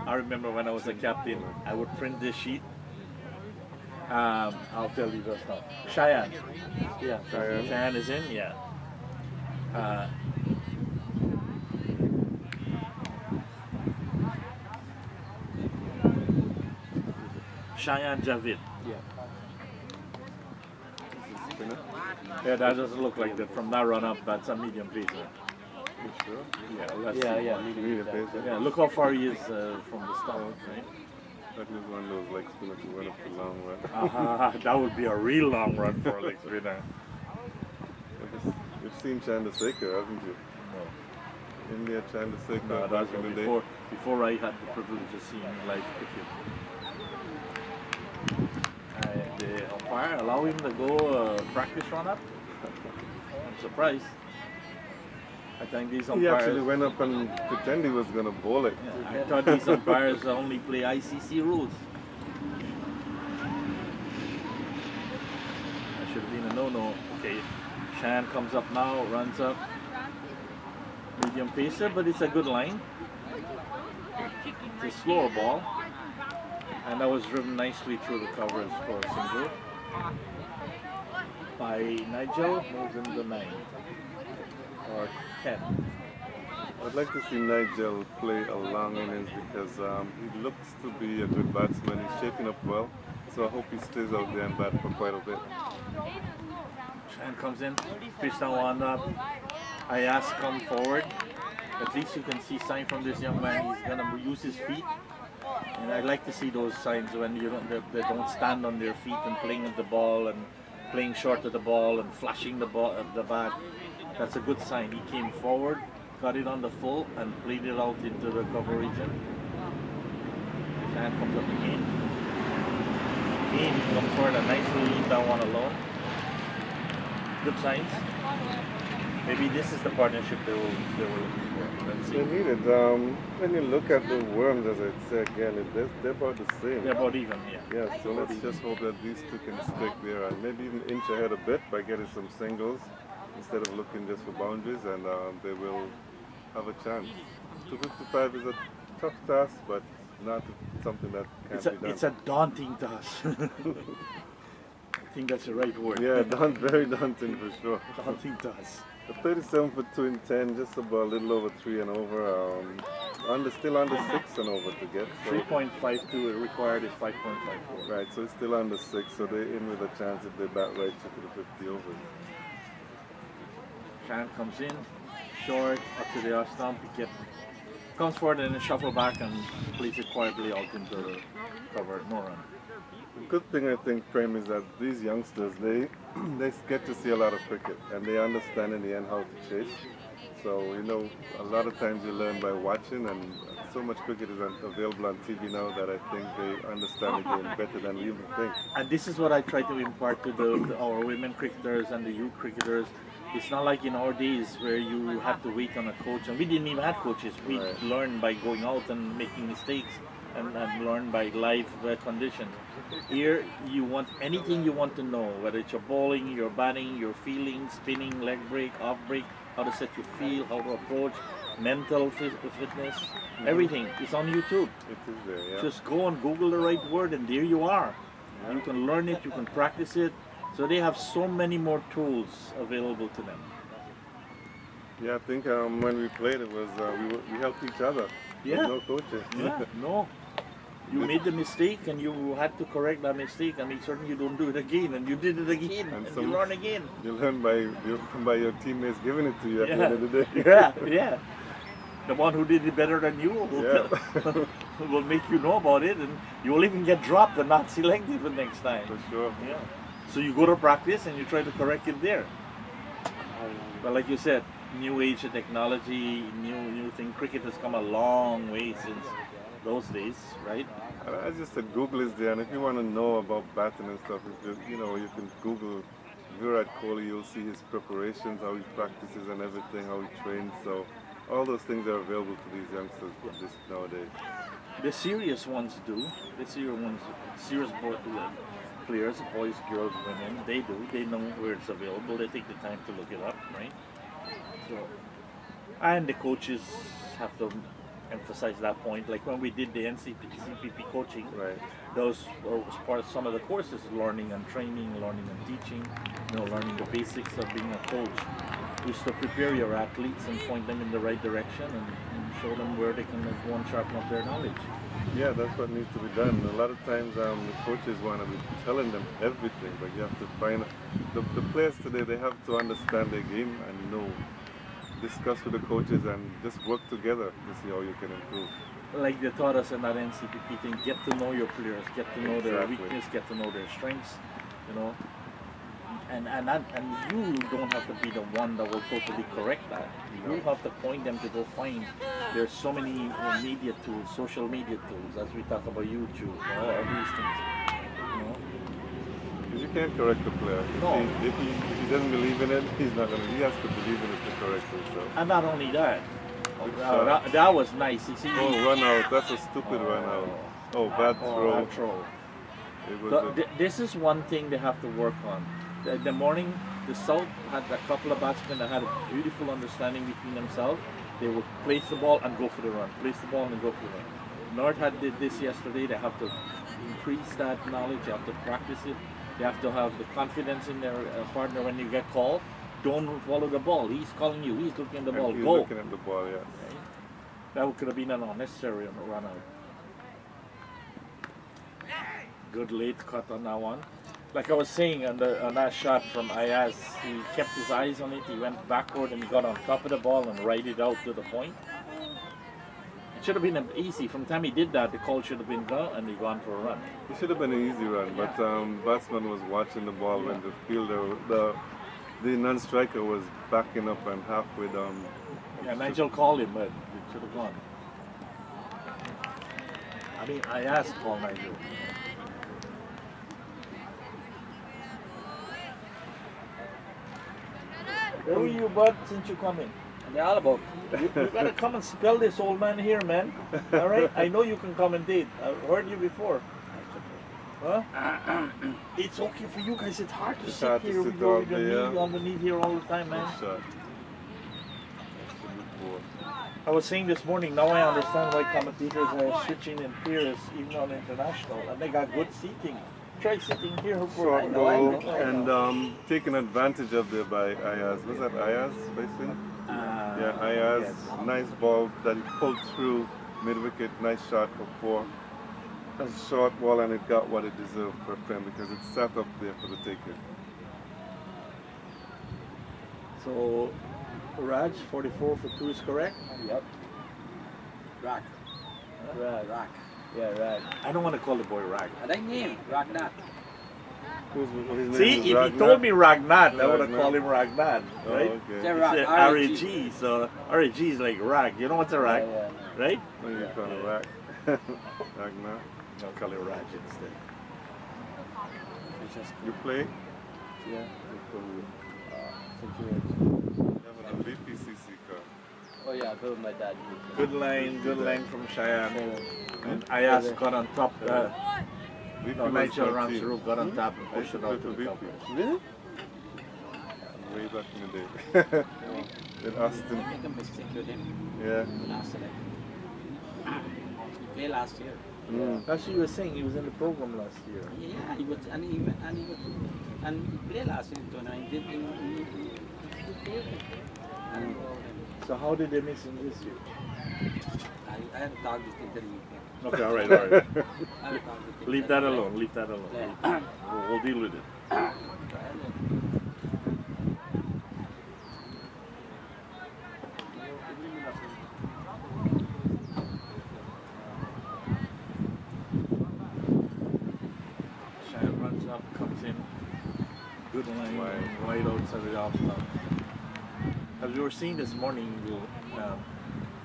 I remember when I was a captain, I would print this sheet. I'll tell you just now. Cheyenne. Yeah, Cheyenne is in, yeah. Cheyenne Javid. Yeah, that doesn't look like that. From that run up, that's a medium pacer. Sure? Yeah, medium pacer. Yeah, look how far he is from the start, right? That was one of those leg spinners who went up the long run. That would be a real long run for a leg spinner. You've seen Chandrasekhar, haven't you? No. India Chandrasekhar. No, that was before I had the privilege of seeing live cricket. The umpire allow him to go practice run up. I'm surprised. I think these umpires. He actually went up and pretended he was going to bowl it. Yeah, I thought these umpires only play ICC rules. That should have been a no-no. Okay, Shan comes up now, runs up. Medium pacer, but it's a good line. It's a slower ball. And that was driven nicely through the covers for a single. By Nigel, moves into 9. Or 10. I'd like to see Nigel play a long innings because he looks to be a good batsman. He's shaping up well. So I hope he stays out there and bat for quite a bit. Shan comes in, pitch down one up. I ask come forward. At least you can see sign from this young man. He's gonna use his feet. And I like to see those signs when they don't stand on their feet and playing with the ball and playing short of the ball and flashing the ball at the bat. That's a good sign. He came forward, got it on the full, and played it out into the cover region. Shan comes up again. Again, he comes forward and nicely leaves that one alone. Good signs. Maybe this is the partnership they were looking for. Let's see. They need it. When you look at the Worms, as I said again, they're about the same. They're about even, yeah. Yeah, so let's just hope that these two can stick there and maybe even inch ahead a bit by getting some singles instead of looking just for boundaries, and they will have a chance. 255 is a tough task, but not something that can't be done. It's a daunting task. I think that's the right word. Yeah, very daunting for sure. Daunting task. A 37 for 2 in 10, just about a little over 3 and over. Still under 6 and over to get. So 3.52 required is 5.54. Right, so it's still under 6, so they're in with a chance if they bat right to the 50 overs. Shan comes in, short, up to the off stump, comes forward and then shuffle back and plays it quietly out into the cover, no run. The good thing I think, Prem, is that these youngsters, they get to see a lot of cricket and they understand in the end how to chase. So, a lot of times you learn by watching, and so much cricket is available on TV now that I think they understand the game better than we even think. And this is what I try to impart to our women cricketers and the youth cricketers. It's not like in our days where you had to wait on a coach, and we didn't even have coaches. We learned by going out and making mistakes. and learn by live conditions. Here, you want anything you want to know, whether it's your bowling, your batting, your feeling, spinning, leg break, off break, how to set your feel, how to approach, mental fitness, everything is on YouTube. It is there, yeah. Just go and Google the right word, and there you are. Yeah. You can learn it, you can practice it. So they have so many more tools available to them. Yeah, I think when we played, it was we helped each other. Yeah. There's no coaches. Yeah, no. You made the mistake and you had to correct that mistake and make certain you don't do it again, and you did it again and you learn again. You learn by your teammates giving it to you at the end of the day. Yeah. The one who did it better than you will make you know about it, and you will even get dropped and not selected the next time. For sure. Yeah. So you go to practice and you try to correct it there. But like you said, new age of technology, new thing. Cricket has come a long way since those days, right? I just said Google is there, and if you want to know about batting and stuff, you can Google Virat Kohli. You'll see his preparations, how he practices, and everything, how he trains. So all those things are available to these youngsters nowadays. The serious ones do. The serious players, boys, girls, women, they do. They know where it's available. They take the time to look it up, right? So, and the coaches have to emphasize that point. Like when we did the CPP coaching, right? Those was part of some of the courses, learning and training, learning and teaching, learning the basics of being a coach. Is to prepare your athletes and point them in the right direction and show them where they can go and sharpen up their knowledge. Yeah, that's what needs to be done. A lot of times the coaches want to be telling them everything, but you have to find the players today. They have to understand their game and discuss with the coaches and just work together to see how you can improve. Like they taught us in that NCPP thing, get to know your players, get to know their weakness, get to know their strengths, And you don't have to be the one that will totally correct that. You have to point them to go find. There's so many media tools, social media tools, as we talk about YouTube, all these things. Because you can't correct the player. No. If he doesn't believe in it, he's not gonna. He has to believe in it to correct himself. And not only that. That was nice. You see, run out. That's a stupid run out. Oh, bad throw. Bad throw. This is one thing they have to work on. The morning, the South had a couple of batsmen that had a beautiful understanding between themselves. They would place the ball and go for the run. Place the ball and go for the run. North did this yesterday. They have to increase that knowledge. They have to practice it. They have to have the confidence in their partner when you get called. Don't follow the ball. He's calling you. He's looking at the ball. He's Go. looking at the ball, yeah. Okay. That could have been an unnecessary run out. Good late cut on that one. Like I was saying on that shot from Ayaz, he kept his eyes on it, he went backward and he got on top of the ball and right it out to the point. It should have been easy. From the time he did that, the call should have been gone and he gone for a run. It should have been an easy run, but batsman was watching the ball when the fielder, the non-striker was backing up and halfway down. Yeah, Nigel called him, but it should have gone. I mean, Ayaz called Nigel. Where were you, bud, since you come in? They're all about. You gotta come and spell this old man here, man. All right? I know you can commentate. I've heard you before. Huh? It's okay for you guys. It's hard to sit here with your knee underneath here all the time, man. I was saying this morning, now I understand why commentators are switching in peers, even on international, and they got good seating. Try sitting here for short goal and taken advantage of there by Ayaz. Was that Ayaz, basically? Yeah, Ayaz. Yes. Nice ball that he pulled through mid-wicket. Nice shot for 4. That's a short ball and it got what it deserved for him because it sat up there for the taking. So, Raj, 44 for 2 is correct? Yep. Rack. Rack. Yeah, Rag. I don't want to call the boy Rag. I like name, Ragnat. See, if he told me Ragnat, I would have called him Ragnat, right? Oh, okay. It's R-A-G, so R-A-G is like Rag. You know what's a Rag, right? What do you call it, Rag? Ragnat? I'll call it Rag instead. You play? Yeah. You have a BPCC card. Oh yeah, I heard my dad use it. Good line from Cheyenne. And Ayas got on top. No, Nigel Ramsey got on top and pushed it out to the cover. Really? Way back in the day. In Austin. I make a mistake with him. Yeah. Last select. He played last year. That's what you were saying. He was in the program last year. Yeah, he was, and he played last year in tournament. He did So how did they miss him this year? I had to talk this thing to the weekend. Okay, all right. Leave that alone. Leave that alone. Yeah. We'll deal with it. Cheyenne runs up, comes in. Good line, right outside the off stump. As we were seeing this morning,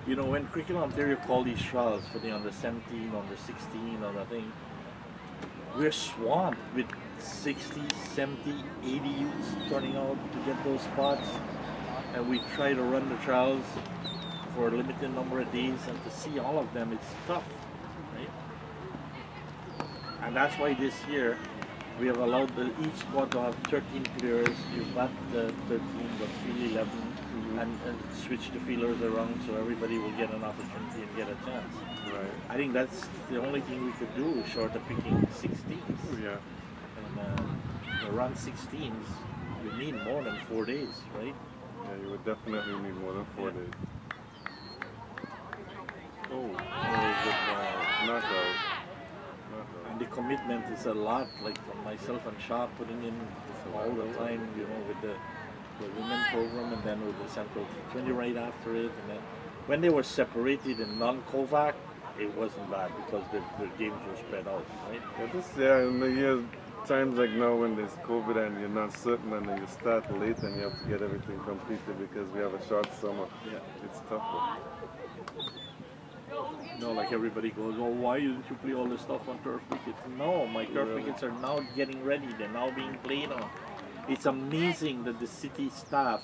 you know, when Cricket Ontario called these trials for the under 17, under 16, or the thing, we're swamped with 60, 70, 80 youths turning out to get those spots. And we try to run the trials for a limited number of days, and to see all of them, it's tough, right? And that's why this year we have allowed each squad to have 13 players. You've got the 13, but field 11, and switch the feelers around so everybody will get an opportunity and get a chance. Right. I think that's the only thing we could do, short of picking 16s. Yeah. And to run 16s, you need more than 4 days, right? Yeah, you would definitely need more than 4 days. Oh, knockout. And the commitment is a lot, like from myself and Shaw putting in all the time, you know, with the women program and then with the Central T20 right after it. And then when they were separated in non-Kovac, it wasn't bad because the games were spread out, right? Yeah, in the years, times like now when there's COVID and you're not certain and then you start late and you have to get everything completed because we have a short summer. Yeah. It's tougher. No, like everybody goes, oh, why didn't you play all this stuff on turf wickets? No, my turf wickets are now getting ready. They're now being played on. It's amazing that the city staff,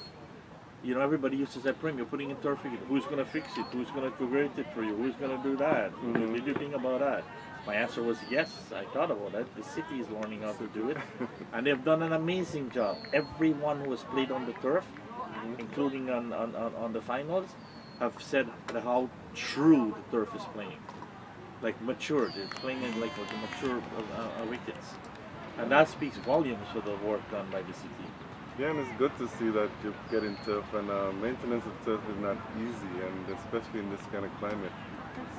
you know, everybody used to say, Prim, you're putting in turf wicket. Who's going to fix it? Who's going to configure it for you? Who's going to do that? Did you think about that? My answer was yes, I thought about that. The city is learning how to do it. And they've done an amazing job. Everyone who has played on the turf, including on the finals, have said how true the turf is playing. Like matured, it's playing in like the mature wickets. And that speaks volumes for the work done by the city. Yeah, and it's good to see that you get in turf, and maintenance of turf is not easy, and especially in this kind of climate.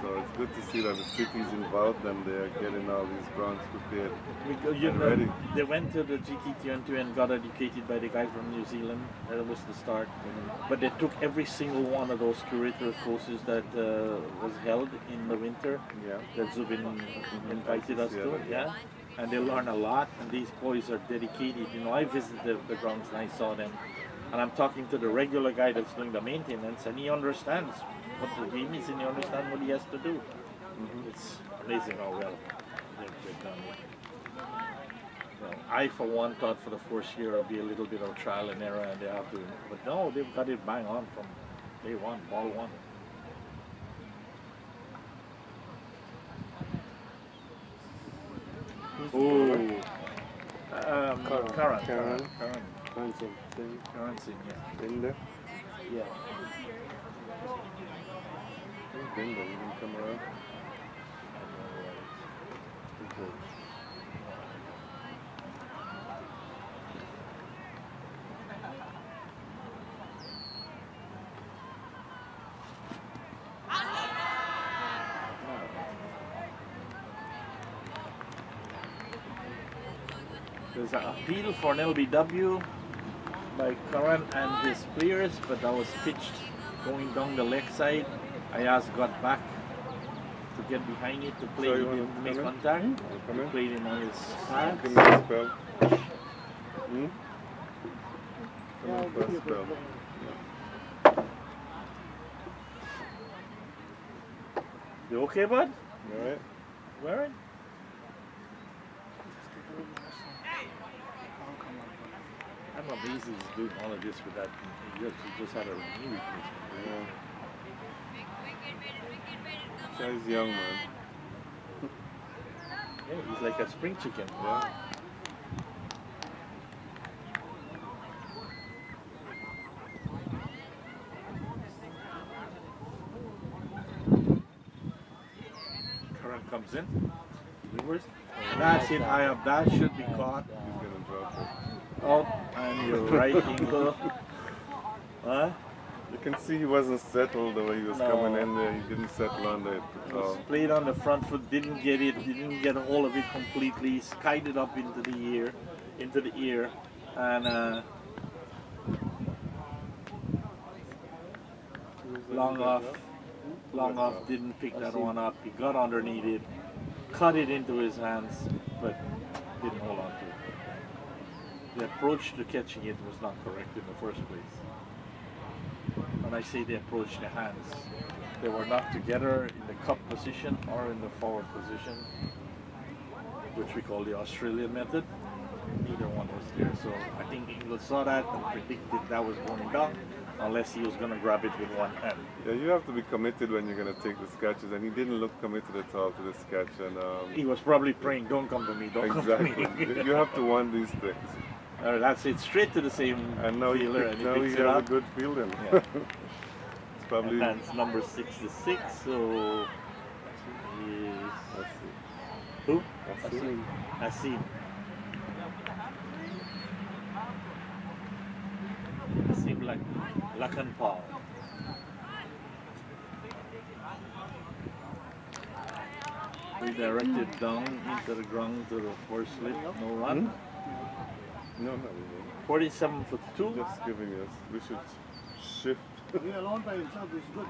So it's good to see that the city's involved and they're getting all these grounds prepared and ready. They went to the GT20 and got educated by the guy from New Zealand. That was the start. But they took every single one of those curator courses that was held in the winter. Yeah. That Zubin invited us to. Yeah. And they learn a lot, and these boys are dedicated. You know, I visited the grounds and I saw them. And I'm talking to the regular guy that's doing the maintenance, and he understands what the game is and he understands what he has to do. It's amazing how well they've done it. So I, for one, thought for the first year it would be a little bit of trial and error, and they have to. But no, they've got it bang on from day one, ball one. Oh, Karan. Karan, yeah. Been there? Yeah. Been there, you can come around. There's an appeal for an LBW by Karan and his players, but that was pitched going down the leg side. Ayaz got back to get behind it to play. He didn't make contact. He played him on his hands. Give me a spell. Come on for a spell. You okay, bud? You alright? You alright? I'm amazed he's doing all of this with that. He just had a knee replacement. He's young, man. Yeah, he's like a spring chicken. Yeah. Current comes in. Viewers. That's it high up. That should be caught. He's gonna drop it. Oh, and you're right, Ingo. Huh? You can see he wasn't settled the way he was coming in there. He didn't settle under it at all. Played on the front foot, didn't get it, didn't get a hold of it completely, skied it up into the ear, and long off, didn't pick that one up. He got underneath it, cut it into his hands, but didn't hold on to it. The approach to catching it was not correct in the first place. When I say the approach, the hands, they were not together in the cup position or in the forward position, which we call the Australian method. Neither one was there, so I think England saw that and predicted that was going down, unless he was going to grab it with one hand. Yeah, you have to be committed when you're going to take the sketches, and he didn't look committed at all to the sketch. And he was probably praying, "Don't come to me, don't come to me." You have to want these things. That's it, straight to the same and now fielder, now he has a good fielding. Yeah. It's probably... And that's number 66, so he's... Who? Asim. Asim Lakan Paul. Redirected down into the ground to the first slip, no run. No, not really. 47 for 2. Just giving us. We should shift. He alone by himself is good.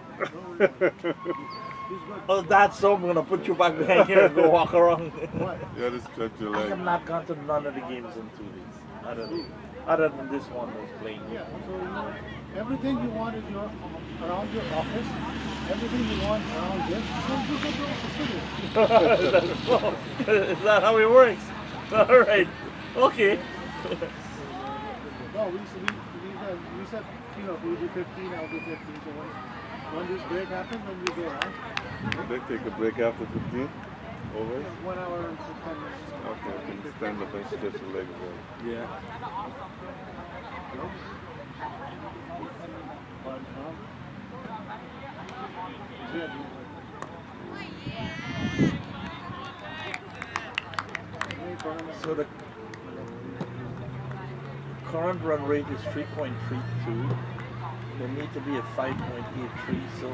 He's good. Oh, that's so I'm going to put you back behind here and go walk around. What? Yeah, just stretch your I leg. have not gone to none of the games in 2 days. Other than this one was playing. Yeah, so everything you want is around your office. Everything you want around this. So you go to the studio. Is that how it works? All right. Okay. No, we said, we do 15, I'll do 15. So when this break happens, then we go around. They take a break after 15? Over? 1 hour and 10 minutes. Okay, I can stand up and stretch your legs out. Yeah. So the current run rate is 3.32. There need to be a 5.83. So,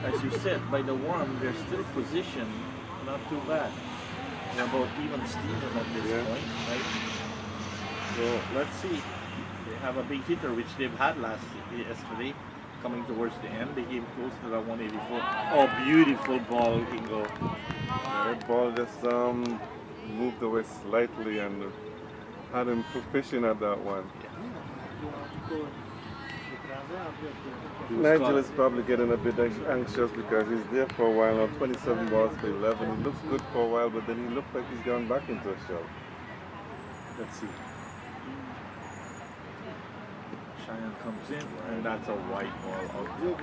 as you said, by the one, they're still positioned not too bad. They're about even Steven at this point, right? So let's see. They have a big hitter, which they've had yesterday, coming towards the end. They came close to that 184. Oh, beautiful ball, Ingo. That ball just moved away slightly and had him fishing at that one. Nigel is probably getting a bit anxious because he's there for a while now, 27 balls for 11. He looks good for a while, but then he looks like he's gone back into a shell. Let's see. Cheyenne comes in, and that's a white ball out there.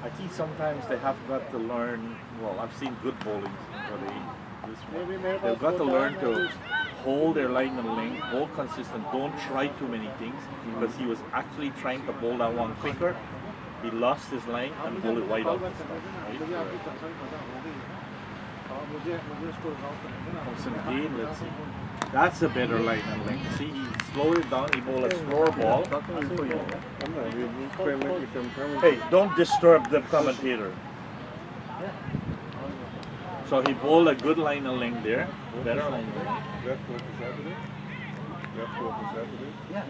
I think sometimes they have got to learn, well, I've seen good bowling, but they've got to learn to hold their line and length, bowl consistent, don't try too many things, because he was actually trying to bowl that one quicker. He lost his line and bowled it wide out. Again, let's see. That's a better line and length. See, he slowed it down, he bowled a slower ball. Hey, don't disturb the commentator. So he bowled a good line and length there. Better line and length. Left foot for Saturday? Left foot for Saturday? Yeah.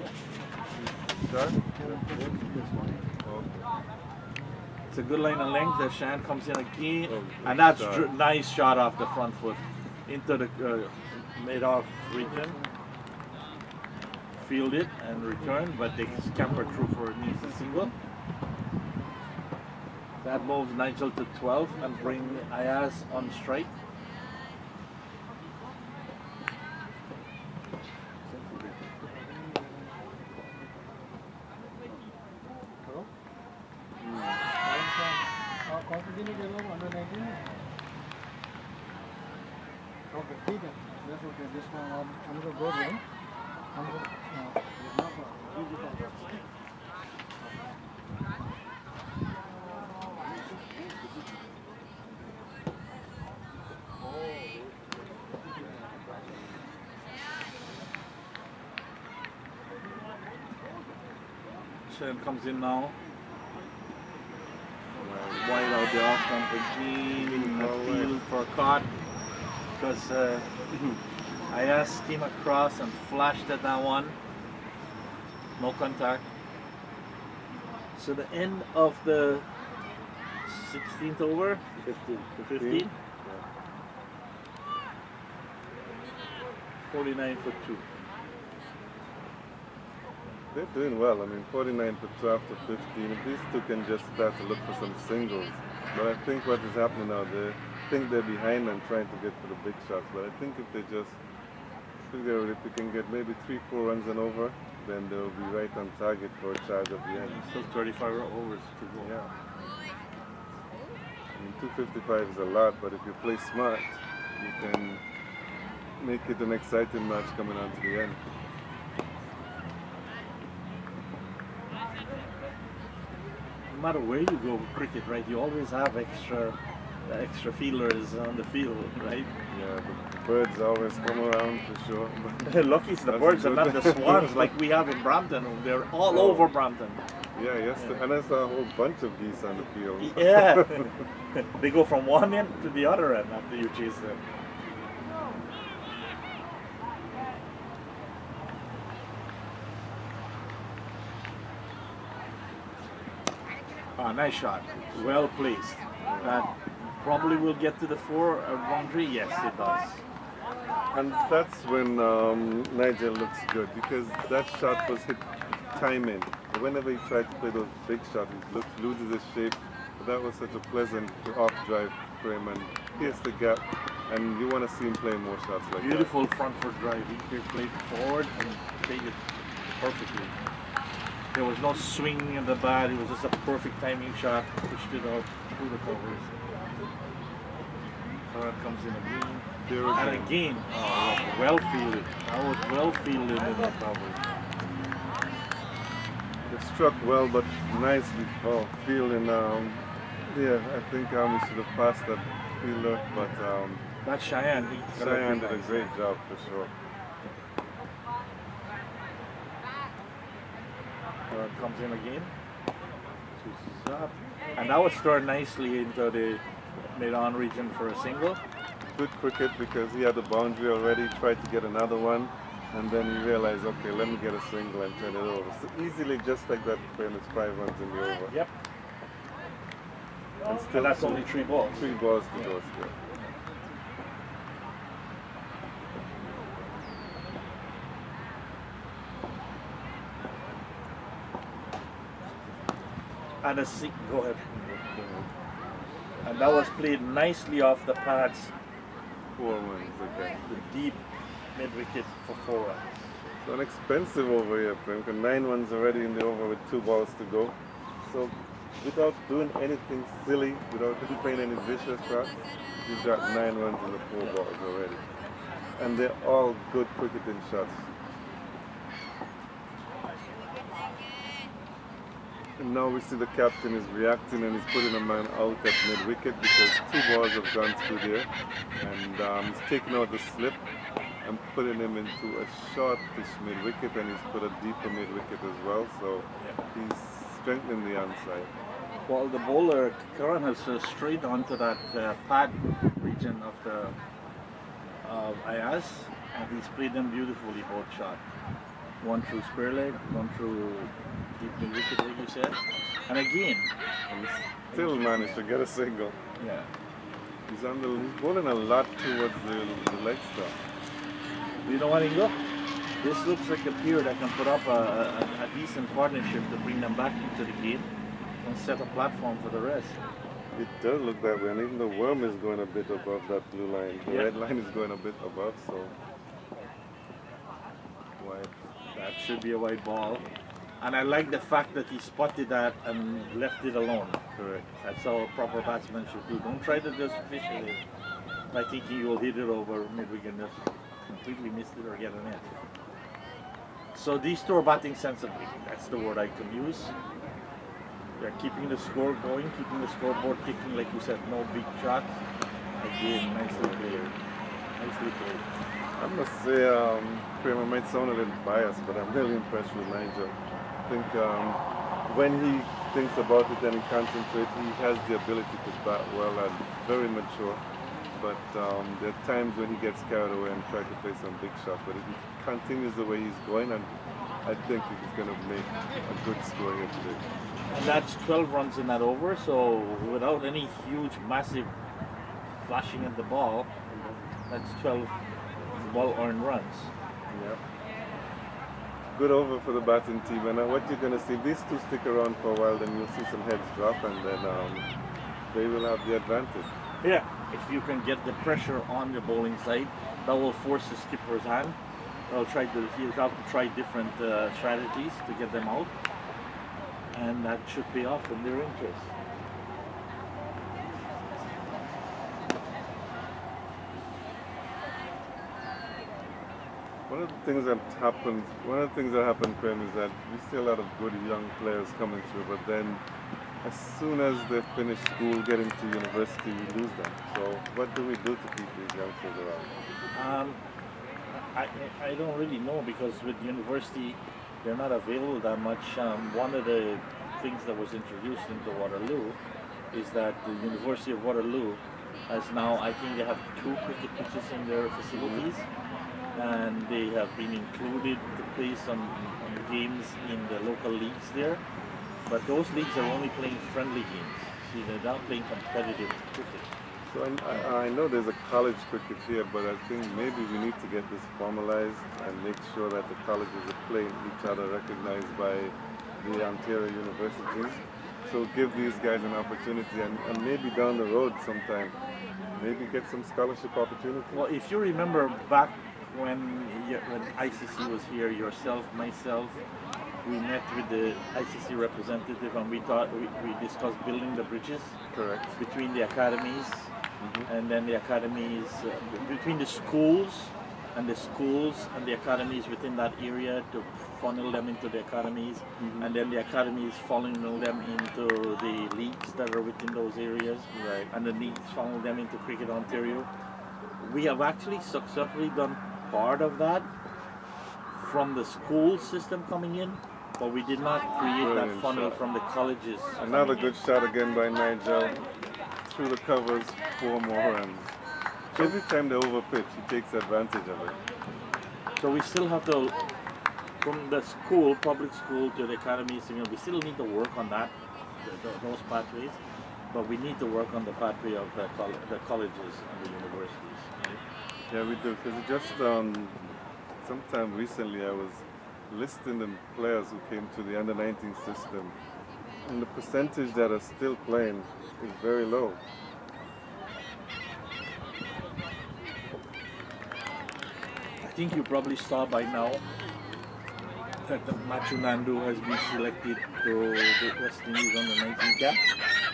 It's a good line and length. The Shan comes in again. And that's nice shot off the front foot into the mid-off region. Field it and return, but they scamper through for an easy single. That moves Nigel to 12 and bring Ayaz on strike. Okay, ठीक है. That's okay. This one I'm gonna go there. I'm gonna no problem. Shane comes in now. Wide out the off for Gene. Appeal for a caught. Because I asked him across and flashed at that one. No contact. So the end of the 16th over? 15? 49 for 2. They're doing well. I mean, 49 for 12 to 15. These two can just start to look for some singles. But I think what is happening now, they think they're behind and trying to get to the big shots. But I think if they just figure out if they can get maybe 3-4 runs and over, then they'll be right on target for a charge at the end. Still 35 overs to go. Yeah. I mean, 255 is a lot, but if you play smart, you can make it an exciting match coming on to the end. No matter where you go with cricket, right, you always have extra fielders on the field, right? Yeah, the birds always come around for sure. Lucky it's the birds and not the swans like we have in Brampton. They're all over Brampton. Yeah, and I saw a whole bunch of geese on the field. Yeah, they go from one end to the other end after you chase them. Nice shot. Well placed. That probably will get to the 4 boundary. Yes, it does. And that's when Nigel looks good, because that shot was hit timing. Whenever he tried to play those big shots, he loses his shape. But that was such a pleasant off drive for him, and here's the gap. And you want to see him play more shots like Beautiful front foot drive. He played forward and played it perfectly. There was no swing in the bat. It was just a perfect timing shot. Pushed it out through the covers. That comes in again. And again, well fielded. That was well fielded in the coverage. It struck well, but nicely fielding. Yeah, I think we should have passed that fielder, but that's Cheyenne. Cheyenne did a great job for sure. Comes in again. And that was turned nicely into the mid-on region for a single. Good cricket, because he had the boundary already, tried to get another one, and then he realized, okay, let me get a single and turn it over. So easily, just like that, when it's 5 runs in the over. Yep. And still that's only 3 balls. 3 balls to go still. And go ahead. And that was played nicely off the pads. 4 runs, okay. The deep mid wicket for 4 runs. So an expensive over here, Prem. 9 runs already in the over with 2 balls to go. So without doing anything silly, without playing any vicious shots, you've got 9 runs in the 4 balls already. And they're all good cricketing shots. And now we see the captain is reacting and he's putting a man out at mid-wicket because 2 balls have gone through there. And he's taking out the slip and putting him into a shortish mid-wicket, and he's put a deeper mid-wicket as well. So he's strengthening the onside. Well, the bowler, Karan, has straight onto that pad region of the Ayaz, and he's played them beautifully, both shots. One through square leg, one through deep mid-wicket, like you said. And again, and still managed to get a single. Yeah. He's bowling a lot towards the leg stop. You know what, Ingo? This looks like a pair that can put up a decent partnership to bring them back into the game and set a platform for the rest. It does look that way, and even the worm is going a bit above that blue line. The red line is going a bit above, so wide. That should be a wide ball. And I like the fact that he spotted that and left it alone. Correct. That's how a proper batsman should do. Don't try to just fish it by thinking you will hit it over. Maybe we can just completely miss it or get an net. So these two are batting sensibly. That's the word I can use. They're keeping the score going, keeping the scoreboard ticking, like you said, no big shots. Again, nicely played. Nicely played. I must say, Kramer might sound a little biased, but I'm really impressed with Nigel. I think when he thinks about it and he concentrates, he has the ability to bat well and very mature. But there are times when he gets carried away and tries to play some big shot. But if he continues the way he's going, and I think he's going to make a good score here today. And that's 12 runs in that over, so without any huge, massive flashing at the ball, that's 12 well-earned runs. Yep. Good over for the batting team. And what you're going to see, these two stick around for a while, then you'll see some heads drop, and then they will have the advantage. Yeah, if you can get the pressure on the bowling side, that will force the skipper's hand. He'll have to try different strategies to get them out, and that should pay off in their interest. One of the things that happened, Prem, is that we see a lot of good young players coming through, but then as soon as they finish school, get into university, we lose them. So what do we do to keep these youngsters around? I don't really know, because with university, they're not available that much. One of the things that was introduced into Waterloo is that the University of Waterloo has now, I think they have 2 cricket pitches in their facilities, and they have been included to play some games in the local leagues there. But those leagues are only playing friendly games. See, they're not playing competitive cricket. So I know there's a college cricket here, but I think maybe we need to get this formalized and make sure that the colleges are playing each other, recognized by the Ontario universities. So give these guys an opportunity, and maybe down the road sometime, maybe get some scholarship opportunities. Well, if you remember back when ICC was here, yourself, myself, we met with the ICC representative, and we discussed building the bridges. Correct. Between the academies, and then the academies, between the schools and the academies within that area, to funnel them into the academies, and then the academies funnel them into the leagues that are within those areas, right, and the leagues funnel them into Cricket Ontario. We have actually successfully done part of that from the school system coming in, but we did not create that funnel from the colleges. Another good shot again by Nigel. Through the covers, 4 more runs. Every time they overpitch, he takes advantage of it. So we still have to, from the school, public school, to the academies, we still need to work on that, those pathways, but we need to work on the pathway of the colleges and the universities. Yeah, we do, because it just, sometime recently I was listing the players who came to the under-19 system, and the percentage that are still playing is very low. I think you probably saw by now that Machu Nandu has been selected to the West Indies under-19 cap.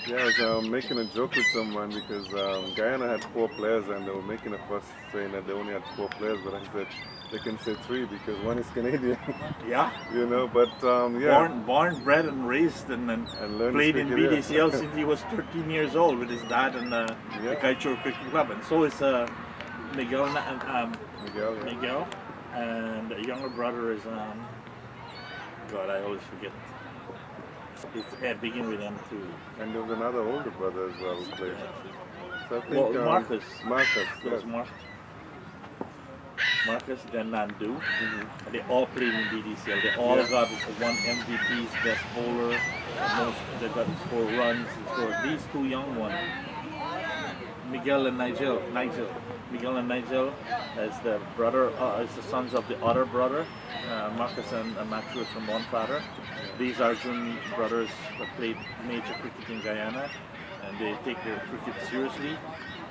Yeah, I was making a joke with someone because Guyana had 4 players, and they were making a fuss saying that they only had 4 players, but I said they can say 3 because one is Canadian. Yeah. You know, but yeah. Born, bred and raised and played in BDCL since he was 13 years old with his dad and the Kaichur Cricket Club. And so is Miguel, Miguel, and the younger brother is, God, I always forget. It's begin with M too. And there was another older brother as well who played. So I think, well, Marcus. Yes. Marcus, then Nandu. They all played in BDCL. They all got 1 MVP's best bowler. They got 4 runs. So these 2 young ones, Miguel and Nigel. Miguel and Nigel is the brother, is the sons of the other brother. Marcus and Matthew from one father. These Arjun brothers played major cricket in Guyana, and they take their cricket seriously,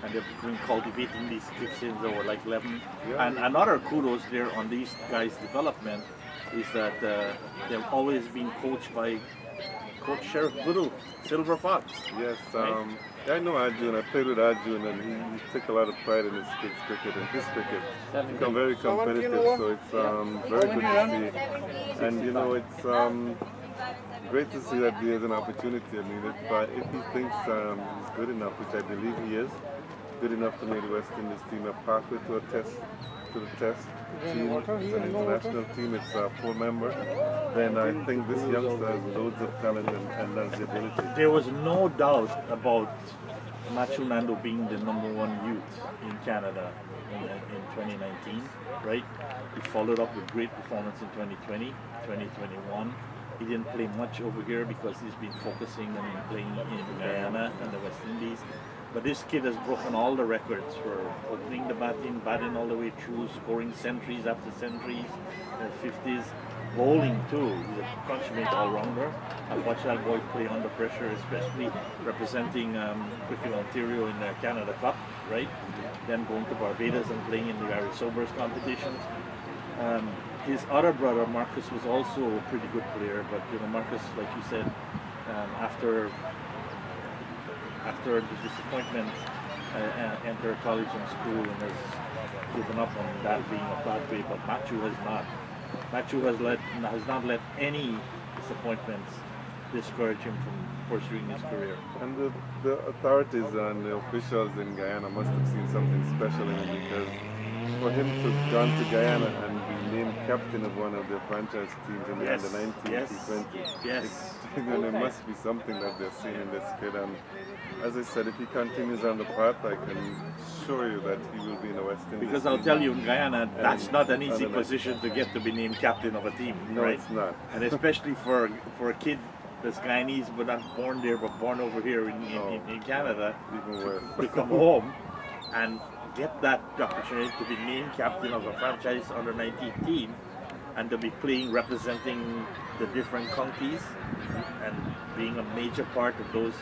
and they've been cultivating these kids since they were like 11. And another kudos there on these guys' development is that they've always been coached by Coach Sheriff Goodall, Silver Fox. Yes, yeah, I know Arjun. I played with Arjun, and he took a lot of pride in his kids' cricket and his cricket. Become very competitive, so it's very good to see. And you know, it's great to see that there's an opportunity. I mean, if he thinks he's good enough, which I believe he is, good enough to make the West Indies team a pathway to the test team, it's an international team, it's a full member, then I think this youngster has loads of talent and has the ability. There was no doubt about Matthew Nando being the #1 youth in Canada in 2019, right? He followed up with great performance in 2020, 2021. He didn't play much over here because he's been focusing on playing in Guyana and the West Indies. But this kid has broken all the records for opening the batting all the way through, scoring centuries after centuries, 50s, bowling too. He's a consummate all-rounder. I've watched that boy play under pressure, especially representing Cricket Ontario in the Canada Cup, right? Then going to Barbados and playing in the Gary Sobers competitions. His other brother, Marcus, was also a pretty good player, but you know, Marcus, like you said, after the disappointment, entered college and school and has given up on that being a pathway, but Matthew has not. Matthew has not let any disappointments discourage him from pursuing his career. And the authorities and the officials in Guyana must have seen something special in him, because for him to have gone to Guyana and be named captain of one of their franchise teams in the under-19, yes. There must be something that they're seeing in this kid. And as I said, if he continues on the path, I can assure you that he will be in the West Indies. Because I'll tell you, in Guyana, that's not an easy position to get to be named captain of a team, no, right? It's not. And especially for a kid that's Guyanese but not born there, but born over here in Canada, to come home and get that opportunity to be named captain of a franchise under-19 team and to be playing, representing the different counties and being a major part of those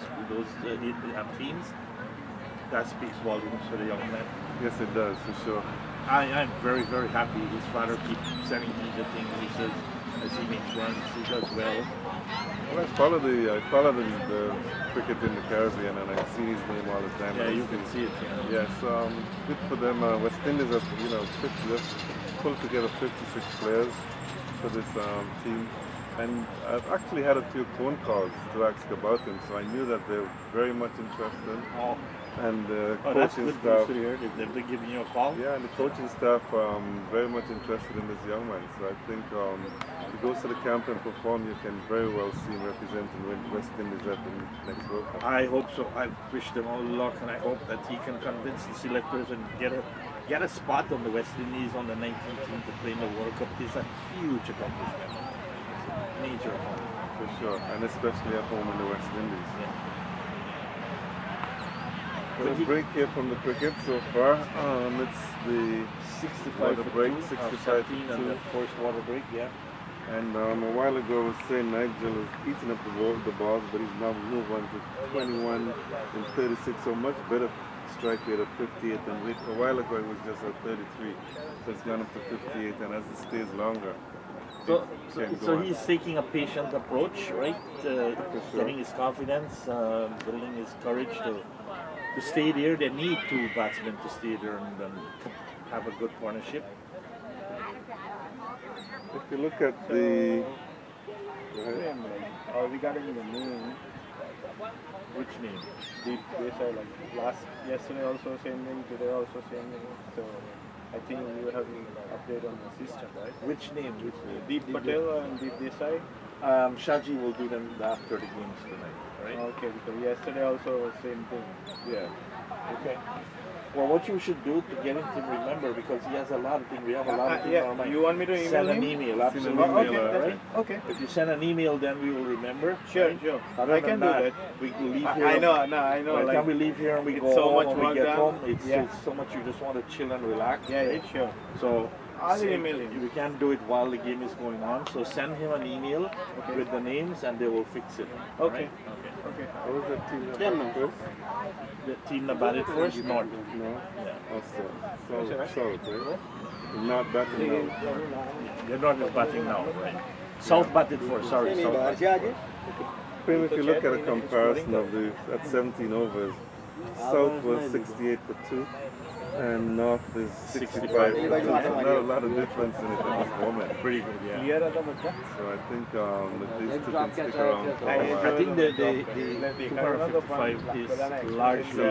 teams, that speaks volumes for the young man. Yes, it does, for sure. I'm very, very happy. His father keeps sending me the things. He says, as he makes runs, he does well. Well, I follow the cricket in the Caribbean, and I see his name all the time. Yeah, you can see it. Yes, good for them. West Indies have, pulled together 56 players for this team, and I've actually had a few phone calls to ask about him, so I knew that they're very much interested. And the coaching staff. They've been giving you a call? Yeah, and the coaching staff very much interested in this young man. So I think if he goes to the camp and perform, you can very well see him representing West Indies at the next World Cup. I hope so. I wish them all luck, and I hope that he can convince the selectors and get a spot on the West Indies on the 19th team to play in the World Cup. It's a huge accomplishment. Major accomplishment. For sure, and especially at home in the West Indies. Yeah. Well, a break here from the cricket so far. It's the 65 water break, 65 and the first water break, yeah. And a while ago I was saying Nigel is eating up the balls, but he's now moved on to 21 and 36, so much better strike rate at 58 than a while ago it was just at 33. So it's gone up to 58, and as it stays longer, So he's taking a patient approach, right? Getting his confidence, building his courage to stay there. They need two batsmen to stay there and have a good partnership. If you look at the... regarding the name, which name? They said like yesterday also same name, today also same name. So I think you have an update on the system, right? Which name? Deep Patel and Deep Desai? Shaji will do them after the games tonight, right? Okay, because yesterday also was same thing. Yeah. Okay. Well, what you should do to get him to remember, because he has a lot of things, we have a lot of things on our mind. You want me to email Send him? an email, absolutely. Okay, right? Okay. If you send an email, then we will remember. Sure, right? sure. Other I than can do that. We can leave here. I know. By the Like, time we leave here and we go so home much and we work get done. home, it's so much you just want to chill and relax. Yeah, right? sure. So I'll email him. We can't do it while the game is going on, so send him an email with the names and they will fix it. Okay. Right? Okay. What was that team that batted first? The team that batted first? North. No? Yeah. Also, South, right? Not batting now. They're not just batting now, right? South batted first, sorry. South batted first. If you look at a comparison of the at 17 overs, South was 68 for 2 and North is 65 for 2. So not a lot of difference in it at this moment. Pretty good, yeah. So I think that these two can stick around for a while. I think the 255 is largely to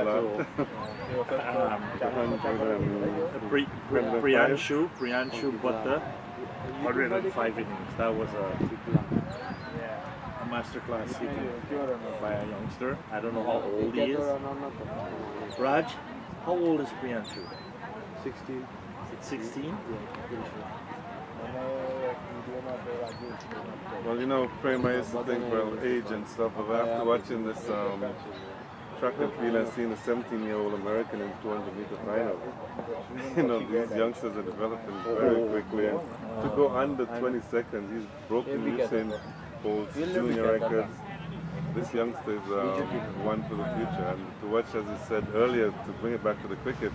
Priyanshu Butta, 105 innings. That was a masterclass hitting by a youngster. I don't know how old he is. Raj, how old is Priyanshu? 16. 16? Well, you know, Prem, I used to think, well, age and stuff, but after watching this track and field and seeing a 17-year-old American in 200-meter final, you know, these youngsters are developing very quickly. And to go under 20 seconds, he's broken Usain Bolt's junior records. This youngster is one for the future. And to watch, as you said earlier, to bring it back to the cricket,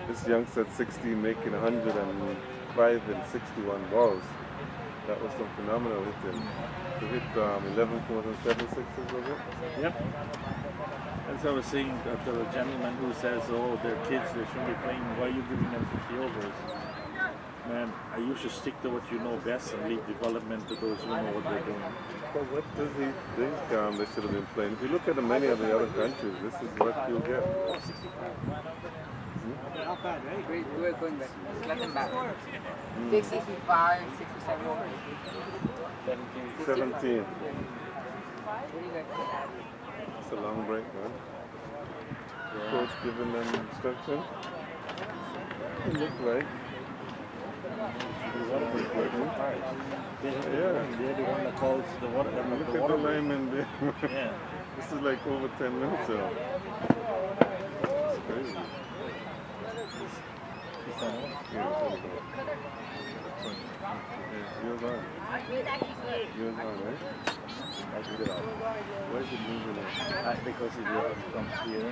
this youngster at 16 making 105 and 61 balls. That was some phenomenal hitting. To hit 11.76, was it? Yep. As I was saying to the gentleman who says, oh, they're kids, they shouldn't be playing, why are you giving them 50 overs? Man, you should stick to what you know best and leave development to those who know what they're doing. But what does he think they should have been playing? If you look at many of the other countries, this is what you'll get. Not bad, right? Great, good going back. Let them back. 65, 67 over. 17. It's a long break, man. Coach giving them instruction. It looked like. They're the one that calls the water. Look at the lineman there. Yeah. This is like over 10 minutes now. It's crazy. Yours on. Yours on, right? Why is it moving it? Because it will come here.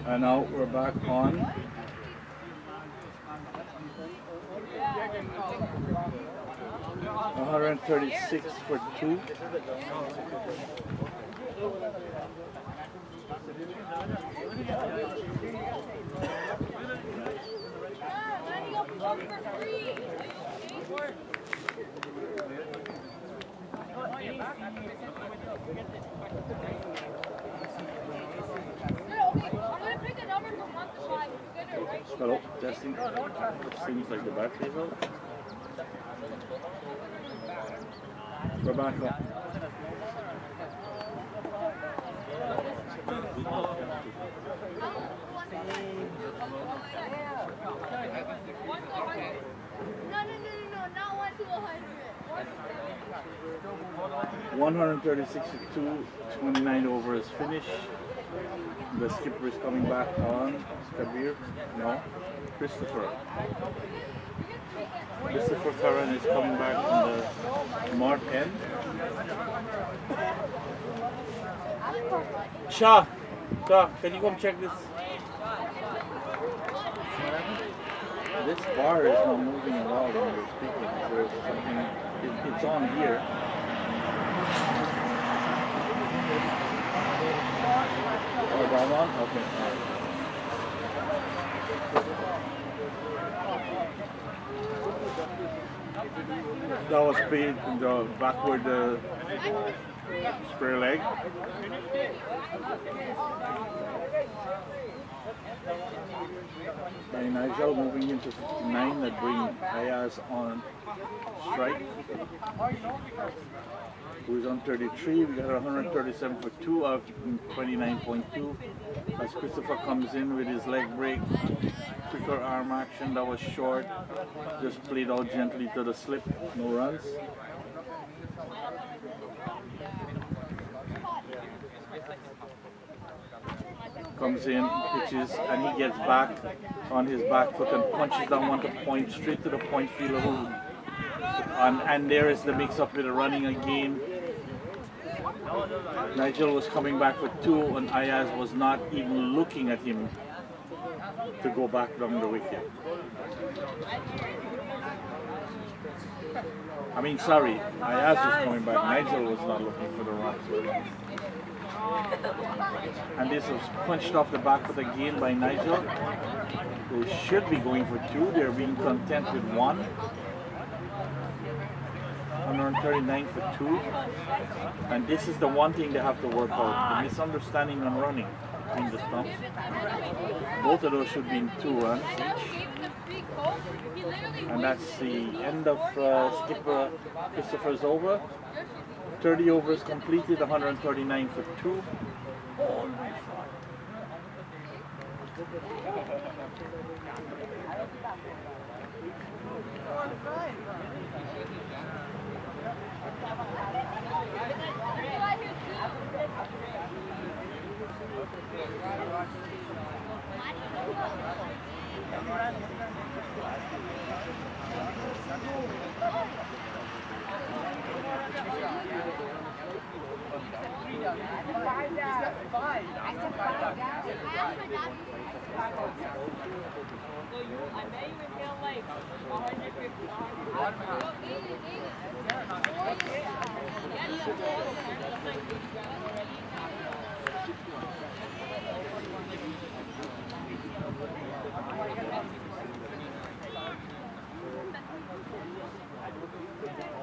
And now we're back on. 136 for 2. Hello, testing. Seems like the battery's out. We're back on. No, not 1 to 100. 136 to 2, 29 overs finished. The skipper is coming back on. Kabir? No. Christopher. Christopher Curran is coming back from the mark end. Shah, can you come check this? This bar is not moving at all when we're speaking. There's something, it's on here. Oh, that one? Okay. That was paid in the backward square leg. By Nigel moving into 59, that brings Ayaz on strike. Who is on 33. We got 137 for 2 out of 29.2. As Christopher comes in with his leg break, quicker arm action, that was short. Just played out gently to the slip, no runs. Comes in, pitches, and he gets back on his back foot and punches down one to point, straight to the point fielder. And there is the mix-up with the running again. Nigel was coming back for 2, and Ayaz was not even looking at him to go back down the wicket. I mean, sorry, Ayaz was coming back. Nigel was not looking for the run. And this was punched off the back foot again by Nigel, who should be going for 2. They're being content with 1. 139 for 2. And this is the one thing they have to work out, the misunderstanding on running between the stumps. Both of those should be in 2 runs each. And that's the end of skipper Christopher's over. 30 overs completed, 139 for 2.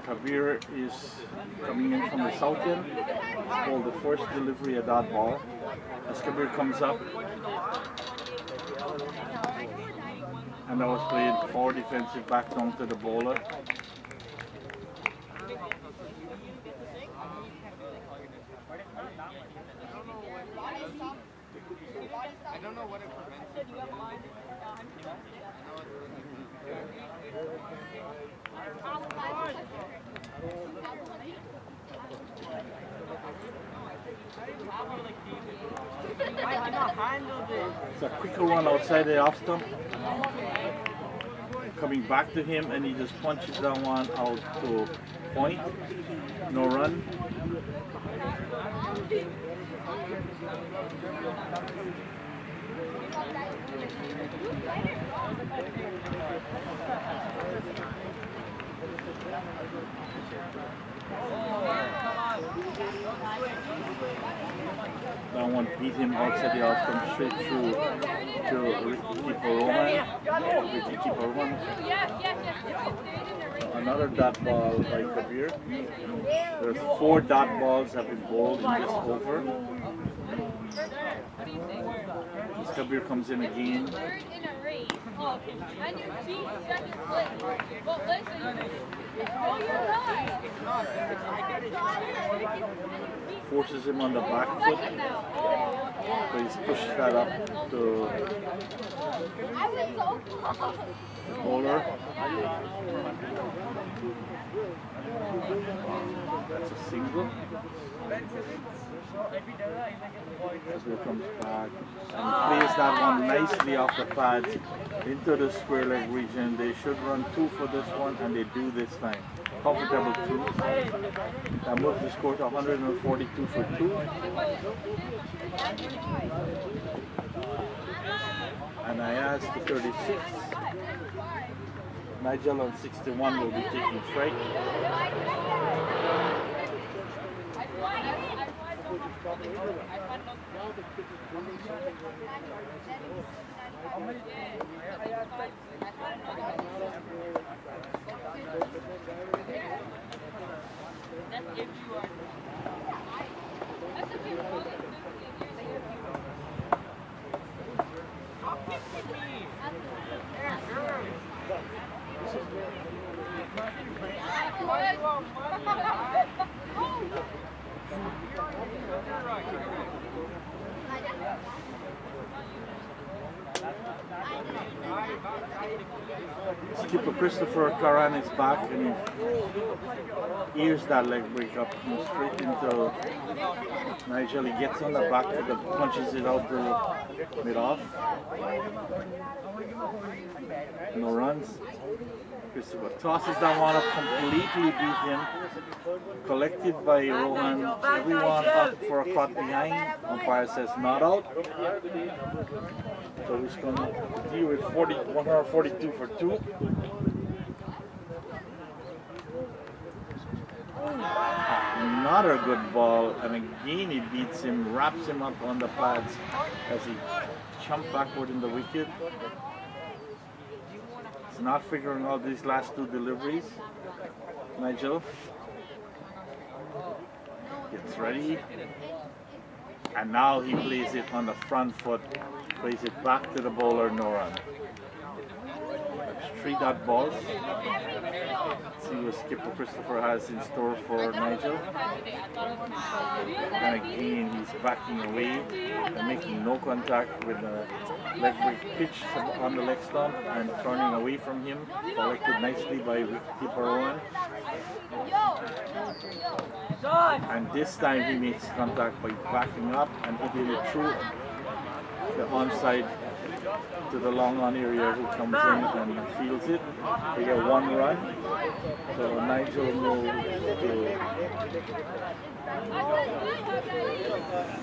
Kabir is coming in from the south end. It's called the first delivery of that ball. As Kabir comes up, and that was played forward defensive back down to the bowler. I don't know what it prevents. It's a quicker one outside the off stump. Coming back to him, and he just punches that one out to point. No run. That one beat him outside the arc, come straight through to keeper Roman. Another dot ball by Kabir. There's 4 dot balls have been bowled in this over. As Kabir comes in again. Forces him on the back foot, but he pushes that up to the bowler. That's a single. Kabir comes back and plays that one nicely off the pads into the square leg region. They should run 2 for this one, and they do this time. Comfortable 2. That moves the score to 142 for 2. And I asked to 36. Nigel on 61 will be taking strike. Skipper Christopher Karan is back and he hears that leg break up, goes straight into Nigel. He gets on the back foot and punches it out to mid-off. No runs. Christopher tosses that one up, completely beat him. Collected by Rohan. Everyone up for a caught behind. Umpire says not out. So he's going to deal with 142 for 2. Another good ball, and again he beats him, wraps him up on the pads as he jumps backward in the wicket. He's not figuring out these last 2 deliveries. Nigel gets ready, and now he plays it on the front foot, plays it back to the bowler, no run. 3 dot balls. Let's see what Skipper Christopher has in store for Nigel. And again, he's backing away and making no contact with the leg break pitch on the leg stump and turning away from him. Collected nicely by Skipper Rowan. And this time he makes contact by backing up and hitting it through the onside to the long on area, who comes in and fields it. We get 1 run. So Nigel moves to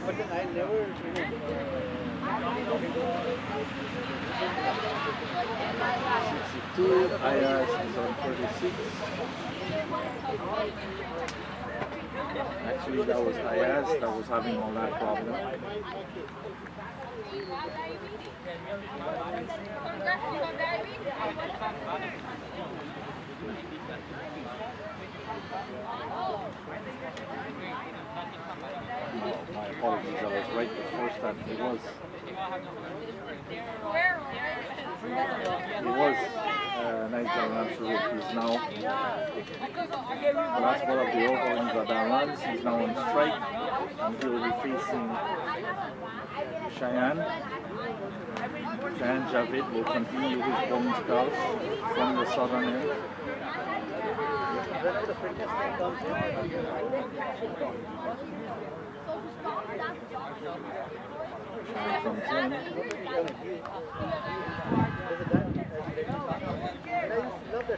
but I never 62, Ayaz is on 36. Actually, that was Ayaz that was having all that problem. No, my apologies, I was right the first time. It was Nigel Ramsey. He's now the last ball of the over. He's got that runs. He's now on strike, and he'll be facing Cheyenne. Cheyenne Javid will continue his bowling spells from the southern end. Comes in.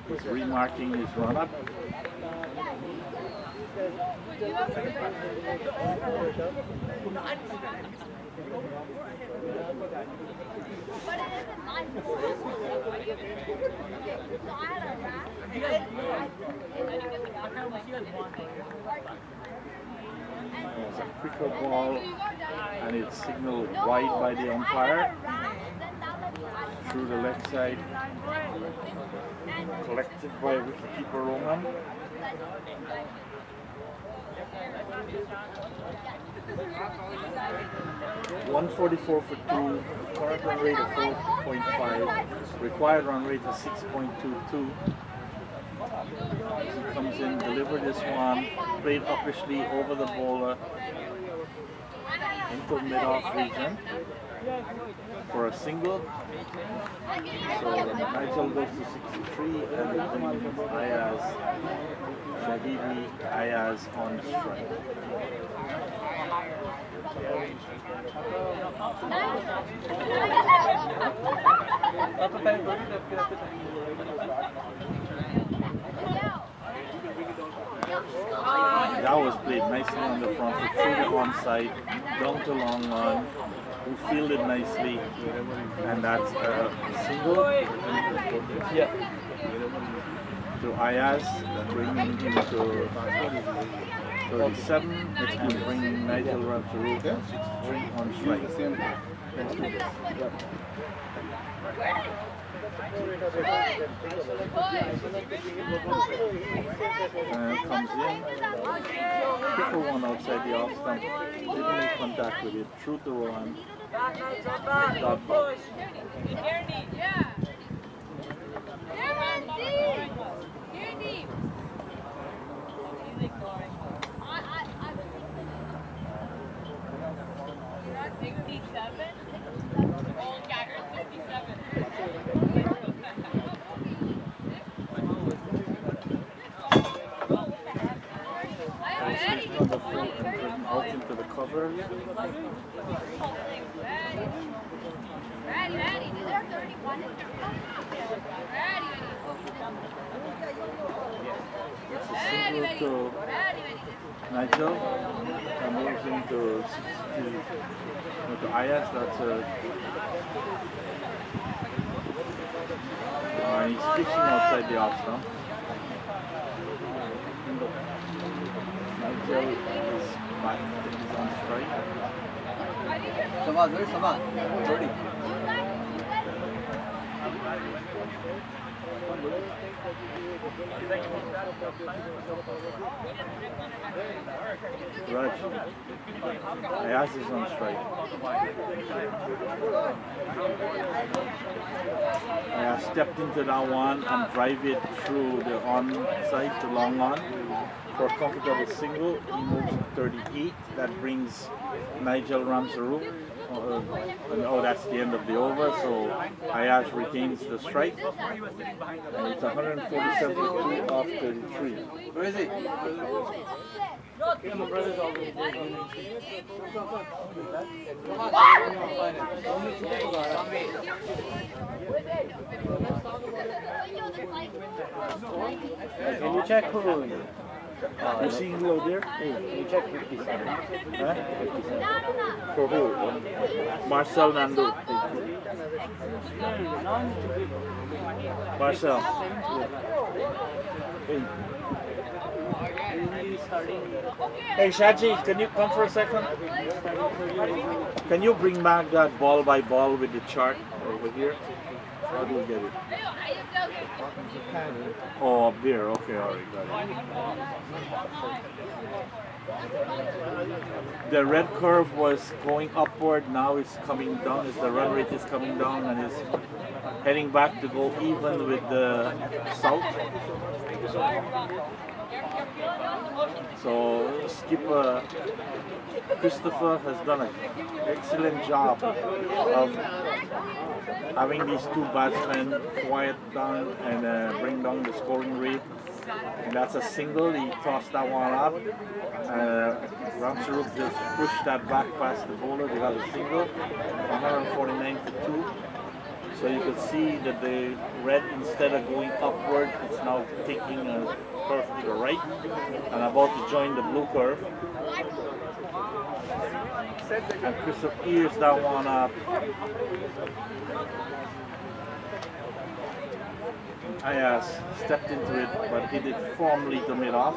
He's remarking his run-up. It's a quicker ball and it's signaled wide by the umpire through the left side, collected by wicketkeeper Roman. 144 for 2, current run rate of 4.5, required run rate of 6.22. He comes in, deliver this one, played uppishly over the bowler into mid-off region for a single. So Nigel goes to 63 and Ayaz, Shahidi Ayaz on strike. That was played nicely on the front foot through the onside, down to long on, who fielded nicely, and that's a single. Yeah. To Ayaz, bringing him to 37, and bringing Nigel Ramsey to 63 on strike. And comes in, quicker one outside the off stump, didn't make contact with it, through to Rohan. Dot ball. On the floor and out into the cover. It's a single to Nigel and moves into Ayaz. That's a he's fishing outside the off stump. Nigel is back, he's on strike. Samad, where is Samad? Ready. Raj, Ayaz is on strike. Ayaz stepped into that one and drive it through the on side to long on. For a comfortable single, he moves to 38. That brings Nigel Ramsey. Oh, that's the end of the over. So Ayaz retains the strike. And it's 147 off 33. Where is he? Yeah, my brother's always there. Can you check who? You see below there? Can you check 57? Huh? 57. For who? Marcel Nando. Marcel. Hey Shaji, can you come for a second? Can you bring back that ball by ball with the chart over here? How do you get it? Oh, up there. Okay, alright, got it. The red curve was going upward, now it's coming down as the run rate is coming down and is heading back to go even with the south. So skipper Christopher has done an excellent job of having these two batsmen quiet down and bring down the scoring rate. And that's a single. He tossed that one up. Ramsey just pushed that back past the bowler. They got a single. 149 for 2. So So you can see that the red, instead of going upward, it's now taking a curve to the right and about to join the blue curve. And Christopher ears that one up. Ayaz stepped into it, but he did formally to mid off.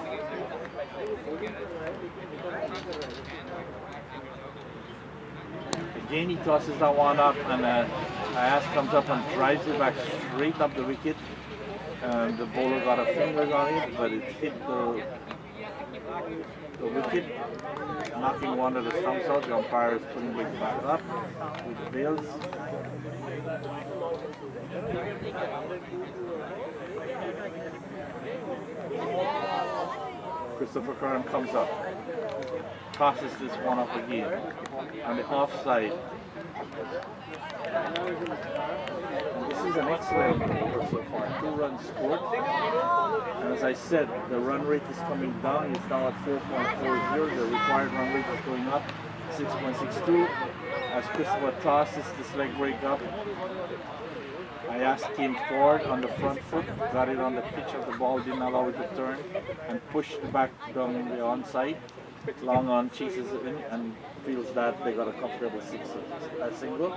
Again, he tosses that one up, and Ayaz comes up and drives it back straight up the wicket. And the bowler got a fingers on it, but it hit the wicket, knocking one of the stumps out. The umpire is putting it back up with the bails. Christopher Curran comes up, tosses this one up again on the offside. And this is an excellent over so far. 2 runs scored. And as I said, the run rate is coming down. It's now at 4.40. The required run rate is going up, 6.62. As Christopher tosses this leg break up, Ayaz came forward on the front foot, got it on the pitch of the ball, didn't allow it to turn, and pushed it back down the onside. Long on chases it in and feels that they got a comfortable single.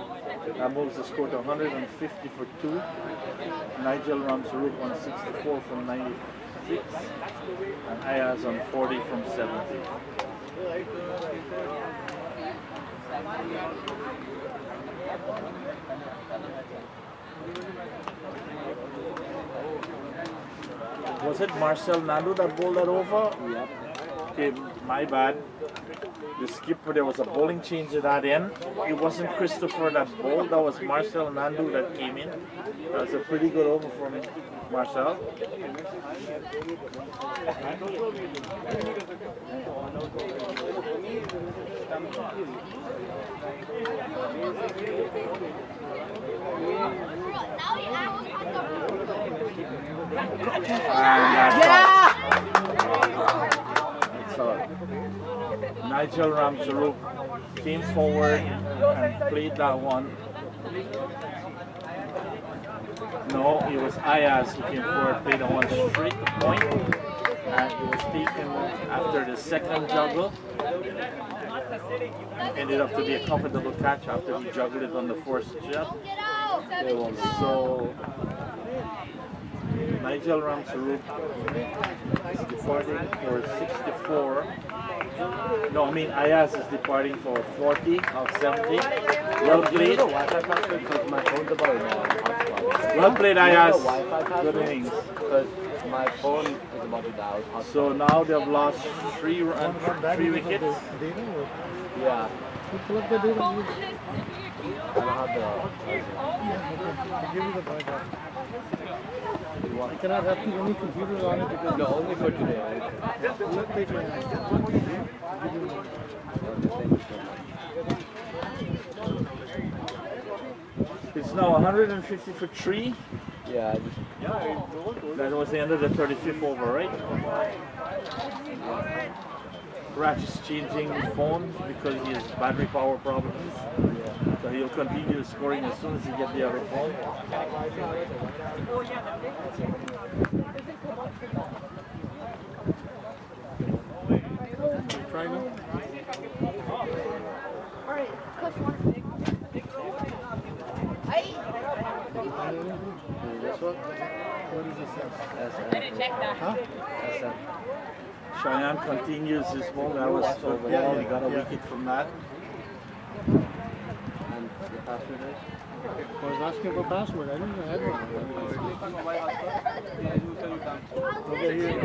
That moves the score to 150 for 2. Nigel Ramsaruk on 64 from 96, and Ayaz on 40 from 70. Was it Marcel Nandu that bowled that over? Yep. Okay, my bad. The skipper, there was a bowling change at that end. It wasn't Christopher that bowled, that was Marcel Nandu that came in. That was a pretty good over from Marcel. Nigel Ramsaruk came forward and played that one. No, it was Ayaz who came forward, played that one straight to point, and it was taken after the second juggle. Ended up to be a comfortable catch after he juggled it on the first jump. So Nigel Ramsaruk is departing for 64. No, I mean Ayaz is departing for 40 of 70. Well played. Well played, Ayaz. Good innings. Because my phone is about to die. So now they've lost 3 wickets. Yeah. Pull up the data. I don't have the... Give me the backup. I cannot have too many computers on it because... No, only for today. Let's take my hand. It's now 150 for 3. Yeah. That was the end of the 35th over, right? Ratch is changing his phone because he has battery power problems. So he'll continue scoring as soon as he gets the other phone. Try now. Alright, push one. This one? What is this? I didn't check that. Huh? Cheyenne continues his ball. That was overall. He got a wicket from that. And the password is? I was asking for password. I didn't have one. Okay, here.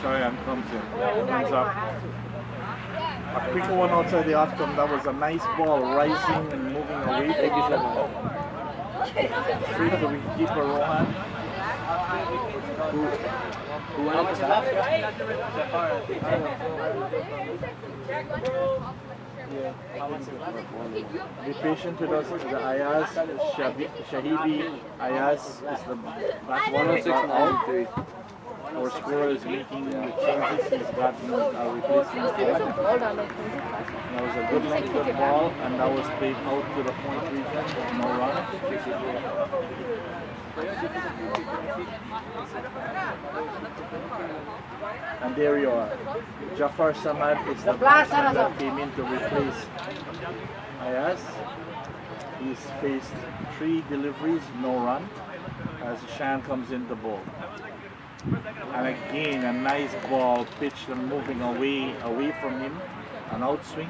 Cheyenne comes in. Comes up. A quick one outside the outcome. That was a nice ball rising and moving away. Thank you, sir. Straight to the wicketkeeper Rohan. Who went up to that? Be patient with us. The Ayaz, Shahibi Ayaz is the last one that's out. Our scorer is making the changes. He's gotten a replacement. That was a good length of ball, and that was played out to the point region. No run. And there you are. Jafar Samad is the batsman that came in to replace Ayaz. He's faced 3 deliveries, no run, as Shan comes in the bowl. And again, a nice ball pitched and moving away from him. An outswing,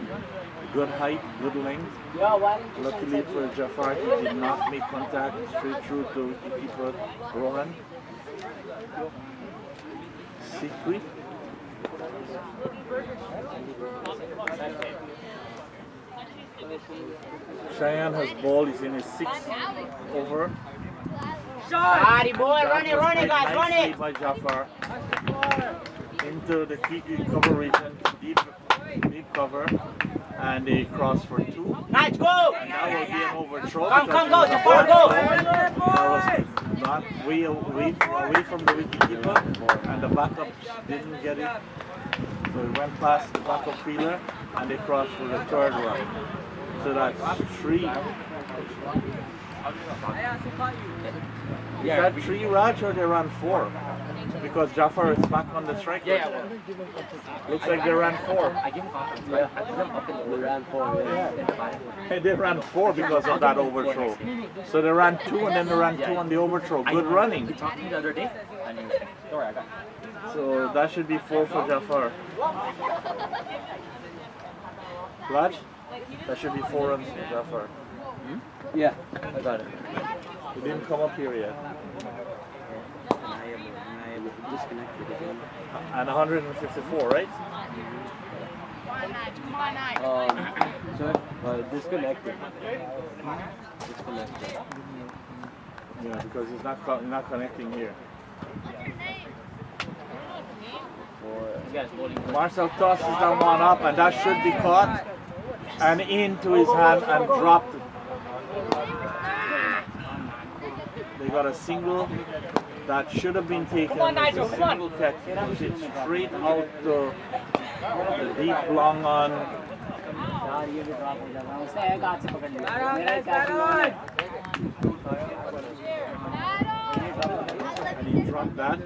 good height, good length. Luckily for Jafar, he did not make contact, straight through to keeper Rohan. Sikri. Cheyenne has ball, he's in his 6th over. Shot! Boy, run it, guys, run it! By Jafar into the key cover region, deep cover, and they cross for 2. Nice, go! And that will be an overthrow. Come, go, Jafar, go! That was not way away from the wicketkeeper, and the backup didn't get it. So it went past the backup fielder, and they crossed for the 3rd run. So that's 3. Is that 3, Raj, or they ran 4? Because Jafar is back on the strike. Yeah. Looks like they ran 4. I give him they ran 4. Hey, they ran 4 because of that overthrow. So they ran 2 and then they ran 2 on the overthrow. Good running. He talked to me the other day, and he was like, "Don't worry, I got it." So that should be 4 for Jafar. Raj? That should be 4 runs for Jafar. Yeah, I got it. He didn't come up here yet. Disconnected again. And 154, right? So disconnected. Disconnected. Yeah, because he's not connecting here. Marcel tosses that one up, and that should be caught and into his hand and dropped it. They got a single that should have been taken. It's a single catch. Push it straight out to the deep long on. And he dropped that.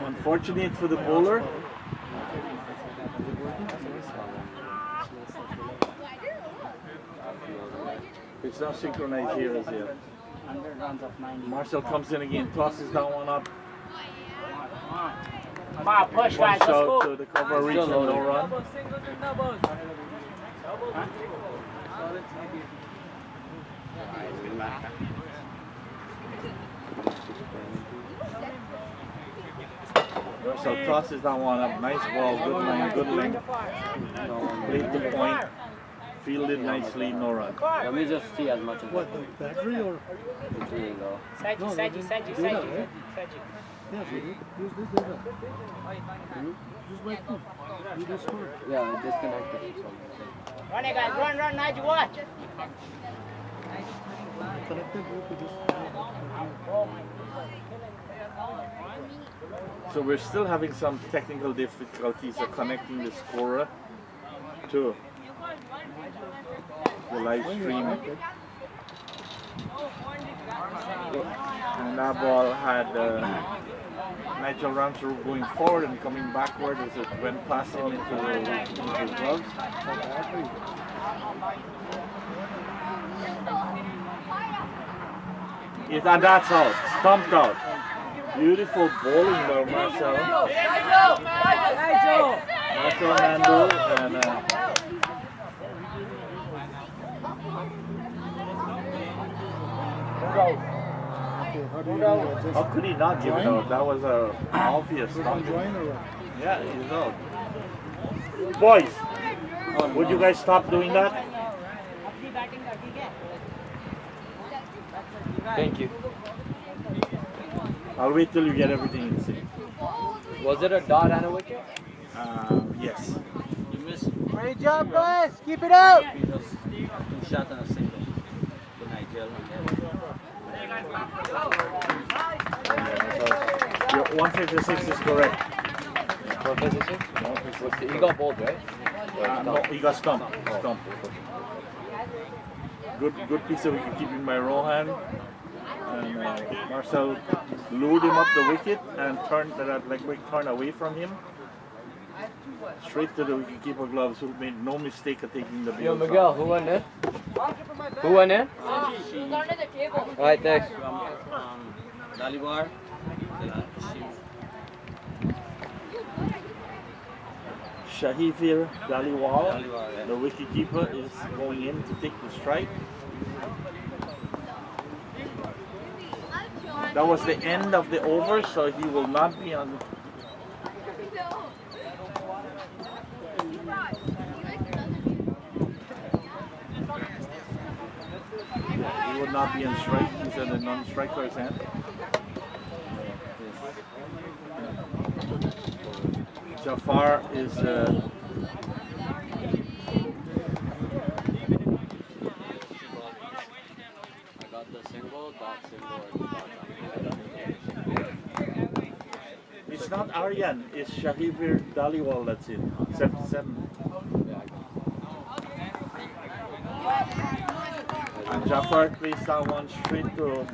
Unfortunate for the bowler. It's not synchronized here as yet. Marcel comes in again, tosses that one up. Come on, push, guys, One let's go. shot to the cover region, no run. So tosses that one up, nice ball, good line, good length. Played the point, fielded nicely, no run. Let me just see as much as What, the battery or? it's really low. Seji. Yeah, use this data. Use my phone. Use this phone. Yeah, it disconnected. Run it, guys, run, Nigel, watch. Connected to this. So we're still having some technical difficulties of connecting the scorer to the live stream. And that ball had Nigel Ramsey going forward and coming backward as it went past him into his gloves. And that's out, stumped out. Beautiful bowling by Marcel. Marcel Nando and how could he not give it out? That was a obvious stump. Yeah, he's out. Boys, would you guys stop doing that? Thank you. I'll wait till you get everything in sync. Was it a dot and a wicket? Yes. You missed. Great job, guys. Keep it up. 2 shots and a single. Good night, Jill. Your 156 is correct. For position? No, He got bowled, right? no, he got stumped. Stumped. Good piece of wicket-keeping by Rohan. And Marcel lured him up the wicket and turned that leg break turned away from him. Straight to the wicketkeeper gloves, who made no mistake of taking the Yo, ball. Miguel, who won there? Who won there? Who's under the table? Alright, thanks. Dalibar. Shahivir Daliwal, the wicketkeeper, is going in to take the strike. That was the end of the over, so he will not be on. He will not be on strike. He's in the non-striker's hand. Jafar is I got the symbol, dot symbol, It's not Aryan, it's Shahivir Daliwal that's it. 77. And Jafar plays that one straight to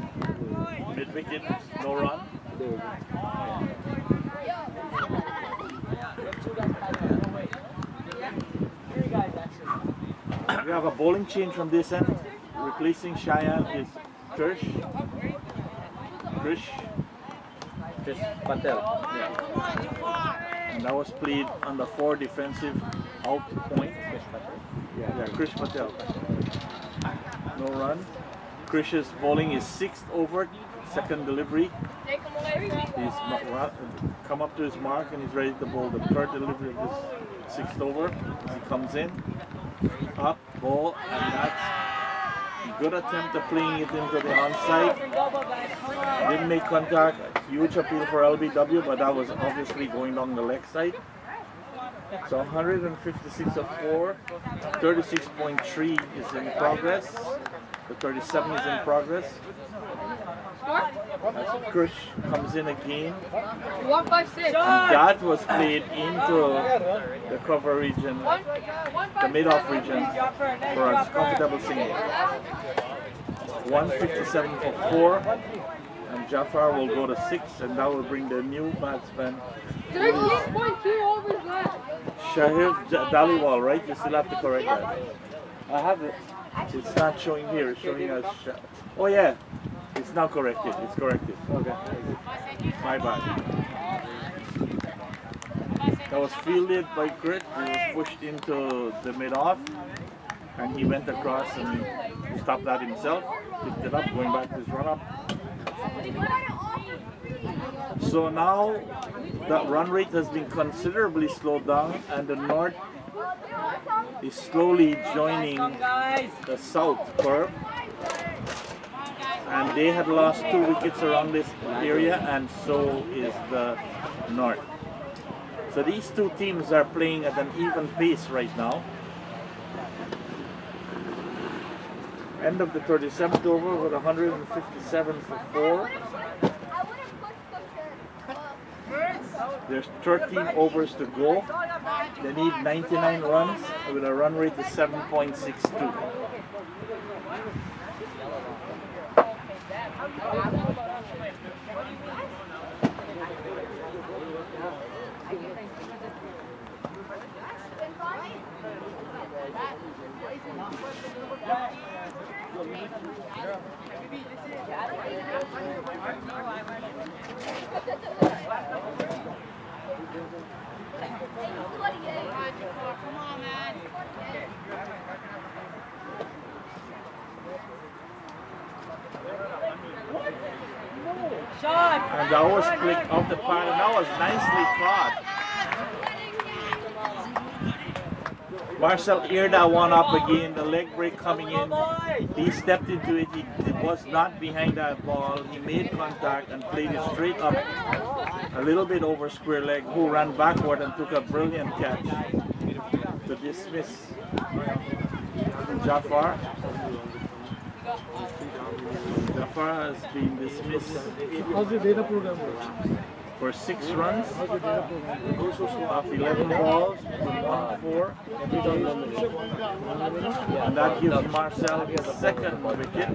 mid-wicket, no run. We have a bowling change from this end. Replacing Cheyenne is Krish. Krish Patel. Yeah. And that was played on the 4 defensive out point. Yeah, Krish Patel. No run. Krish's bowling is 6th over, second delivery. He's come up to his mark and he's ready to bowl the 3rd delivery of this 6th over. He comes in, up, ball, and that's a good attempt at playing it into the onside. Didn't make contact. Huge appeal for LBW, but that was obviously going down the leg side. So 156 of 4, 36.3 is in progress. The 37 is in progress. As Krish comes in again. 156. And that was played into the cover region, the mid-off region, for a comfortable single. 157 for 4. And Jafar will go to 6, and that will bring the new batsman. 13.2 overs left. Shahir Daliwal, right? You still have to correct that. I have it. It's not showing here. It's showing us. Oh yeah, it's now corrected. It's corrected. Okay. My bad. That was fielded by Grit. He was pushed into the mid-off, and he went across and stopped that himself. Picked it up, going back to his run-up. So now that run rate has been considerably slowed down, and the north is slowly joining the south curve. And they had lost 2 wickets around this area, and so is the north. So these two teams are playing at an even pace right now. End of the 37th over with 157 for 4. There's 13 overs to go. They need 99 runs with a run rate of 7.62. And that was clicked off the pad, and that was nicely caught. Marcel eared that one up again, the leg break coming in. He stepped into it, he was not behind that ball. He made contact and played it straight up, a little bit over square leg, who ran backward and took a brilliant catch to dismiss Jafar. Jafar has been dismissed. How's the data program? for 6 runs off 11 balls with 1-4. And that gives Marcel his second wicket.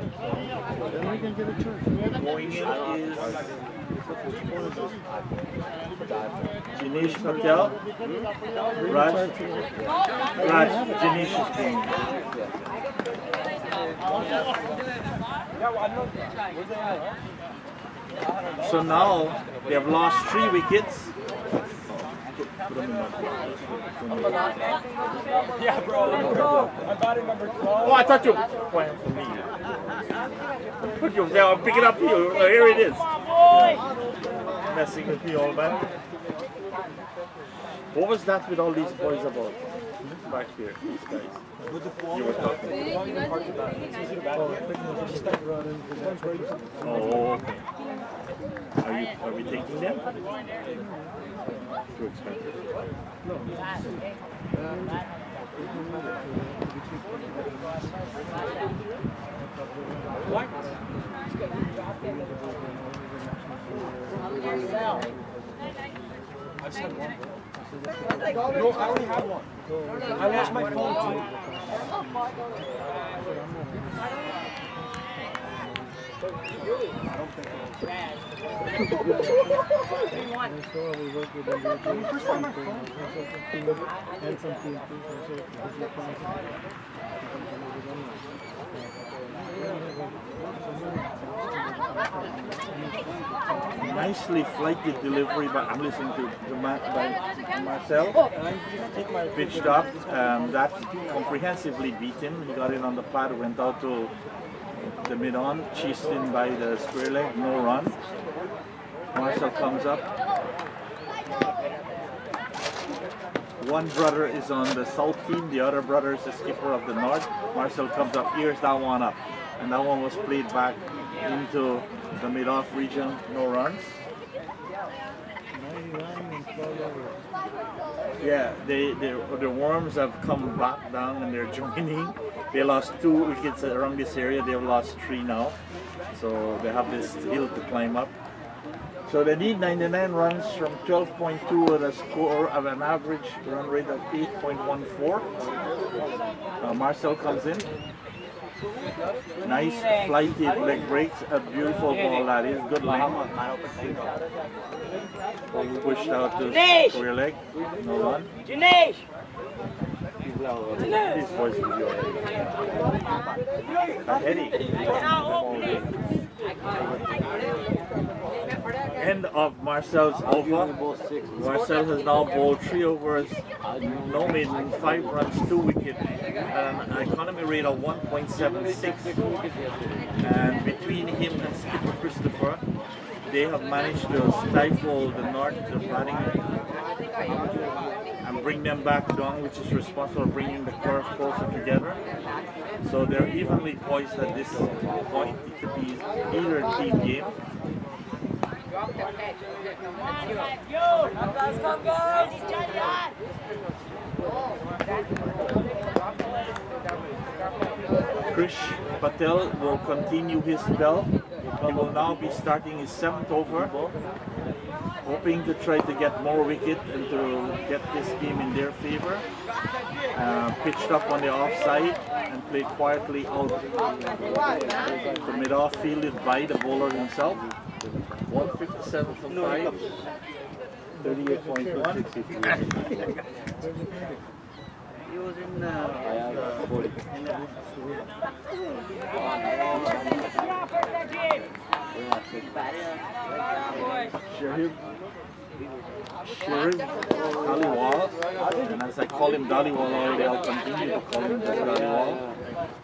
Going in is Jinesh Patel. Raj, Jinesh is being. So now they have lost 3 wickets. Yeah, bro. I'm batting number 12. Oh, I thought you were playing for me. Put your bell, pick it up here. Oh, here it is. Messing with me all man. What was that with all these boys about? Back here, these guys. You were talking. Oh, okay. Are we taking them? Too expensive. No. What? I just had one. No, I already had one. I lost my phone too. I don't think Nicely flighted delivery, but I'm listening to by Marcel. Pitched up, that comprehensively beat him. He got in on the pad, went out to the mid-on, chased in by the square leg, no run. Marcel comes up. One brother is on the south team, the other brother is the skipper of the north. Marcel comes up, ears that one up. And that one was played back into the mid-off region, no runs. Yeah, the Worms have come back down and they're joining. They lost 2 wickets around this area, they've lost 3 now. So they have this hill to climb up. So they need 99 runs from 12.2 with a score of an average run rate of 8.14. Marcel comes in. Nice flighted leg breaks, a beautiful ball that is, good length. Pushed out to square leg, no run. These boys will be alright. A headache. End of Marcel's over. Marcel has now bowled 3 overs, no maiden, 5 runs, 2 wickets, an economy rate of 1.76. And between him and skipper Christopher, they have managed to stifle the North, the batting, and bring them back down, which is responsible for bringing the curve closer together. So they're evenly poised at this point. It could be either team game. Krish Patel will continue his spell. He will now be starting his 7th over, hoping to try to get more wicket and to get this game in their favor. Pitched up on the offside and played quietly out to mid-off, fielded by the bowler himself. 157 for 5, 38.1. He was in Sharif Dhaliwal, and as I call him Dhaliwal already, I'll continue to call him Dhaliwal.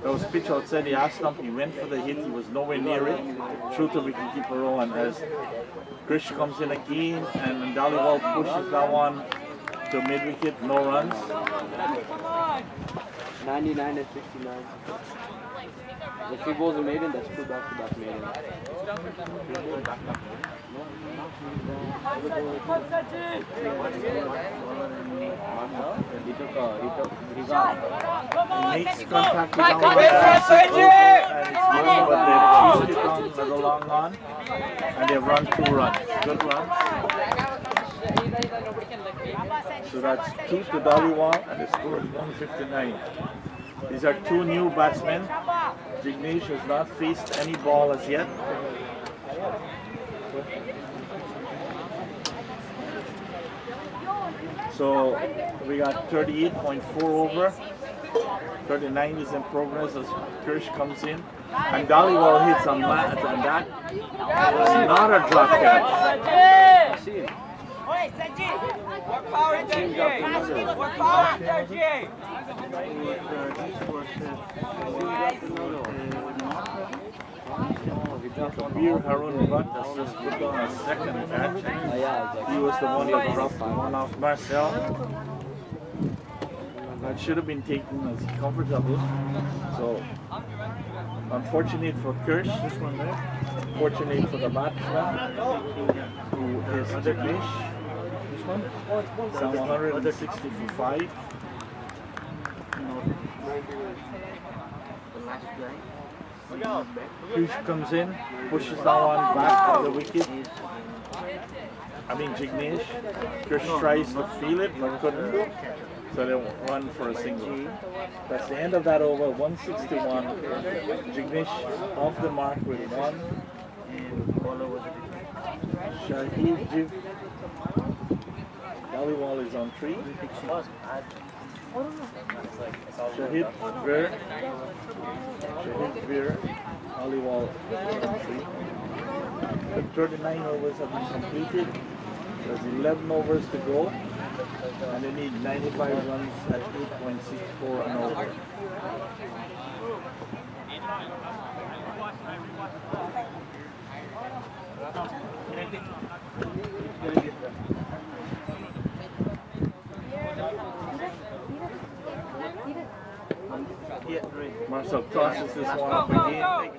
There was pitch outside the ass stump, he went for the hit, he was nowhere near it. Through to wicketkeeper Rowan as Krish comes in again and Dhaliwal pushes that one to mid-wicket, no runs. 99 and 69. The 3 balls are maiden, that's 2 back-to-back maiden. He makes contact with down and it's good, but they've chased it on the long on and they've run 2 runs. Good runs. So that's 2 to Dhaliwal and the score is 159. These are 2 new batsmen. Jignesh has not faced any ball as yet. So we got 38.4 over. 39 is in progress as Kirsch comes in. And Dhaliwal hits on that, and that was not a drop catch. Kabir Harun Butt has just put on a second catch. He was the one that dropped one off Marcel. That should have been taken as comfortable. So, unfortunate for Kirsch, this one there. Fortunate for the batsman, who is Jagdish. This one, it's 160 for 5. Kirsch comes in, pushes that one back to the wicket. Jignesh. Kirsch tries to feel it, but couldn't. So they run for a single. That's the end of that over, 161. Jignesh off the mark with 1. Shahid Jiv. Dhaliwal is on 3. Shahid Vir. Dhaliwal on 3. The 39 overs have been completed. There's 11 overs to go. And they need 95 runs at 8.64 and over. Marcel tosses this one up again.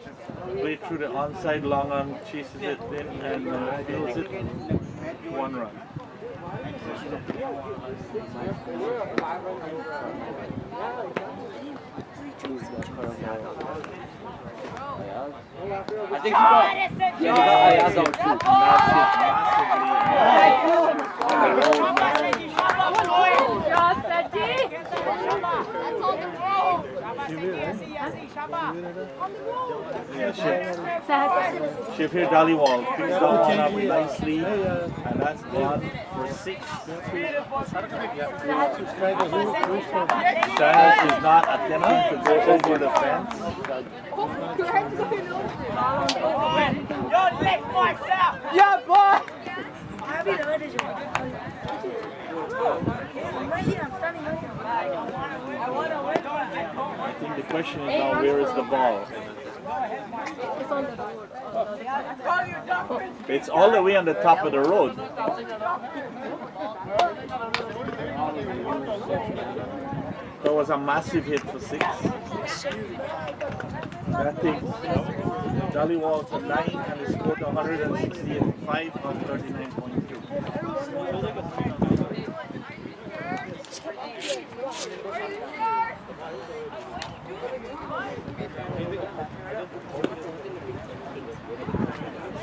Play through the onside long on, chases it in and fields it. 1 run. I think he got Ayaz out too. Shafir Dhaliwal picks that one up nicely, and that's gone for 6. Sahaj is not attempting to go over the fence. Yeah, boy! I think the question is now, where is the ball? It's all the way on the top of the road. That was a massive hit for 6. That takes Dhaliwal to 9 and he scored 168.5 on 39.2.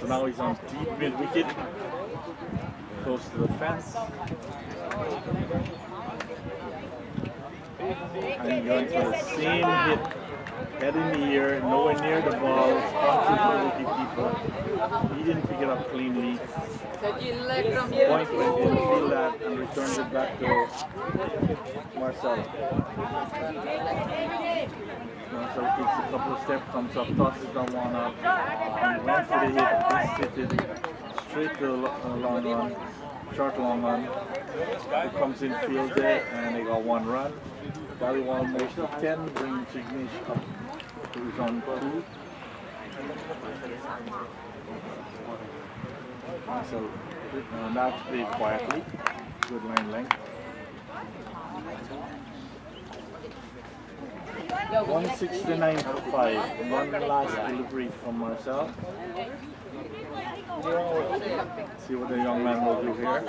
So now he's on deep mid wicket, close to the fence. And going for the same hit, head in the air, nowhere near the ball, sponsored for the wicketkeeper. He didn't pick it up cleanly. Point went in, feel that, and returned it back to Marcel. Marcel takes a couple of steps, comes up, tosses that one up, and went for the hit, hit it straight to long on, short long on. He comes in, fields it, and they got 1 run. Dhaliwal moves to 10, bringing Jignesh up. He's on 2. So that's played quietly. Good line length. 169 for 5. One last delivery from Marcel. See what the young man will do here.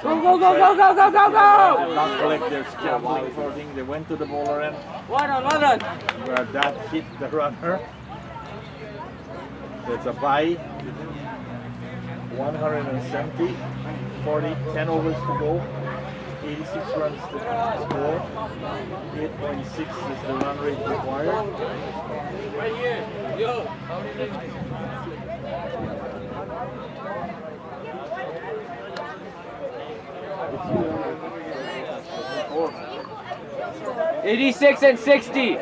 Go, go, go, go, go, go, go, go! Did not collect their scaffolding reporting. They went to the bowler end. Well done. Where that hit the runner. It's a bye. 170, 40, 10 overs to go. 86 runs to score. 8.6 is the run rate required. Right here. Yo. 86 and 60.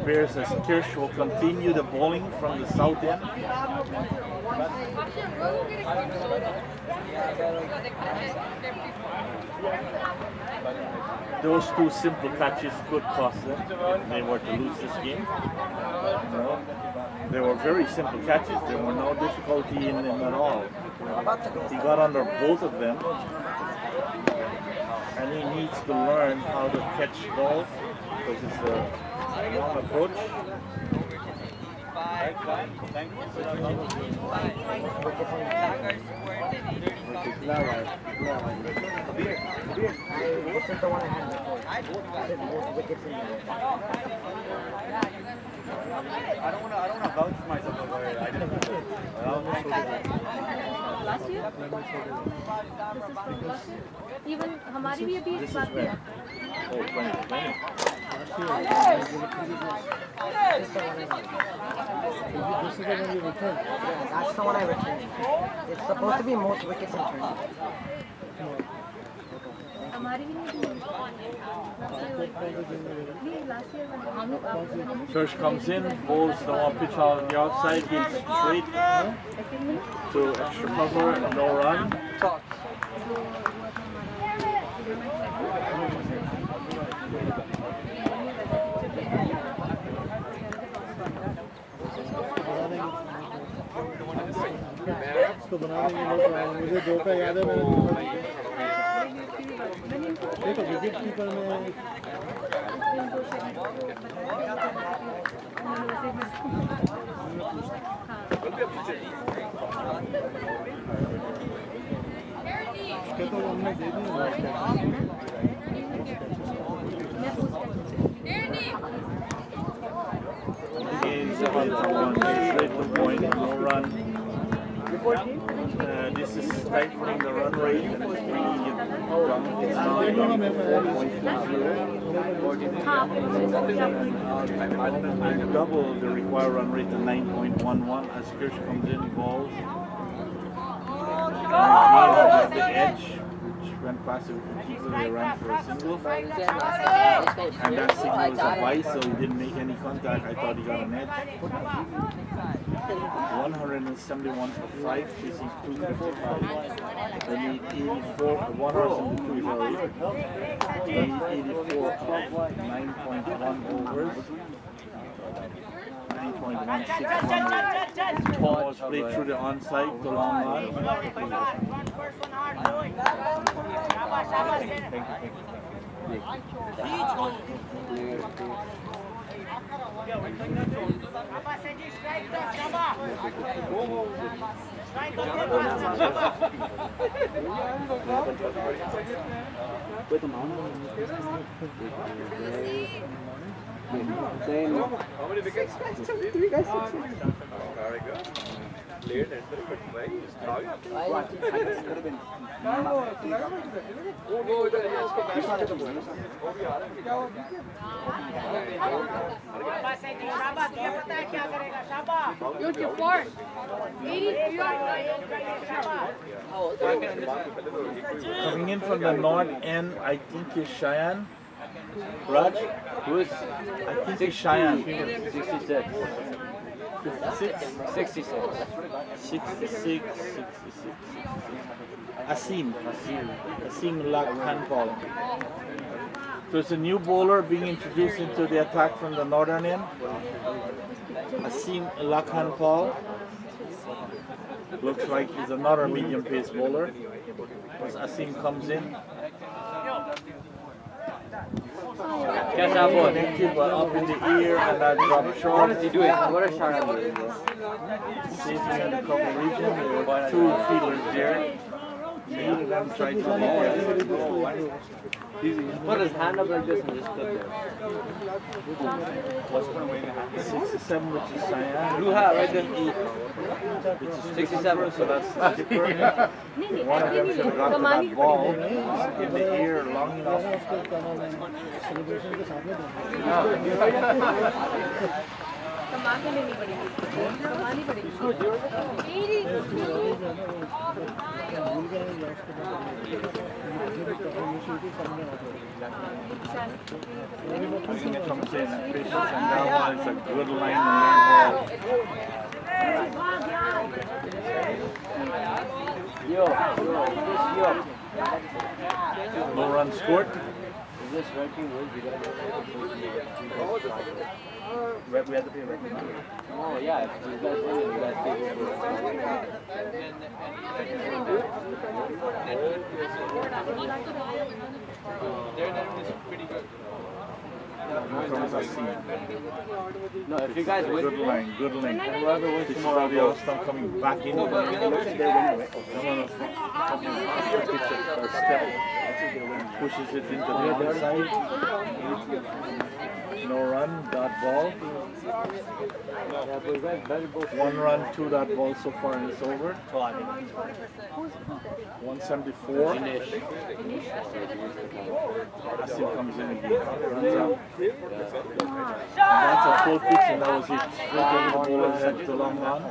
Bears as Kirsch will continue the bowling from the south end. Those two simple catches could cost them if they were to lose this game. No, they were very simple catches. There were no difficulty in them at all. He got under both of them, and he needs to learn how to catch balls because it's a wrong approach. I don't want to vouch for myself over here. I didn't. Last year? Even हमारी भी अभी This is बात when? है. Oh, 2020. This is the one you returned. Yeah, that's the one I returned. It's supposed to be most wickets in tournament. हमारी भी नहीं थी. Last year हम लोग Kirsch comes in, bowls the one pitch out on the outside, hits straight to extra cover, no run. इसको बनाने के लिए मुझे दो का याद है मैंने देखो विकेट कीपर में उसके तो हमने दे दिए He's straight to point, no run. This is stifling the run rate and it's bringing it down. It's now down to 4.20. Double the required run rate to 9.11 as Kirsch comes in, balls. Just the edge, which went past the keeper, they ran for a single. And that signal is a bite, so he didn't make any contact. I thought he got an edge. 171 for 5, chasing 255. They need 84, 172 sorry. They need 84 of 9.1 overs. 9.16 run rate. Ball was played through the onside to long on. How many wickets? 3 guys. Very good. Late entry, but why? You're to 4. 83. Coming in from the north end, I think is Cheyenne. Raj? Who is? I think it's Cheyenne. 66. 66? 66. Asim Lak Hanpal. So it's a new bowler being introduced into the attack from the northern end. Asim Lakhan Paul. Looks like he's another medium pace bowler. As Asim comes in. Catch that ball. Connected, but up in the ear and that drop short. What is he doing? What a shot I'm doing. Safely in the cover region. There were two fielders there. Neither of them tried to ball. He put his hand up like this and just stood there. 67, which is Cyan. Blue hat right there. Which is 67. So that's the skipper. One of them should have got to that ball in the ear long enough. I think it comes in at patience, and that one is a good line and ball. No run scored. Is this ranking words? We had to pay ranking. Oh yeah, if you guys win, you guys pay Their net is pretty good. No, if you guys win, good line, good line. And whoever wins This is tomorrow, how they all start coming back in. Someone pushes it into the other side. No run, dot ball. One run, two dot ball so far, and it's over. 174. Asim comes in again. Runs up. And that's a full pitch, and that was it. Straight over the bowler's head to long run.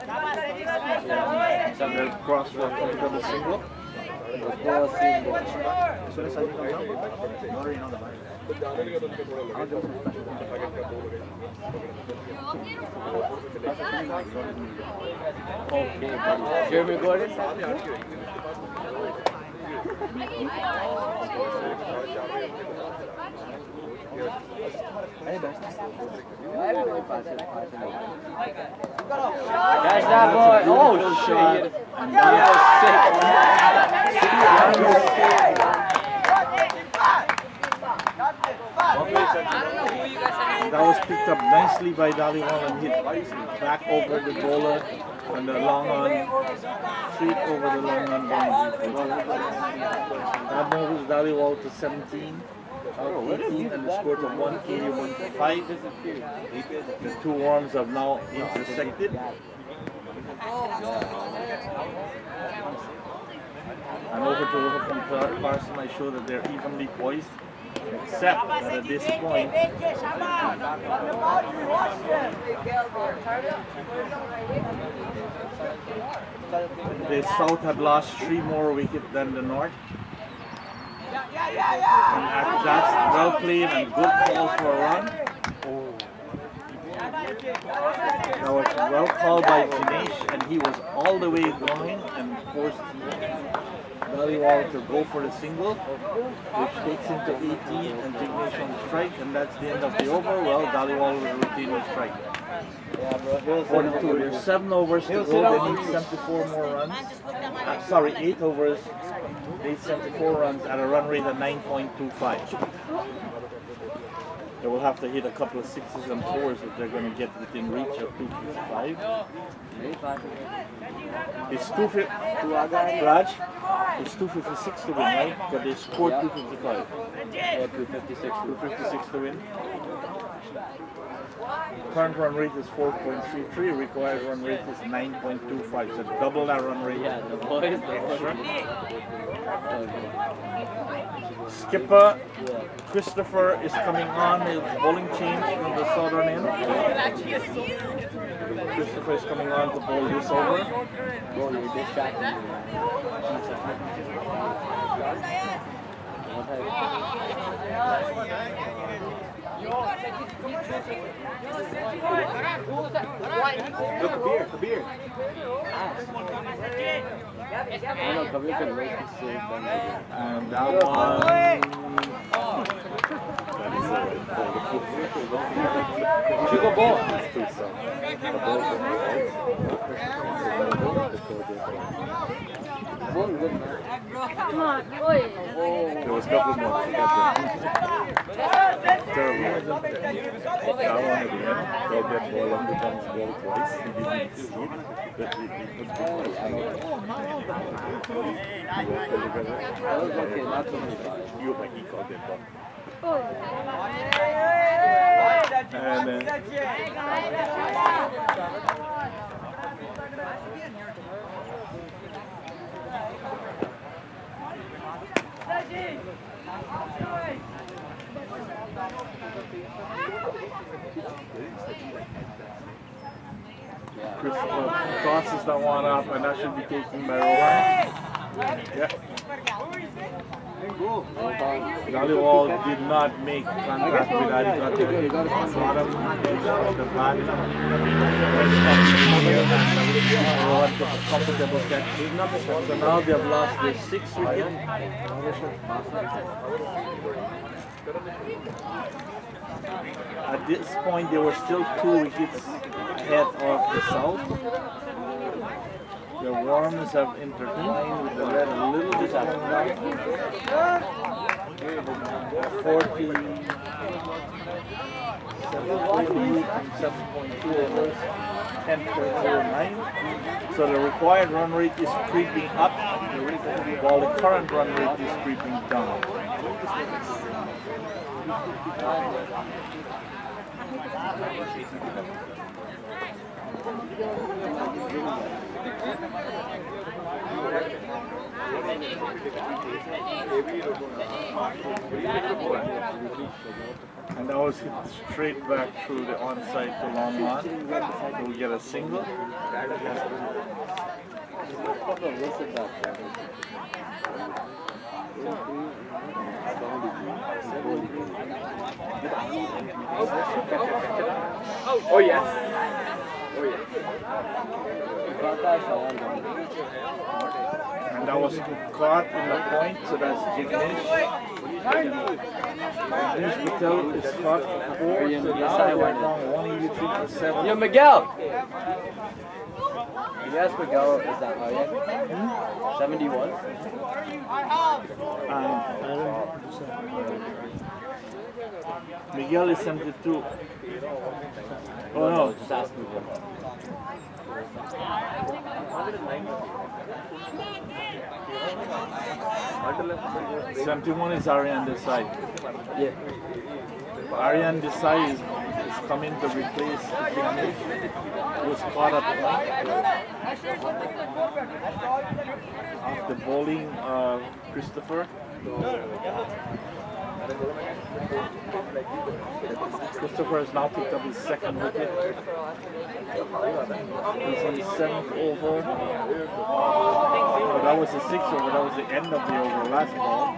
And they'll cross for a comfortable single. okay, Jeremy Gordon. Catch that boy. Oh shit. And That was picked up nicely by Dhaliwal and hit back over the bowler and the long on, straight over the long on boundary. That moves Dhaliwal to 17. Out 18 and the score to 180-105. The two arms have now intersected. And over to Overcome Parson, I show that they're evenly poised, except that at this point, the South had lost 3 more wickets than the North. And that's well played and good call for a run. That was well called by Dinesh, and he was all the way going and forced Dhaliwal to go for the single, which takes him to 18 and Dinesh on the strike, and that's the end of the over. Well, Dhaliwal will retain the strike. 42. There's 7 overs to go. They need 74 more runs. 8 overs. They need 74 runs at a run rate of 9.25. They will have to hit a couple of 6s and 4s if they're going to get within reach of 255. It's 250. Raj, it's 256 to win, right? But they scored 255. Yeah, 256 to win. Current run rate is 4.33, required run rate is 9.25, so double that run rate. Yeah, the boys, Skipper Christopher is coming on, his bowling change from the southern end. Christopher is coming on to bowl this over. Bro, you're distracting Look, Kabir. And that one You go ball. Come on, boy. There was a couple more. Terrible. That one at the end, they'll get ball on the bounce ball twice. He didn't see it, but he put the ball out. That was okay, not so many. You like he called it ball. And Christopher crosses that one up, and that should be taken by Rowan. Yeah. Gallywall did not make contact with that. He got the bottom edge of the bat. Rowan took a comfortable catch. So now they have lost their 6th wicket. At this point, they were still 2 wickets ahead of the South. The Worms have intertwined with the Red a little bit going down. 40, 7.2 overs, 10.09. So the required run rate is creeping up, while the current run rate is creeping down. And that was hit straight back through the onside to long on. So we get a single. Oh yes. Oh yes. And that was caught in the point, so that's Jignesh. Jignesh Patel is caught for 4, so now we're down 183 to 7. Yo, Miguel! You asked Miguel, is that Aryan? 71? Miguel is 72. Oh no. Just ask me. 71 is Aryan Desai. Yeah. Aryan Desai is coming to replace Jignesh, who was caught at point after bowling Christopher. Christopher has now picked up his 2nd wicket. He's in his 7th over. Oh, that was the 6th over. That was the end of the over last ball.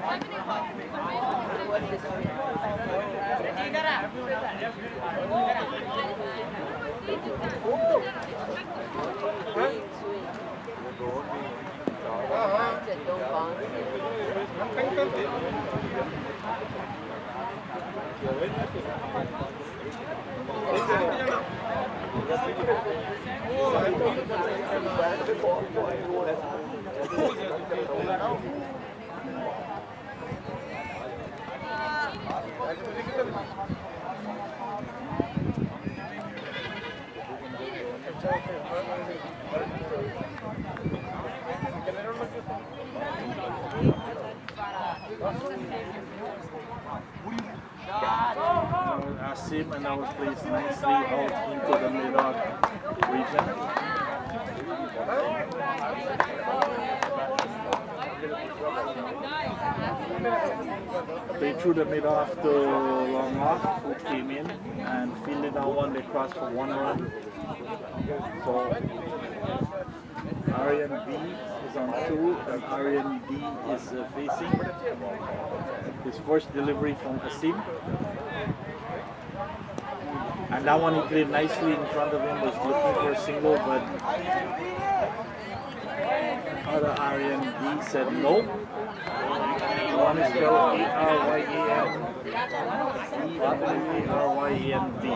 Asim, and that was placed nicely out into the mid-off region. They threw the mid-off to long off, who came in and fielded that one. They crossed for 1 run. So Aryan B is on 2 and Aryan D is facing. His first delivery from Asim. And that one he played nicely in front of him, was looking for a single, but other Aryan D said no. The one is spelled A-R-Y-A-N. E-R-Y-N-D.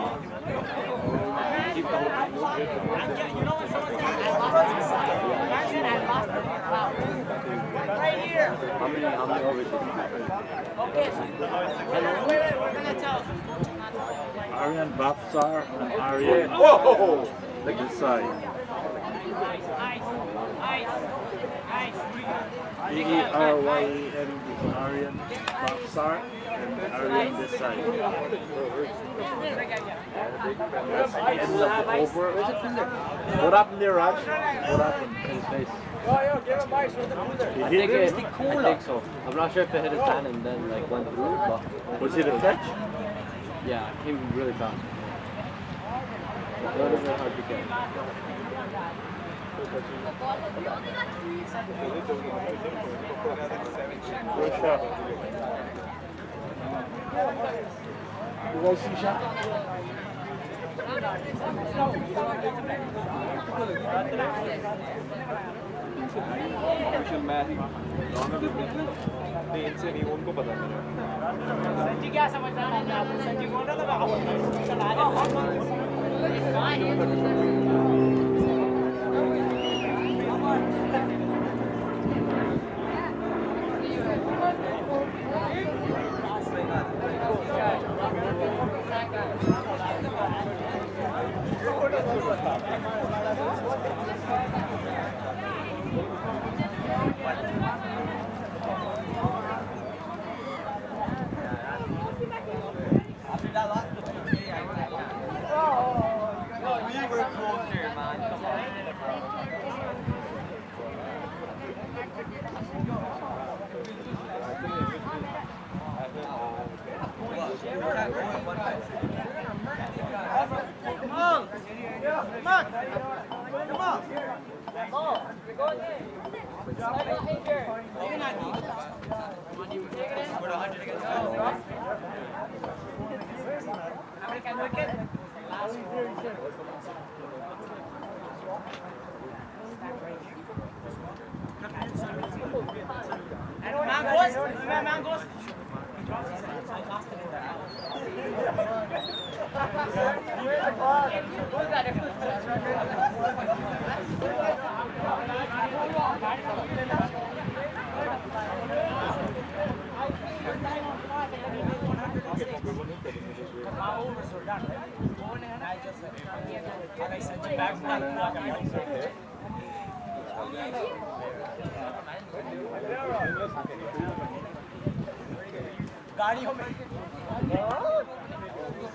Right here. How many over did you Okay, so we're gonna tell. Aryan Bapsar and Aryan Desai. E-R-Y-N-D. Aryan Bapsar and Aryan Desai. That's the end of the over. What happened there, Raj? What happened? His face. Yo, give him mics with the cooler. He I hit think, it? I think so. I'm not sure if it hit his hand and then like went through, but Was it a catch? yeah, it came really fast. It was really hard to get. Good shot. You guys see shot? संजी क्या समझना है मैं आपको संजी बोल रहा था मैं आपको चला Mangoes.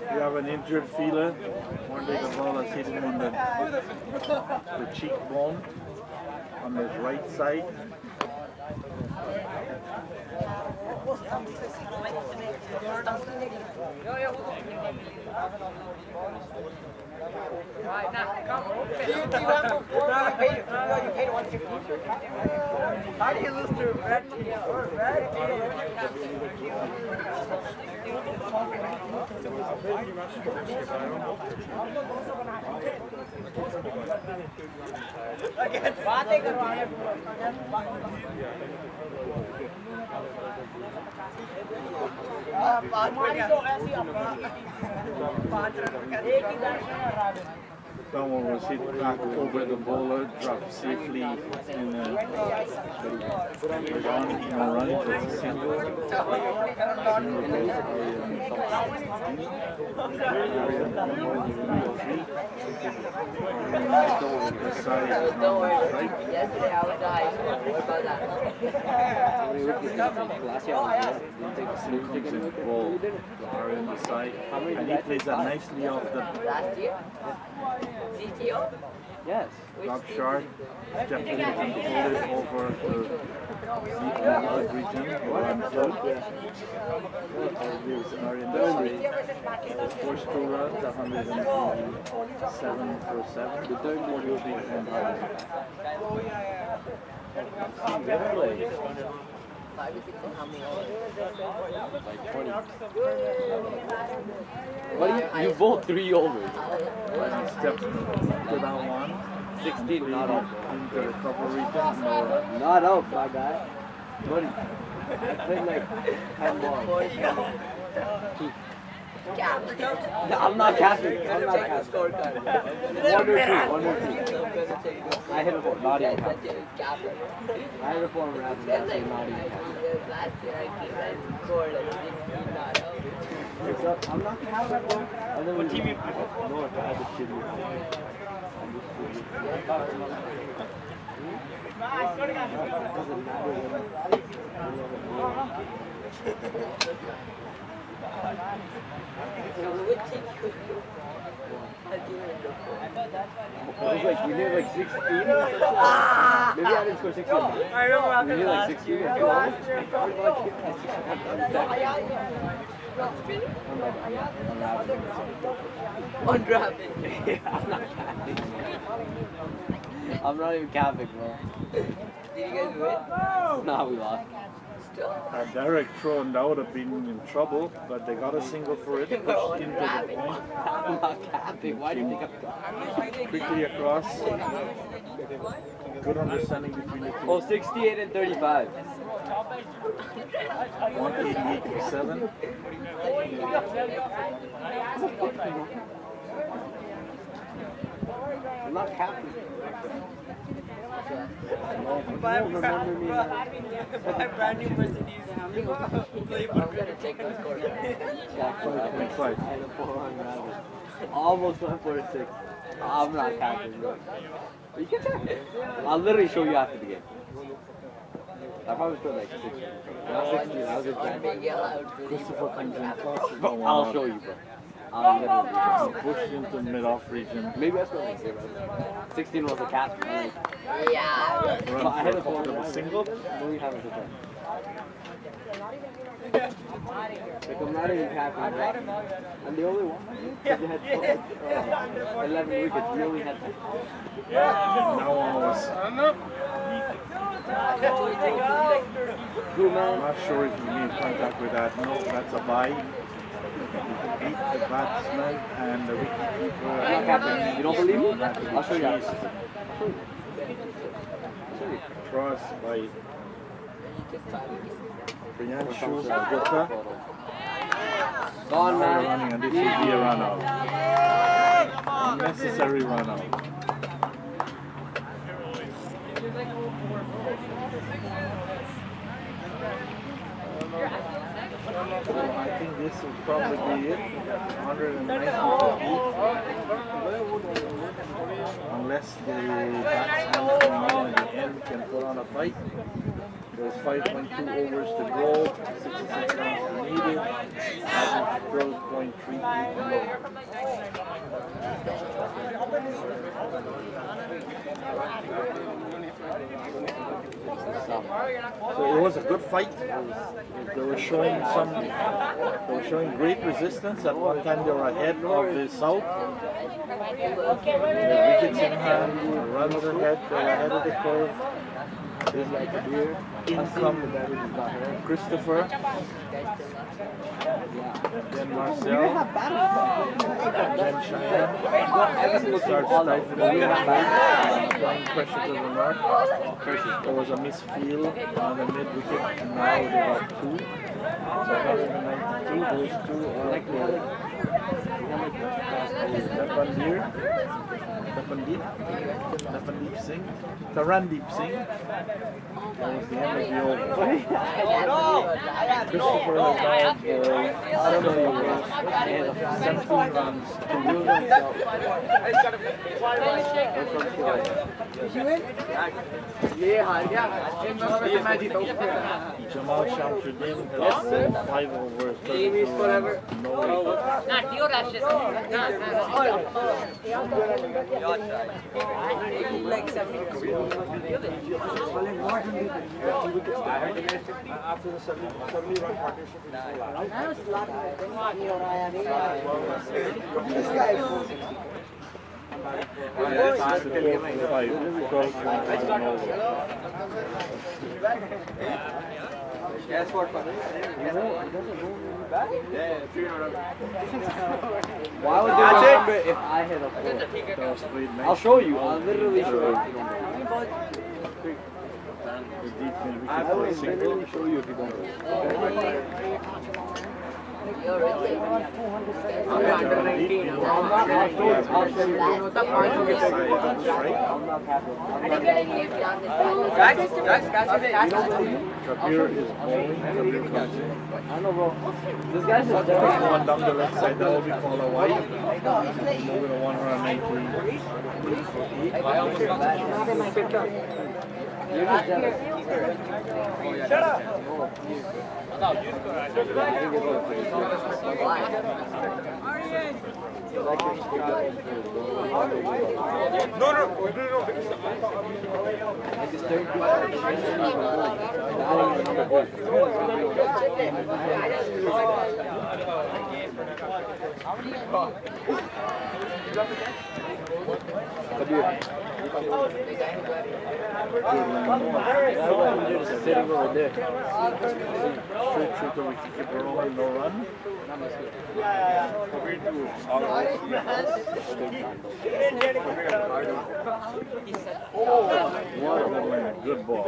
You have an injured feeler. One day the ball has hit him on the cheekbone on his right side. Right, now, come. You paid 150. How do you lose to red team? बातें करवाने Someone was hit back over the bowler, dropped safely in a run. It was a single. Yesterday I was dying about that. Ball on the side, and he plays that nicely off the Last year? CCO? Yes. drop shot, definitely can pull it over the region or on float. Are in the first two runs, 187 for 7. The third one will be in What you bowled 3 overs. Step to that one. 16 not out. Into the cover region. Not out, my guy. Buddy. I played like 10 balls. I'm not Catholic. I'm not Catholic. 1 or 2. 1 or 2. I hit a 4. Not even Catholic. I hit a 4 on Raps and I say not even Catholic. Last year I came and scored like 16 not out. I'm not Catholic, bro. And then What team you No, I had the kid. It was like, we needed like 16 or something. Maybe I didn't score 16. I remember We needed like 16 or 12. Undrafted. I'm not even Catholic, bro. Did you guys win? Nah, we lost. Derek thrown that would have been in trouble, but they got a single for it, pushed into the point. I'm not Catholic. Why do you think I'm Quickly across. Good understanding between the two. Oh, 68 and 35. 188 to 7. I'm not Catholic. You remember me now. My brand new Mercedes. I'm gonna take those scores. Almost 146. I'm not Catholic. You can check it. I'll literally show you after the game. I probably scored like 16. Not 16. I was just Christopher comes in close. I'll show you, bro. I'll literally pushed into mid-off region. Maybe I scored like 16 was a catch. Yeah. But I had a Run for a single. No, you haven't done. Like I'm not even happy. I'm the only one. Because they had 11 wickets. We only had 10. Now almost. Good man. I'm not sure if you made contact with that. No, that's a bye. Beat the batsman and the wicketkeeper. You don't believe me? I'll show you. Cross by Priyanshu Gupta. Gone, man. Running, and this will be a run out. Unnecessary run out. So I think this will probably be it. 190 unless the batsman at the end can put on a fight. There's 5.2 overs to go, 66 runs needed, average 12.38 below. So it was a good fight. They were showing great resistance. At one time they were ahead of the South. The wickets in hand, runs ahead, they were ahead of the curve. In come Christopher, then Marcel, and then Cheyenne. Starts stifling applying pressure to the north. There was a misfield on the mid wicket, and now they got 2. So 192, those 2 are Tapandeep Singh, Tarandeep Singh. That was the end of the over. Christopher has died for 17 runs to lose himself. Jamal Shamsuddin has 5 overs, 32 runs, no Like 70. After the 70 run partnership, Why would they remember if I hit a 4? I'll show you. I'll literally show you. I will literally show you if you don't. Kabir is bowling. Kabir comes in. I don't know, bro. This guy's just First one down the left side, that will be called a white. Moving to 119. You're just jealous. Shut up! Sitting over there. Straight through the wicket keeper rolling, no run. Good ball.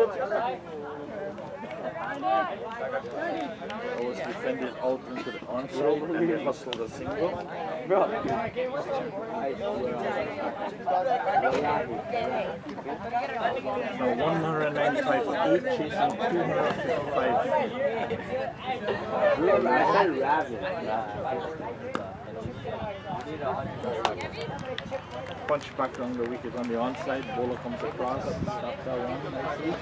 Was defended out into the onside and they hustled a single. Bro. So 195 8 chasing 255. Punch back on the wicket on the onside. Bowler comes across. Stop that one nicely.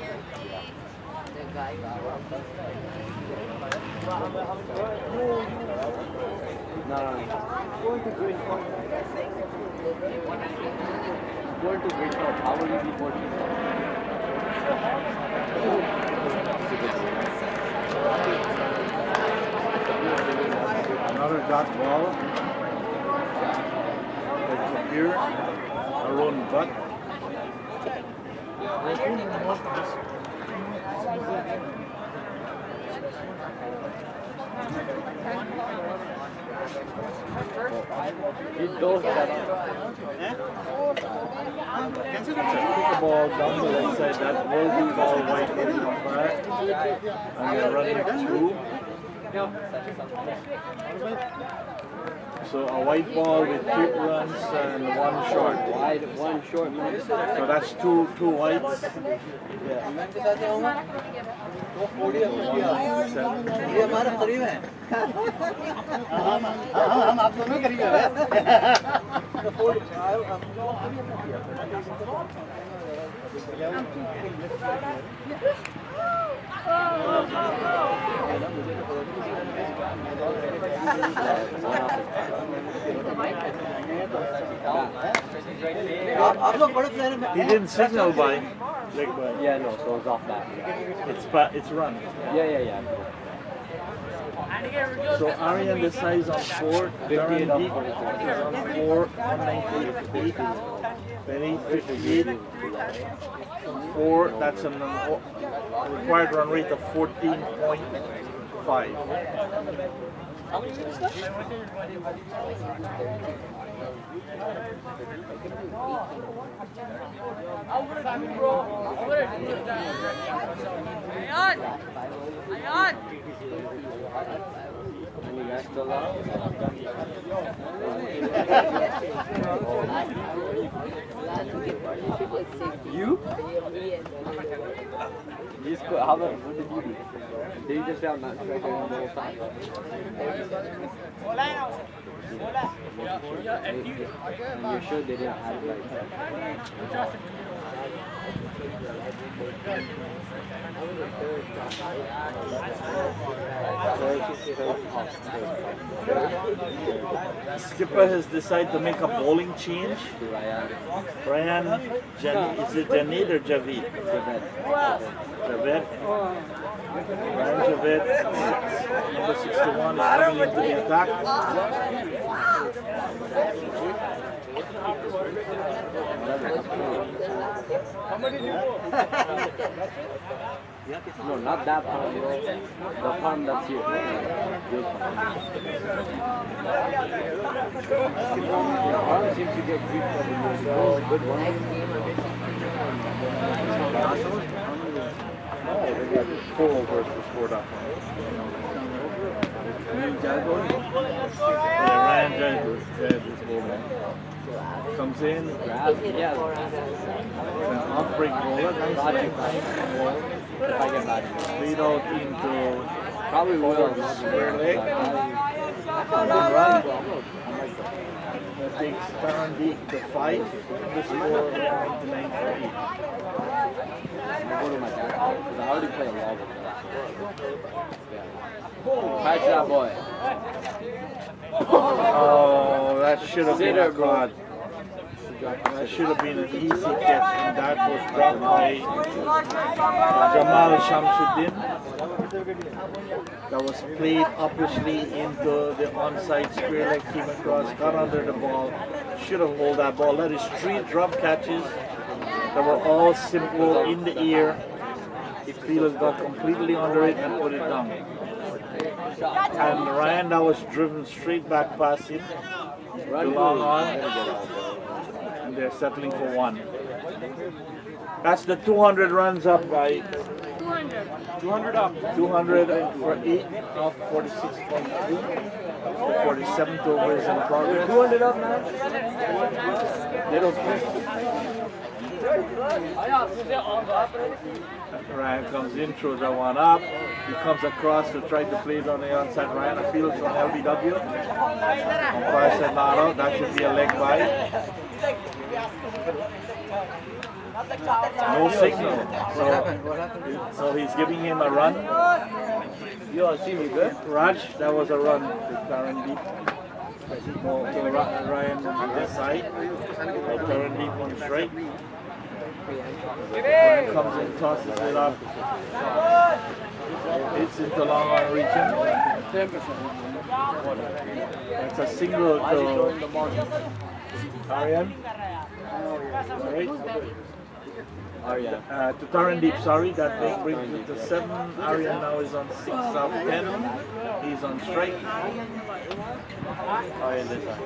Going to green top. Going to green top. How will you be 14? Another dot ball. It's here. Around butt. It goes that. It's a quick ball down the left side. That will be ball white in the back. And they're running through. So a white ball with 2 runs and 1 short. Wide, 1 short. So that's two whites. ये हमारा करीब है हम आप दोनों करीब है आप लोग बड़े प्लेयर हैं He didn't signal by. Yeah, no, so it's off that. It's run. Yeah. So Aryan decides on 4, Darren Beek is on 4, 198, Benny 58, 4, that's a required run rate of 14.5. You? Just go, how about, what did you do? Did you just found that striker the whole time? And you're sure they didn't have it like that? Skipper has decided to make a bowling change. Ryan, is it Janeed or Javid? Javed. Ryan Javed, number 61, is coming into the attack. No, not that palm, bro. The palm that's here. Your palm seems to get gripped up in this good one. Oh, they got 4 overs to score that one. Ryan Jared this bowler. Comes in. Yeah. An off-break bowler. Nice ball. If I get back. Lead out into Probably will. square leg. Run. That takes turn deep to 5. The score 99 for 8. I'll go to my dad because I already play a lot with that. Catch that boy. Oh, that should have been a Sitter, bro. caught. That should have been an easy catch, and that was dropped by Jamal Shamsuddin. That was played obviously into the onside square leg, came across, got under the ball. Should have held that ball. That is 3 drop catches that were all simple in the air. Fielders got completely under it and put it down. And Ryan, that was driven straight back past him. The long on. And they're settling for 1. That's the 200 runs up, right? 200. 200 up. 200 for 8 off 46.3. 47th over is in progress. 200 up, man. They don't care. Ryan comes in, throws that one up. He comes across to try to play it on the onside. Ryan appeals from LBW. Umpire said not out. That should be a leg by. No signal. So he's giving him a run. You all see me good? Raj, that was a run to Karen Deep. No, to Ryan on this side. Karen Deep on his right. Ryan comes in, tosses it up. It's into long on reaching. 10%. That's a single to Aryan. Alright. To Tarandeep, sorry, that brings it to 7. Aryan now is on 6 of 10. He's on strike. Aryan this one.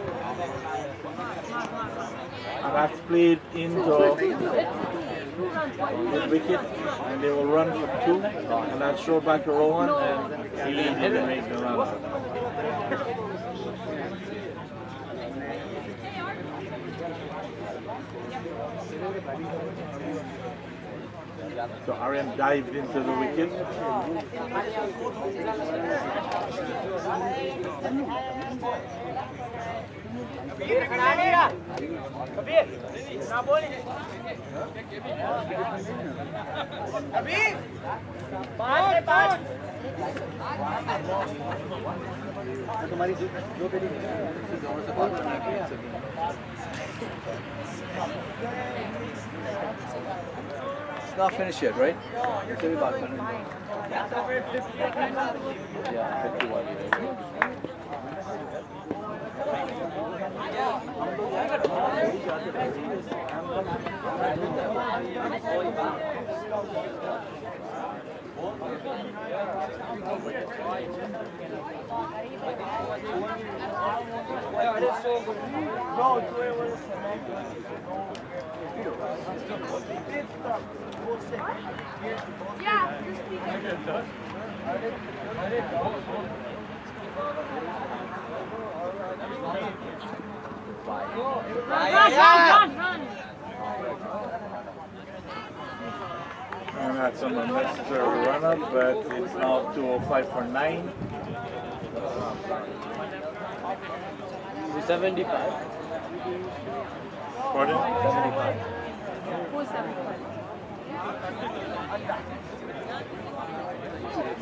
And that's played into the wicket, and they will run for 2. And that's short back to Rowan, and he didn't make the run. So Aryan dived into the wicket. It's not finished yet, right? It's only about 100. Yeah, 51. And that's some unnecessary run up, but it's now 205 for 9. 75. Pardon? 75. Who's 75?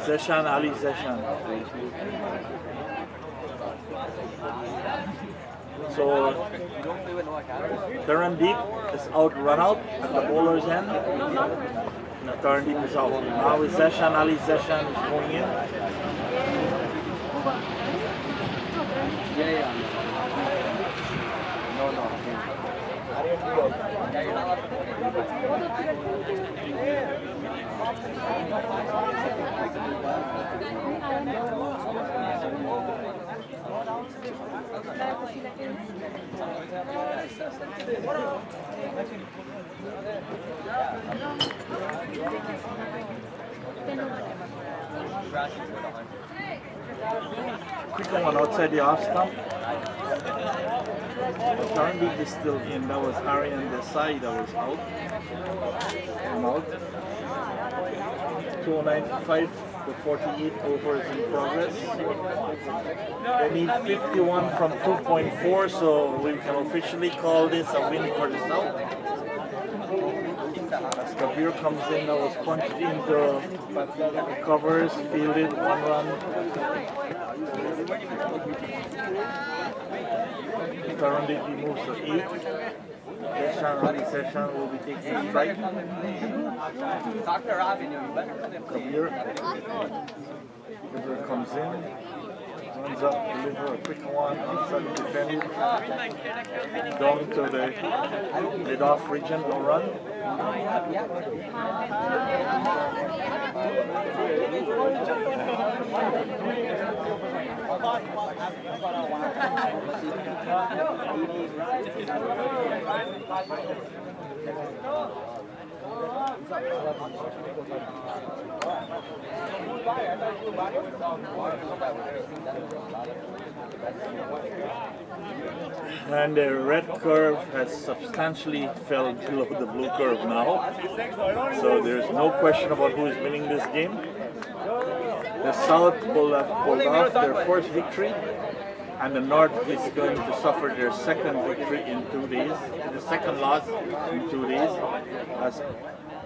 Zeshan Ali Zeshan. So Tarandeep is out, run out at the bowler's end. No, Tarandeep is out. Now is Zeshan Ali Zeshan is going in. Yeah. No. Quick one outside the off stump. Currently is still in. That was Arian Desai that was out. And out. 209.5 to 48 overs in progress. They need 51 from 2.4, so we can officially call this a win for the South. As Kabir comes in, that was punched into covers, fielded, 1 run. Currently he moves to 8. Session will be taking a strike. Kabir comes in, runs up, deliver a quick one, outside defended, down to the lead-off region, no run. And the red curve has substantially fell below the blue curve now. So there's no question about who is winning this game. The South will have pulled off their first victory, and the North is going to suffer their second victory in 2 days, the second loss in 2 days, as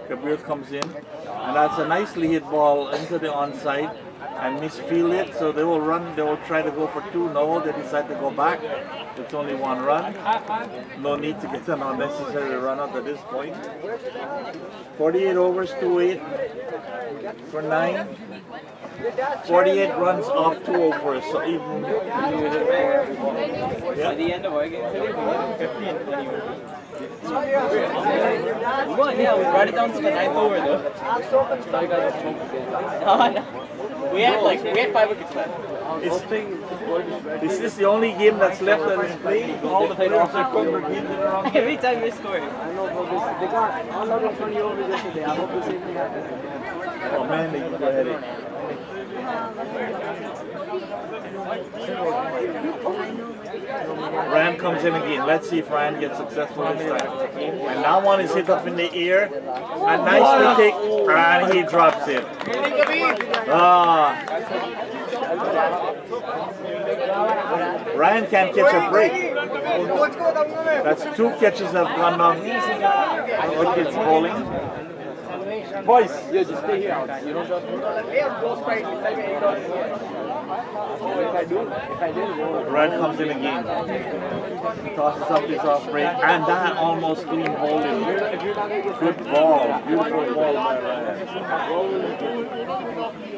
Kabir comes in. And that's a nicely hit ball into the onside and misfielded, so they will run, they will try to go for 2. No, they decide to go back. It's only 1 run. No need to get an unnecessary run out at this point. 48 overs, 2-8 for 9. 48 runs off 2 overs, so even By the end of our game today, we had 15. We won, yeah, we brought it down to the 9th over though. So we got a choke again. No. We had 5 wickets left. Is this the only game that's left that is played? All the players are congregated around here? Every time we score. I know, but they got another 20 overs yesterday. I hope the same thing happens. Oh man, they can go ahead. Ryan comes in again. Let's see if Ryan gets successful this time. And that one is hit up in the air. And nicely take, and he drops it. Ryan can't catch a break. That's 2 catches have gone down. Wickets bowling. Boys, Yeah, just stay here. You don't trust me? If I didn't, Ryan comes in again. Tosses up his off break, and that almost clean bowling. Good ball, beautiful ball by Ryan.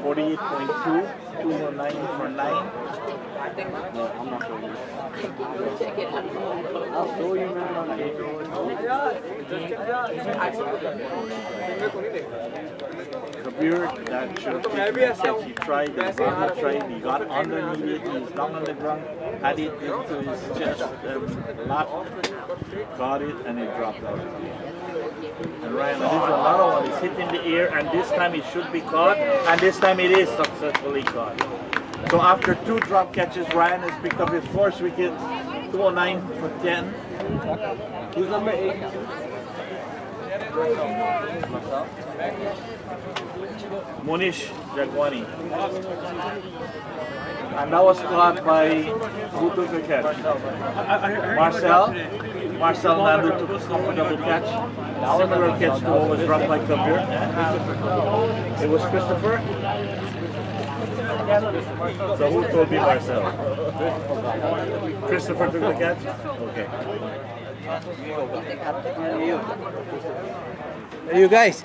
48.2, 219 for 9. no, I'm not showing you. I'll show you, man. Kabir, that should have taken he tried, he got underneath it, he's down on the ground, had it into his chest, lap, got it, and it dropped out. And Ryan, this is another one, it's hit in the air, and this time it should be caught, and this time it is successfully caught. So after 2 drop catches, Ryan has picked up his first wicket, 209 for 10. Who's number 8? Munish Jagwani. And that was caught by, who took the catch? Marcel Nandu took a comfortable catch. Similar catch to what was dropped by Kabir. It was Christopher. So who told me Marcel? Christopher took the catch? Okay. Hey, you guys.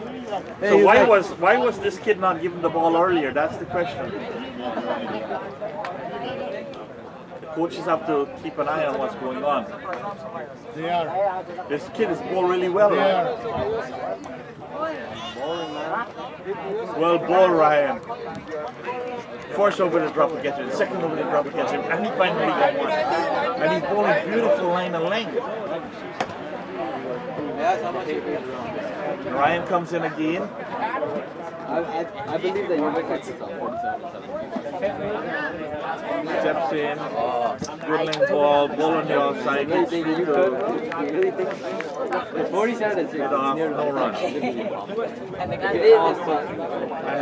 So why was this kid not given the ball earlier? That's the question. The coaches have to keep an eye on what's going on. They are. This kid is bowled really well. They Ryan. are. Well bowled, Ryan. First over the drop catch him, second over the drop catch him, and he finally got one. And he's bowling beautiful line and length. Ryan comes in again. I believe that you'll make like 47. Steps in. Good length ball. Ball on the outside. You really think 47 is Good off. near No run. And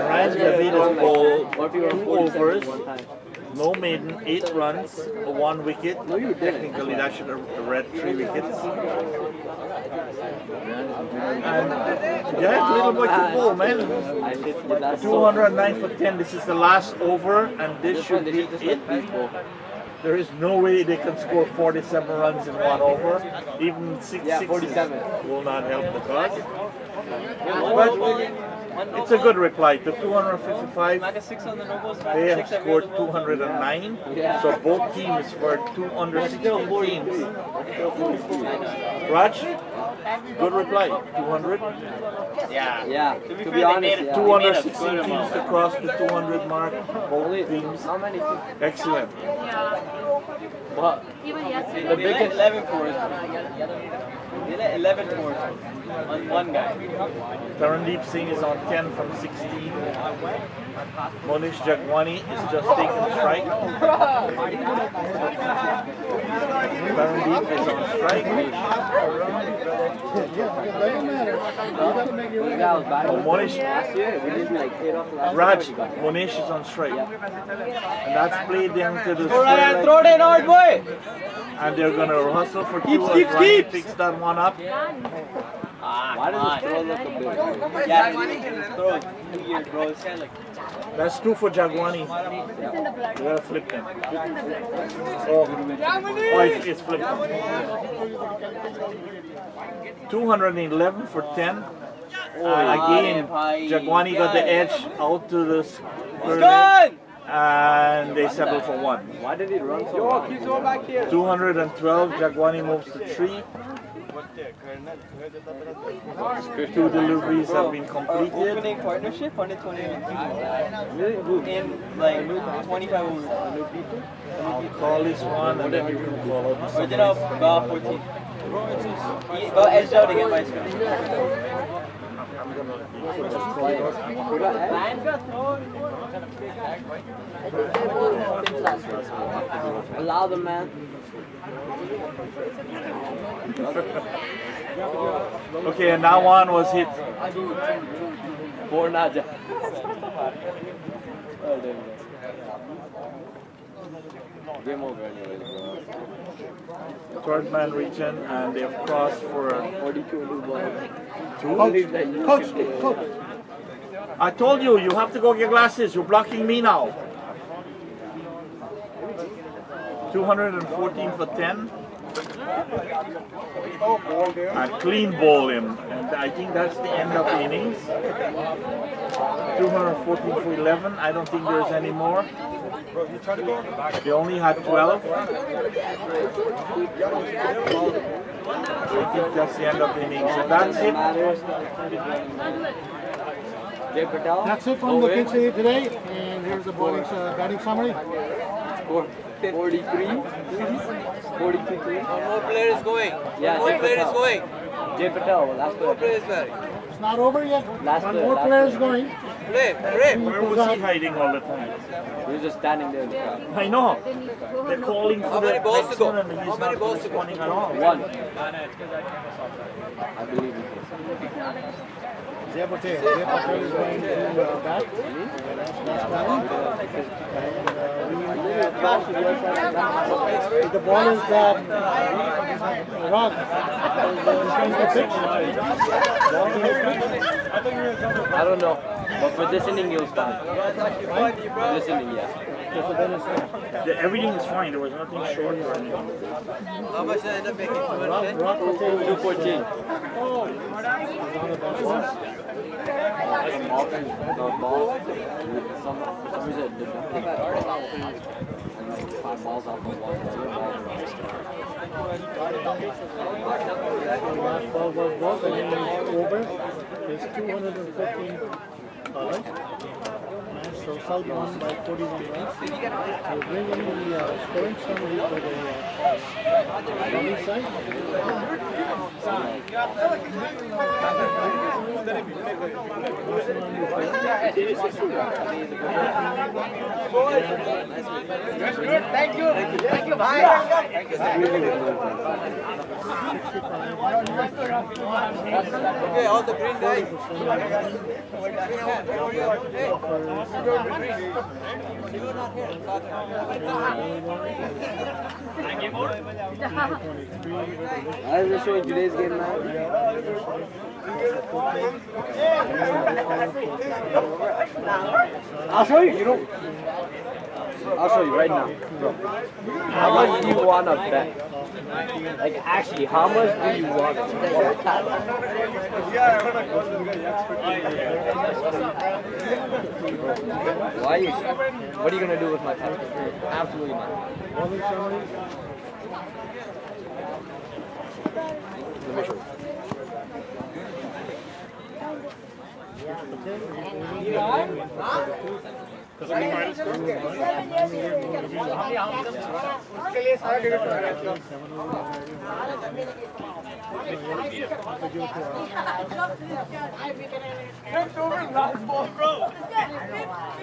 Ryan's going to beat his ball 2 overs. No maiden, 8 runs, 1 wicket. Technically, that should have read 3 wickets. And yeah, little boy to ball, man. 209 for 10. This is the last over, and this should be it. There is no way they can score 47 runs in 1 over. Even 6 sixes will not help the cause. But it's a good reply. To 255, they have scored 209. So both teams were 216 teams. Raj, good reply. 200. Yeah. To be honest, 216 teams to cross the 200 mark. Both teams. How many? Excellent. Well, the biggest 11 fours. 11 fours on one guy. Tarandeep Singh is on 10 from 16. Monish Jagwani is just taking strike. Tarandeep is on strike. Monish, Raj, Monish is on strike. And that's played into the square throw it in hard, boy! And they're going to hustle for 2 as Ryan picks that one up. Why does this throw look a bit? Yeah, throw 2 years, bro. It's kind of like... That's 2 for Jagwani. You gotta flip them. Oh, it's flipped. 211 for 10. Again, Jagwani got the edge out to the square. And they settle for 1. Why did he run so hard? 212, Jagwani moves to 3. 2 deliveries have been completed. Opening partnership on the 20th. Really? In like 25 overs. I'll call this one and then you can call out the Original about 14. Go edge out again by screen. Allow the man. Okay, and that one was hit. For Naja. Game over anyway. Third man reaching, and they've crossed for 42 Coach, I told you, you have to go get glasses. You're blocking me now. 214 for 10. And clean bowl him. And I think that's the end of the innings. 214 for 11. I don't think there's any more. They only had 12. I think that's the end of the innings. And that's it. That's it from the kids here today. And here's the batting summary. Score 43. 42. One more player is going. Yeah, One more player is going. Jay Patel, last player. One more player is going. It's not over yet. Last One more player is going. Play. Where was he hiding all the time? He was just standing there in the crowd. I know. They're calling for How many balls to go? and he's How many not balls to go? responding at all. 1. I believe it. Jay Patel is going to bat. The ball is Rod. I don't know. But for this inning, he was fine. This inning, yeah. Everything is fine. There was nothing short or anything. How much did I end up making? 210? 214. Some reason it did nothing. And like 5 balls off the wall. Last ball was ball, and then over. It's 215 balls. So South won by 41 runs. So bring in the scoring summary for the Raleigh side. Thank you. Thank you, bhai. Okay, all the green guys. I was just showing today's game now. I'll show you. I'll show you right now. Bro. How much do you want to bet? Like actually, how much do you want to bet? Why are you? What are you gonna do with my passport? Absolutely not. Let me show you.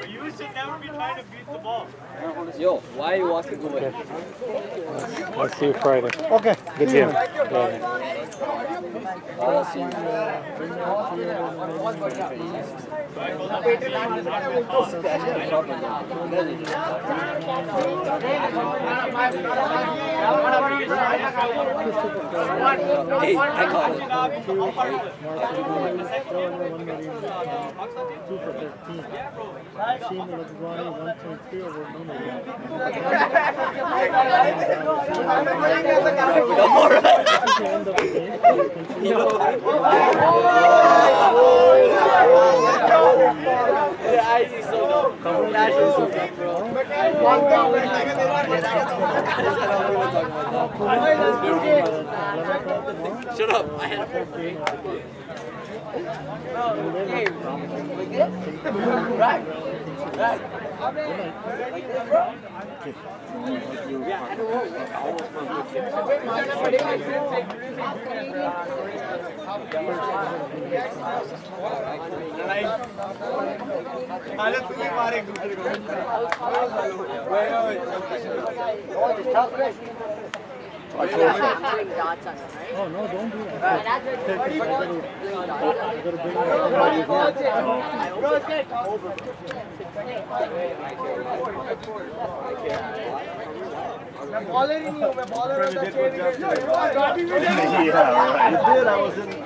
You should never be trying to beat the ball. Yo, why are you walking away? I'll see you Friday. Okay. Good game. Hey, I caught it. 2 for 13. Team Ladwani 1.3 over Shut up, I had a phone. Oh, no, don't do that. I gotta bring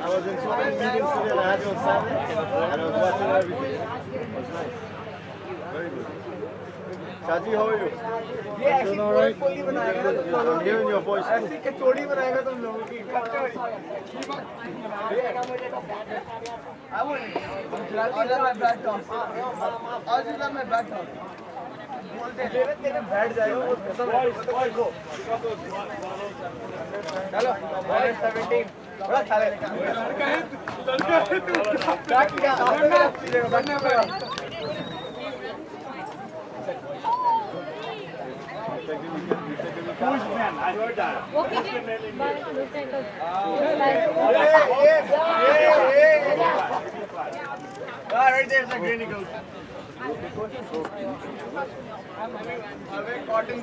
I was in so many meetings today that I had you on Saturday, and I was watching everything. It was nice. Very good. Shaji, how are you? Doing all right? I'm hearing your voice too. Man, I heard that. Right there's a green eagle. Cotton